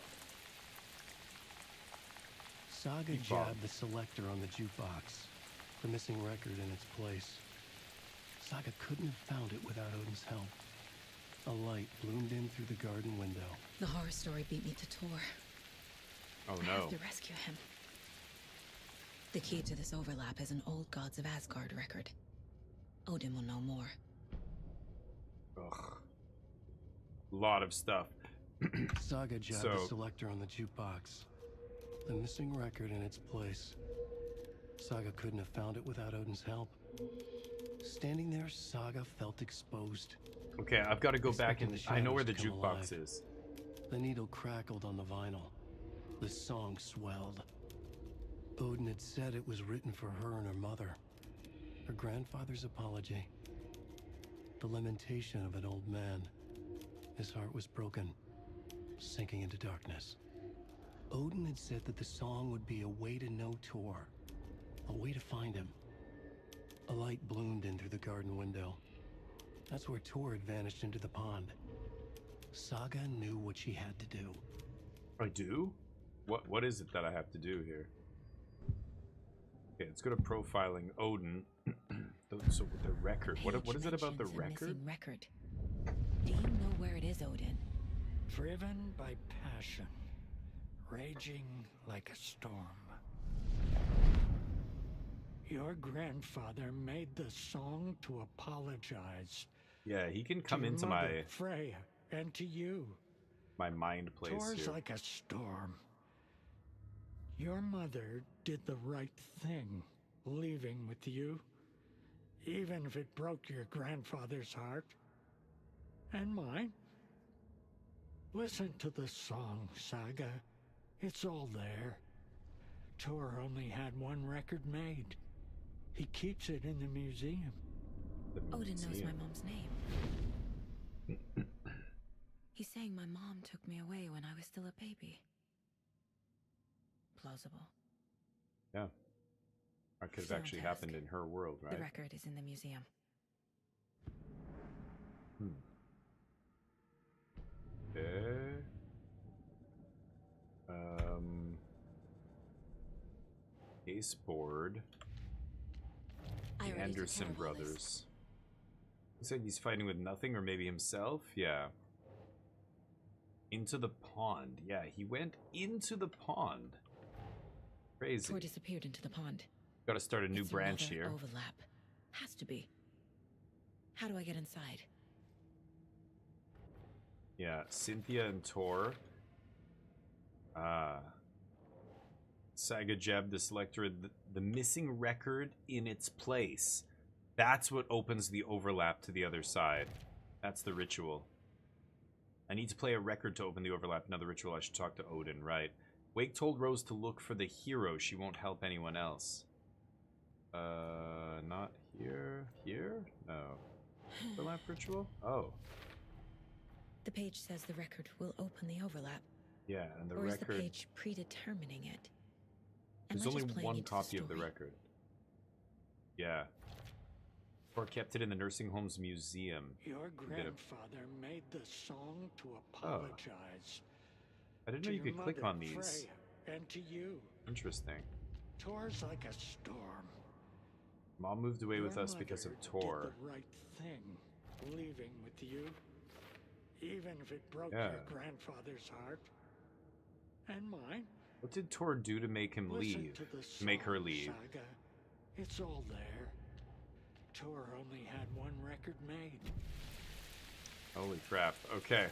I: Saga jabbed the selector on the jukebox, the missing record in its place. Saga couldn't have found it without Odin's help. A light bloomed in through the garden window.
H: The horror story beat me to Tor.
A: Oh
H: I
A: no.
H: have to rescue him. The key to this overlap is an old Gods of Asgard record. Odin will know more.
A: Ugh. Lot of stuff.
I: Saga jabbed
A: So-
I: the selector on the jukebox, the missing record in its place. Saga couldn't have found it without Odin's help. Standing there, Saga felt exposed.
A: Okay, I've got to go back
I: Expecting
A: and
I: the
A: I know where the
I: shadows to come
A: jukebox
I: alive.
A: is.
I: The needle crackled on the vinyl. The song swelled. Odin had said it was written for her and her mother. Her grandfather's apology. The lamentation of an old man. His heart was broken, sinking into darkness. Odin had said that the song would be a way to know Tor, a way to find him. A light bloomed in through the garden window. That's where Tor had vanished into the pond. Saga knew what she had to do.
A: I do? What is it that I have to do here? Okay, let's go to profiling Odin. So the record. What is it about the
H: Page mentions a
A: record?
H: missing record. Do you know where it is, Odin?
L: Driven by passion, raging like a storm. Your grandfather made the song to apologize.
A: Yeah, he can
L: to
A: come
L: your
A: into
L: mother, Freya, and to you.
A: my mind place
L: Tor's
A: here.
L: like a storm. Your mother did the right thing, leaving with you, even if it broke your grandfather's heart. And mine. Listen to the song, Saga. It's all there. Tor only had one record made. He keeps it in the museum.
H: Odin knows my mom's name. He's saying my mom took me away when I was still a baby. Plausible.
A: Yeah. That could have
H: Still on
A: actually
H: task.
A: happened in her world, right?
H: The record is in the museum.
A: Okay. Ace board.
H: I
A: The
H: already took
A: Anderson
H: care of all this.
A: brothers. He said he's fighting with nothing, or maybe himself? Yeah. Into the pond. Yeah, he went into the pond. Crazy.
H: Tor disappeared into the pond.
A: Gotta start a new
H: It's
A: branch
H: another
A: here.
H: Overlap. Has to be. How do I get inside?
A: Yeah, Cynthia and Tor. Saga Jeb, the selector, the missing record in its place. That's what opens the overlap to the other side. That's the ritual. I need to play a record to open the overlap. Another ritual. I should talk to Odin, right? Wake told Rose to look for the hero. She won't help anyone else. Not here. Here? No. Overlap ritual? Oh.
H: The page says the record will open the overlap.
A: Yeah, and the
H: or is the
A: record...
H: page predetermining it? Am
A: There's
H: I
A: only
H: just playing
A: one
H: into
A: copy of the
H: story?
A: record. Yeah. Or kept it in the nursing home's museum.
L: Your
A: You get a-
L: grandfather made the song to apologize.
A: I didn't
L: to
A: know you
L: your
A: could click
L: mother,
A: on these.
L: Freya, and to you.
A: Interesting.
L: Tor's like a storm.
A: Mom moved away with
L: Your
A: us because of
L: mother
A: Tor.
L: Did the right thing, leaving with you, even if it broke
A: Yeah.
L: your grandfather's heart and mine.
A: What did Tor do to make him
L: Listen
A: leave?
L: to the
A: To make her
L: song,
A: leave?
L: Saga. It's all there. Tor only had one record made.
A: Holy crap. Okay.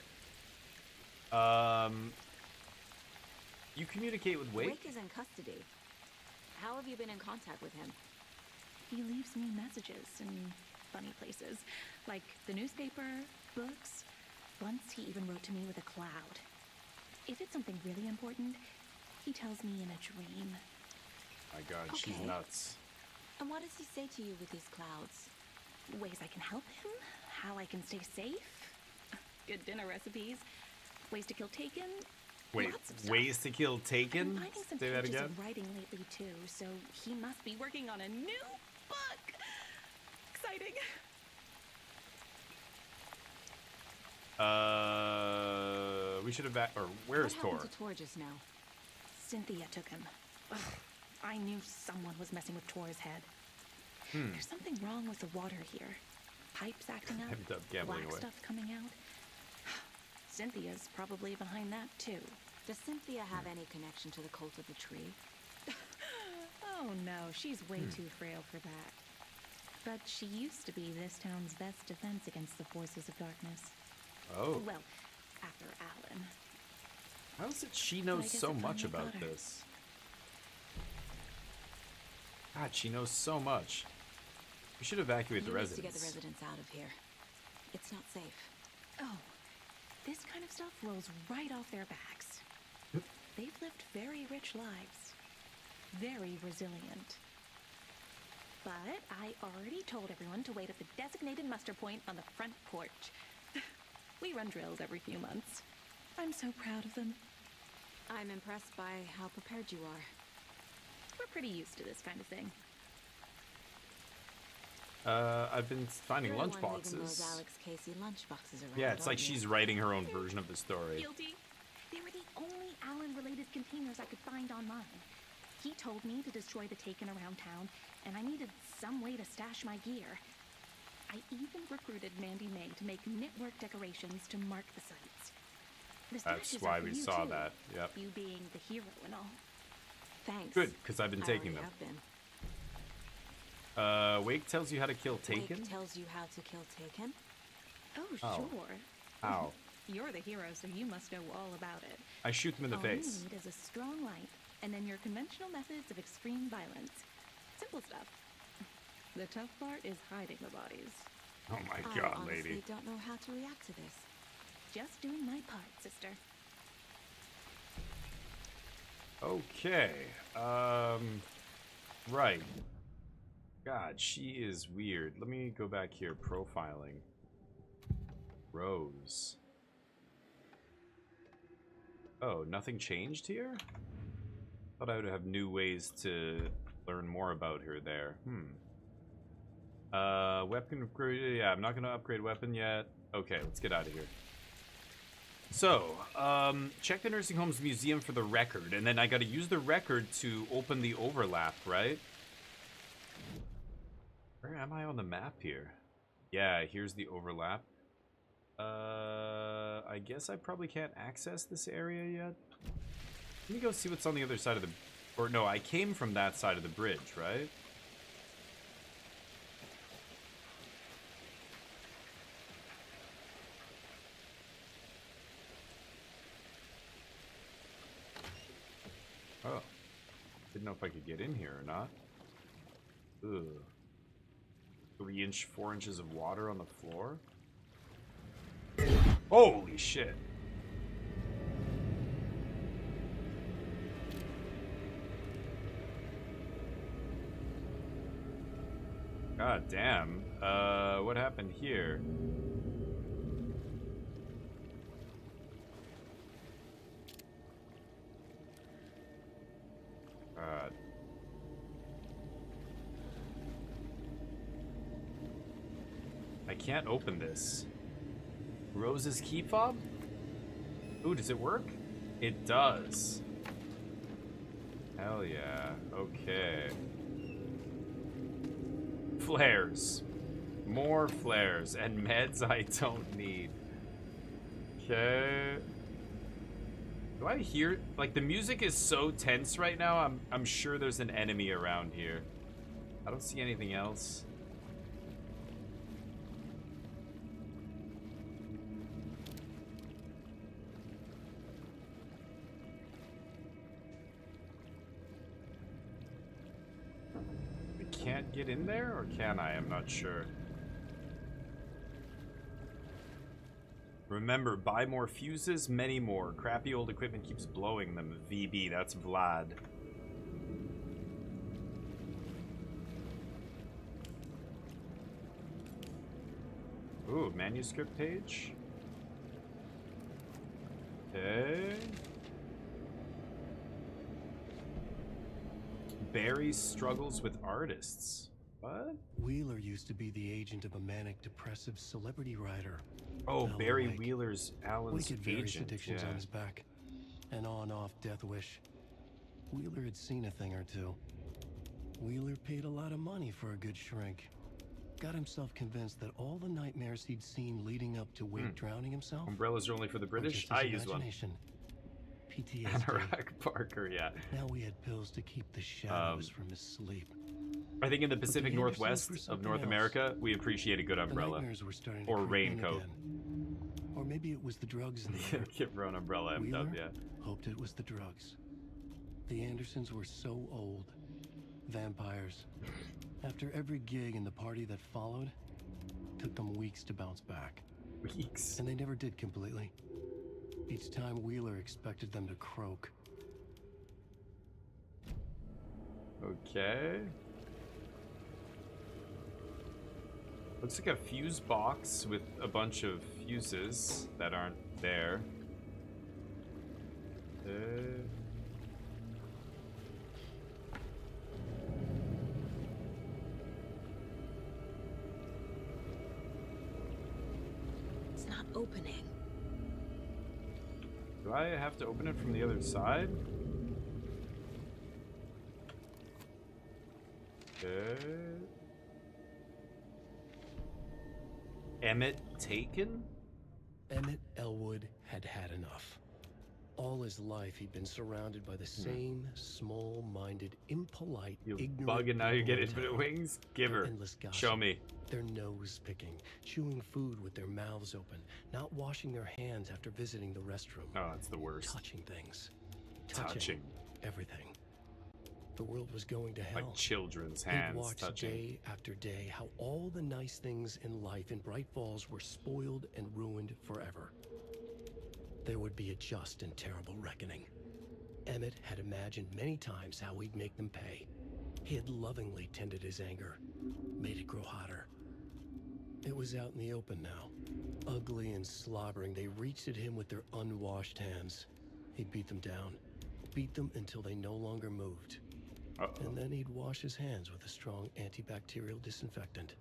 A: You communicate with Wake?
J: Wake is in custody. How have you been in contact with him?
K: He leaves me messages in funny places, like the newspaper, books. Once he even wrote to me with a cloud. If it's something really important, he tells me in a dream.
A: My God, she's
J: Okay.
A: nuts.
J: And what does he say to you with these clouds?
K: Ways I can help him, how I can stay safe, good dinner recipes, ways to kill Taken.
A: Wait,
K: Lots of stuff.
A: ways to kill
K: I've
A: Taken?
K: been finding some
A: Say that
K: pages
A: again?
K: of writing lately too, so he must be working on a new book. Exciting.
A: We should have or where's
J: What
A: Tor?
J: happened to Tor just now?
K: Cynthia took him. Ugh, I knew someone was messing with Tor's head. There's something wrong with the water here. Pipes acting up,
A: Ended up gambling
K: black
A: away.
K: stuff coming out. Cynthia's probably behind that too.
J: Does Cynthia have any connection to the cult of the tree?
K: Oh no, she's way too frail for that. But she used to be this town's best defense against the forces of darkness.
A: Oh.
K: Well, after Alan.
A: How is it she
K: I
A: knows
K: guess
A: so
K: it
A: much
K: finally
A: about
K: got her.
A: this? God, she knows so much. We should evacuate the
J: You need to get the
A: residents.
J: residents out of here. It's not safe.
K: Oh, this kind of stuff rolls right off their backs. They've lived very rich lives. Very resilient. But I already told everyone to wait at the designated muster point on the front porch. We run drills every few months. I'm so proud of them.
J: I'm impressed by how prepared you are.
K: We're pretty used to this kind of thing.
A: I've been finding
J: You're the
A: lunch
J: one leaving
A: boxes.
J: those Alex Casey lunch boxes around.
A: Yeah, it's like
J: aren't you?
A: she's writing her own version of the story.
K: Guilty. They were the only Allen-related containers I could find online. He told me to destroy the Taken around town, and I needed some way to stash my gear. I even recruited Mandy May to make knitwork decorations to mark the sites. The
A: That's
K: stashes
A: why
K: are for
A: we
K: you,
A: saw
K: too,
A: that. Yep.
K: You being the hero and all.
J: Thanks.
A: Good, because I've been
J: I
A: taking
J: already
A: them.
J: have been.
A: Wake tells you how to kill Taken?
J: Wake tells you how to kill Taken?
K: Oh,
A: Oh.
K: sure.
A: How?
K: You're the hero, so you must know all about it.
A: I shoot them in the
K: All
A: face.
K: you need is a strong light, and then your conventional methods of extreme violence. Simple stuff. The tough part is hiding the bodies.
A: Oh my
J: I
A: God,
J: honestly
A: lady.
J: don't know how to react to this.
K: Just doing my part, sister.
A: Okay. Right. God, she is weird. Let me go back here. Profiling. Rose. Oh, nothing changed here? Thought I would have new ways to learn more about her there. Weapon upgrade. Yeah, I'm not gonna upgrade weapon yet. Okay, let's get out of here. So, check the nursing home's museum for the record, and then I gotta use the record to open the overlap, right? Where am I on the map here? Yeah, here's the overlap. I guess I probably can't access this area yet. Let me go see what's on the other side of the... Or no, I came from that side of the bridge, right? Oh. Didn't know if I could get in here or not. Ugh. 3 inch, 4 inches of water on the floor? Holy shit. God damn. What happened here? God. I can't open this. Rose's key fob? Ooh, does it work? It does. Hell yeah. Okay. Flares. More flares. And meds I don't need. Okay. Do I hear... Like, the music is so tense right now, I'm sure there's an enemy around here. I don't see anything else. get in there, or can I? I'm not sure. Remember, buy more fuses, many more. Crappy old equipment keeps blowing them. VB, that's Vlad. Ooh, manuscript page. Okay. Barry struggles with artists. What?
I: Wheeler used to be the agent of a manic depressive celebrity writer.
A: Oh,
I: Alan
A: Barry
I: Wake.
A: Wheeler's Alan's
I: Wake had various
A: agent.
I: addictions
A: Yeah.
I: on his back. An on-off death wish. Wheeler had seen a thing or two. Wheeler paid a lot of money for a good shrink. Got himself convinced that all the nightmares he'd seen leading up to Wake drowning himself.
A: Umbrellas are only for the
I: were
A: British?
I: just his
A: I use one.
I: imagination. PTSD.
A: Anorak Parker, yeah.
I: Now we had pills to keep the shadows from his sleep.
A: I think in the Pacific
I: the Andersons
A: Northwest
I: were
A: of
I: something
A: North
I: else.
A: America, we appreciate a good
I: The
A: umbrella.
I: nightmares were starting to
A: Or
I: creep in
A: raincoat.
I: again. Or maybe it was the drugs in the air.
A: Give her an umbrella,
I: Wheeler
A: M-dub, yeah.
I: hoped it was the drugs. The Andersons were so old. Vampires. After every gig and the party that followed, took them weeks to bounce back.
A: Weeks?
I: And they never did completely. Each time Wheeler expected them to croak.
A: Okay. Looks like a fuse box with a bunch of fuses that aren't there.
H: It's not opening.
A: Do I have to open it from the other side? Okay. Emmett taken?
I: Emmett Elwood had had enough. All his life, he'd been surrounded by the same small-minded, impolite,
A: You
I: ignorant
A: bug and now you
I: people
A: get
I: in
A: infinite
I: town.
A: wings? Give
I: Their
A: her.
I: endless gossip,
A: Show me.
I: Their nose-picking, chewing food with their mouths open, not washing their hands after visiting the restroom.
A: Oh, that's the worst.
I: Touching things.
A: Touching.
I: Everything. The world was going to hell.
A: Like children's
I: He'd
A: hands
I: watched
A: touching.
I: day after day how all the nice things in life in Bright Falls were spoiled and ruined forever. There would be a just and terrible reckoning. Emmett had imagined many times how he'd make them pay. He had lovingly tended his anger, made it grow hotter. It was out in the open now. Ugly and slobbering, they reached at him with their unwashed hands. He beat them down, beat them until they no longer moved. And then he'd wash his hands with a strong antibacterial disinfectant.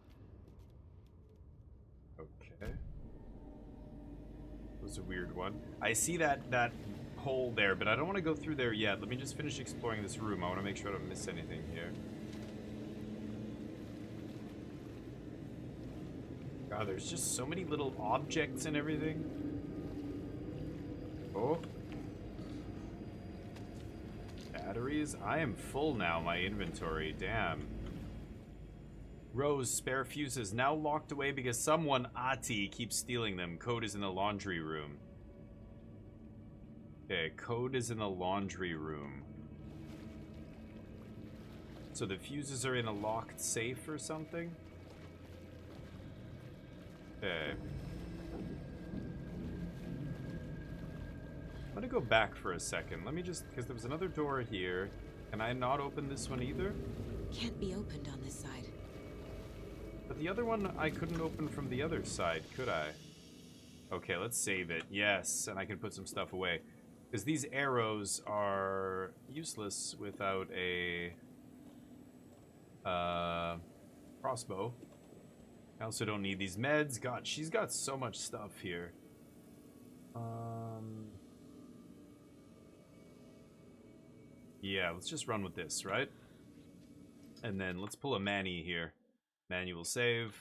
A: Okay. That was a weird one. I see that hole there, but I don't want to go through there yet. Let me just finish exploring this room. I want to make sure I don't miss anything here. God, there's just so many little objects and everything. Oh. Batteries? I am full now, my inventory. Damn. Rose, spare fuses now locked away because someone, Ati, keeps stealing them. Code is in the laundry room. Okay, code is in the laundry room. So the fuses are in a locked safe or something? Okay. I'm gonna go back for a second. Let me just, because there was another door here. Can I not open this one either?
H: Can't be opened on this side.
A: But the other one I couldn't open from the other side, could I? Okay, let's save it. Yes, and I can put some stuff away. Because these arrows are useless without a crossbow. I also don't need these meds. God, she's got so much stuff here. Yeah, let's just run with this, right? And then let's pull a Manny here. Manual save.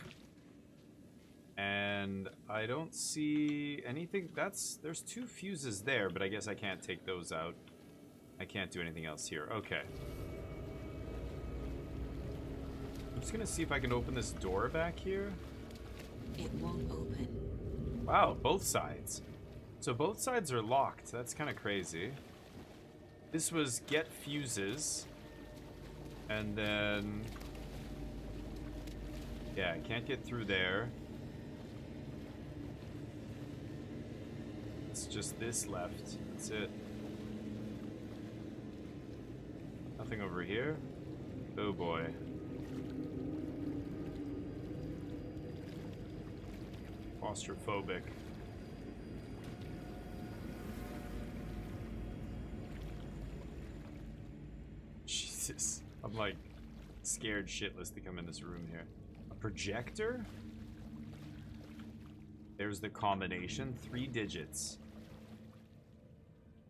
A: And I don't see anything. There's two fuses there, but I guess I can't take those out. I can't do anything else here. Okay. I'm just gonna see if I can open this door back here.
H: It won't open.
A: Wow, both sides. So both sides are locked. That's kind of crazy. This was get fuses. And then Yeah, I can't get through there. It's just this left. That's it. Nothing over here. Oh boy. Claustrophobic. Jesus. I'm like scared shitless to come in this room here. A projector? There's the combination. 3 digits.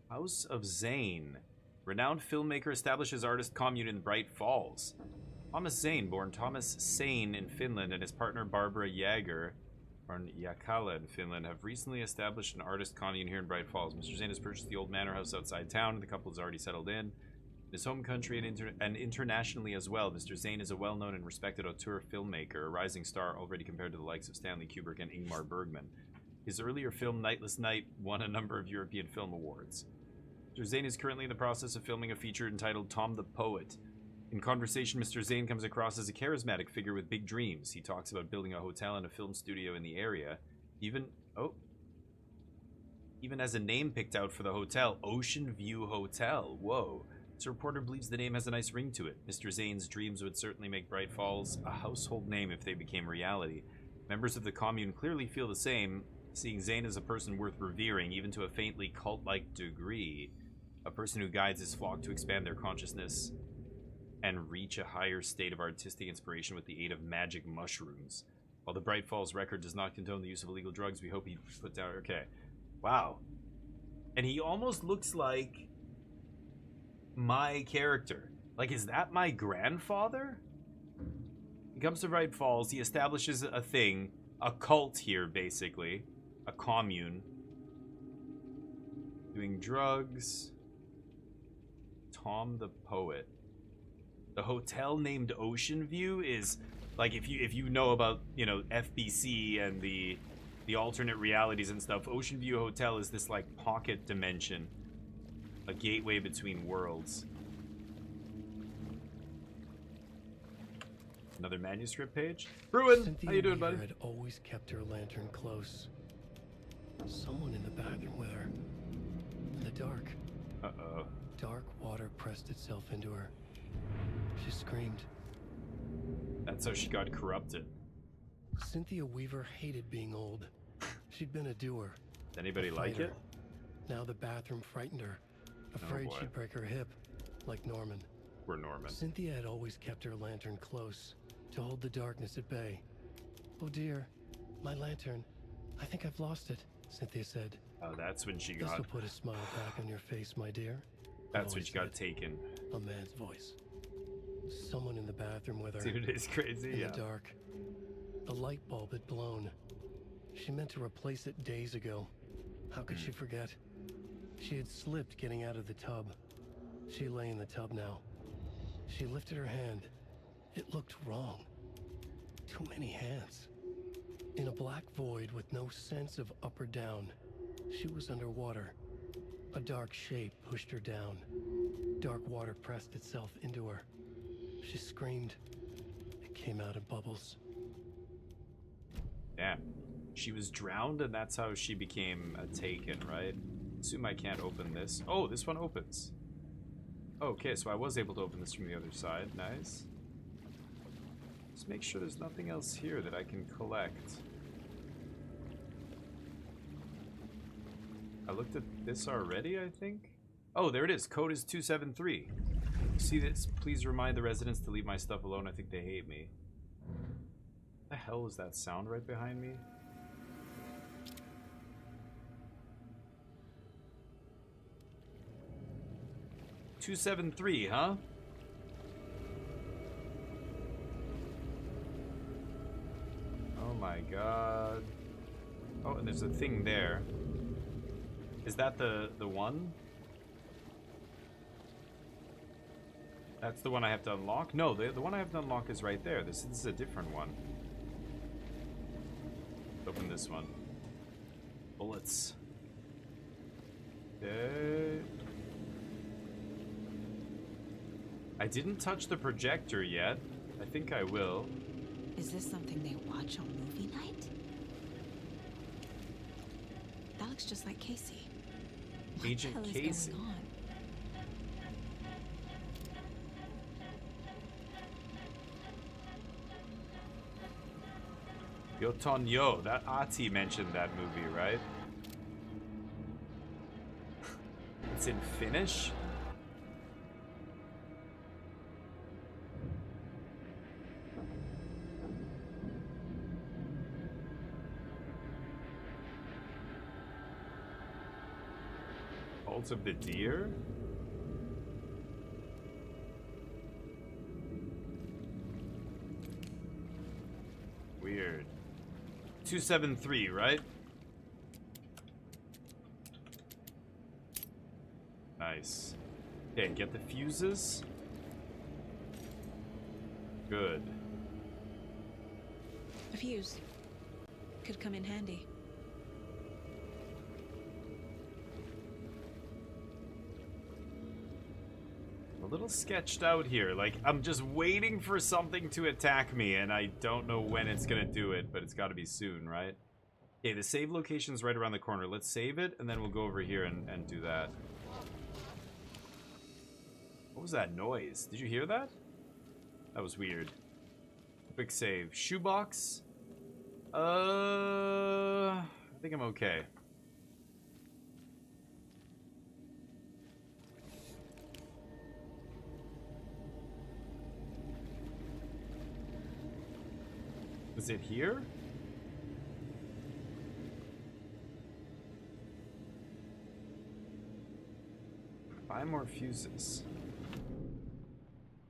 A: House of Zane. Renowned filmmaker establishes artist commune in Bright Falls. Thomas Zane, born Thomas Sane in Finland, and his partner Barbara Jäger, born Jakala in Finland, have recently established an artist commune here in Bright Falls. Mr. Zane has purchased the old manor house outside town, and the couple has already settled in his home country and internationally as well. Mr. Zane is a well-known and respected auteur filmmaker, a rising star already compared to the likes of Stanley Kubrick and Ingmar Bergman. His earlier film, Nightless Night, won a number of European Film Awards. Mr. Zane is currently in the process of filming a feature entitled Tom the Poet. In conversation, Mr. Zane comes across as a charismatic figure with big dreams. He talks about building a hotel and a film studio in the area. Even has a name picked out for the hotel, Ocean View Hotel. Whoa. This reporter believes the name has a nice ring to it. Mr. Zane's dreams would certainly make Bright Falls a household name if they became reality. Members of the commune clearly feel the same, seeing Zane as a person worth revering, even to a faintly cult-like degree. A person who guides his flock to expand their consciousness and reach a higher state of artistic inspiration with the aid of magic mushrooms. While the Bright Falls record does not condone the use of illegal drugs, we hope he put down... Okay. Wow. And he almost looks like my character. Like, is that my grandfather? He comes to Bright Falls. He establishes a thing. A cult here, basically. A commune. Doing drugs. Tom the Poet. The hotel named Ocean View is like, if you know about, you know, FBC and the alternate realities and stuff, Ocean View Hotel is this like pocket dimension, a gateway between worlds. Another manuscript page. Bruin,
I: Cynthia
A: how you doing,
I: Weaver
A: buddy?
I: had always kept her lantern close. Someone in the bathroom with her. In the dark.
A: Uh-oh.
I: Dark water pressed itself into her. She screamed.
A: That's how she got corrupted.
I: Cynthia Weaver hated being old. She'd been a doer.
A: Does anybody
I: a
A: like
I: fighter.
A: it?
I: Now the bathroom frightened her, afraid
A: boy.
I: she'd break her hip, like Norman.
A: We're Norman.
I: Cynthia had always kept her lantern close, to hold the darkness at bay. Oh dear, my lantern. I think I've lost it, Cynthia said.
A: Oh, that's when she
I: This
A: got...
I: will put a smile back on your face, my dear.
A: That's when
I: Always
A: she got
I: said.
A: taken.
I: A man's voice. Someone in the bathroom with her.
A: Dude, it's crazy,
I: In
A: yeah.
I: the dark. The light bulb had blown. She meant to replace it days ago. How could she forget? She had slipped getting out of the tub. She lay in the tub now. She lifted her hand. It looked wrong. Too many hands. In a black void with no sense of up or down, she was underwater. A dark shape pushed her down. Dark water pressed itself into her. She screamed. It came out in bubbles.
A: Damn. She was drowned and that's how she became a taken, right? Assume I can't open this. Oh, this one opens. Okay, so I was able to open this from the other side. Nice. Just make sure there's nothing else here that I can collect. I looked at this already, I think. Oh, there it is. Code is 273. See this? Please remind the residents to leave my stuff alone. I think they hate me. What the hell was that sound right behind me? $273, huh? Oh my god. Oh, and there's a thing there. Is that the one? That's the one I have to unlock? No, the one I have to unlock is right there. This is a different one. Open this one. Bullets. Okay. I didn't touch the projector yet. I think I will.
H: Is this something they watch on movie night? That looks just like Casey.
A: Agent
H: What the hell
A: Casey.
H: is going on?
A: Yotonyo, that Ati mentioned that movie, right? It's in Finnish? Cult of the Deer? Weird. 273, right? Nice. Okay, get the fuses. Good.
H: A fuse. Could come in handy.
A: A little sketched out here. Like, I'm just waiting for something to attack me, and I don't know when it's gonna do it, but it's gotta be soon, right? Okay, the save location's right around the corner. Let's save it, and then we'll go over here and do that. What was that noise? Did you hear that? That was weird. Quick save. Shoebox? I think I'm okay. Is it here? Buy more fuses.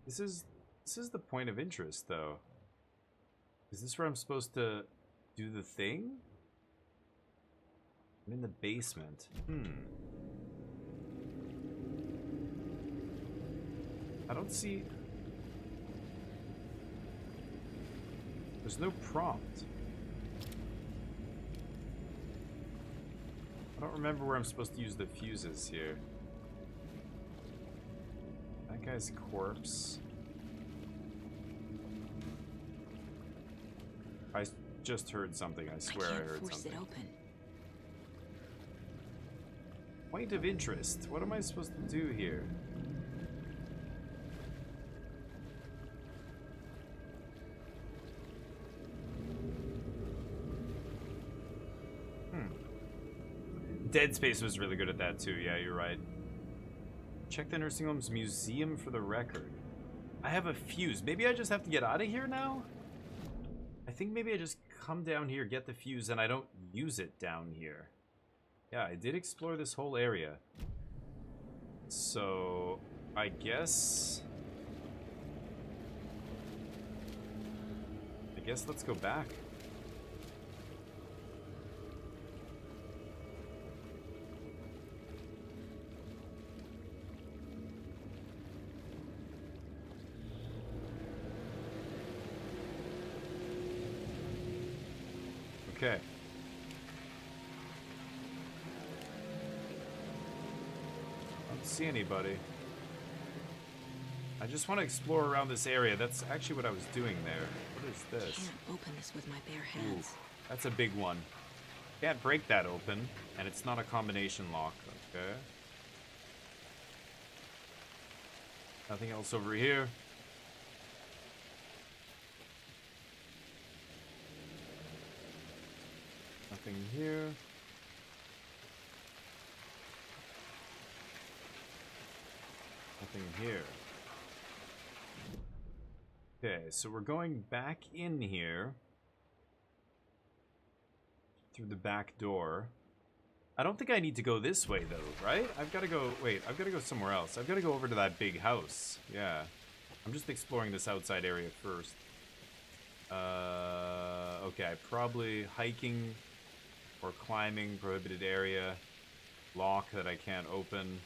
A: This is the point of interest, though. Is this where I'm supposed to do the thing? I'm in the basement. I don't see... There's no prompt. I don't remember where I'm supposed to use the fuses here. That guy's corpse. I just heard something. I swear I heard
H: Force
A: something.
H: it open.
A: Point of interest. What am I supposed to do here? Dead Space was really good at that too. Yeah, you're right. Check the nursing home's museum for the record. I have a fuse. Maybe I just have to get out of here now? I think maybe I just come down here, get the fuse, and I don't use it down here. Yeah, I did explore this whole area. So, I guess let's go back. Okay. I don't see anybody. I just want to explore around this area. That's actually what I was doing there. What is this?
H: Can't open this with my bare hands.
A: Ooh, that's a big one. Can't break that open, and it's not a combination lock. Okay. Nothing else over here. Nothing here. Nothing here. Okay, so we're going back in here. Through the back door. I don't think I need to go this way, though, right? I've got to go... Wait, I've got to go somewhere else. I've got to go over to that big house. Yeah. I'm just exploring this outside area first. Okay, probably hiking... or climbing, prohibited area, lock that I can't open.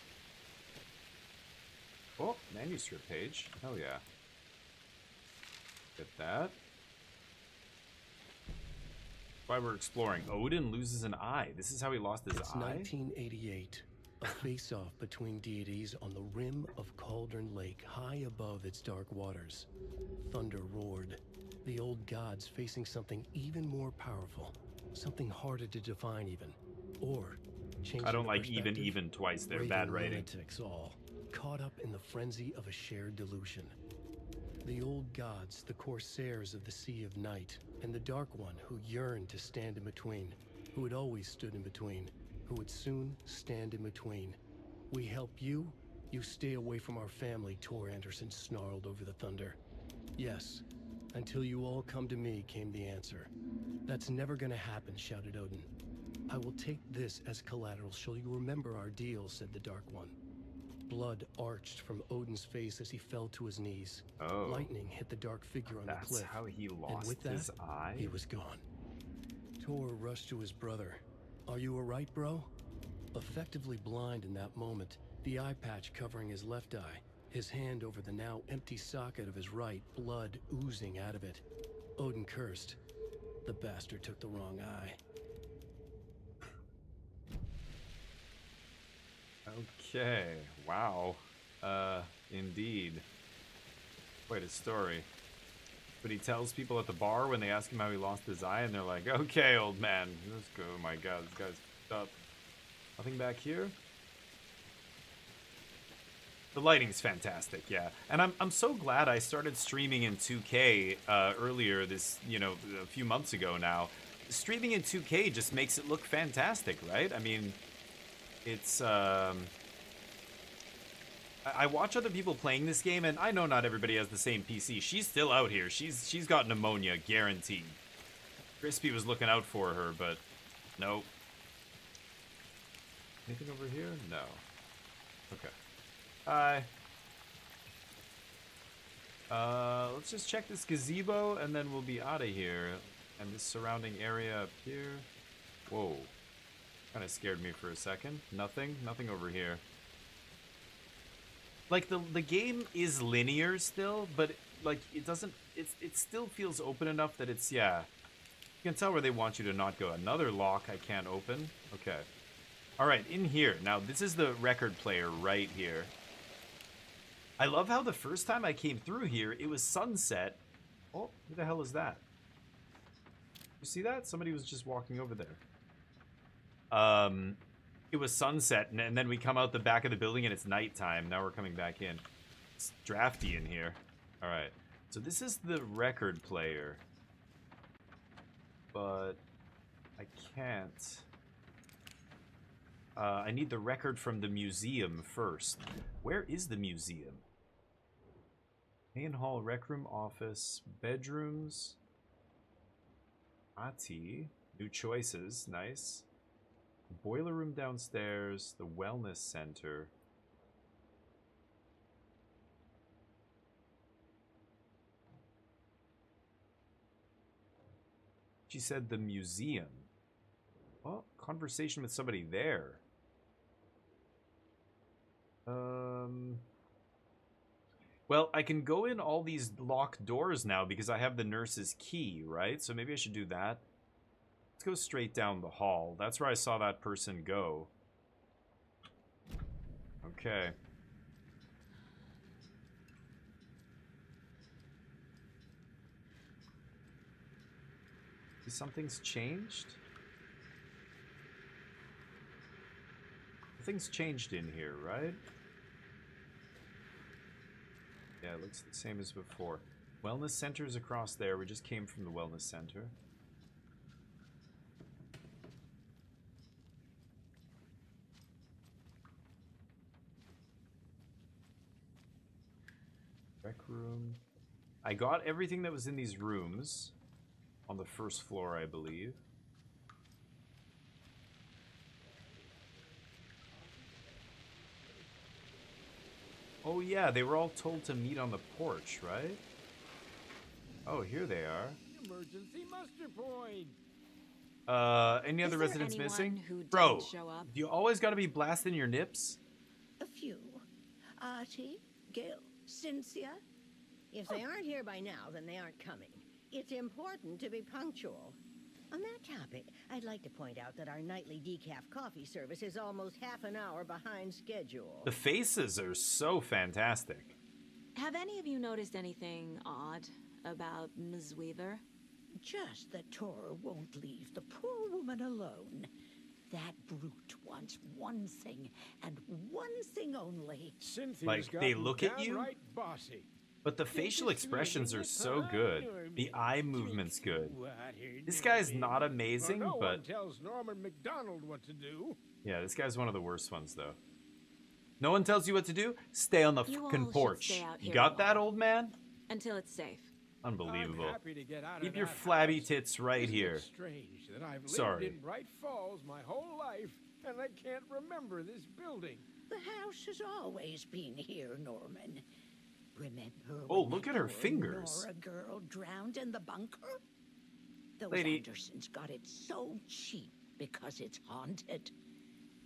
A: Oh, manuscript page. Oh yeah. Get that. Why we're exploring. Odin loses an eye. This is how he lost his
I: It's
A: eye?
I: 1988. A face-off between deities on the rim of Cauldron Lake, high above its dark waters. Thunder roared. The old gods facing something even more powerful, something harder to define even, or changing
A: I don't
I: the
A: like
I: perspective,
A: even twice there.
I: raving
A: Bad writing.
I: lunatics all, caught up in the frenzy of a shared delusion. The old gods, the corsairs of the Sea of Night, and the Dark One who yearned to stand in between, who had always stood in between, who would soon stand in between. We help you, you stay away from our family, Tor Anderson snarled over the thunder. Yes, until you all come to me, came the answer. That's never gonna happen, shouted Odin. I will take this as collateral. Shall you remember our deal, said the Dark One. Blood arched from Odin's face as he fell to his knees.
A: Oh.
I: Lightning hit the dark figure on the cliff.
A: That's how he
I: and
A: lost
I: with that,
A: his eye?
I: he was gone. Tor rushed to his brother. Are you alright, bro? Effectively blind in that moment, the eye patch covering his left eye, his hand over the now empty socket of his right, blood oozing out of it. Odin cursed. The bastard took the wrong eye.
A: Okay. Wow. Indeed. Quite a story. But he tells people at the bar when they ask him how he lost his eye, and they're like, okay, old man, let's go. Oh my god, this guy's f***ed up. Nothing back here? The lighting's fantastic, yeah. And I'm so glad I started streaming in 2K earlier this, a few months ago now. Streaming in 2K just makes it look fantastic, right? I mean, it's, I watch other people playing this game, and I know not everybody has the same PC. She's still out here. She's got pneumonia, guaranteed. Crispy was looking out for her, but nope. Anything over here? No. Okay. Hi. Let's just check this gazebo, and then we'll be out of here. And this surrounding area up here. Whoa. Kind of scared me for a second. Nothing over here. Like, the game is linear still, but, like, it doesn't... It still feels open enough that it's, yeah. You can tell where they want you to not go. Another lock I can't open. Okay. Alright, in here. Now, this is the record player right here. I love how the first time I came through here, it was sunset. Oh, who the hell is that? You see that? Somebody was just walking over there. It was sunset, and then we come out the back of the building, and it's nighttime. Now we're coming back in. It's drafty in here. All right. So this is the record player. But I can't. I need the record from the museum first. Where is the museum? Main hall, rec room, office, bedrooms. Ati. New choices. Nice. Boiler room downstairs, the wellness center. She said the museum. Oh, conversation with somebody there. Well, I can go in all these locked doors now because I have the nurse's key, right? So maybe I should do that. Let's go straight down the hall. That's where I saw that person go. Okay. Something's changed? Nothing's changed in here, right? Yeah, it looks the same as before. Wellness center's across there. We just came from the wellness center. Rec room. I got everything that was in these rooms on the first floor, I believe. Oh yeah, they were all told to meet on the porch, right? Oh, here they are.
F: Emergency muster point.
A: Any other
J: there
A: residents
J: anyone
A: missing?
J: who didn't
A: Bro,
J: show up?
A: do you always gotta be blasting your nips?
M: A few. Artie, Gil, Cynthia. If they aren't here by now, then they aren't coming. It's important to be punctual. On that topic, I'd like to point out that our nightly decaf coffee service is almost half an hour behind schedule.
A: The faces are so fantastic.
J: Have any of you noticed anything odd about Ms. Weaver?
M: Just that Tor won't leave the poor woman alone. That brute wants one thing, and one thing only.
F: Cynthia's
A: Like, they
F: gotten
A: look at you?
F: downright bossy.
A: But the facial expressions are so good. The eye movement's good. This guy's not amazing,
F: Well, no one
A: but
F: tells Norman McDonald what to do.
A: yeah, this guy's one of the worst ones, though. No one tells you what to do? Stay on the
J: You all
A: fucking
J: should
A: porch.
J: stay out
A: You
J: here
A: got
J: a
A: that,
J: while.
A: old man?
J: Until it's safe.
A: Unbelievable.
F: I'm happy to get out of
A: Keep your
F: that
A: flabby
F: house.
A: tits right
F: Isn't
A: here.
F: it strange that I've lived
A: Sorry.
F: in Bright Falls my whole life, and I can't remember this building.
M: The house has always been here, Norman. Remember
A: Oh,
M: when
A: look
M: that
A: at her
M: poor
A: fingers.
M: Nora girl drowned in the bunker? Those
A: Lady.
M: Andersons got it so cheap because it's haunted.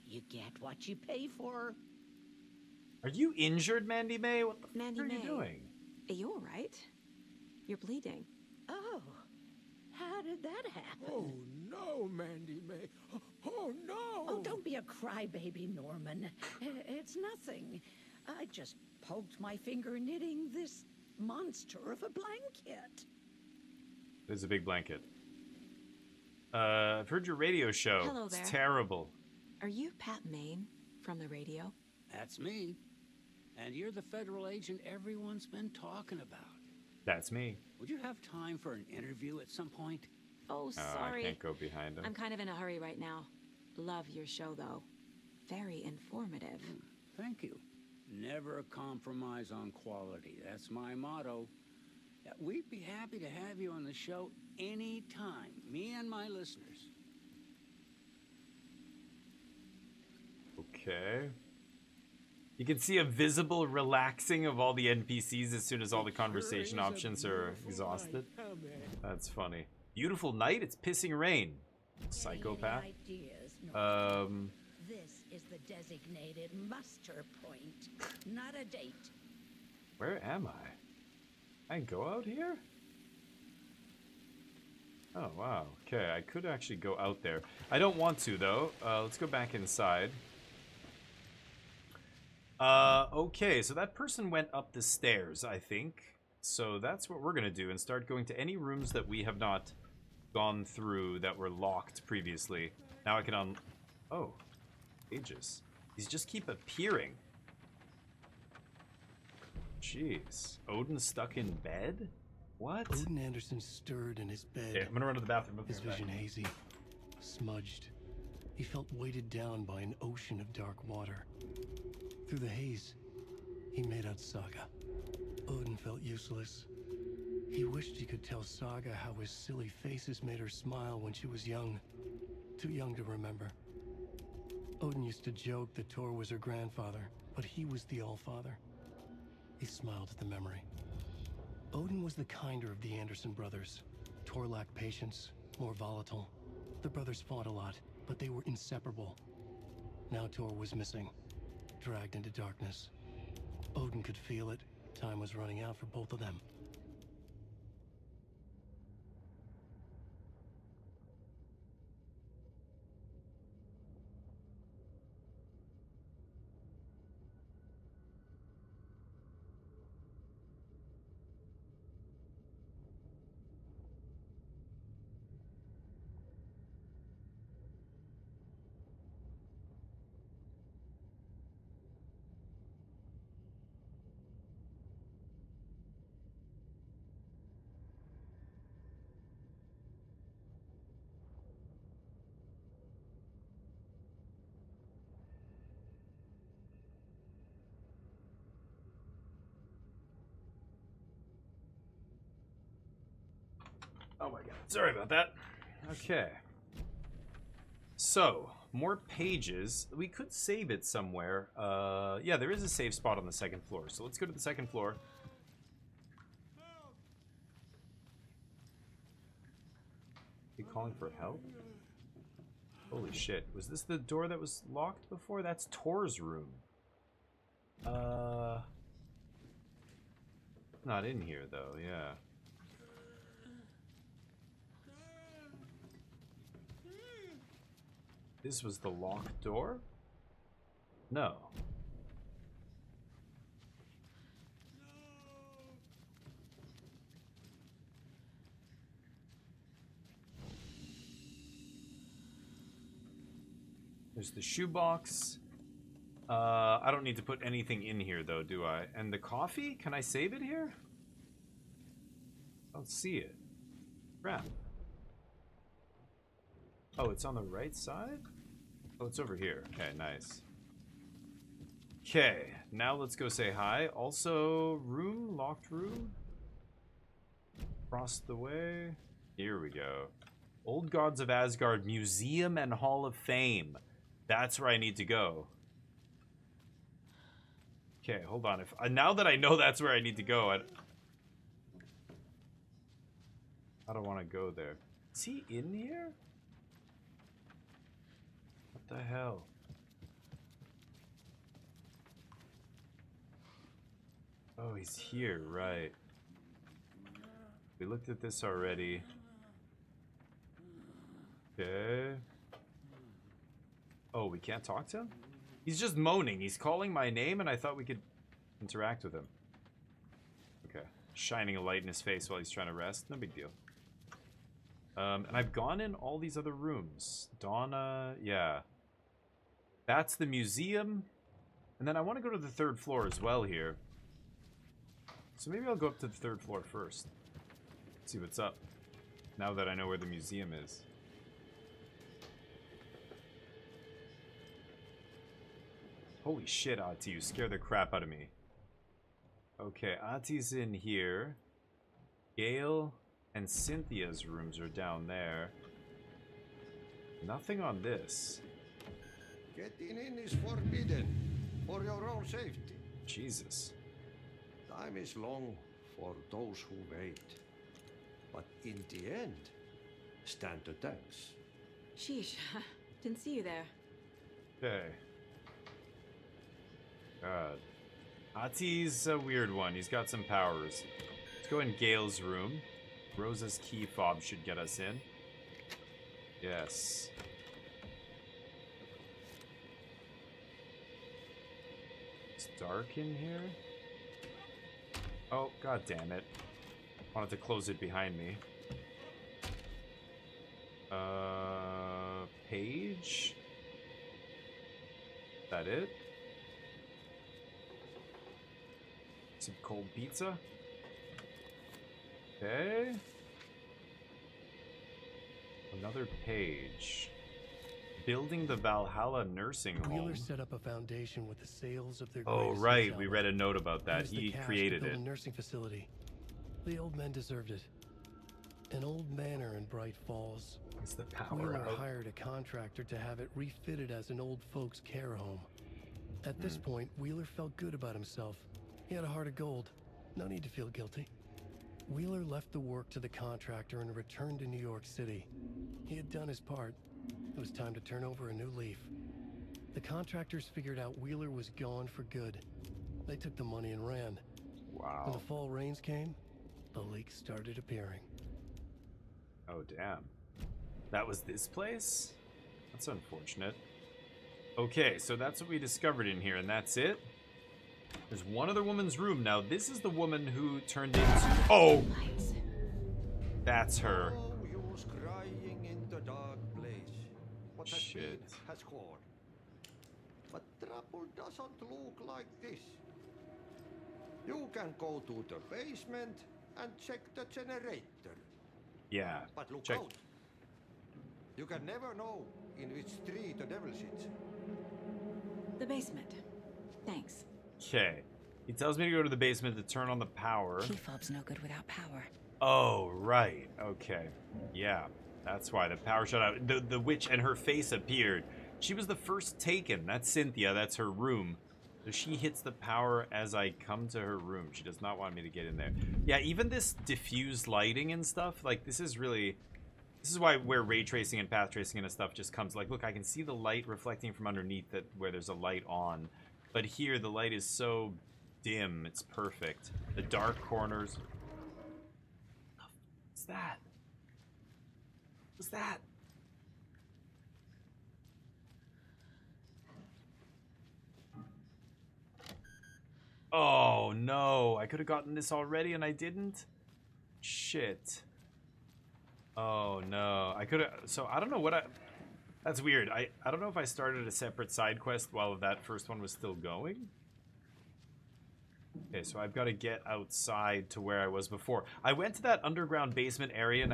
M: You get what you pay for.
A: Are you injured, Mandy May? What the
J: Mandy
A: fuck are
J: May.
A: you doing?
J: Are you alright? You're bleeding.
M: Oh, how did that happen?
F: Oh no, Mandy May. Oh no!
M: Oh, don't be a crybaby, Norman. It's nothing. I just poked my finger knitting this monster of a blanket.
A: There's a big blanket. I've heard your radio show.
J: Hello
A: It's
J: there.
A: terrible.
J: Are you Pat Maine from the radio?
N: That's me. And you're the federal agent everyone's been talking about.
A: That's me.
N: Would you have time for an interview at some point?
J: Oh,
A: I
J: sorry.
A: can't go behind him.
J: I'm kind of in a hurry right now. Love your show, though. Very informative.
N: Thank you. Never compromise on quality. That's my motto. Yeah, we'd be happy to have you on the show anytime, me and my listeners.
A: Okay. You can see a visible relaxing of all the NPCs as soon as all the conversation options are exhausted. That's funny. Beautiful night, it's pissing rain. Psychopath.
M: Any ideas, Norman?
A: Um,
M: This is the designated muster point, not a date.
A: where am I? I can go out here? Oh, wow. Okay, I could actually go out there. I don't want to, though. Let's go back inside. Okay, so that person went up the stairs, I think. So that's what we're going to do and start going to any rooms that we have not gone through that were locked previously. Now I can Oh, ages. These just keep appearing. Jeez. Odin stuck in bed? What?
I: Odin Anderson stirred in his bed.
A: Okay, I'm gonna run to the bathroom.
I: His vision hazy, smudged. He felt weighted down by an ocean of dark water. Through the haze, he made out Saga. Odin felt useless. He wished he could tell Saga how his silly faces made her smile when she was young. Too young to remember. Odin used to joke that Tor was her grandfather, but he was the Allfather. He smiled at the memory. Odin was the kinder of the Anderson brothers. Tor lacked patience, more volatile. The brothers fought a lot, but they were inseparable. Now Tor was missing, dragged into darkness. Odin could feel it. Time was running out for both of them.
A: Oh my god. Sorry about that. Okay. So, more pages. We could save it somewhere. Yeah, there is a save spot on the second floor. So let's go to the second floor. You calling for help? Holy shit. Was this the door that was locked before? That's Tor's room. Not in here though, yeah. This was the locked door? No. There's the shoebox. I don't need to put anything in here, though, do I? And the coffee? Can I save it here? I don't see it. Crap. Oh, it's on the right side? Oh, it's over here. Okay, nice. Okay, now let's go say hi. Also, room, locked room. Across the way. Here we go. Old Gods of Asgard Museum and Hall of Fame. That's where I need to go. Okay, hold on. If now that I know that's where I need to go, I don't want to go there. Is he in here? What the hell? Oh, he's here, right. We looked at this already. Okay. Oh, we can't talk to him? He's just moaning. He's calling my name, and I thought we could interact with him. Okay. Shining a light in his face while he's trying to rest. No big deal. And I've gone in all these other rooms. Donna, yeah. That's the museum. And then I want to go to the 3rd floor as well here. So maybe I'll go up to the 3rd floor first. See what's up. Now that I know where the museum is. Holy shit, Ahti, you scared the crap out of me. Okay, Ahti's in here. Gale and Cynthia's rooms are down there. Nothing on this.
O: Getting in is forbidden, for your own safety.
A: Jesus.
O: Time is long for those who wait. But in the end, stand the thanks.
J: Sheesh, didn't see you there.
A: Okay. God. Ahti's a weird one. He's got some powers. Let's go in Gale's room. Rosa's key fob should get us in. Yes. It's dark in here. Oh, god damn it. Wanted to close it behind me. Page? Is that it? Some cold pizza? Okay. Another page. Building the Valhalla nursing home.
I: Wheeler set up a foundation with the sales of their
A: Oh,
I: greatest
A: right.
I: hits
A: We
I: album.
A: read a note about that.
I: Used the
A: He
I: cash to
A: created
I: build
A: it.
I: a nursing facility. The old men deserved it. An old manor in Bright Falls.
A: It's the power
I: Wheeler
A: out.
I: hired a contractor to have it refitted as an old folks' care home. At this point, Wheeler felt good about himself. He had a heart of gold. No need to feel guilty. Wheeler left the work to the contractor and returned to New York City. He had done his part. It was time to turn over a new leaf. The contractors figured out Wheeler was gone for good. They took the money and ran.
A: Wow.
I: When the fall rains came, the leaks started appearing.
A: Oh, damn. That was this place? That's unfortunate. Okay, so that's what we discovered in here, and that's it? There's one other woman's room. Now, this is the woman who turned into... Oh! That's her.
O: Oh, you was crying in the dark place. What has been
A: Shit.
O: has gone. But trouble doesn't look like this. You can go to the basement and check the generator.
A: Yeah.
O: But look
A: Check.
O: out. You can never know in which tree the devil sits.
J: The basement. Thanks.
A: Okay. He tells me to go to the basement to turn on the power.
H: Key fob's no good without power.
A: Oh, right. Okay. Yeah. That's why the power shut out. The witch and her face appeared. She was the first taken. That's Cynthia. That's her room. So she hits the power as I come to her room. She does not want me to get in there. Yeah, even this diffused lighting and stuff, like, this is really... This is why where ray tracing and path tracing and stuff just comes. Like, look, I can see the light reflecting from underneath that where there's a light on. But here, the light is so dim. It's perfect. The dark corners... What's that? What's that? Oh, no. I could have gotten this already and I didn't? Shit. Oh, no. I could have... So, I don't know what I That's weird. I don't know if I started a separate side quest while that first one was still going. Okay, so I've got to get outside to where I was before. I went to that underground basement area and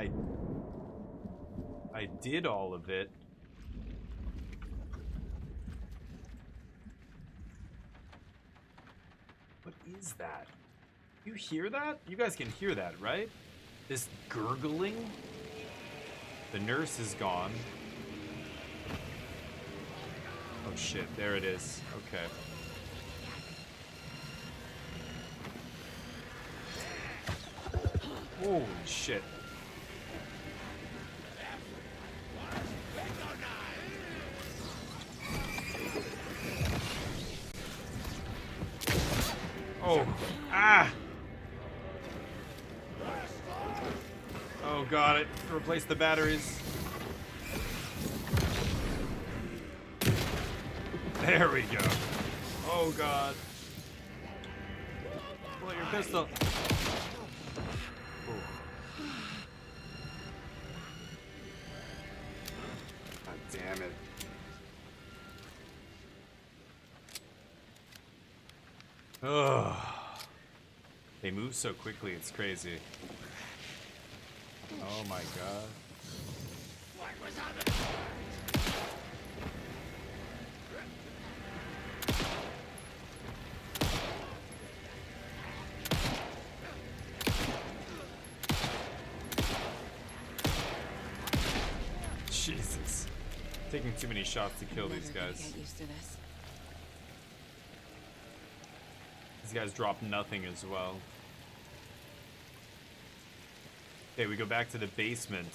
A: I did all of it. What is that? You hear that? You guys can hear that, right? This gurgling? The nurse is gone. Oh shit, there it is. Okay. Holy shit. Oh, ah! Oh god, it replaced the batteries. There we go. Oh god. Pull out your pistol. Oh. God damn it. Ugh. They move so quickly, it's crazy. Oh my god.
G: What was on the
A: Jesus. Taking too many shots to kill these guys.
J: Get used to this.
A: These guys drop nothing as well. Okay, we go back to the basement.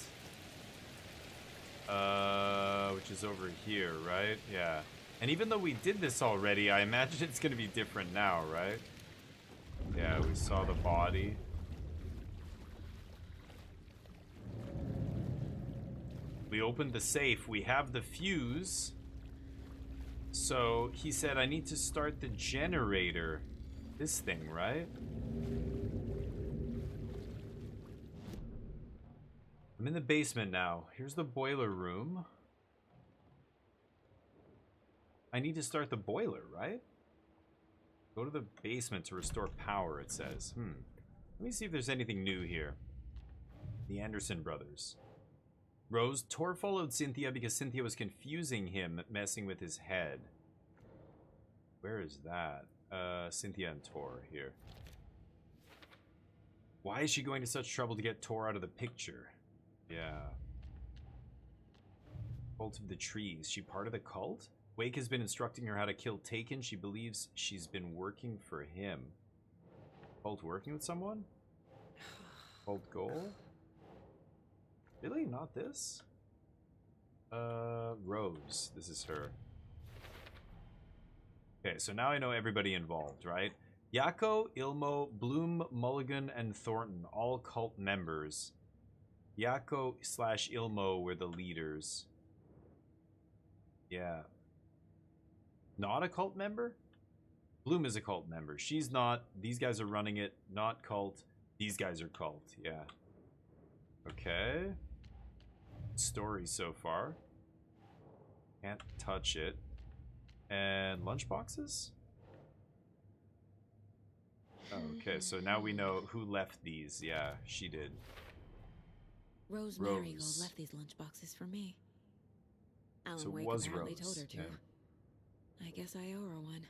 A: Which is over here, right? Yeah. And even though we did this already, I imagine it's gonna be different now, right? Yeah, we saw the body. We opened the safe. We have the fuse. So he said I need to start the generator. This thing, right? I'm in the basement now. Here's the boiler room. I need to start the boiler, right? Go to the basement to restore power, it says. Let me see if there's anything new here. The Anderson brothers. Rose, Tor followed Cynthia because Cynthia was confusing him, messing with his head. Where is that? Cynthia and Tor here. Why is she going to such trouble to get Tor out of the picture? Yeah. Cult of the Trees. She part of the cult? Wake has been instructing her how to kill Taken. She believes she's been working for him. Cult working with someone? Cult goal? Really? Not this? Rose. This is her. Okay, so now I know everybody involved, right? Yako, Ilmo, Bloom, Mulligan, and Thornton, all cult members. Yako / Ilmo were the leaders. Yeah. Not a cult member? Bloom is a cult member. She's not. These guys are running it. Not cult. These guys are cult. Yeah. Okay. Story so far. Can't touch it. And lunchboxes? Okay, so now we know who left these. Yeah, she did.
J: Rose Marigold left these lunchboxes for me. Alan
A: So it
J: Wake
A: was
J: apparently
A: Rose,
J: told her to.
A: yeah.
J: I guess I owe her one.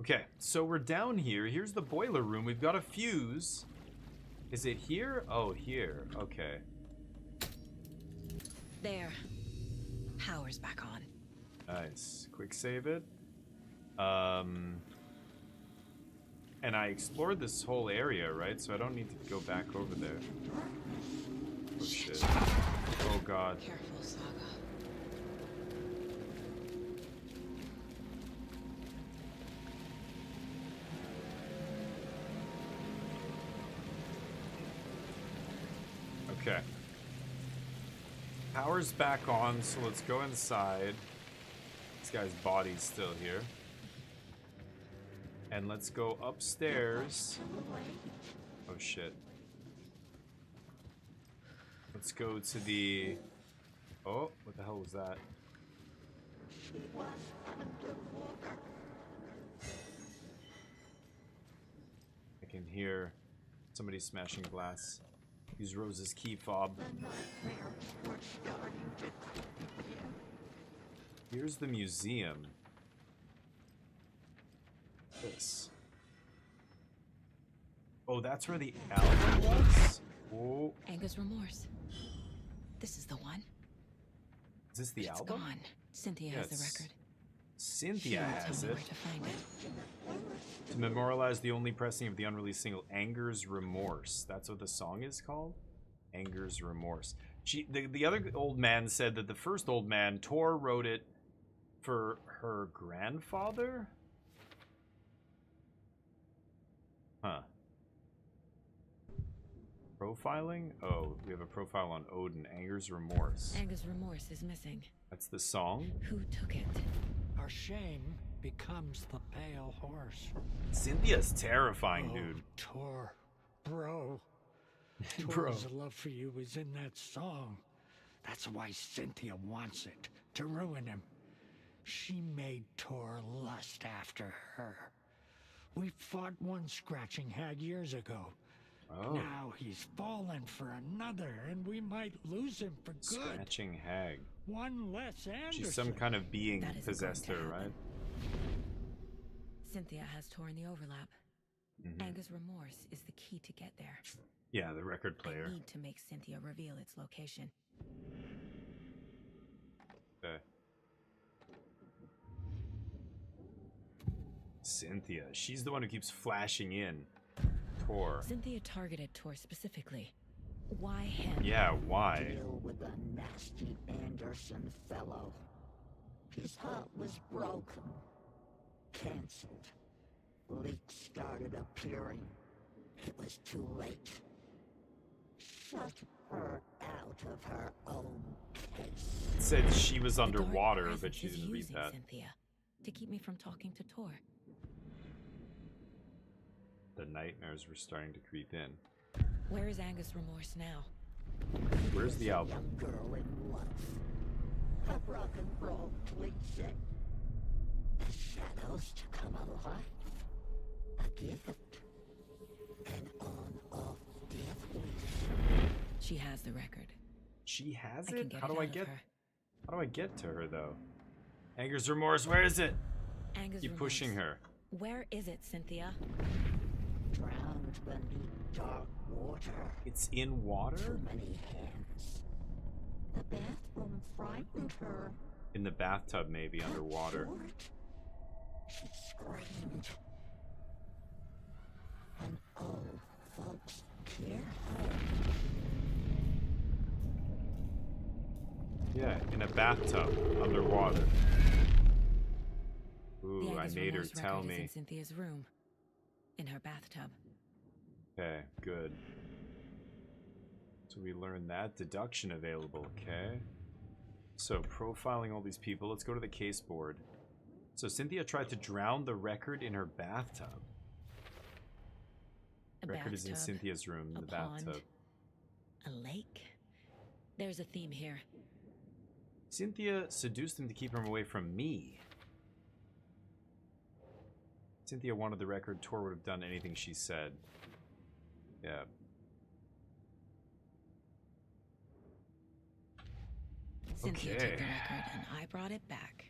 A: Okay, so we're down here. Here's the boiler room. We've got a fuse. Is it here? Oh, here. Okay.
H: There. Power's back on.
A: Nice. Quick save it. And I explored this whole area, right? So I don't need to go back over there. Oh shit. Oh god.
J: Careful, Saga.
A: Okay. Power's back on, so let's go inside. This guy's body's still here. And let's go upstairs. Oh shit. Let's go to the Oh, what the hell was that? I can hear somebody smashing glass. Use Rose's key fob. Here's the museum. This. Oh, that's where the album was? Oh.
H: Anger's Remorse. This is the one.
A: Is this the
H: It's
A: album?
H: gone. Cynthia has the
A: Yes.
H: record.
A: Cynthia has
H: Tell me
A: it.
H: where to find it.
A: To memorialize the only pressing of the unreleased single Anger's Remorse. That's what the song is called? Anger's Remorse. The other old man said that the first old man, Tor, wrote it for her grandfather? Huh. Profiling? Oh, we have a profile on Odin. Anger's Remorse.
H: Anger's Remorse is missing.
A: That's the song?
H: Who took it?
L: Our shame becomes the pale horse.
A: Cynthia's terrifying, dude.
L: Tor, bro.
A: Bro.
L: Tor's love for you is in that song. That's why Cynthia wants it, to ruin him. She made Tor lust after her. We fought one scratching hag years ago.
A: Oh.
L: Now he's fallen for another, and we might lose him for good.
A: Scratching hag.
L: One less Anderson.
A: She's some kind of being
H: That isn't
A: possessed
H: going
A: her,
H: to
A: right?
H: happen. Cynthia has Tor in the overlap. Anger's Remorse is the key to get there.
A: Yeah, the record player.
H: I need to make Cynthia reveal its location.
A: Okay. Cynthia. She's the one who keeps flashing in. Tor.
H: Cynthia targeted Tor specifically. Why him?
A: Yeah, why?
G: Deal with a nasty Anderson fellow. His heart was broken. Cancelled. Leaks started appearing. It was too late. Shut her out of her own case.
A: It said she was
H: The dark
A: underwater, but
H: presence
A: she
H: is
A: didn't read
H: using
A: that.
H: Cynthia to keep me from talking to Tor.
A: The nightmares were starting to creep in.
H: Where is Anger's Remorse now?
A: Where's the album?
G: Young girl in love. A rock and roll pleasing. The shadows to come alive. A gift. An on-off death wish.
H: She has the record.
A: She has
H: I can
A: it?
H: get
A: How
H: it
A: do I
H: out of
A: get
H: her.
A: How do I get to her though? Anger's Remorse, where is it?
H: Anger's
A: Keep
H: Remorse.
A: pushing her.
H: Where is it, Cynthia?
G: Drowned beneath dark water.
A: It's in water?
G: Too many hands. The bathroom frightened her.
A: In the bathtub, maybe underwater.
G: She screamed. And old folks care her.
A: Yeah, in a bathtub underwater. Ooh,
H: The
A: I
H: Anger's
A: made her
H: Remorse
A: tell
H: record is
A: me.
H: in Cynthia's room. In her bathtub.
A: Okay, good. So we learned that. Deduction available, okay. So profiling all these people. Let's go to the case board. So Cynthia tried to drown the record in her bathtub.
H: A
A: Record is in
H: bathtub,
A: Cynthia's room, in
H: a
A: the
H: pond,
A: bathtub.
H: A lake? There's a theme here.
A: Cynthia seduced him to keep him away from me. Cynthia wanted the record. Tor would have done anything she said. Yeah.
H: Cynthia
A: Okay.
H: took the record and I brought it back.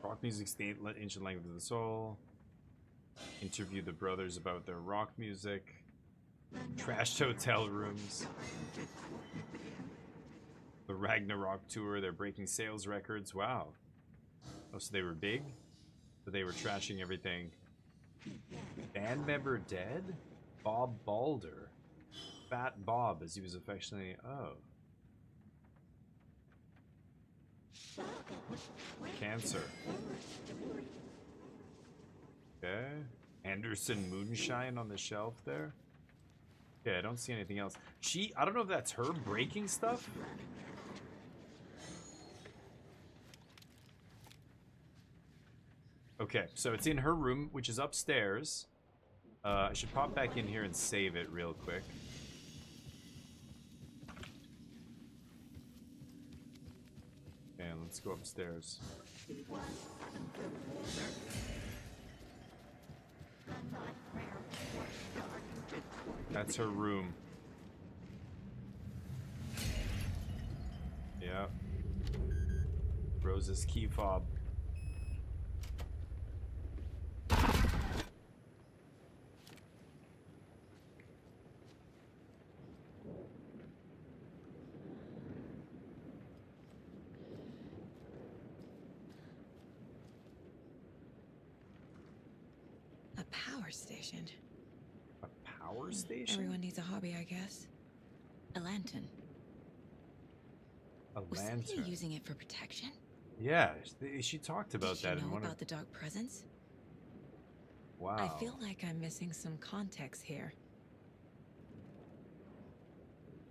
A: Rock music's the ancient language of the soul. Interview the brothers about their rock music. Trashed hotel rooms. The Ragnarok tour. They're breaking sales records. Wow. Oh, so they were big? But they were trashing everything. Band member dead? Bob Balder. Fat Bob, as he was affectionately... Oh. Cancer. Okay. Anderson Moonshine on the shelf there. Okay, I don't see anything else. I don't know if that's her breaking stuff. Okay, so it's in her room, which is upstairs. I should pop back in here and save it real quick. And let's go upstairs. That's her room. Yeah. Rose's key fob.
H: A power station.
A: A power station?
H: Everyone needs a hobby, I guess. A lantern.
A: A
H: Was Cynthia
A: lantern.
H: using it for protection?
A: Yeah, she talked about
H: Did she
A: that in
H: know
A: one
H: about
A: of.
H: the dark presence?
A: Wow.
H: I feel like I'm missing some context here.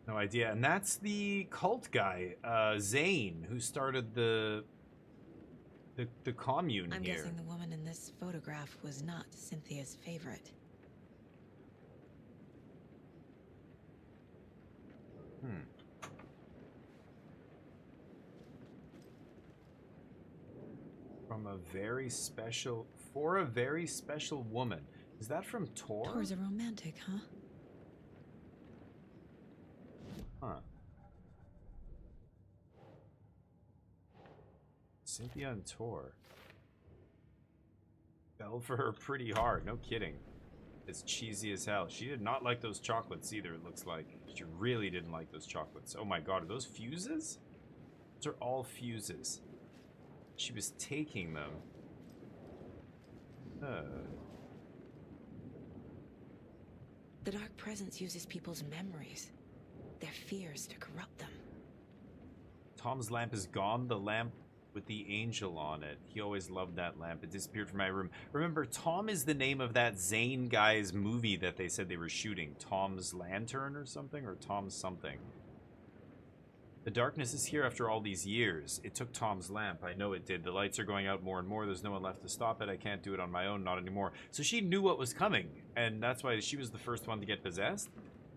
A: No idea. And that's the cult guy, Zane, who started the commune
H: I'm
A: here.
H: guessing the woman in this photograph was not Cynthia's favorite.
A: From a very special, for a very special woman. Is that from Tor?
H: Tor's a romantic, huh?
A: Huh. Cynthia and Tor. Fell for her pretty hard, no kidding. It's cheesy as hell. She did not like those chocolates either, it looks like. She really didn't like those chocolates. Oh my god, are those fuses? Those are all fuses. She was taking them.
H: The dark presence uses people's memories, their fears to corrupt them.
A: Tom's lamp is gone. The lamp with the angel on it. He always loved that lamp. It disappeared from my room. Remember, Tom is the name of that Zane guy's movie that they said they were shooting. Tom's Lantern or something? Or Tom's something. The darkness is here after all these years. It took Tom's lamp. I know it did. The lights are going out more and more. There's no one left to stop it. I can't do it on my own. Not anymore. So she knew what was coming. And that's why she was the first one to get possessed.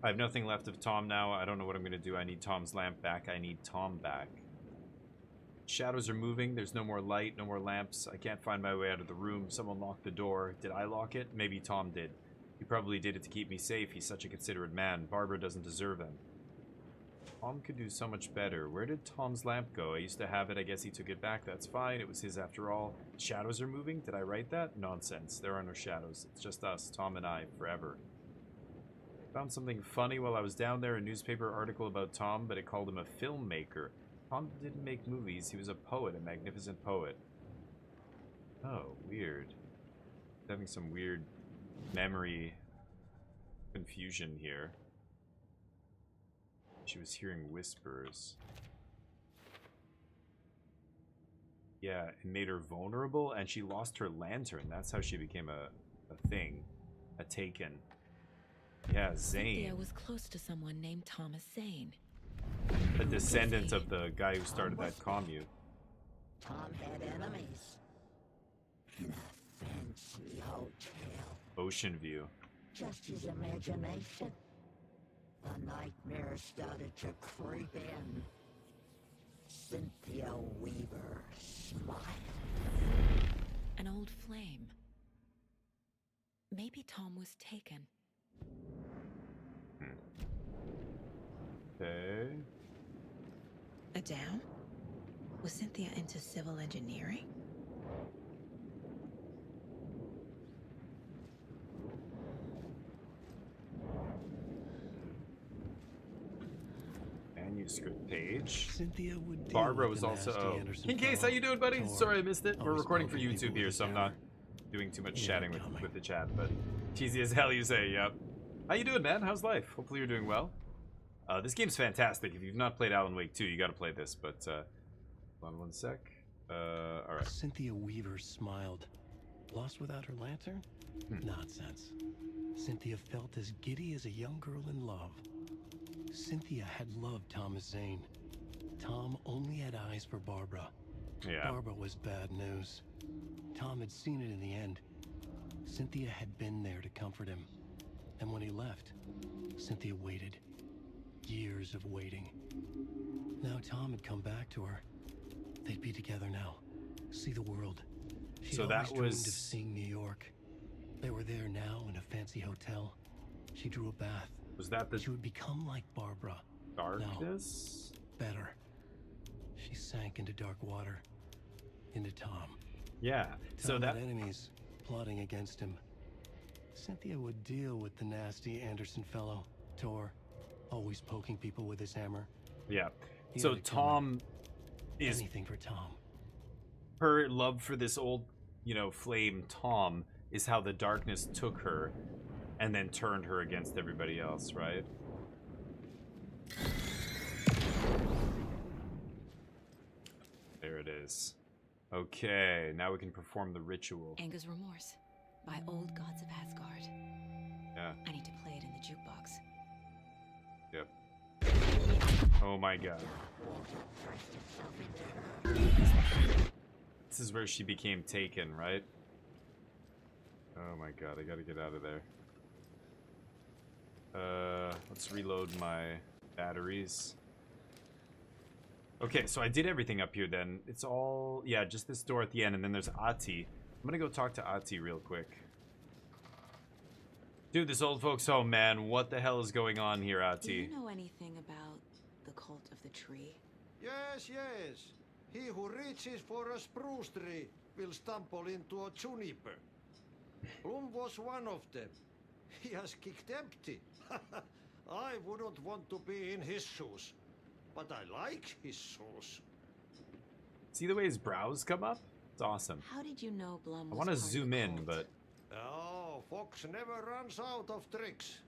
A: I have nothing left of Tom now. I don't know what I'm going to do. I need Tom's lamp back. I need Tom back. Shadows are moving. There's no more light. No more lamps. I can't find my way out of the room. Someone locked the door. Did I lock it? Maybe Tom did. He probably did it to keep me safe. He's such a considerate man. Barbara doesn't deserve him. Tom could do so much better. Where did Tom's lamp go? I used to have it. I guess he took it back. That's fine. It was his after all. Shadows are moving? Did I write that? Nonsense. There are no shadows. It's just us, Tom and I, forever. Found something funny while I was down there. A newspaper article about Tom, but it called him a filmmaker. Tom didn't make movies. He was a poet, a magnificent poet. Oh, weird. Having some weird memory confusion here. She was hearing whispers. Yeah, it made her vulnerable, and she lost her lantern. That's how she became a thing. A taken. Yeah, Zane.
H: Cynthia was close to someone named Thomas Zane.
A: A descendant of the guy who started that commune.
G: Tom had enemies. In a fancy hotel.
A: Ocean View.
G: Just his imagination. The nightmare started to creep in. Cynthia Weaver smiled.
H: An old flame. Maybe Tom was taken.
A: Okay.
H: A dam? Was Cynthia into civil engineering?
A: Manuscript page.
I: Cynthia would deal
A: Barbara
I: with
A: was
I: the
A: also.
I: nasty
A: Oh.
I: Anderson
A: In case, how
I: fellow.
A: you doing, buddy?
I: Tor
A: Sorry I missed it. We're
I: always
A: recording for
I: bugging
A: YouTube
I: people
A: here,
I: with
A: so I'm
I: his
A: not
I: hammer.
A: doing too much
I: Yeah,
A: chatting
I: coming.
A: with the chat, but cheesy as hell you say, yep. How you doing, man? How's life? Hopefully you're doing well. This game's fantastic. If you've not played Alan Wake 2, you gotta play this, but hold on one sec. Alright.
I: Cynthia Weaver smiled. Lost without her lantern? Nonsense. Cynthia felt as giddy as a young girl in love. Cynthia had loved Thomas Zane. Tom only had eyes for Barbara.
A: Yeah.
I: Barbara was bad news. Tom had seen it in the end. Cynthia had been there to comfort him. And when he left, Cynthia waited. Years of waiting. Now Tom had come back to her. They'd be together now. See the world. She'd
A: So that
I: always dreamed
A: was-
I: of seeing New York. They were there now in a fancy hotel. She drew a bath.
A: Was that the
I: She would become like Barbara.
A: darkness?
I: No, better. She sank into dark water. Into Tom.
A: Yeah. So
I: Tom
A: that
I: had enemies plotting against him. Cynthia would deal with the nasty Anderson fellow, Tor, always poking people with his hammer.
A: yeah.
I: He
A: So
I: had to kill him.
A: Tom is
I: Anything for Tom.
A: her love for this old, flame Tom is how the darkness took her and then turned her against everybody else, right? There it is. Okay, now we can perform the ritual.
H: Anger's Remorse by Old Gods of Asgard.
A: Yeah.
H: I need to play it in the jukebox.
A: Yep. Oh my god. This is where she became taken, right? Oh my god, I gotta get out of there. Let's reload my batteries. Okay, so I did everything up here then. It's all, yeah, just this door at the end, and then there's Ahti. I'm gonna go talk to Ahti real quick. Dude, this old folks home, man. What the hell is going on here,
H: Do
A: Ahti?
H: you know anything about the cult of the tree?
O: Yes, yes. He who reaches for a spruce tree will stumble into a juniper. Bloom was one of them. He has kicked empty. I wouldn't want to be in his shoes, but I like his shoes.
A: See the way his brows come up? It's awesome.
H: How did you know Blum was
A: I want to
H: part of
A: zoom
H: the
A: in,
H: cult?
A: but
O: Oh, Fox never runs out of tricks.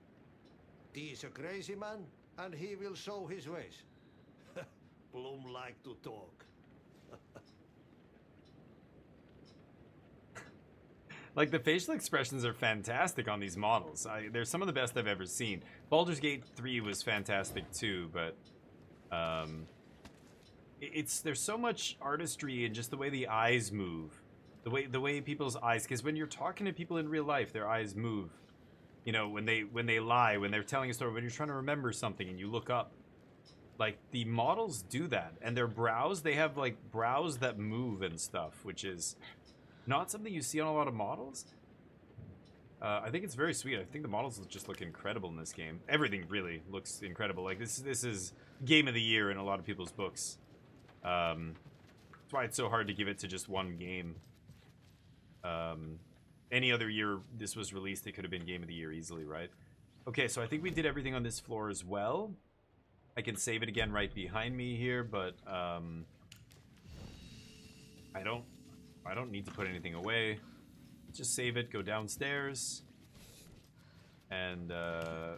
O: He's a crazy man, and he will show his ways. Bloom like to talk.
A: like the facial expressions are fantastic on these models. They're some of the best I've ever seen. Baldur's Gate 3 was fantastic too, but there's so much artistry in just the way the eyes move, the way people's eyes. Because when you're talking to people in real life, their eyes move. You know, when they lie, when they're telling a story, when you're trying to remember something and you look up. Like, the models do that. And their brows, they have, like, brows that move and stuff, which is not something you see on a lot of models. I think it's very sweet. I think the models just look incredible in this game. Everything really looks incredible. Like, this is game of the year in a lot of people's books. That's why it's so hard to give it to just one game. Any other year this was released, it could have been game of the year easily, right? Okay, so I think we did everything on this floor as well. I can save it again right behind me here, but I don't need to put anything away. Just save it, go downstairs, and oh.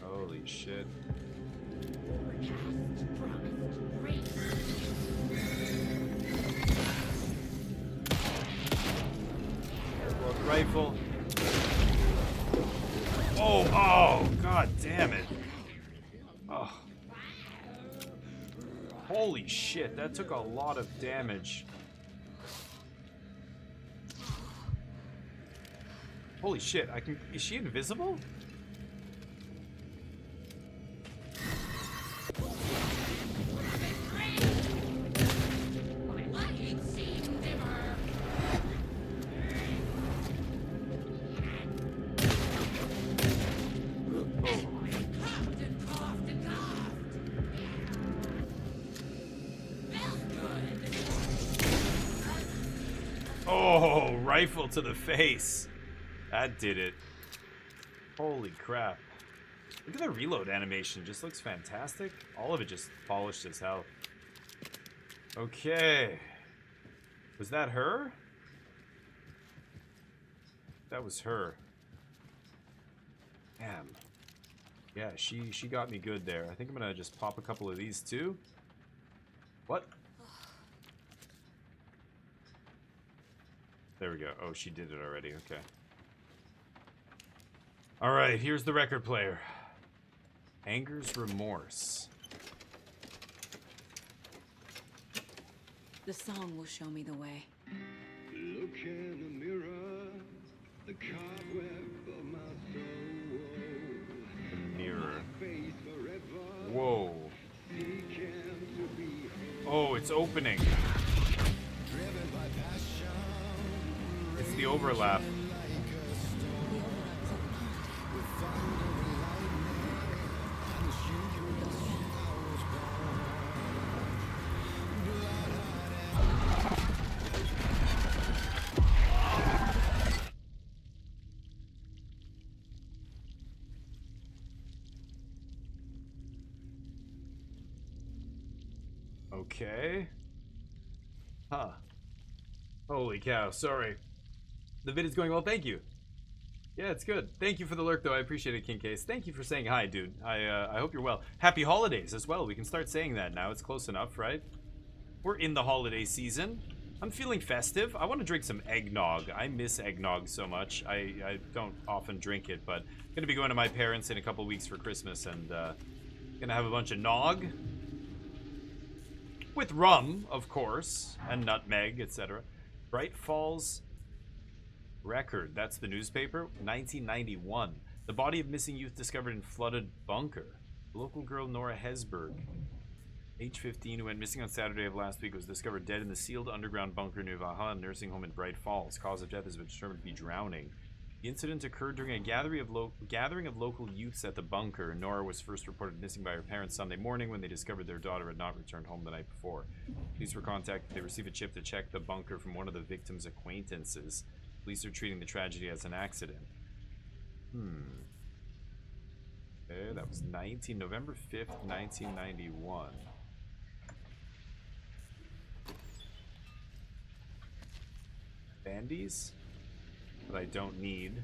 A: Holy shit. Rifle. Oh, god damn it. Oh. Holy shit, that took a lot of damage. Holy shit, is she invisible? Oh, rifle to the face. That did it. Holy crap. Look at the reload animation. Just looks fantastic. All of it just polished as hell. Okay. Was that her? That was her. Damn. Yeah, she got me good there. I think I'm gonna just pop a couple of these too. What? There we go. Oh, she did it already. Okay. All right, here's the record player. Anger's Remorse.
H: The song will show me the way.
P: Look in the mirror, the cobweb of my
A: Oh, it's opening. It's the overlap. Okay. Huh. Holy cow, sorry. The vid is going well, thank you. Yeah, it's good. Thank you for the lurk, though. I appreciate it, King Case. Thank you for saying hi, dude. I hope you're well. Happy holidays as well. We can start saying that now. It's close enough, right? We're in the holiday season. I'm feeling festive. I want to drink some eggnog. I miss eggnog so much. I don't often drink it, but I'm going to be going to my parents in a couple weeks for Christmas, and going to have a bunch of nog. With rum, of course, and nutmeg, etc. Bright Falls Record. That's the newspaper. 1991. The body of missing youth discovered in flooded bunker. Local girl Nora Hesberg, age 15, who went missing on Saturday of last week, was discovered dead in the sealed underground bunker near Valhalla nursing home in Bright Falls. Cause of death has been determined to be drowning. The incident occurred during a gathering of local youths at the bunker. Nora was first reported missing by her parents Sunday morning when they discovered their daughter had not returned home the night before. Police were contacted. They received a chip to check the bunker from one of the victim's acquaintances. Police are treating the tragedy as an accident. Okay, that was November 5th, 1991. Bandies? That I don't need.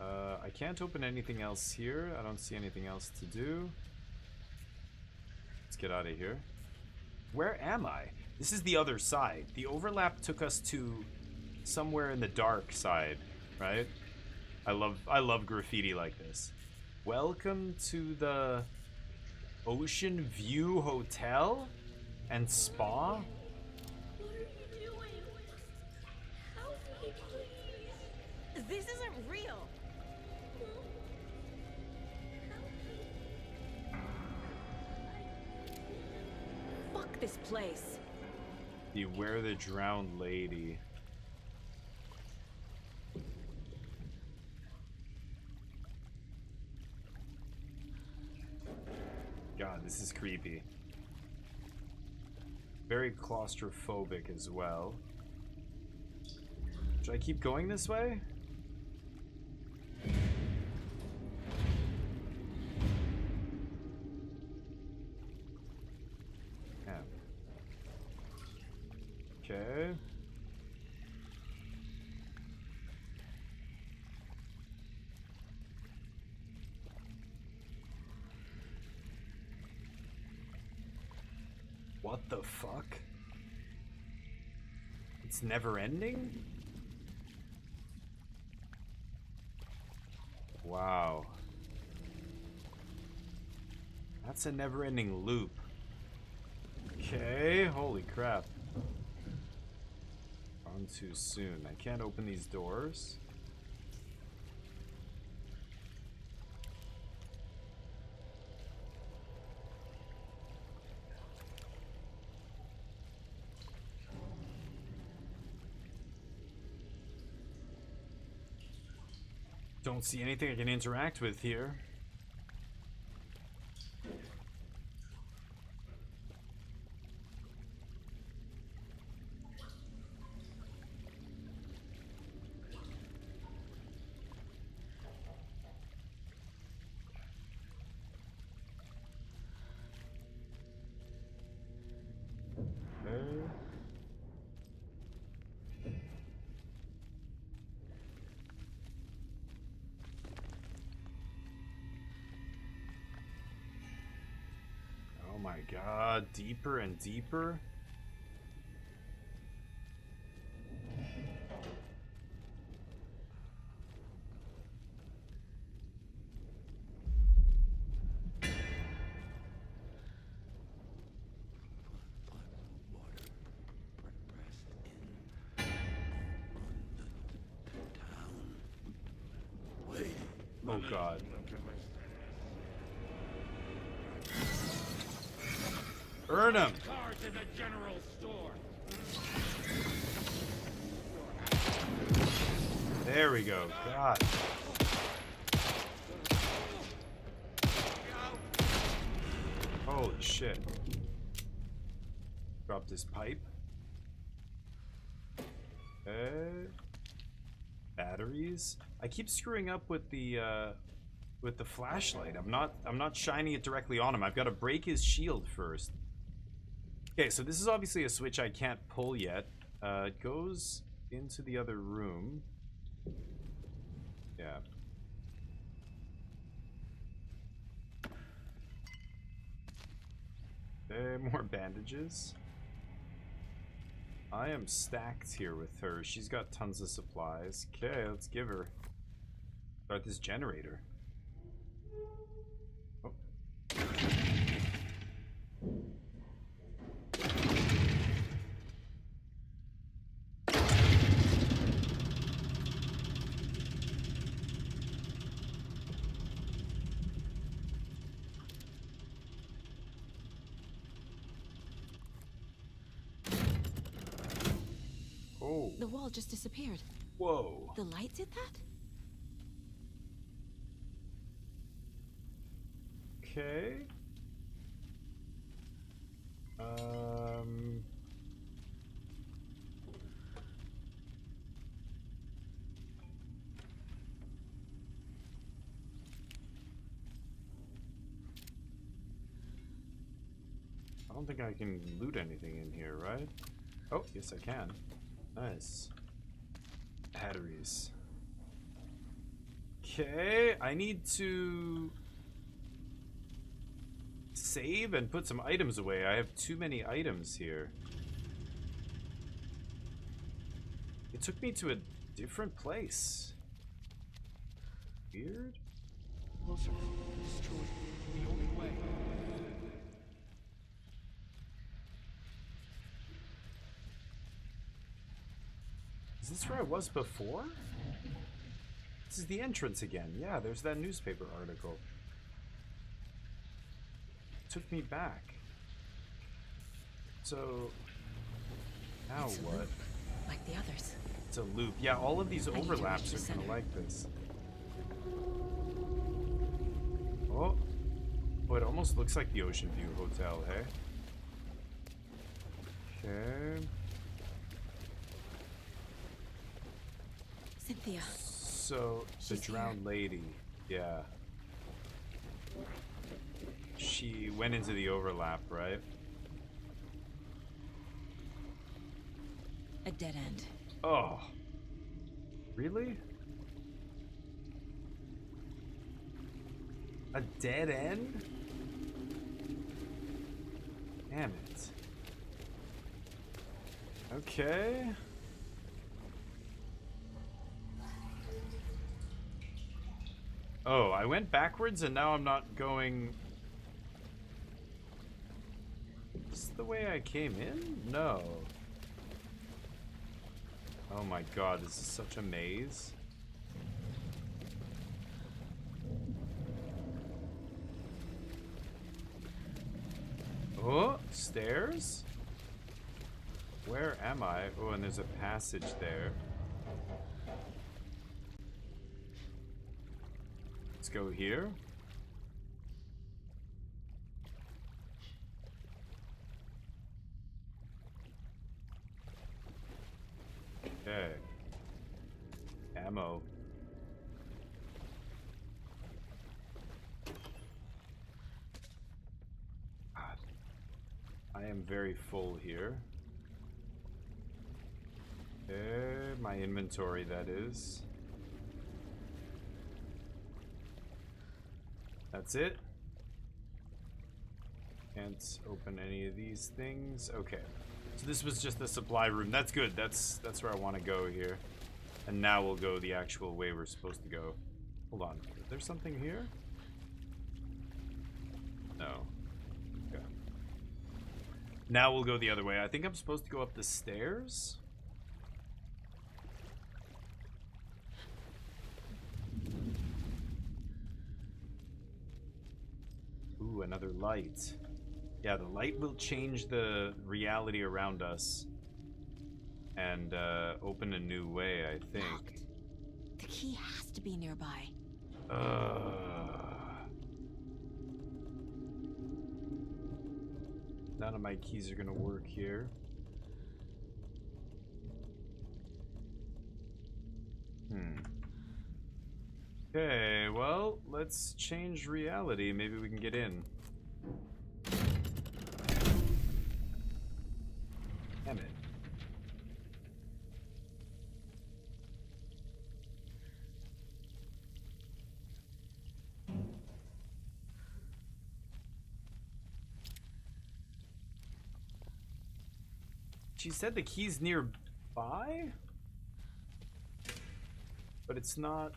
A: I can't open anything else here. I don't see anything else to do. Let's get out of here. Where am I? This is the other side. The overlap took us to somewhere in the dark side, right? I love graffiti like this. Welcome to the Ocean View Hotel and Spa.
J: This isn't real. Fuck this place.
A: Beware the drowned lady. God, this is creepy. Very claustrophobic as well. Should I keep going this way? Yeah. Okay. What the fuck? It's never ending? Wow. That's a never-ending loop. Okay, holy crap. Gone too soon. I can't open these doors. Don't see anything I can interact with here. Oh my god, deeper and deeper. Oh god. Burn him.
F: Cars in the general store.
A: There we go. God. Holy shit. Dropped his pipe. Batteries. I keep screwing up with the flashlight. I'm not shining it directly on him. I've got to break his shield first. Okay, so this is obviously a switch I can't pull yet. It goes into the other room. Yeah. More bandages. I am stacked here with her. She's got tons of supplies. Okay, let's give her. Start this generator. Oh. Oh.
J: The wall just disappeared.
A: Whoa.
J: The light did that?
A: Okay. I don't think I can loot anything in here, right? Oh, yes I can. Nice. Batteries. Okay, I need to save and put some items away. I have too many items here. It took me to a different place. Weird.
F: Closer. It's truly the only way.
A: Is this where I was before? This is the entrance again. Yeah, there's that newspaper article. It took me back. So, now
J: It's a
A: what?
J: loop, like the others.
A: It's a loop. Yeah, all of these
J: I need to
A: overlaps
J: reach the
A: are kind of
J: center.
A: like this. Oh. Oh, it almost looks like the Ocean View Hotel, hey? Okay.
J: Cynthia.
A: So, the
J: She's
A: drowned lady, yeah. She went into the overlap, right?
J: A dead end.
A: Oh. Really? A dead end? Damn it. Okay. Oh, I went backwards and now I'm not going... Is this the way I came in? No. Oh my god, this is such a maze. Oh, stairs? Where am I? Oh, and there's a passage there. Let's go here. Okay. Ammo. God. I am very full here. Okay, my inventory, that is. That's it. Can't open any of these things. Okay. So this was just the supply room. That's good. That's where I want to go here. And now we'll go the actual way we're supposed to go. Hold on. Is there something here? No. Okay. Now we'll go the other way. I think I'm supposed to go up the stairs. Ooh, another light. Yeah, the light will change the reality around us and open a new way, I think.
J: Locked. The key has to be nearby.
A: None of my keys are gonna work here. Okay, well, let's change reality. Maybe we can get in. Damn it. She said the key's nearby? But it's not...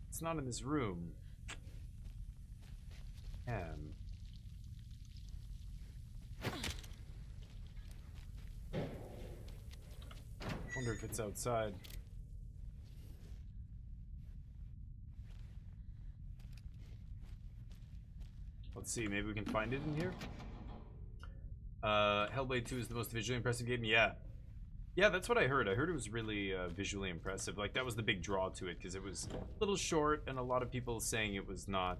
A: it's not in this room. Damn. Wonder if it's outside. Let's see, maybe we can find it in here? Hellblade 2 is the most visually impressive game? Yeah. Yeah, that's what I heard. I heard it was really visually impressive. Like, that was the big draw to it, because it was a little short, and a lot of people saying it was not,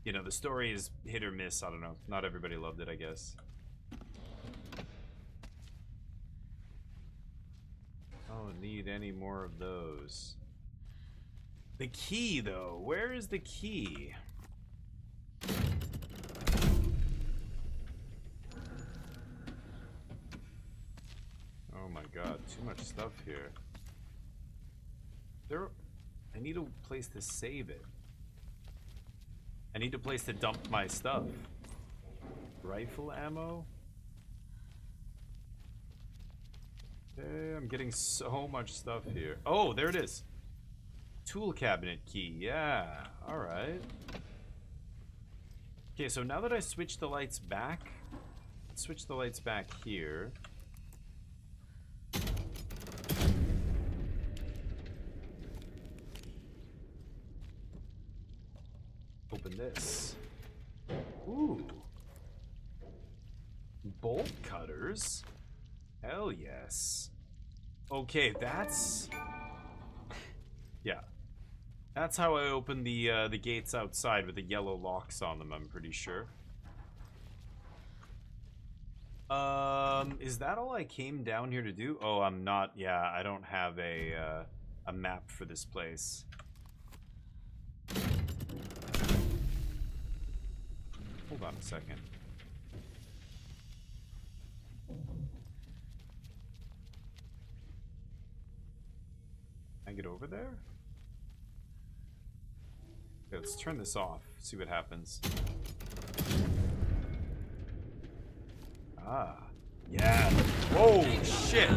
A: you know, the story is hit or miss. I don't know. Not everybody loved it, I guess. I don't need any more of those. The key, though. Where is the key? Oh my god, too much stuff here. I need a place to save it. I need a place to dump my stuff. Rifle ammo? Okay, I'm getting so much stuff here. Oh, there it is. Tool cabinet key, yeah. Alright. Okay, so now that I switch the lights back, let's switch the lights back here. Open this. Ooh. Bolt cutters? Hell yes. Okay, that's... yeah. That's how I open the gates outside with the yellow locks on them, I'm pretty sure. Is that all I came down here to do? Oh, I'm not... yeah, I don't have a map for this place. Hold on a second. Can I get over there? Okay, let's turn this off, see what happens. Ah, yeah. Whoa, shit.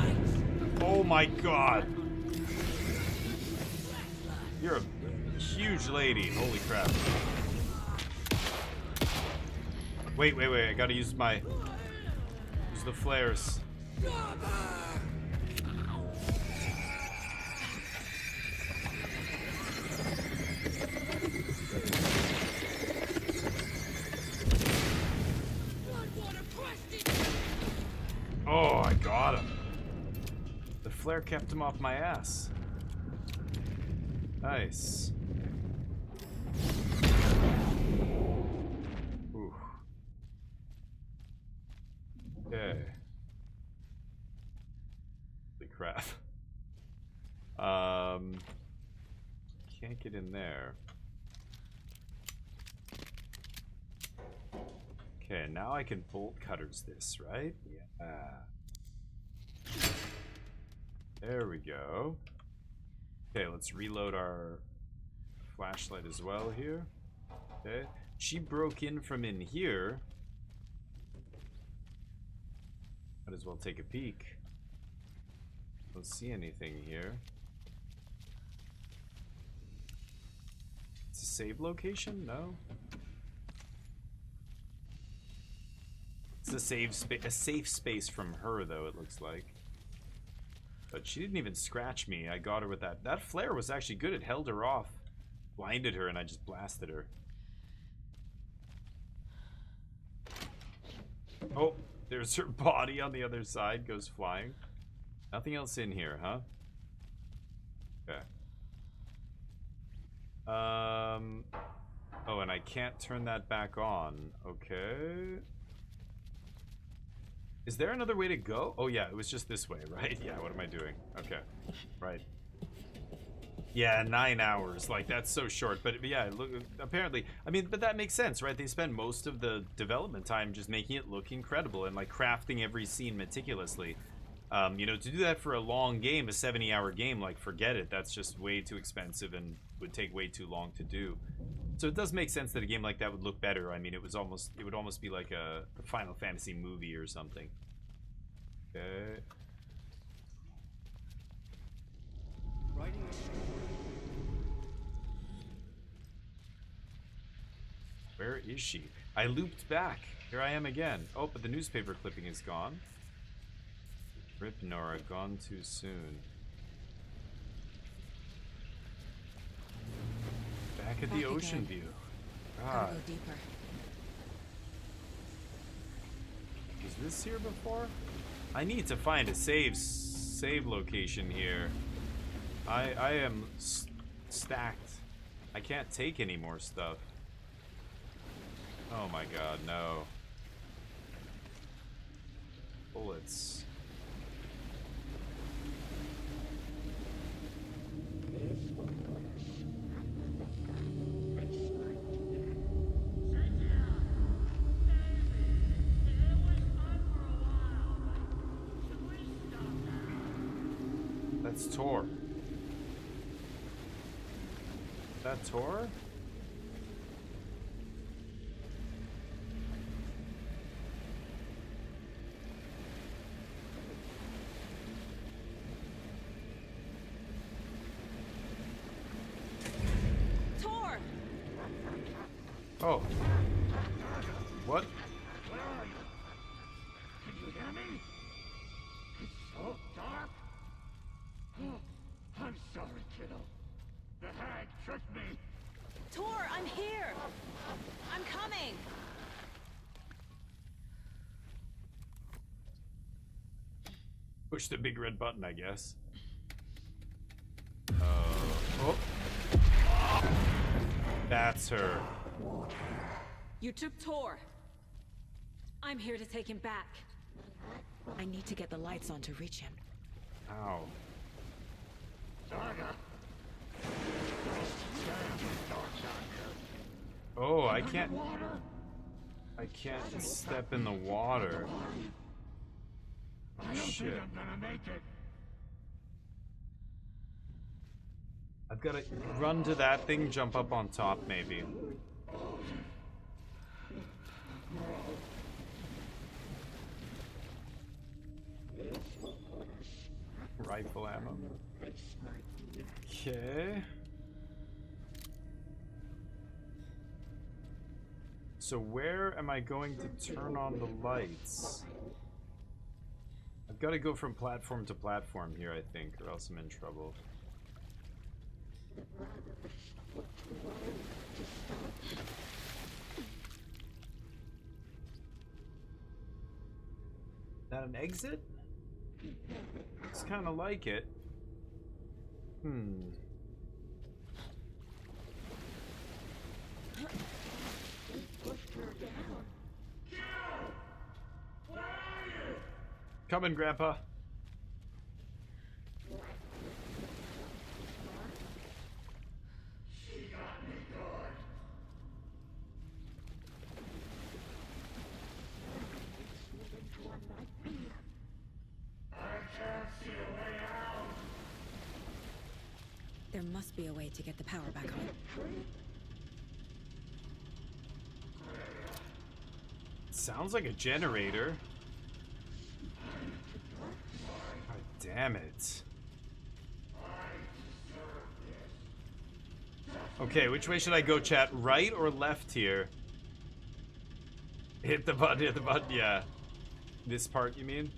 A: Oh my god. You're a huge lady, holy crap. Wait, I gotta use the flares. Oh, I got him. The flare kept him off my ass. Nice. Ooh. Okay. Holy crap. Can't get in there. Okay, now I can bolt cutters this, right? Yeah. There we go. Okay, let's reload our flashlight as well here. Okay. She broke in from in here. Might as well take a peek. Don't see anything here. It's a save location? No. It's a safe space from her, though, it looks like. But she didn't even scratch me. I got her with that. That flare was actually good. It held her off. Blinded her, and I just blasted her. Oh, there's her body on the other side, goes flying. Nothing else in here, huh? Okay. Oh, and I can't turn that back on. Okay. Is there another way to go? Oh yeah, it was just this way, right? Yeah, what am I doing? Okay. Right. Yeah, 9 hours. Like, that's so short. But yeah, look, apparently, I mean, but that makes sense, right? They spend most of the development time just making it look incredible and like crafting every scene meticulously. You know, to do that for a long game, a 70-hour game, like, forget it. That's just way too expensive and would take way too long to do. So it does make sense that a game like that would look better. I mean, it would almost be like a Final Fantasy movie or something. Okay. Where is she? I looped back. Here I am again. Oh, but the newspaper clipping is gone. Rip Nora, gone too soon. Back at the ocean view. God.
H: Go deeper.
A: Was this here before? I need to find a save location here. I am stacked. I can't take any more stuff. Oh my god, no. Bullets. That's Tor. Is that Tor?
H: Tor!
A: Oh. What?
L: Where are you? Can you hear me? It's so dark. Oh, I'm sorry, kiddo. The hag tricked me.
H: Tor, I'm here! I'm coming!
A: Push the big red button, I guess. Oh. That's her.
H: You took Tor. I'm here to take him back. I need to get the lights on to reach him.
A: Ow. Oh, I can't step in the water. Oh, shit.
L: I'm gonna make it.
A: I've got to run to that thing, jump up on top, maybe. Rifle ammo. Okay. So where am I going to turn on the lights? I've got to go from platform to platform here, I think, or else I'm in trouble. Is that an exit? Looks kind of like it. Coming, Grandpa.
H: There must be a way to get the power back on.
A: Sounds like a generator. God damn it. Okay, which way should I go, chat? Right or left here? Hit the button, yeah. This part, you mean?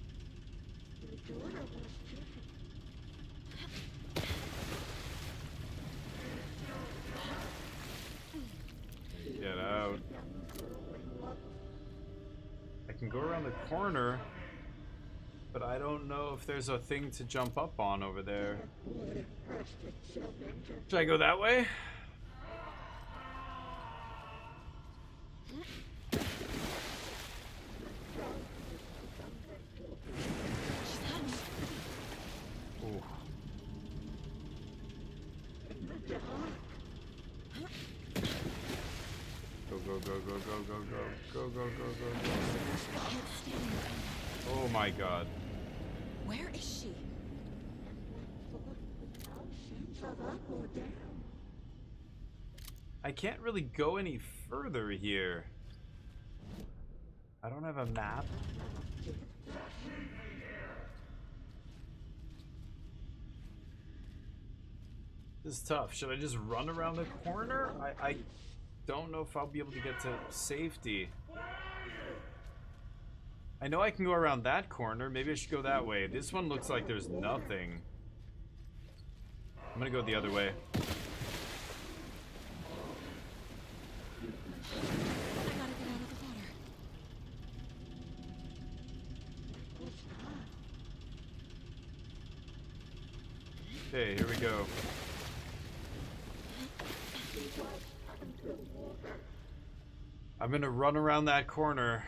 A: Get out. I can go around the corner, but I don't know if there's a thing to jump up on over there. Should I go that way? Ooh. Go, go, go, go, go, go, go, go, go, go, go. Oh my god.
J: Where is she?
A: I can't really go any further here. I don't have a map. This is tough. Should I just run around the corner? I don't know if I'll be able to get to safety. I know I can go around that corner. Maybe I should go that way. This one looks like there's nothing. I'm gonna go the other way. Okay, here we go. I'm gonna run around that corner.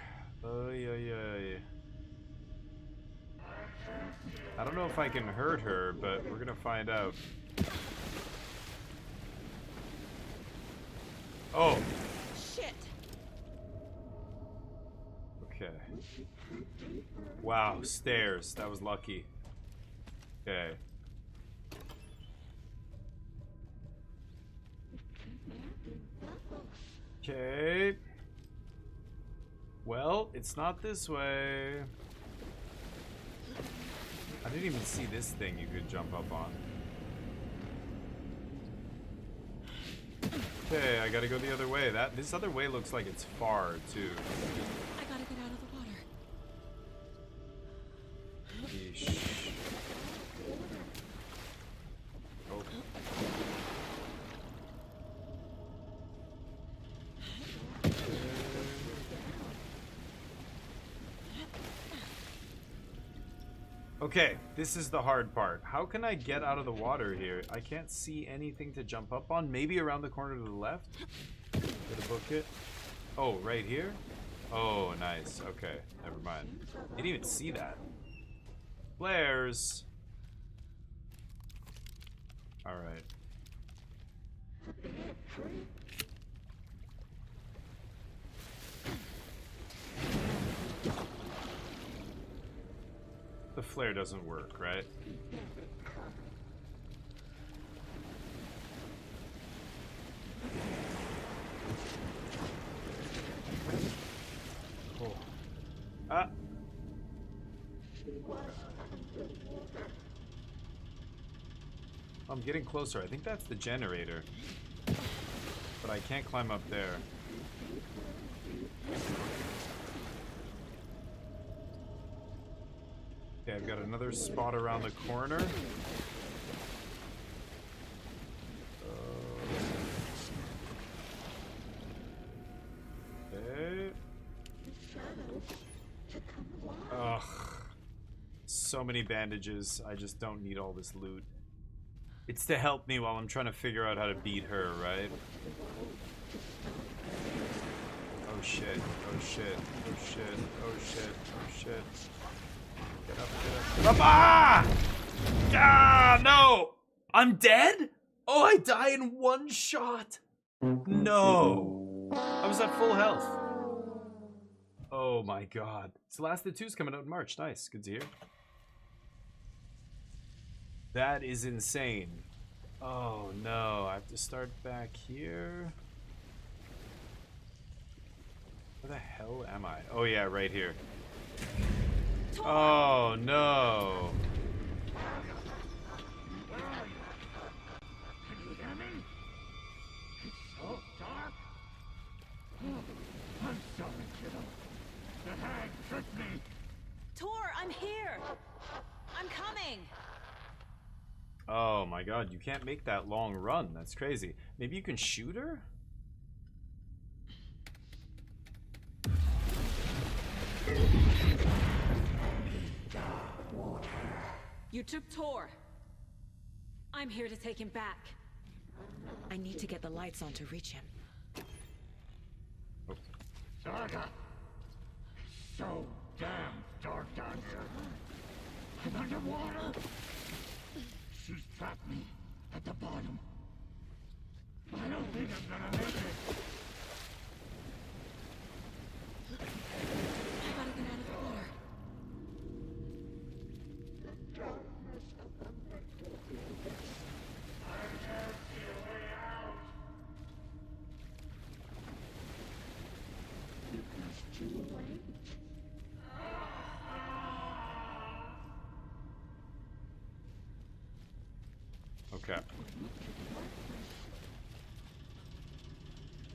A: I don't know if I can hurt her, but we're gonna find out. Oh!
J: Shit!
A: Okay. Wow, stairs. That was lucky. Okay. Okay. Well, it's not this way. I didn't even see this thing you could jump up on. Okay, I gotta go the other way. This other way looks like it's far, too.
J: I gotta get out of the water.
A: Yeesh. Oh. Okay, this is the hard part. How can I get out of the water here? I can't see anything to jump up on. Maybe around the corner to the left? Get a bucket. Oh, right here? Oh, nice. Okay, never mind. Didn't even see that. Flares. Alright. The flare doesn't work, right? Oh. Ah! I'm getting closer. I think that's the generator. But I can't climb up there. Okay, I've got another spot around the corner. Okay. Ugh. So many bandages. I just don't need all this loot. It's to help me while I'm trying to figure out how to beat her, right? Oh shit. Oh shit. Oh shit. Oh shit. Oh shit. Get up, get up, get up. Ah! Ah, no! I'm dead? Oh, I die in one shot. No. I was at full health. Oh my god. So Last of the 2's coming out in March. Nice. Good to hear. That is insane. Oh no. I have to start back here. Where the hell am I? Oh yeah, right here. Oh no.
L: I'm sorry, kiddo. The hag tricked me.
J: Tor, I'm here. I'm coming.
A: Oh my god, you can't make that long run. That's crazy. Maybe you can shoot her?
H: You took Tor. I'm here to take him back. I need to get the lights on to reach him.
L: Saga. So damn dark down here. I'm underwater. She's trapped me at the bottom. I don't think I'm gonna make it.
H: I gotta get out of the water.
A: Okay.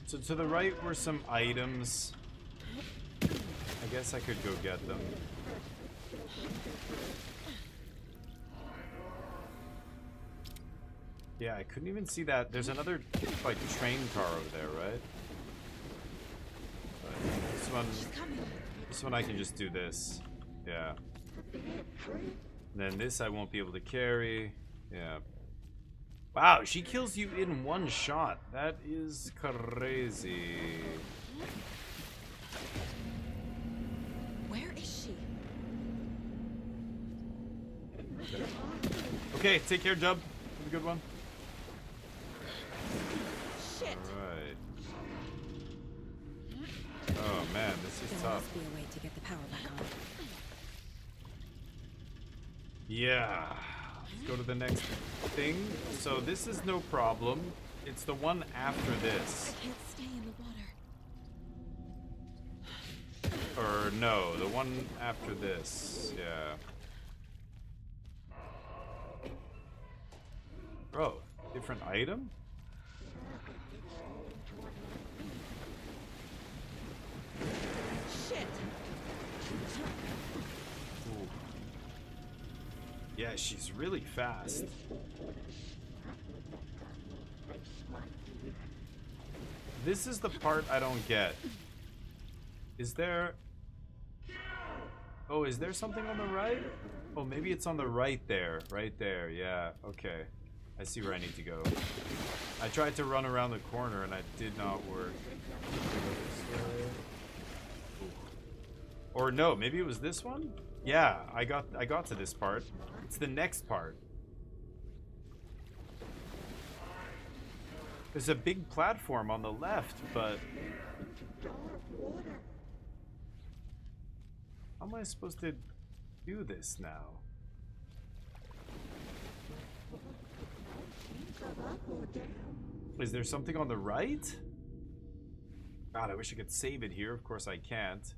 A: So to the right were some items. I guess I could go get them. Yeah, I couldn't even see that. There's another, like, train car over there, right? But this one I can just do this. Yeah. And then this I won't be able to carry. Yeah. Wow, she kills you in one shot. That is crazy.
H: Where is she?
A: Okay, take care, Jub. Have a good one.
H: Shit.
A: Alright. Oh man, this is
H: There
A: tough.
H: must be a way to get the power back on.
A: Yeah. Let's go to the next thing. So this is no problem. It's the one after this.
H: I can't stay in the water.
A: Or no, the one after this. Yeah. Bro, different item?
H: Shit.
A: Ooh. Yeah, she's really fast. This is the part I don't get. Is there... Oh, is there something on the right? Oh, maybe it's on the right there. Right there, yeah. Okay. I see where I need to go. I tried to run around the corner and it did not work. Ooh. Or no, maybe it was this one? Yeah, I got to this part. It's the next part. There's a big platform on the left, but... How am I supposed to do this now? Is there something on the right? God, I wish I could save it here. Of course I can't.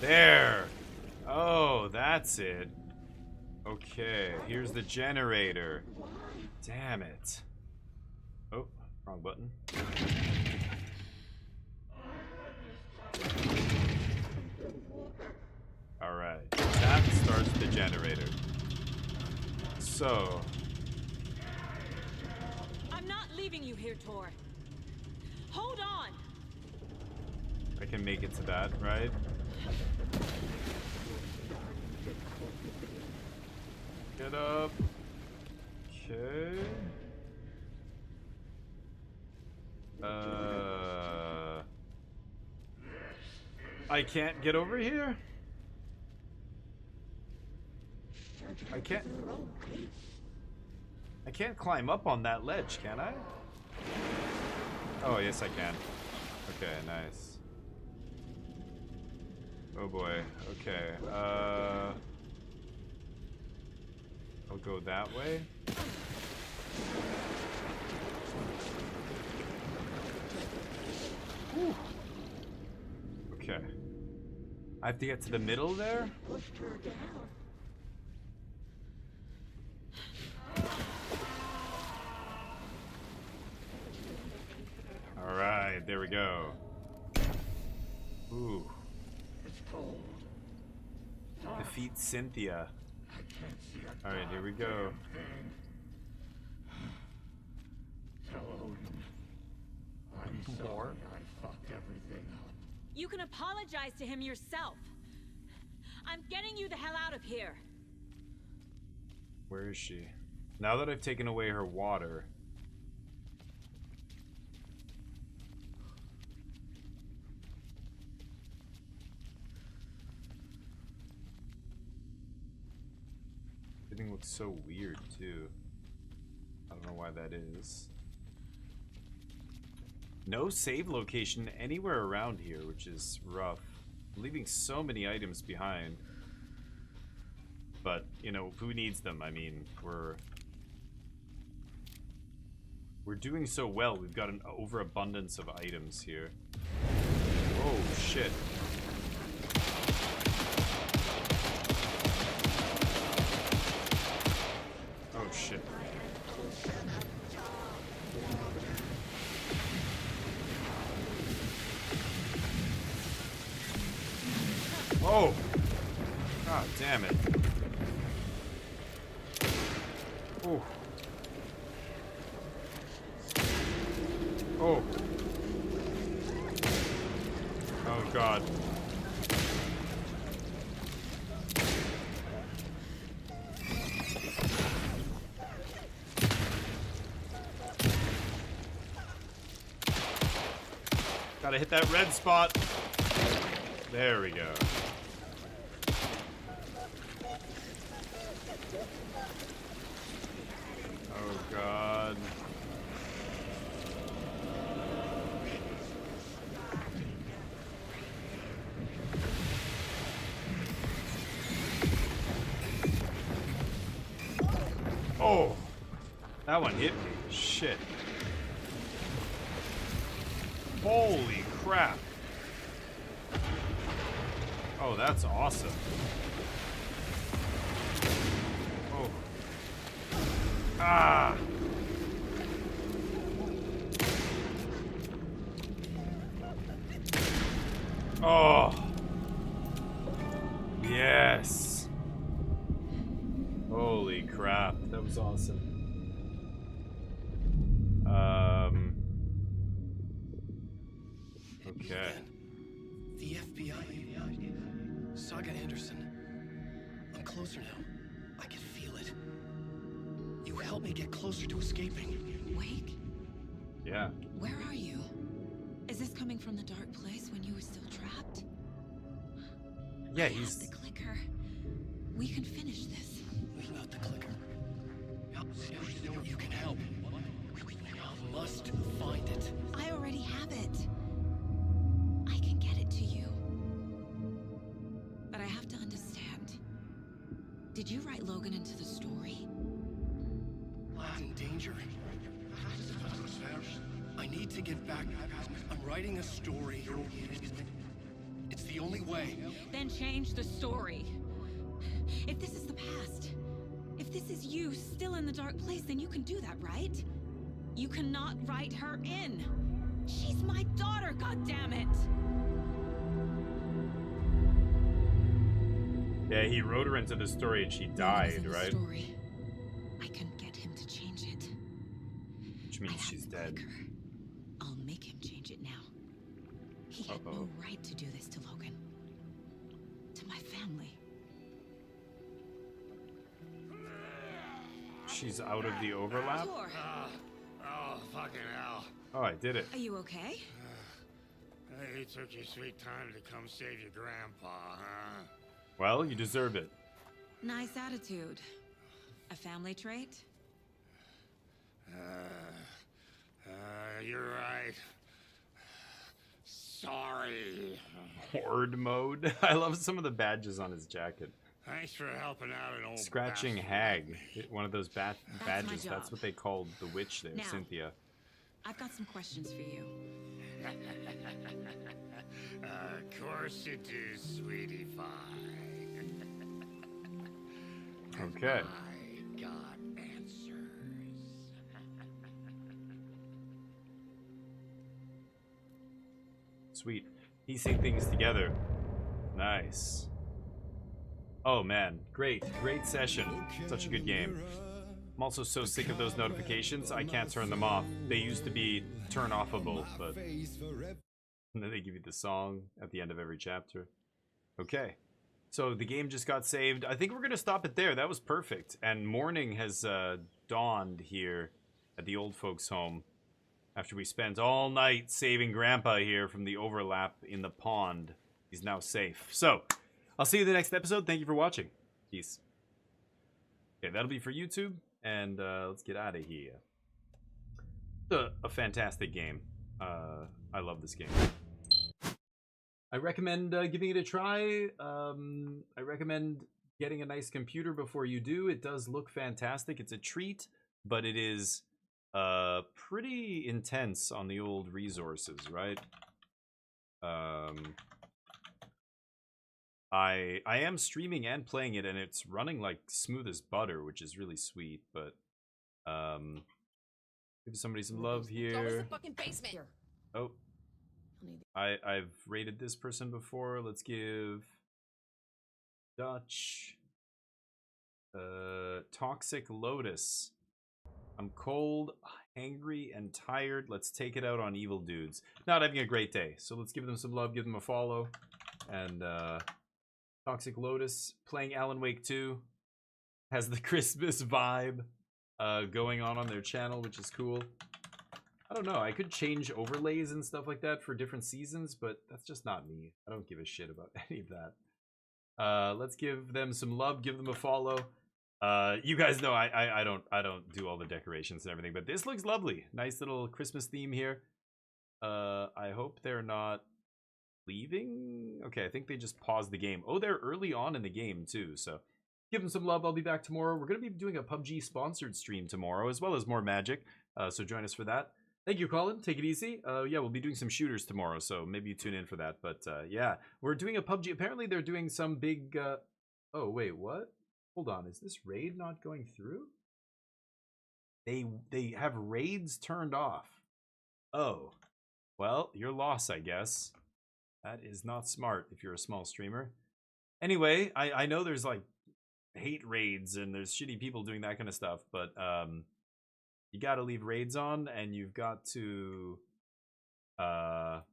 A: There! Oh, that's it. Okay, here's the generator. Damn it. Oh, wrong button. Alright, that starts the generator. So...
H: I'm not leaving you here, Tor. Hold on.
A: I can make it to that, right? Get up. Okay. I can't get over here? I can't climb up on that ledge, can I? Oh, yes I can. Okay, nice. Oh boy, okay. I'll go that way. Whew. Okay. I have to get to the middle there? Alright, there we go. Ooh. Defeat Cynthia. Alright, here we go.
L: Hello. I'm sorry I fucked everything up.
H: You can apologize to him yourself. I'm getting you the hell out of here.
A: Where is she? Now that I've taken away her water. Everything looks so weird too. I don't know why that is. No save location anywhere around here, which is rough. I'm leaving so many items behind. But, you know, who needs them? I mean, we're doing so well. We've got an overabundance of items here. Oh, shit. Oh, shit. Oh! God damn it. Oh. Oh. Oh God. Gotta hit that red spot. There we go. Oh God. Oh, that one hit me. Shit. Holy crap. Oh, that's awesome. Oh. Ah. Oh. Yes. Holy crap. That was awesome. Okay.
I: The FBI. Saga Anderson. I'm closer now. I can feel it. You helped me get closer to escaping.
H: Wake?
A: Yeah.
H: Where are you? Is this coming from the dark place when you were still trapped?
A: Yeah,
H: I
A: he's...
H: have the clicker. We can finish this.
I: Without the clicker. You can help. I must find it.
H: I already have it. I can get it to you. But I have to understand. Did you write Logan into the story?
I: Lad's in danger. I need to get back. I'm writing a story. It's the only way.
H: Then change the story. If this is the past, if this is you still in the dark place, then you can do that, right? You cannot write her in. She's my daughter, goddammit!
A: Yeah, he wrote her into the story and she died, right?
H: Story. I can get him to change it.
A: Which means she's dead.
H: I'll make him change it now. He had no right to do this to Logan. To my family.
A: She's out of the overlap?
F: Oh, fucking hell.
A: Oh, I did it.
H: Are you okay?
F: You took your sweet time to come save your grandpa, huh?
A: Well, you deserve it.
H: Nice attitude. A family trait?
F: You're right. Sorry.
A: Horde mode. I love some of the badges on his jacket.
F: Thanks for helping out an old
A: Scratching
F: bastard.
A: Hag. One of those badges.
H: job.
A: That's what they called the witch there,
H: Now.
A: Cynthia.
H: I've got some questions for you.
F: Of course you do, sweetie pie.
A: Okay.
F: I got answers.
A: Sweet. Piecing things together. Nice. Oh man, great session. Such a good game. I'm also so sick of those notifications, I can't turn them off. They used to be turn-offable, but... And then they give you the song at the end of every chapter. Okay. So the game just got saved. I think we're going to stop it there. That was perfect. And morning has dawned here at the old folks' home. After we spent all night saving Grandpa here from the overlap in the pond. He's now safe. So, I'll see you in the next episode. Thank you for watching. Peace. Okay, that'll be for YouTube. And let's get out of here. A fantastic game. I love this game. I recommend giving it a try. I recommend getting a nice computer before you do. It does look fantastic. It's a treat, but it is pretty intense on the old resources, right? I am streaming and playing it, and it's running like smooth as butter, which is really sweet. But give somebody some love here.
J: Fucking basement.
A: Oh, I've rated this person before. Let's give Dutch Toxic Lotus. I'm cold, angry, and tired. Let's take it out on evil dudes. Not having a great day, so let's give them some love, give them a follow. And Toxic Lotus playing Alan Wake 2 has the Christmas vibe going on their channel, which is cool. I don't know, I could change overlays and stuff like that for different seasons, but that's just not me. I don't give a shit about any of that. Let's give them some love, give them a follow. You guys know I don't do all the decorations and everything, but this looks lovely. Nice little Christmas theme here. I hope they're not leaving. Okay, I think they just paused the game. Oh, they're early on in the game too, so give them some love. I'll be back tomorrow. We're going to be doing a PUBG sponsored stream tomorrow, as well as more Magic, so join us for that. Thank you, Colin. Take it easy. Yeah, we'll be doing some shooters tomorrow, so maybe you tune in for that. But yeah, we're doing a PUBG. Apparently, they're doing some big... Oh, wait, what? Hold on. Is this raid not going through? They have raids turned off. Oh. Well, your loss, I guess. That is not smart if you're a small streamer. Anyway, I know there's, like, hate raids and there's shitty people doing that kind of stuff, but... you gotta leave raids on, and you've got to, let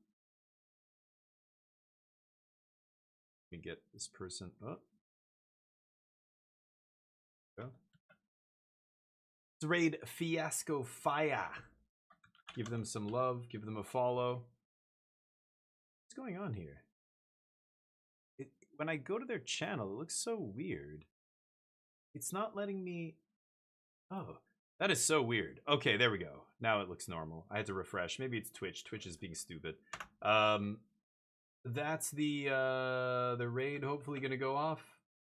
A: me get this person, oh. Go. Let's raid Fiasco Fire. Give them some love, give them a follow. What's going on here? When I go to their channel, it looks so weird. It's not letting me, oh. That is so weird. Okay, there we go. Now it looks normal. I had to refresh. Maybe it's Twitch. Twitch is being stupid. That's the raid hopefully gonna go off.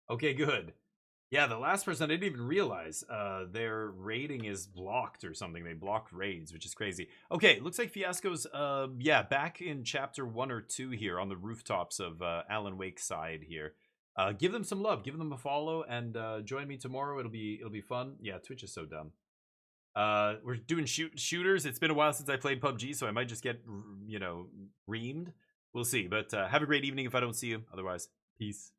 A: Okay, good. Yeah, the last person I didn't even realize their raiding is blocked or something. They blocked raids, which is crazy. Okay, looks like Fiasco's yeah, back in chapter 1 or 2 here on the rooftops of Alan Wake's side here. Give them some love, give them a follow, and join me tomorrow. It'll be fun. Yeah, Twitch is so dumb. We're doing shooters. It's been a while since I played PUBG, so I might just get, you know, reamed. We'll see. But have a great evening if I don't see you. Otherwise, peace.